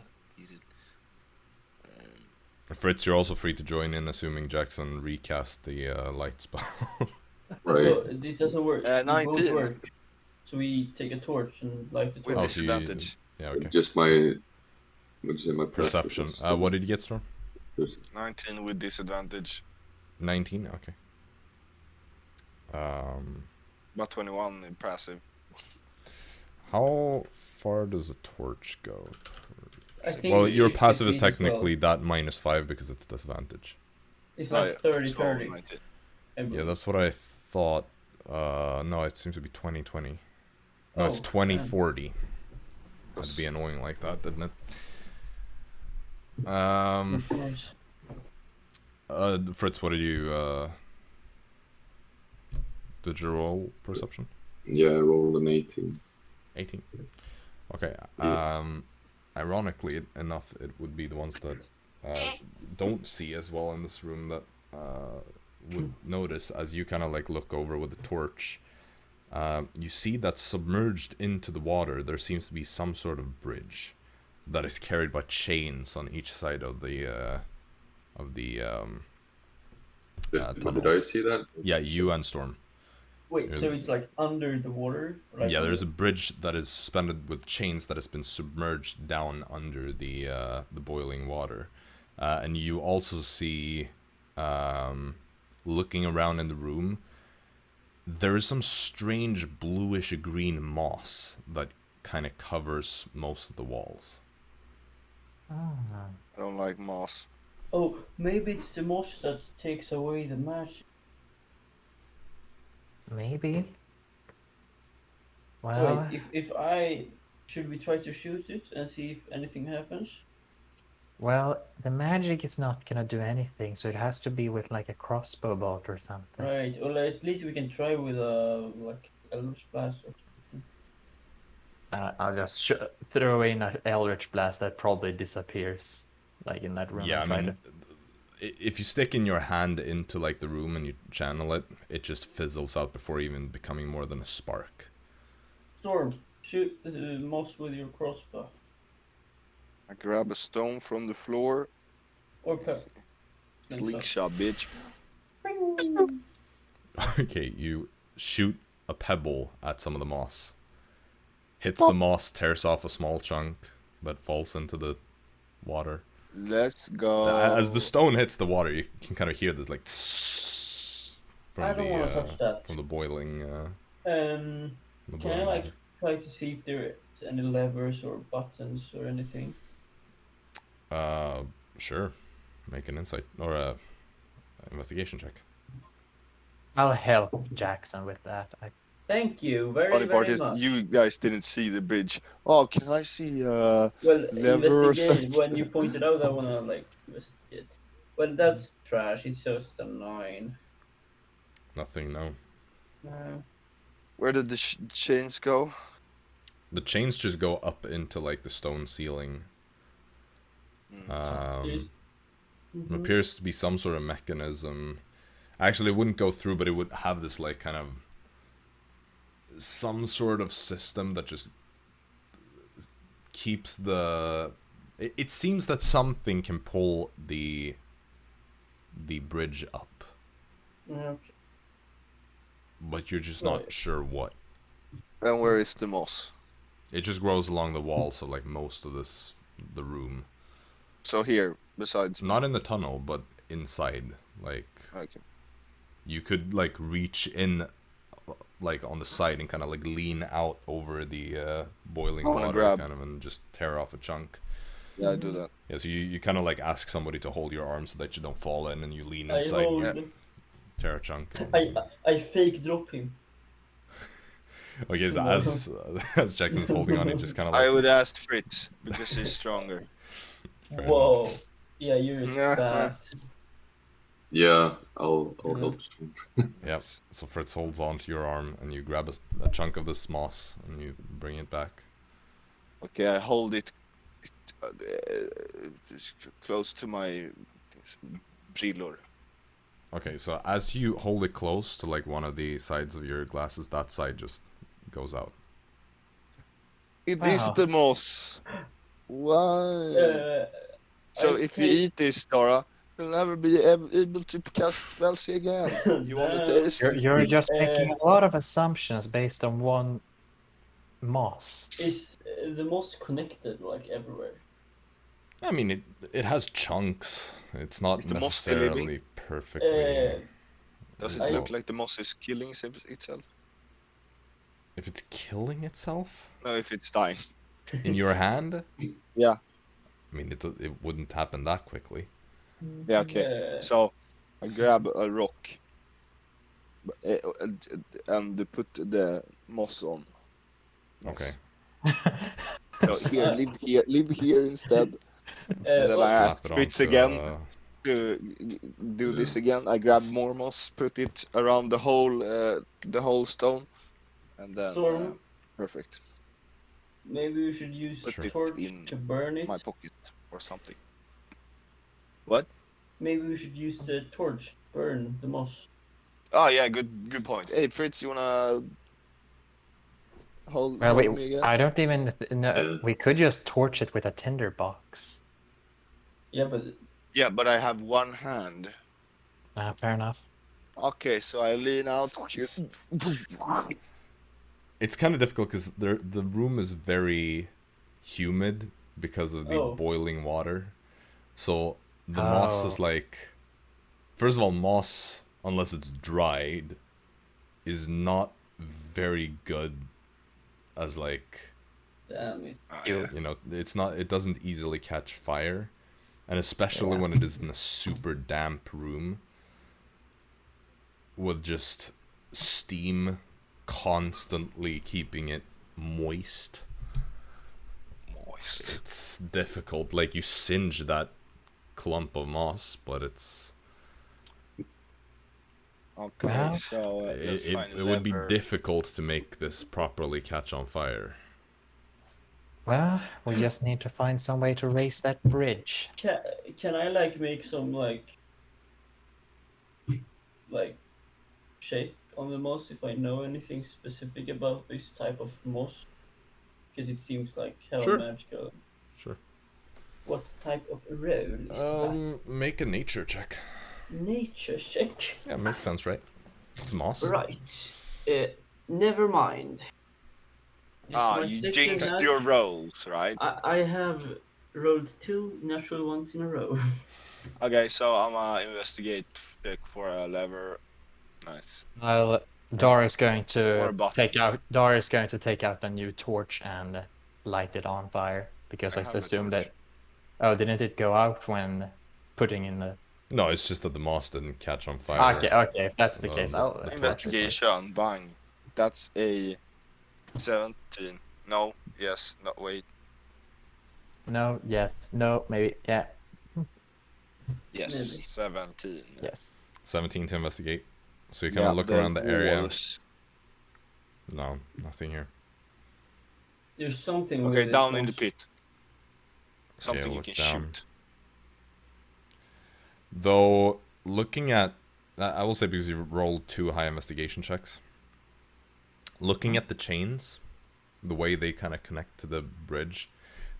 [SPEAKER 1] Fritz, you're also free to join in, assuming Jaxson recast the light spell.
[SPEAKER 3] Right.
[SPEAKER 4] Well, it doesn't work. We both
[SPEAKER 5] 19.
[SPEAKER 4] work. So we take a torch and light the
[SPEAKER 5] With
[SPEAKER 4] torch.
[SPEAKER 1] Oh, so you-
[SPEAKER 5] disadvantage.
[SPEAKER 1] Yeah, okay.
[SPEAKER 3] Just my. What'd you say? My passive
[SPEAKER 1] Perception.
[SPEAKER 3] is-
[SPEAKER 1] What did you get, Storm?
[SPEAKER 5] 19 with disadvantage.
[SPEAKER 1] 19? Okay.
[SPEAKER 5] But 21 in passive.
[SPEAKER 1] How far does a torch go?
[SPEAKER 4] I think
[SPEAKER 1] Well, your
[SPEAKER 4] 60
[SPEAKER 1] passive is
[SPEAKER 4] feet as well.
[SPEAKER 1] technically that -5 because it's disadvantage.
[SPEAKER 4] It's
[SPEAKER 5] Oh,
[SPEAKER 4] like 30,
[SPEAKER 5] 12,
[SPEAKER 4] 30.
[SPEAKER 5] 19.
[SPEAKER 1] Yeah, that's what I thought. No, it seems to be 20/20. No, it's
[SPEAKER 4] Oh,
[SPEAKER 1] 20/40. That'd be annoying like that, didn't it?
[SPEAKER 4] Of course.
[SPEAKER 1] Fritz, what did you Did you roll perception?
[SPEAKER 3] Yeah, I rolled an 18.
[SPEAKER 1] 18. Okay.
[SPEAKER 3] Yeah.
[SPEAKER 1] Ironically enough, it would be the ones that don't see as well in this room that would notice as you kind of like look over with the torch. You see that submerged into the water, there seems to be some sort of bridge that is carried by chains on each side of the tunnel.
[SPEAKER 3] Did I see that?
[SPEAKER 1] Yeah, you and Storm.
[SPEAKER 4] Wait, so it's like under the water? Like
[SPEAKER 1] Yeah, there's a bridge that is suspended with chains that has been submerged down under the boiling water, and you also see, looking around in the room, there is some strange bluish green moss that kind of covers most of the walls.
[SPEAKER 2] Ah.
[SPEAKER 5] I don't like moss.
[SPEAKER 4] Oh, maybe it's the moss that takes away the magic.
[SPEAKER 2] Maybe. Well,
[SPEAKER 4] Wait, should we try to shoot it and see if anything happens?
[SPEAKER 2] well, the magic is not gonna do anything, so it has to be with like a crossbow bolt or something.
[SPEAKER 4] Right, well at least we can try with a Eldritch Blast or something.
[SPEAKER 2] I'll just throw in an Eldritch Blast that probably disappears, like in that room.
[SPEAKER 1] Yeah, I
[SPEAKER 2] and try
[SPEAKER 1] mean, if you stick in your hand into like the room and you channel it, it just fizzles out before even becoming more than a spark.
[SPEAKER 4] Storm, shoot the moss with your crossbow.
[SPEAKER 5] I grab a stone from the floor.
[SPEAKER 4] Okay.
[SPEAKER 5] Slingshot, bitch.
[SPEAKER 1] Okay, you shoot a pebble at some of the moss. Hits the moss, tears off a small chunk that falls into the water.
[SPEAKER 5] Let's go.
[SPEAKER 1] As the stone hits the water, you can kind of hear this like
[SPEAKER 4] I don't want to touch that.
[SPEAKER 1] from the boiling.
[SPEAKER 4] Can I
[SPEAKER 1] boiling
[SPEAKER 4] like
[SPEAKER 1] water.
[SPEAKER 4] try to see if there is any levers or buttons or anything?
[SPEAKER 1] Sure. Make an insight or a investigation check.
[SPEAKER 2] I'll help Jaxson with that.
[SPEAKER 4] Thank you very,
[SPEAKER 5] Funny part
[SPEAKER 4] very
[SPEAKER 5] is
[SPEAKER 4] much.
[SPEAKER 5] you guys didn't see the bridge. Oh, can I see
[SPEAKER 4] Well,
[SPEAKER 5] lever or
[SPEAKER 4] investigate.
[SPEAKER 5] something?
[SPEAKER 4] When you pointed out, I wanna like investigate. Well, that's trash. It's just a 9.
[SPEAKER 1] Nothing, no.
[SPEAKER 5] Where did the chains go?
[SPEAKER 1] The chains just go up into like the stone ceiling.
[SPEAKER 4] Mhm.
[SPEAKER 1] Appears to be some sort of mechanism. Actually, it wouldn't go through, but it would have this like kind of some sort of system that just keeps the. It seems that something can pull the bridge up,
[SPEAKER 4] Okay.
[SPEAKER 1] but you're just not sure what.
[SPEAKER 5] And where is the moss?
[SPEAKER 1] It just grows along the wall, so like most of the room.
[SPEAKER 5] So here, besides.
[SPEAKER 1] Not in the tunnel, but inside. Like
[SPEAKER 5] Okay.
[SPEAKER 1] you could like reach in, like on the side and kind of like lean out over the boiling
[SPEAKER 5] I wanna
[SPEAKER 1] water,
[SPEAKER 5] grab.
[SPEAKER 1] kind of, and just tear off a chunk.
[SPEAKER 5] Yeah, I do that.
[SPEAKER 1] Yeah, so you kind of like ask somebody to hold your arm so that you don't fall in, and you lean
[SPEAKER 4] I
[SPEAKER 1] inside,
[SPEAKER 4] hold.
[SPEAKER 1] you tear a chunk.
[SPEAKER 4] I fake drop him.
[SPEAKER 1] Okay, so as Jackson's holding on, he just kind of like.
[SPEAKER 5] I would ask Fritz because he's stronger.
[SPEAKER 1] Fair
[SPEAKER 4] Whoa. Yeah, you're
[SPEAKER 5] Yeah.
[SPEAKER 4] fat.
[SPEAKER 3] Yeah, I'll help.
[SPEAKER 1] Yep. So Fritz holds on to your arm, and you grab a chunk of this moss, and you bring it back.
[SPEAKER 5] Okay, I hold it close to my brillor.
[SPEAKER 1] Okay, so as you hold it close to like one of the sides of your glasses, that side just goes out.
[SPEAKER 5] It is
[SPEAKER 2] Wow.
[SPEAKER 5] the moss. Why? So
[SPEAKER 4] I
[SPEAKER 5] if you
[SPEAKER 4] think-
[SPEAKER 5] eat this, Dara, you'll never be able to cast spells again. You want to
[SPEAKER 4] Damn.
[SPEAKER 5] taste?
[SPEAKER 2] You're just making a lot of assumptions based on one moss.
[SPEAKER 4] Is the moss connected like everywhere?
[SPEAKER 1] I mean, it has chunks. It's not
[SPEAKER 5] Is the moss still living?
[SPEAKER 1] necessarily perfectly.
[SPEAKER 5] Does
[SPEAKER 1] I-
[SPEAKER 5] it look like the moss is killing itself?
[SPEAKER 1] If it's killing itself
[SPEAKER 5] No, if it's dying.
[SPEAKER 1] in your hand,
[SPEAKER 5] Yeah.
[SPEAKER 1] I mean, it wouldn't happen that quickly.
[SPEAKER 5] Yeah, okay. So I grab a rock and put the moss on. Moss.
[SPEAKER 1] Okay.
[SPEAKER 5] No, here, live here instead. And then I
[SPEAKER 1] Slap
[SPEAKER 5] ask
[SPEAKER 1] it
[SPEAKER 5] Fritz
[SPEAKER 1] onto
[SPEAKER 5] again. to do this again. I grab more moss, put it around the whole stone, and then
[SPEAKER 4] Storm,
[SPEAKER 5] perfect.
[SPEAKER 4] maybe we should use
[SPEAKER 5] Put
[SPEAKER 4] the
[SPEAKER 5] it
[SPEAKER 4] torch
[SPEAKER 5] in
[SPEAKER 4] to burn it.
[SPEAKER 5] my pocket or something. What?
[SPEAKER 4] Maybe we should use the torch to burn the moss.
[SPEAKER 5] Oh yeah, good point. Hey Fritz, you wanna hold
[SPEAKER 2] Well,
[SPEAKER 5] me again?
[SPEAKER 2] I don't even know.
[SPEAKER 3] Yeah.
[SPEAKER 2] We could just torch it with a tinderbox.
[SPEAKER 4] Yeah, but
[SPEAKER 5] Yeah, but I have one hand.
[SPEAKER 2] Fair enough.
[SPEAKER 5] Okay, so I lean out.
[SPEAKER 1] It's kind of difficult because the room is very humid because of the
[SPEAKER 4] Oh.
[SPEAKER 1] boiling water. So the moss is like, first of all, moss, unless it's dried, is not very good as like,
[SPEAKER 4] damn it.
[SPEAKER 1] you know, it doesn't easily catch fire. And especially when it is in a super damp room with just steam constantly keeping it moist.
[SPEAKER 5] Moist.
[SPEAKER 1] It's difficult. Like, you singe that clump of moss, but it's
[SPEAKER 5] Okay,
[SPEAKER 2] Well,
[SPEAKER 5] so let's
[SPEAKER 1] it
[SPEAKER 5] find
[SPEAKER 1] would be
[SPEAKER 5] lever.
[SPEAKER 1] difficult to make this properly catch on fire.
[SPEAKER 2] Well, we just need to find some way to raise that bridge.
[SPEAKER 4] Can I like make some like shake on the moss if I know anything specific about this type of moss? Because it seems like hell
[SPEAKER 1] Sure.
[SPEAKER 4] magical.
[SPEAKER 1] Sure.
[SPEAKER 4] What type of roll is that?
[SPEAKER 1] Make a nature check.
[SPEAKER 4] Nature check.
[SPEAKER 1] Yeah, makes sense, right? It's moss.
[SPEAKER 4] Right. Never mind. It's my
[SPEAKER 5] You
[SPEAKER 4] second
[SPEAKER 5] jinxed
[SPEAKER 4] nat-
[SPEAKER 5] your rolls, right?
[SPEAKER 4] I have rolled 2 natural ones in a row.
[SPEAKER 5] Okay, so I'm investigate check for a lever. Nice.
[SPEAKER 2] Well, Dara's going
[SPEAKER 5] Or
[SPEAKER 2] to
[SPEAKER 5] a button.
[SPEAKER 2] take out the new torch and light it on fire because
[SPEAKER 5] I
[SPEAKER 2] I
[SPEAKER 5] have a
[SPEAKER 2] assume
[SPEAKER 5] torch.
[SPEAKER 2] that. Oh, didn't it go out when putting in the?
[SPEAKER 1] No, it's just that the moss didn't catch on fire.
[SPEAKER 2] Okay. If that's the case,
[SPEAKER 1] The
[SPEAKER 2] I'll.
[SPEAKER 1] torch is
[SPEAKER 5] Investigation, bang. That's a 17. No, yes, no, wait.
[SPEAKER 2] No. Yes. No. Maybe. Yeah.
[SPEAKER 5] Yes,
[SPEAKER 4] Maybe.
[SPEAKER 5] 17.
[SPEAKER 2] Yes.
[SPEAKER 1] 17 to investigate. So you kind of look around the area.
[SPEAKER 5] walls.
[SPEAKER 1] No, nothing here.
[SPEAKER 4] There's something with
[SPEAKER 5] Okay,
[SPEAKER 4] it
[SPEAKER 5] down in the
[SPEAKER 4] moss.
[SPEAKER 5] pit. Something you
[SPEAKER 1] look
[SPEAKER 5] can
[SPEAKER 1] down.
[SPEAKER 5] shoot.
[SPEAKER 1] Though, looking at... I will say because you rolled 2 high investigation checks. Looking at the chains, the way they kind of connect to the bridge,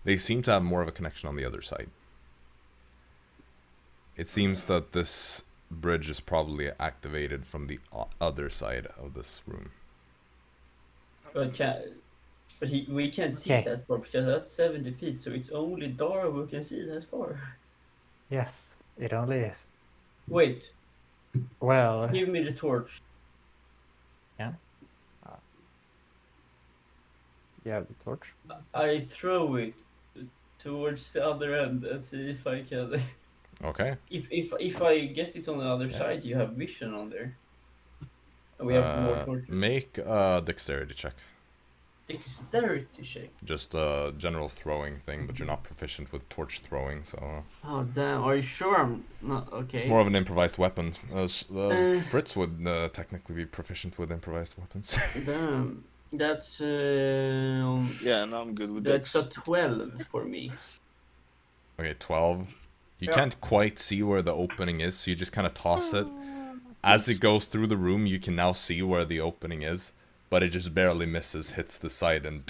[SPEAKER 1] they seem to have more of a connection on the other side. It seems that this bridge is probably activated from the other side of this room.
[SPEAKER 4] But we can't see
[SPEAKER 2] Okay.
[SPEAKER 4] that far because that's 70 feet, so it's only Dara who can see that far.
[SPEAKER 2] Yes. It only is.
[SPEAKER 4] Wait,
[SPEAKER 2] Well.
[SPEAKER 4] give me the torch.
[SPEAKER 2] You have the torch.
[SPEAKER 4] I throw it towards the other end and see if I can.
[SPEAKER 1] Okay.
[SPEAKER 4] If I get it on the other side, you have vision on there. And we have more torches.
[SPEAKER 1] Make a dexterity check.
[SPEAKER 4] Dexterity check.
[SPEAKER 1] Just a general throwing thing, but you're not proficient with torch throwing, so...
[SPEAKER 4] Oh damn! Are you sure I'm not okay?
[SPEAKER 1] It's more of an improvised weapon. Fritz would technically be proficient with improvised weapons.
[SPEAKER 4] Damn, that's
[SPEAKER 5] Yeah, and I'm good with
[SPEAKER 4] that's
[SPEAKER 5] dex.
[SPEAKER 4] a 12 for me.
[SPEAKER 1] Okay, 12. You
[SPEAKER 4] Yeah.
[SPEAKER 1] can't quite see where the opening is, so you just kind of toss it. As it goes through the room, you can now see where the opening is, but it just barely misses, hits the side, and...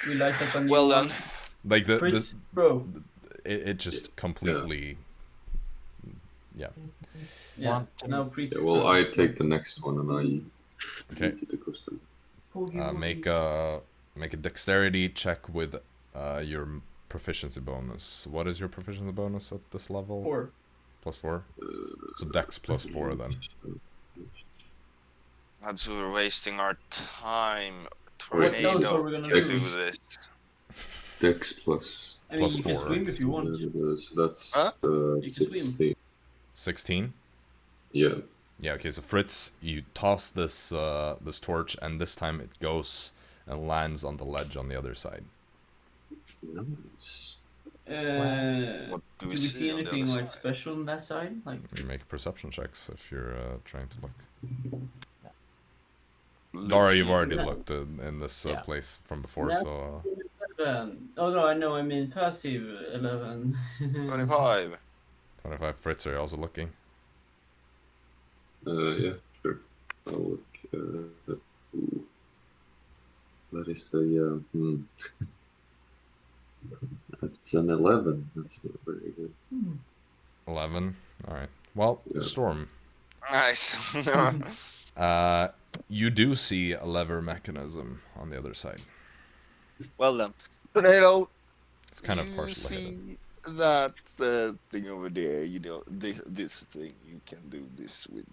[SPEAKER 4] We light up a new
[SPEAKER 5] Well
[SPEAKER 4] one.
[SPEAKER 5] done.
[SPEAKER 1] Like,
[SPEAKER 4] Fritz, bro.
[SPEAKER 1] it just completely... Yeah.
[SPEAKER 4] Yeah.
[SPEAKER 2] One, two.
[SPEAKER 4] Now Fritz.
[SPEAKER 3] Yeah, well, I take the next one and I
[SPEAKER 1] Okay.
[SPEAKER 3] eat it across the...
[SPEAKER 1] Make a dexterity check with your proficiency bonus. What is your proficiency bonus at this level?
[SPEAKER 4] 4.
[SPEAKER 1] +4? So dex +4 then.
[SPEAKER 5] That's we're wasting our time.
[SPEAKER 4] What else are
[SPEAKER 5] Tornado
[SPEAKER 4] we gonna
[SPEAKER 5] can
[SPEAKER 4] do?
[SPEAKER 5] do this.
[SPEAKER 3] Dex plus...
[SPEAKER 4] I mean,
[SPEAKER 1] +4.
[SPEAKER 4] you can swim if you want.
[SPEAKER 3] So that's
[SPEAKER 5] Huh?
[SPEAKER 4] You can swim.
[SPEAKER 3] 16.
[SPEAKER 1] 16?
[SPEAKER 3] Yeah.
[SPEAKER 1] Yeah, okay, so Fritz, you toss this this torch, and this time it goes and lands on the ledge on the other side.
[SPEAKER 3] Nice.
[SPEAKER 5] What do
[SPEAKER 4] Do
[SPEAKER 5] we
[SPEAKER 4] we see
[SPEAKER 5] see on the
[SPEAKER 4] anything
[SPEAKER 5] other
[SPEAKER 4] like
[SPEAKER 5] side?
[SPEAKER 4] special on that side? Like,
[SPEAKER 1] You make perception checks if you're trying to look.
[SPEAKER 5] Look.
[SPEAKER 1] Dara, you've already
[SPEAKER 4] No.
[SPEAKER 1] looked in this
[SPEAKER 2] Yeah.
[SPEAKER 1] place from before,
[SPEAKER 4] No.
[SPEAKER 1] so
[SPEAKER 4] 11. Oh no, I know. I mean passive 11.
[SPEAKER 5] 25.
[SPEAKER 1] 25. Fritz, are you also looking?
[SPEAKER 3] Yeah, sure. I'll look. Ooh. That is the That's an 11. That's not very good.
[SPEAKER 1] 11. All right. Well,
[SPEAKER 3] Yeah.
[SPEAKER 1] Storm.
[SPEAKER 5] Nice.
[SPEAKER 1] You do see a lever mechanism on the other side.
[SPEAKER 5] Well then. Tornado,
[SPEAKER 1] It's kind of
[SPEAKER 5] you
[SPEAKER 1] partially hidden.
[SPEAKER 5] see that thing over there, you know, this thing, you can do this with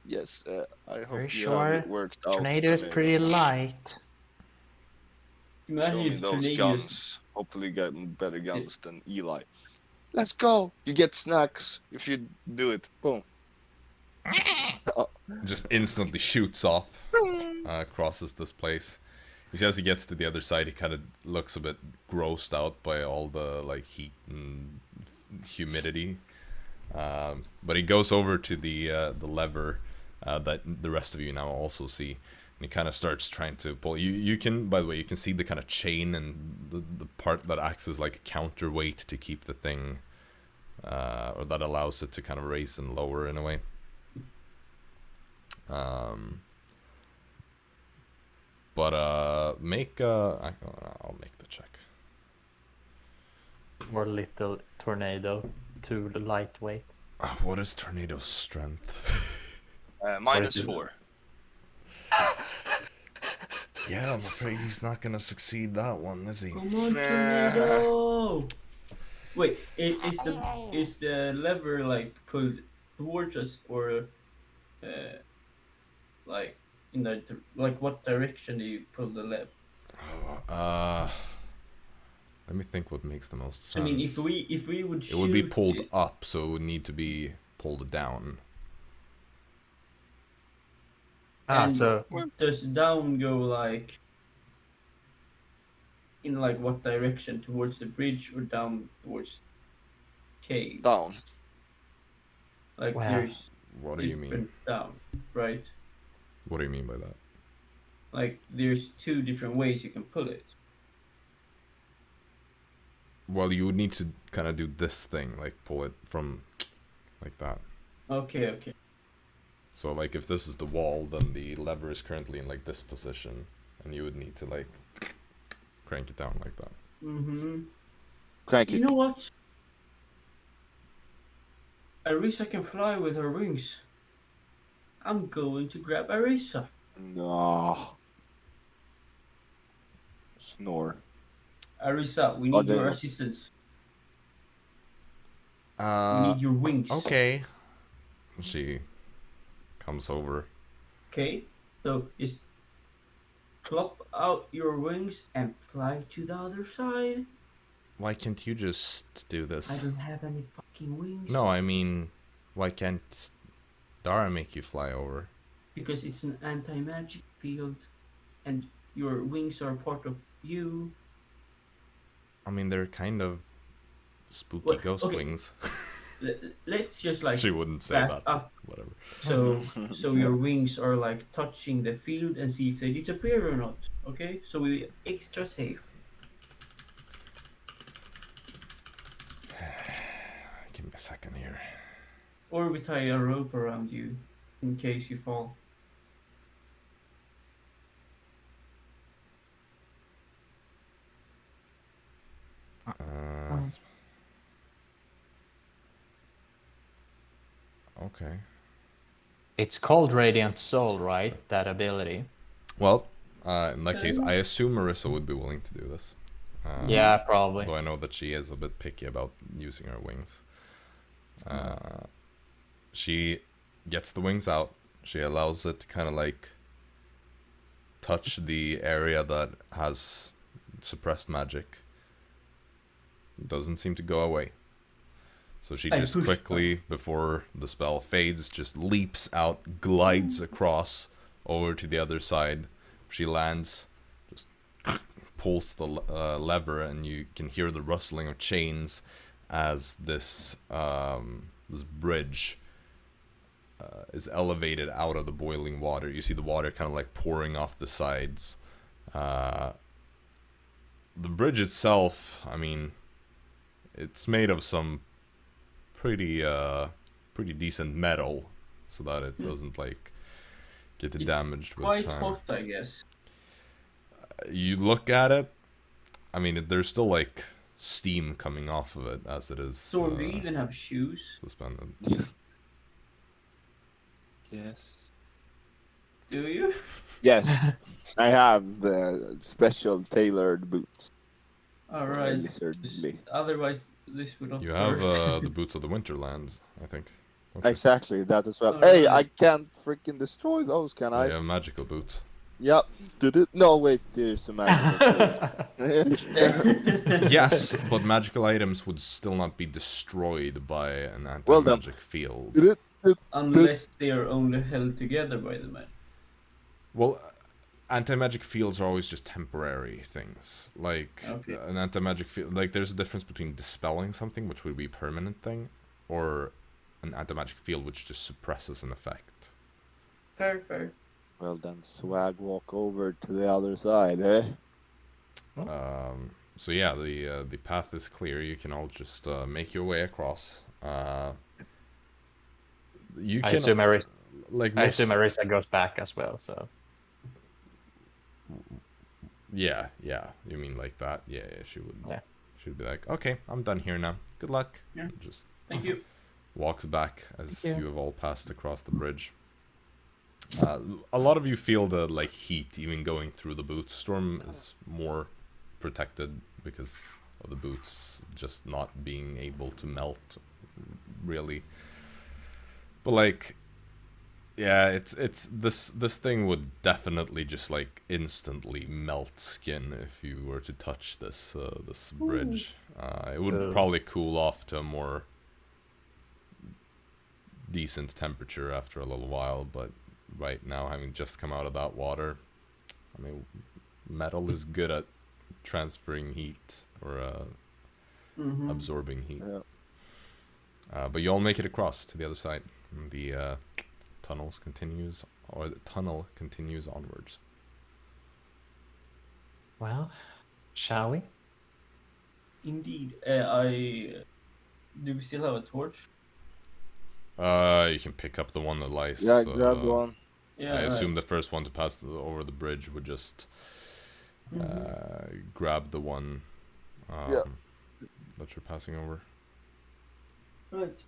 [SPEAKER 5] yes, I hope
[SPEAKER 2] Very
[SPEAKER 5] you have it
[SPEAKER 2] sure.
[SPEAKER 5] worked out.
[SPEAKER 2] Tornado is pretty light.
[SPEAKER 4] Imagine
[SPEAKER 5] Show me
[SPEAKER 4] if
[SPEAKER 5] those
[SPEAKER 4] Tornado's-
[SPEAKER 5] guns. Hopefully getting better guns than Eli. Let's go! You get snacks if you do it. Boom.
[SPEAKER 1] Just instantly shoots off, crosses this place. You see, as he gets to the other side, he kind of looks a bit grossed out by all the like heat and humidity. But he goes over to the lever that the rest of you now also see, and he kind of starts trying to pull. You can, by the way, you can see the kind of chain and the part that acts as like a counterweight to keep the thing, or that allows it to kind of raise and lower in a way. But make I'll make the check.
[SPEAKER 2] Or little tornado to the lightweight.
[SPEAKER 1] What is Tornado's strength?
[SPEAKER 5] -4.
[SPEAKER 1] Yeah, I'm afraid he's not gonna succeed that one, is he?
[SPEAKER 4] Come on, Tornado! Wait, is the lever like pulled towards us or like in the like what direction do you pull the lever?
[SPEAKER 1] Let me think what makes the most
[SPEAKER 4] I
[SPEAKER 1] sense.
[SPEAKER 4] mean, if we would
[SPEAKER 1] It would be
[SPEAKER 4] shoot
[SPEAKER 1] pulled
[SPEAKER 4] it-
[SPEAKER 1] up, so it would need to be pulled down.
[SPEAKER 4] And
[SPEAKER 2] So
[SPEAKER 4] does down go like in like what direction, towards the bridge or down towards cave?
[SPEAKER 5] Down.
[SPEAKER 4] Like
[SPEAKER 2] Wow.
[SPEAKER 4] there's
[SPEAKER 1] What do you mean?
[SPEAKER 4] different down, right?
[SPEAKER 1] What do you mean by that?
[SPEAKER 4] Like there's two different ways you can pull it.
[SPEAKER 1] Well, you would need to kind of do this thing, like pull it from like that.
[SPEAKER 4] Okay.
[SPEAKER 1] So like if this is the wall, then the lever is currently in like this position, and you would need to like crank it down like that.
[SPEAKER 4] Mm-hmm.
[SPEAKER 5] Crank
[SPEAKER 4] You
[SPEAKER 5] it.
[SPEAKER 4] know what? Arisa can fly with her wings. I'm going to grab Arisa.
[SPEAKER 5] No. Snore.
[SPEAKER 4] Arisa, we
[SPEAKER 5] Oh,
[SPEAKER 4] need your
[SPEAKER 5] damn.
[SPEAKER 4] assistance. We need your wings.
[SPEAKER 1] Okay. She comes over.
[SPEAKER 4] Okay? So just plop out your wings and fly to the other side.
[SPEAKER 1] Why can't you just do
[SPEAKER 4] I
[SPEAKER 1] this?
[SPEAKER 4] don't have any fucking wings.
[SPEAKER 1] No, I mean, why can't Dara make you fly over?
[SPEAKER 4] Because it's an anti-magic field and your wings are part of you.
[SPEAKER 1] I mean, they're kind of spooky
[SPEAKER 4] Well,
[SPEAKER 1] ghost
[SPEAKER 4] okay.
[SPEAKER 1] wings.
[SPEAKER 4] Let's just like
[SPEAKER 1] She wouldn't say
[SPEAKER 4] back
[SPEAKER 1] that.
[SPEAKER 4] up.
[SPEAKER 1] Whatever.
[SPEAKER 4] So your wings are like touching the field and see if they disappear or not. Okay? So we're extra safe.
[SPEAKER 1] Give me a second here.
[SPEAKER 4] Or we tie a rope around you in case you fall.
[SPEAKER 1] Okay.
[SPEAKER 2] it's called Radiant Soul, right? That ability.
[SPEAKER 1] Well, in that case, I assume Arisa would be willing to do this.
[SPEAKER 2] Yeah, probably.
[SPEAKER 1] Though I know that she is a bit picky about using her wings. She gets the wings out. She allows it to kind of like touch the area that has suppressed magic. Doesn't seem to go away. So she
[SPEAKER 4] I
[SPEAKER 1] just
[SPEAKER 4] push
[SPEAKER 1] quickly, before the spell fades, just leaps out, glides across over to the other side. She lands, just pulls the lever, and you can hear the rustling of chains as this this bridge is elevated out of the boiling water. You see the water kind of like pouring off the sides. The bridge itself, I mean, it's made of some pretty decent metal, so that it doesn't like get damaged with
[SPEAKER 4] quite
[SPEAKER 1] time.
[SPEAKER 4] hot, I guess.
[SPEAKER 1] You look at it, I mean, there's still like steam coming off of it as it is
[SPEAKER 4] So do you even have shoes?
[SPEAKER 1] suspended.
[SPEAKER 5] Yes.
[SPEAKER 4] Do you?
[SPEAKER 5] Yes, I have special tailored boots.
[SPEAKER 4] Alright.
[SPEAKER 5] Lizardly.
[SPEAKER 4] Otherwise, this would not
[SPEAKER 1] You have
[SPEAKER 4] work.
[SPEAKER 1] the boots of the Winterland, I think. Don't you?
[SPEAKER 5] Exactly, that as well.
[SPEAKER 4] Oh,
[SPEAKER 5] Hey,
[SPEAKER 4] really?
[SPEAKER 5] I can't freaking destroy those, can I?
[SPEAKER 1] You have magical boots.
[SPEAKER 5] Yep. Did it? No, wait, there's a magical field.
[SPEAKER 1] Yes, but magical items would still not be destroyed by an
[SPEAKER 5] Well then.
[SPEAKER 1] anti-magic field.
[SPEAKER 5] Did it?
[SPEAKER 4] Unless they are only held together by the man.
[SPEAKER 1] Well, anti-magic fields are always just temporary things. Like,
[SPEAKER 4] Okay.
[SPEAKER 1] an anti-magic field... Like, there's a difference between dispelling something, which would be a permanent thing, or an anti-magic field, which just suppresses an effect.
[SPEAKER 4] Fair.
[SPEAKER 5] Well then, swag walk over to the other side, eh?
[SPEAKER 1] So yeah, the path is clear. You can all just make your way across. You
[SPEAKER 2] I
[SPEAKER 1] can...
[SPEAKER 2] assume Arisa,
[SPEAKER 1] Like
[SPEAKER 2] I
[SPEAKER 1] most-
[SPEAKER 2] assume Arisa goes back as well, so...
[SPEAKER 1] Yeah. You mean like that? Yeah, she would.
[SPEAKER 2] Yeah.
[SPEAKER 1] She'd be like, okay, I'm done here now. Good luck.
[SPEAKER 4] Yeah.
[SPEAKER 1] Just
[SPEAKER 4] Thank you.
[SPEAKER 1] walks back as
[SPEAKER 2] Thank you.
[SPEAKER 1] you have all passed across the bridge. A lot of you feel the like heat even going through the boots. Storm is more protected because of the boots just not being able to melt, really. But like, yeah, it's this thing would definitely just like instantly melt skin if you were to touch this this bridge. It would
[SPEAKER 2] Ugh.
[SPEAKER 1] probably cool off to a more decent temperature after a little while, but right now, having just come out of that water, I mean, metal is good at transferring heat or
[SPEAKER 4] Mhm.
[SPEAKER 1] absorbing heat.
[SPEAKER 5] Yeah.
[SPEAKER 1] But you all make it across to the other side. And the tunnel continues onwards.
[SPEAKER 2] Well, shall we?
[SPEAKER 4] Indeed. Do we still have a torch?
[SPEAKER 1] You can pick up the one that lies.
[SPEAKER 5] Yeah, grab the one.
[SPEAKER 4] Yeah.
[SPEAKER 1] I assume
[SPEAKER 4] right.
[SPEAKER 1] the first one to pass over the bridge would just grab the one
[SPEAKER 5] Yeah.
[SPEAKER 1] that you're passing over.
[SPEAKER 4] Right.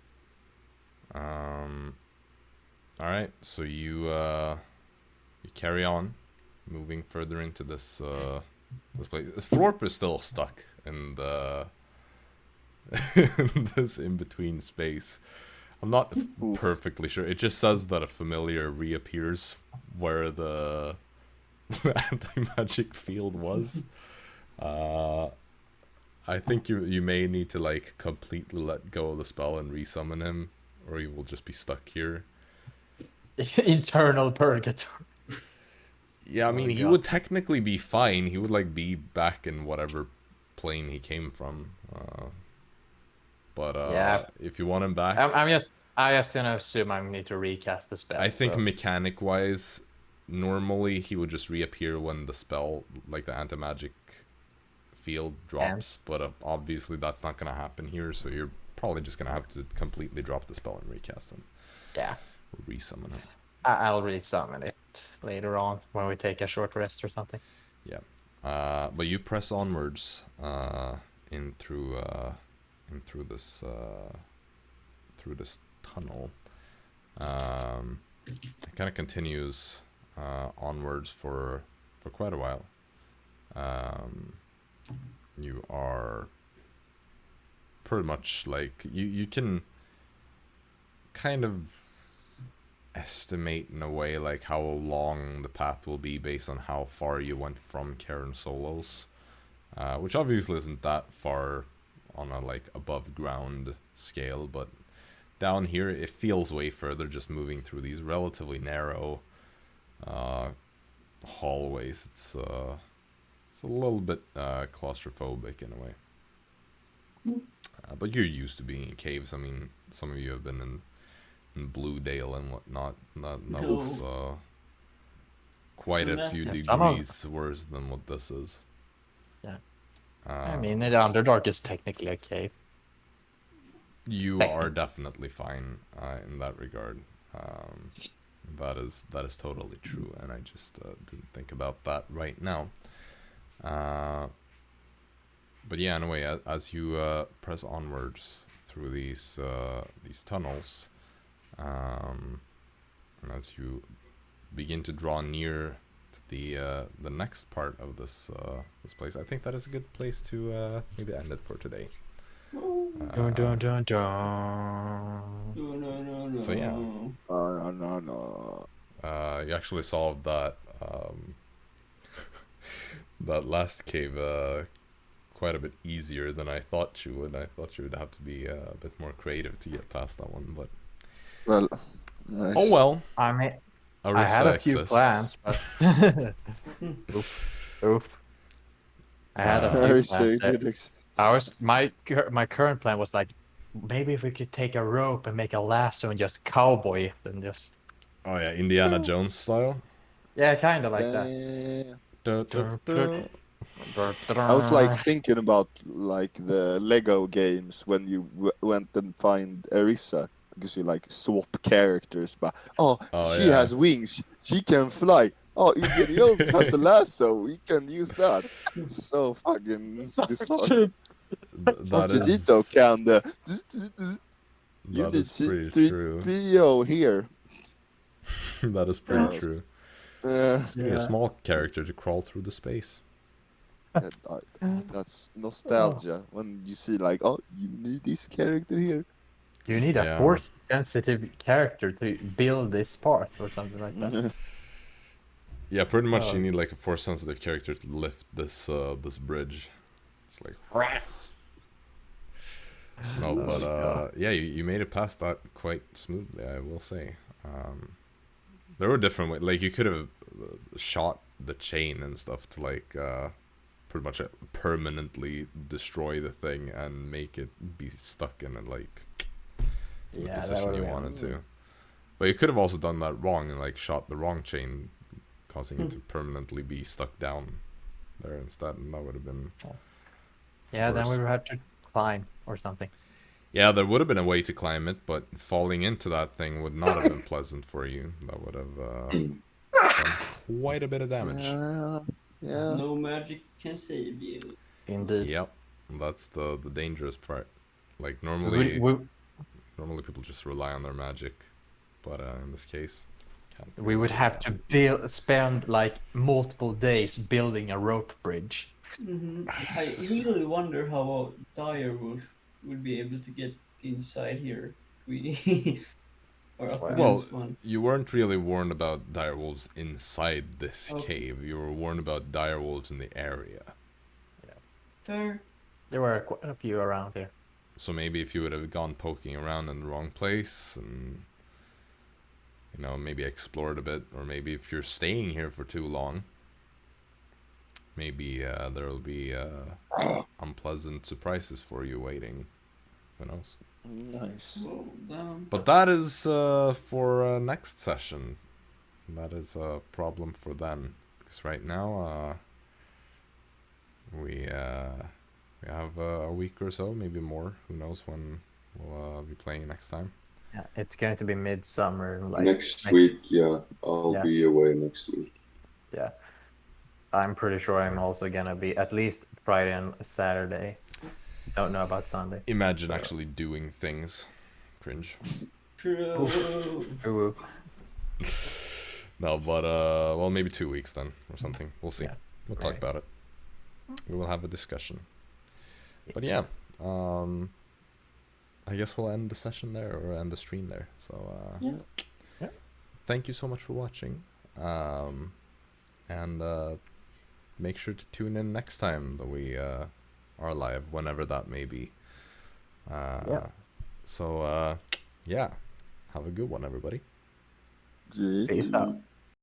[SPEAKER 1] All right, so you carry on, moving further into this this place. Florp is still stuck in the in this in between space. I'm not perfectly sure. It just says that a familiar reappears where the anti-magic field was. I think you may need to like completely let go of the spell and resummon him, or he will just be stuck here.
[SPEAKER 2] Internal purgatory.
[SPEAKER 1] Yeah, I mean, he would technically be fine. He would like be back in whatever plane he came from. But
[SPEAKER 2] Yeah.
[SPEAKER 1] if you want him back,
[SPEAKER 2] I just gonna assume I need to recast the spell.
[SPEAKER 1] I think
[SPEAKER 2] so.
[SPEAKER 1] mechanic-wise, normally he would just reappear when the spell, like the anti-magic field drops. But obviously that's not gonna happen here, so you're probably just gonna have to completely drop the spell and recast him.
[SPEAKER 2] Yeah.
[SPEAKER 1] Resummon him.
[SPEAKER 2] I'll resummon it later on when we take a short rest or something.
[SPEAKER 1] Yeah. But you press onwards in through this tunnel. It kind of continues onwards for quite a while. You are pretty much like you can kind of estimate in a way like how long the path will be based on how far you went from Cairn Solos, which obviously isn't that far on a like above ground scale, but down here it feels way further just moving through these relatively narrow hallways. It's It's a little bit claustrophobic in a way. But you're used to being in caves. I mean, some of you have been in Blue Dale and whatnot. That was quite a few degrees worse than what this is.
[SPEAKER 2] Yeah. I mean, the Underdark is technically a cave.
[SPEAKER 1] You are definitely fine in that regard. That is totally true, and I just didn't think about that right now. But yeah, in a way, as you press onwards through these tunnels, and as you begin to draw near to the next part of this place, I think that is a good place to maybe end it for today.
[SPEAKER 2] Dun, dun, dun, dun.
[SPEAKER 1] So yeah,
[SPEAKER 5] No.
[SPEAKER 1] you actually solved that that last cave quite a bit easier than I thought you would. I thought you would have to be a bit more creative to get past that one, but
[SPEAKER 5] Well, nice.
[SPEAKER 1] oh well.
[SPEAKER 2] I mean, I
[SPEAKER 1] Arisa
[SPEAKER 2] had a few
[SPEAKER 1] exists.
[SPEAKER 2] plans, but oof. I had a few
[SPEAKER 5] Arisa
[SPEAKER 2] plans.
[SPEAKER 5] did exist.
[SPEAKER 2] My current plan was like, maybe if we could take a rope and make a lasso and just cowboy it and just
[SPEAKER 1] Oh yeah, Indiana Jones style.
[SPEAKER 2] yeah, kind of like that.
[SPEAKER 5] I was like thinking about like the Lego games when you went and find Arisa, because you like swap characters, but she
[SPEAKER 1] yeah.
[SPEAKER 5] has wings, she can fly. Oh, Indiana Jones has a lasso, we can use that. So fucking bizarre.
[SPEAKER 1] That is
[SPEAKER 5] can the you
[SPEAKER 1] that
[SPEAKER 5] need
[SPEAKER 1] is pretty true.
[SPEAKER 5] C3PO here.
[SPEAKER 1] That is pretty true. You need
[SPEAKER 2] Yeah.
[SPEAKER 1] a small character to crawl through the space.
[SPEAKER 5] That's nostalgia when you see like, oh, you need this character here.
[SPEAKER 2] You need a
[SPEAKER 1] Yeah.
[SPEAKER 2] force-sensitive character to build this part or something like that.
[SPEAKER 1] Yeah, pretty much
[SPEAKER 2] Oh.
[SPEAKER 1] you need like a force-sensitive character to lift this this bridge. It's like no, but yeah, you made it past that quite smoothly, I will say. There were different ways. Like you could have shot the chain and stuff to like pretty much permanently destroy the thing and make it be stuck in it like the
[SPEAKER 2] Yeah, that
[SPEAKER 1] position
[SPEAKER 2] would've
[SPEAKER 1] you
[SPEAKER 2] been-
[SPEAKER 1] wanted to. But you could have also done that wrong and like shot the wrong chain, causing it to permanently be stuck down there instead, and that would have been
[SPEAKER 2] Yeah, then
[SPEAKER 1] worse.
[SPEAKER 2] we would have to climb or something.
[SPEAKER 1] Yeah, there would have been a way to climb it, but falling into that thing would not have been pleasant for you. That would have done quite a bit of damage.
[SPEAKER 5] Yeah.
[SPEAKER 4] No magic can save you.
[SPEAKER 2] Indeed.
[SPEAKER 1] Yep, that's the dangerous part. Like normally people just rely on their magic, but in this case, can't
[SPEAKER 2] We would
[SPEAKER 1] really
[SPEAKER 2] have to spend like multiple days building a rope bridge.
[SPEAKER 4] I really wonder how a dire wolf would be able to get inside here. Or up
[SPEAKER 1] Well,
[SPEAKER 4] against one.
[SPEAKER 1] you weren't really warned about direwolves inside this
[SPEAKER 4] Okay.
[SPEAKER 1] cave. You were warned about direwolves in the area.
[SPEAKER 4] Fair.
[SPEAKER 2] There were quite a few around here.
[SPEAKER 1] So maybe if you would have gone poking around in the wrong place and, you know, maybe explored a bit, or maybe if you're staying here for too long, maybe there will be unpleasant surprises for you waiting. Who knows?
[SPEAKER 5] Nice.
[SPEAKER 4] Well, down.
[SPEAKER 1] But that is for next session. That is a problem for then, because right now we have a week or so, maybe more. Who knows when we'll be playing next time?
[SPEAKER 2] Yeah, it's going to be midsummer. Like
[SPEAKER 3] next week, yeah, I'll
[SPEAKER 2] Yeah.
[SPEAKER 3] be away next week.
[SPEAKER 2] Yeah, I'm pretty sure I'm also gonna be at least Friday and Saturday. Don't know about Sunday.
[SPEAKER 1] Imagine actually doing things. Cringe.
[SPEAKER 4] True.
[SPEAKER 2] Ooh.
[SPEAKER 1] No, but well, maybe 2 weeks then, or something. We'll see.
[SPEAKER 2] Yeah.
[SPEAKER 1] We'll talk
[SPEAKER 2] Right.
[SPEAKER 1] about it. We will have a discussion. But yeah, I guess we'll end the session there, or end the stream there. So
[SPEAKER 2] Yeah.
[SPEAKER 1] thank you so much for watching, and make sure to tune in next time that we are live, whenever that may be. So yeah, have a good one, everybody.
[SPEAKER 2] Peace out.